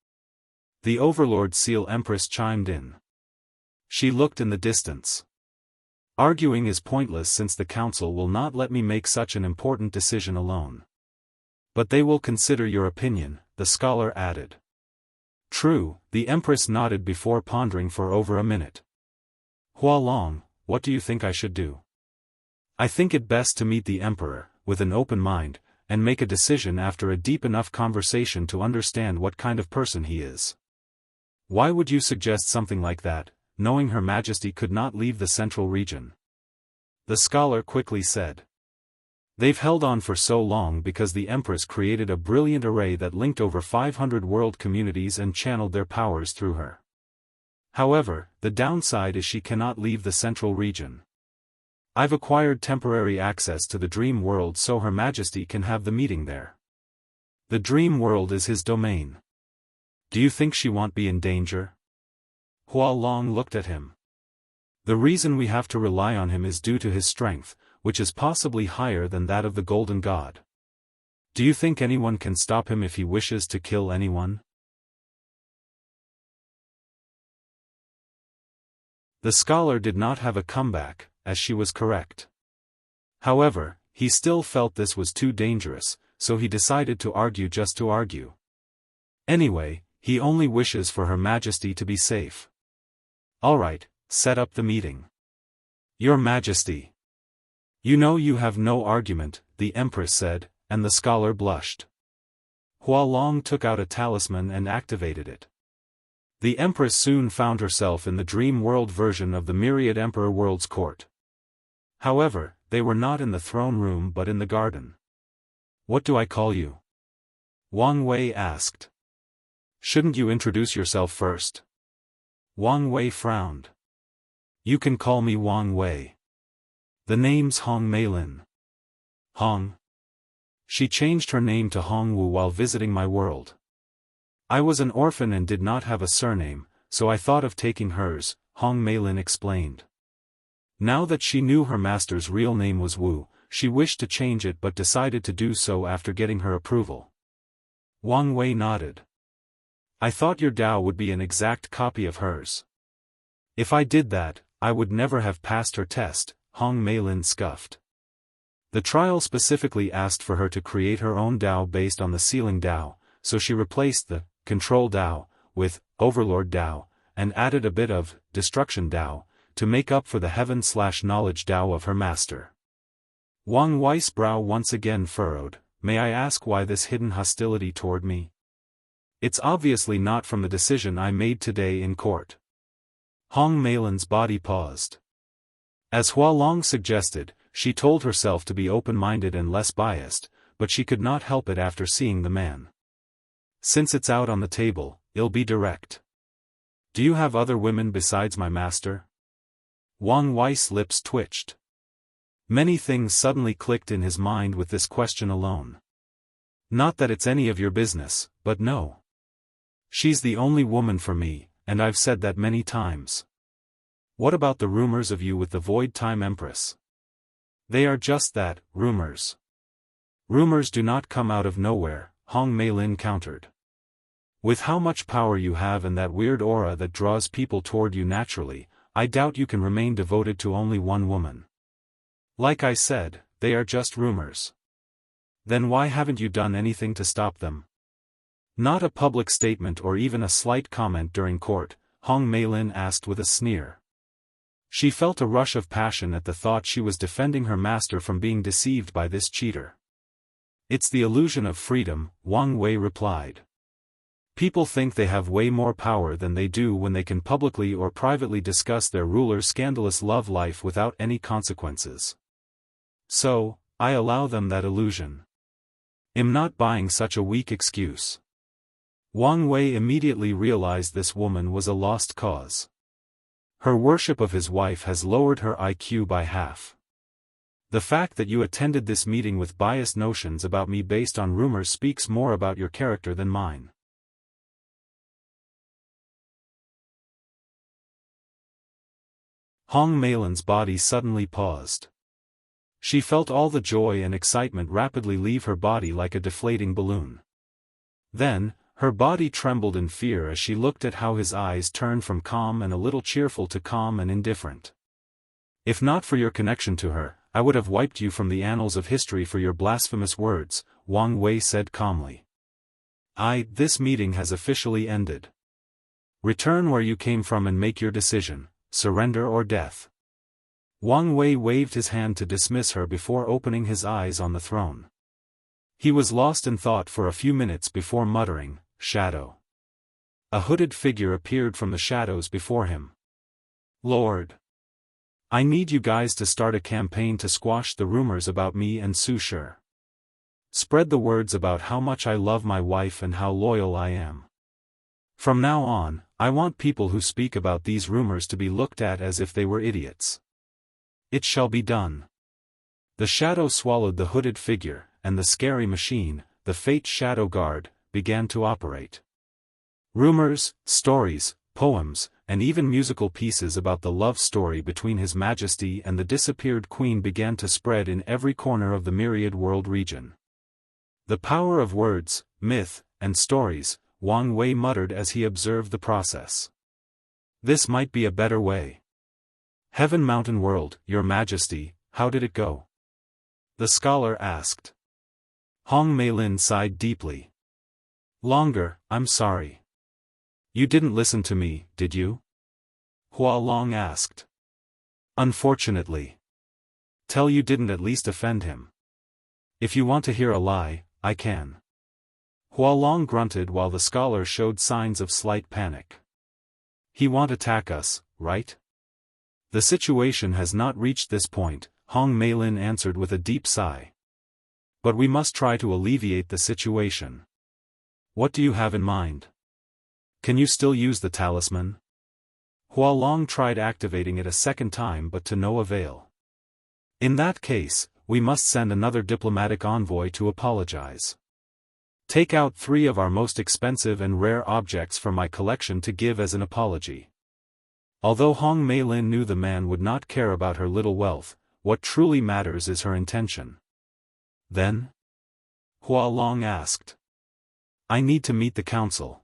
The Overlord Seal Empress chimed in. She looked in the distance. Arguing is pointless since the council will not let me make such an important decision alone. But they will consider your opinion, the scholar added. True, the Empress nodded before pondering for over a minute. Hualong, what do you think I should do? I think it best to meet the Emperor, with an open mind, and make a decision after a deep enough conversation to understand what kind of person he is. Why would you suggest something like that, knowing Her Majesty could not leave the central region? The scholar quickly said. They've held on for so long because the Empress created a brilliant array that linked over 500 world communities and channeled their powers through her. However, the downside is she cannot leave the central region. I've acquired temporary access to the dream world so Her Majesty can have the meeting there. The dream world is his domain. Do you think she won't be in danger? Hualong looked at him. The reason we have to rely on him is due to his strength, which is possibly higher than that of the Golden God. Do you think anyone can stop him if he wishes to kill anyone? The scholar did not have a comeback, as she was correct. However, he still felt this was too dangerous, so he decided to argue just to argue. Anyway, he only wishes for Her Majesty to be safe. Alright, set up the meeting. Your Majesty. You know you have no argument, the Empress said, and the scholar blushed. Hualong took out a talisman and activated it. The Empress soon found herself in the dream world version of the Myriad Emperor World's court. However, they were not in the throne room but in the garden. What do I call you? Wang Wei asked. Shouldn't you introduce yourself first? Wang Wei frowned. You can call me Wang Wei. The name's Hong Meilin. Hong. She changed her name to Hongwu while visiting my world. I was an orphan and did not have a surname, so I thought of taking hers, Hong Meilin explained. Now that she knew her master's real name was Wu, she wished to change it but decided to do so after getting her approval. Wang Wei nodded. I thought your Dao would be an exact copy of hers. If I did that, I would never have passed her test, Hong Meilin scoffed. The trial specifically asked for her to create her own Dao based on the Sealing Dao, so she replaced the Control Dao with Overlord Dao, and added a bit of Destruction Dao, to make up for the Heaven/Knowledge Dao of her master. Wang Wei's brow once again furrowed. May I ask why this hidden hostility toward me? It's obviously not from the decision I made today in court. Hong Meilin's body paused. As Hualong suggested, she told herself to be open-minded and less biased, but she could not help it after seeing the man. Since it's out on the table, I'll be direct. Do you have other women besides my master? Wang Wei's lips twitched. Many things suddenly clicked in his mind with this question alone. Not that it's any of your business, but no. She's the only woman for me, and I've said that many times. What about the rumors of you with the Void Time Empress? They are just that, rumors. Rumors do not come out of nowhere, Hong Meilin countered. With how much power you have and that weird aura that draws people toward you naturally, I doubt you can remain devoted to only one woman. Like I said, they are just rumors. Then why haven't you done anything to stop them? Not a public statement or even a slight comment during court, Hong Meilin asked with a sneer. She felt a rush of passion at the thought she was defending her master from being deceived by this cheater. It's the illusion of freedom, Wang Wei replied. People think they have way more power than they do when they can publicly or privately discuss their ruler's scandalous love life without any consequences. So, I allow them that illusion. I'm not buying such a weak excuse. Wang Wei immediately realized this woman was a lost cause. Her worship of his wife has lowered her IQ by half. The fact that you attended this meeting with biased notions about me based on rumors speaks more about your character than mine. Hong Meilin's body suddenly paused. She felt all the joy and excitement rapidly leave her body like a deflating balloon. Then, Her body trembled in fear as she looked at how his eyes turned from calm and a little cheerful to calm and indifferent. If not for your connection to her, I would have wiped you from the annals of history for your blasphemous words, Wang Wei said calmly. This meeting has officially ended. Return where you came from and make your decision, surrender or death. Wang Wei waved his hand to dismiss her before opening his eyes on the throne. He was lost in thought for a few minutes before muttering, "Shadow." A hooded figure appeared from the shadows before him. "Lord. I need you guys to start a campaign to squash the rumors about me and Su Shi. Spread the words about how much I love my wife and how loyal I am. From now on, I want people who speak about these rumors to be looked at as if they were idiots. It shall be done." The shadow swallowed the hooded figure, and the scary machine, the Fate Shadow Guard, began to operate. Rumors, stories, poems, and even musical pieces about the love story between His Majesty and the disappeared Queen began to spread in every corner of the myriad world region. The power of words, myth, and stories, Wang Wei muttered as he observed the process. This might be a better way. Heaven Mountain World, Your Majesty, how did it go? The scholar asked. Hong Meilin sighed deeply. Longer, I'm sorry. You didn't listen to me, did you? Hua Long asked. Unfortunately. Tell you didn't at least offend him. If you want to hear a lie, I can. Hua Long grunted while the scholar showed signs of slight panic. He won't attack us, right? The situation has not reached this point, Hong Meilin answered with a deep sigh. But we must try to alleviate the situation. What do you have in mind? Can you still use the talisman? Hua Long tried activating it a second time but to no avail. In that case, we must send another diplomatic envoy to apologize. Take out 3 of our most expensive and rare objects from my collection to give as an apology. Although Hong Meilin knew the man would not care about her little wealth, what truly matters is her intention. Then? Hua Long asked. I need to meet the council.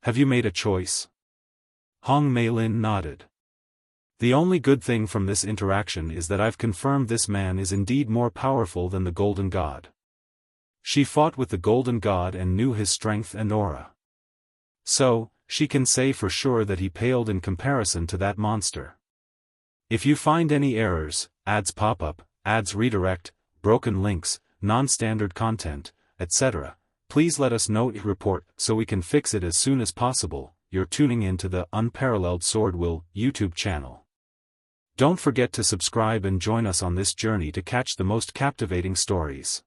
Have you made a choice? Hong Meilin nodded. The only good thing from this interaction is that I've confirmed this man is indeed more powerful than the Golden God. She fought with the Golden God and knew his strength and aura. So, she can say for sure that he paled in comparison to that monster. If you find any errors, ads pop-up, ads redirect, broken links, non-standard content, etc., please let us know report so we can fix it as soon as possible. You're tuning into the Unparalleled SwordWill YouTube channel. Don't forget to subscribe and join us on this journey to catch the most captivating stories.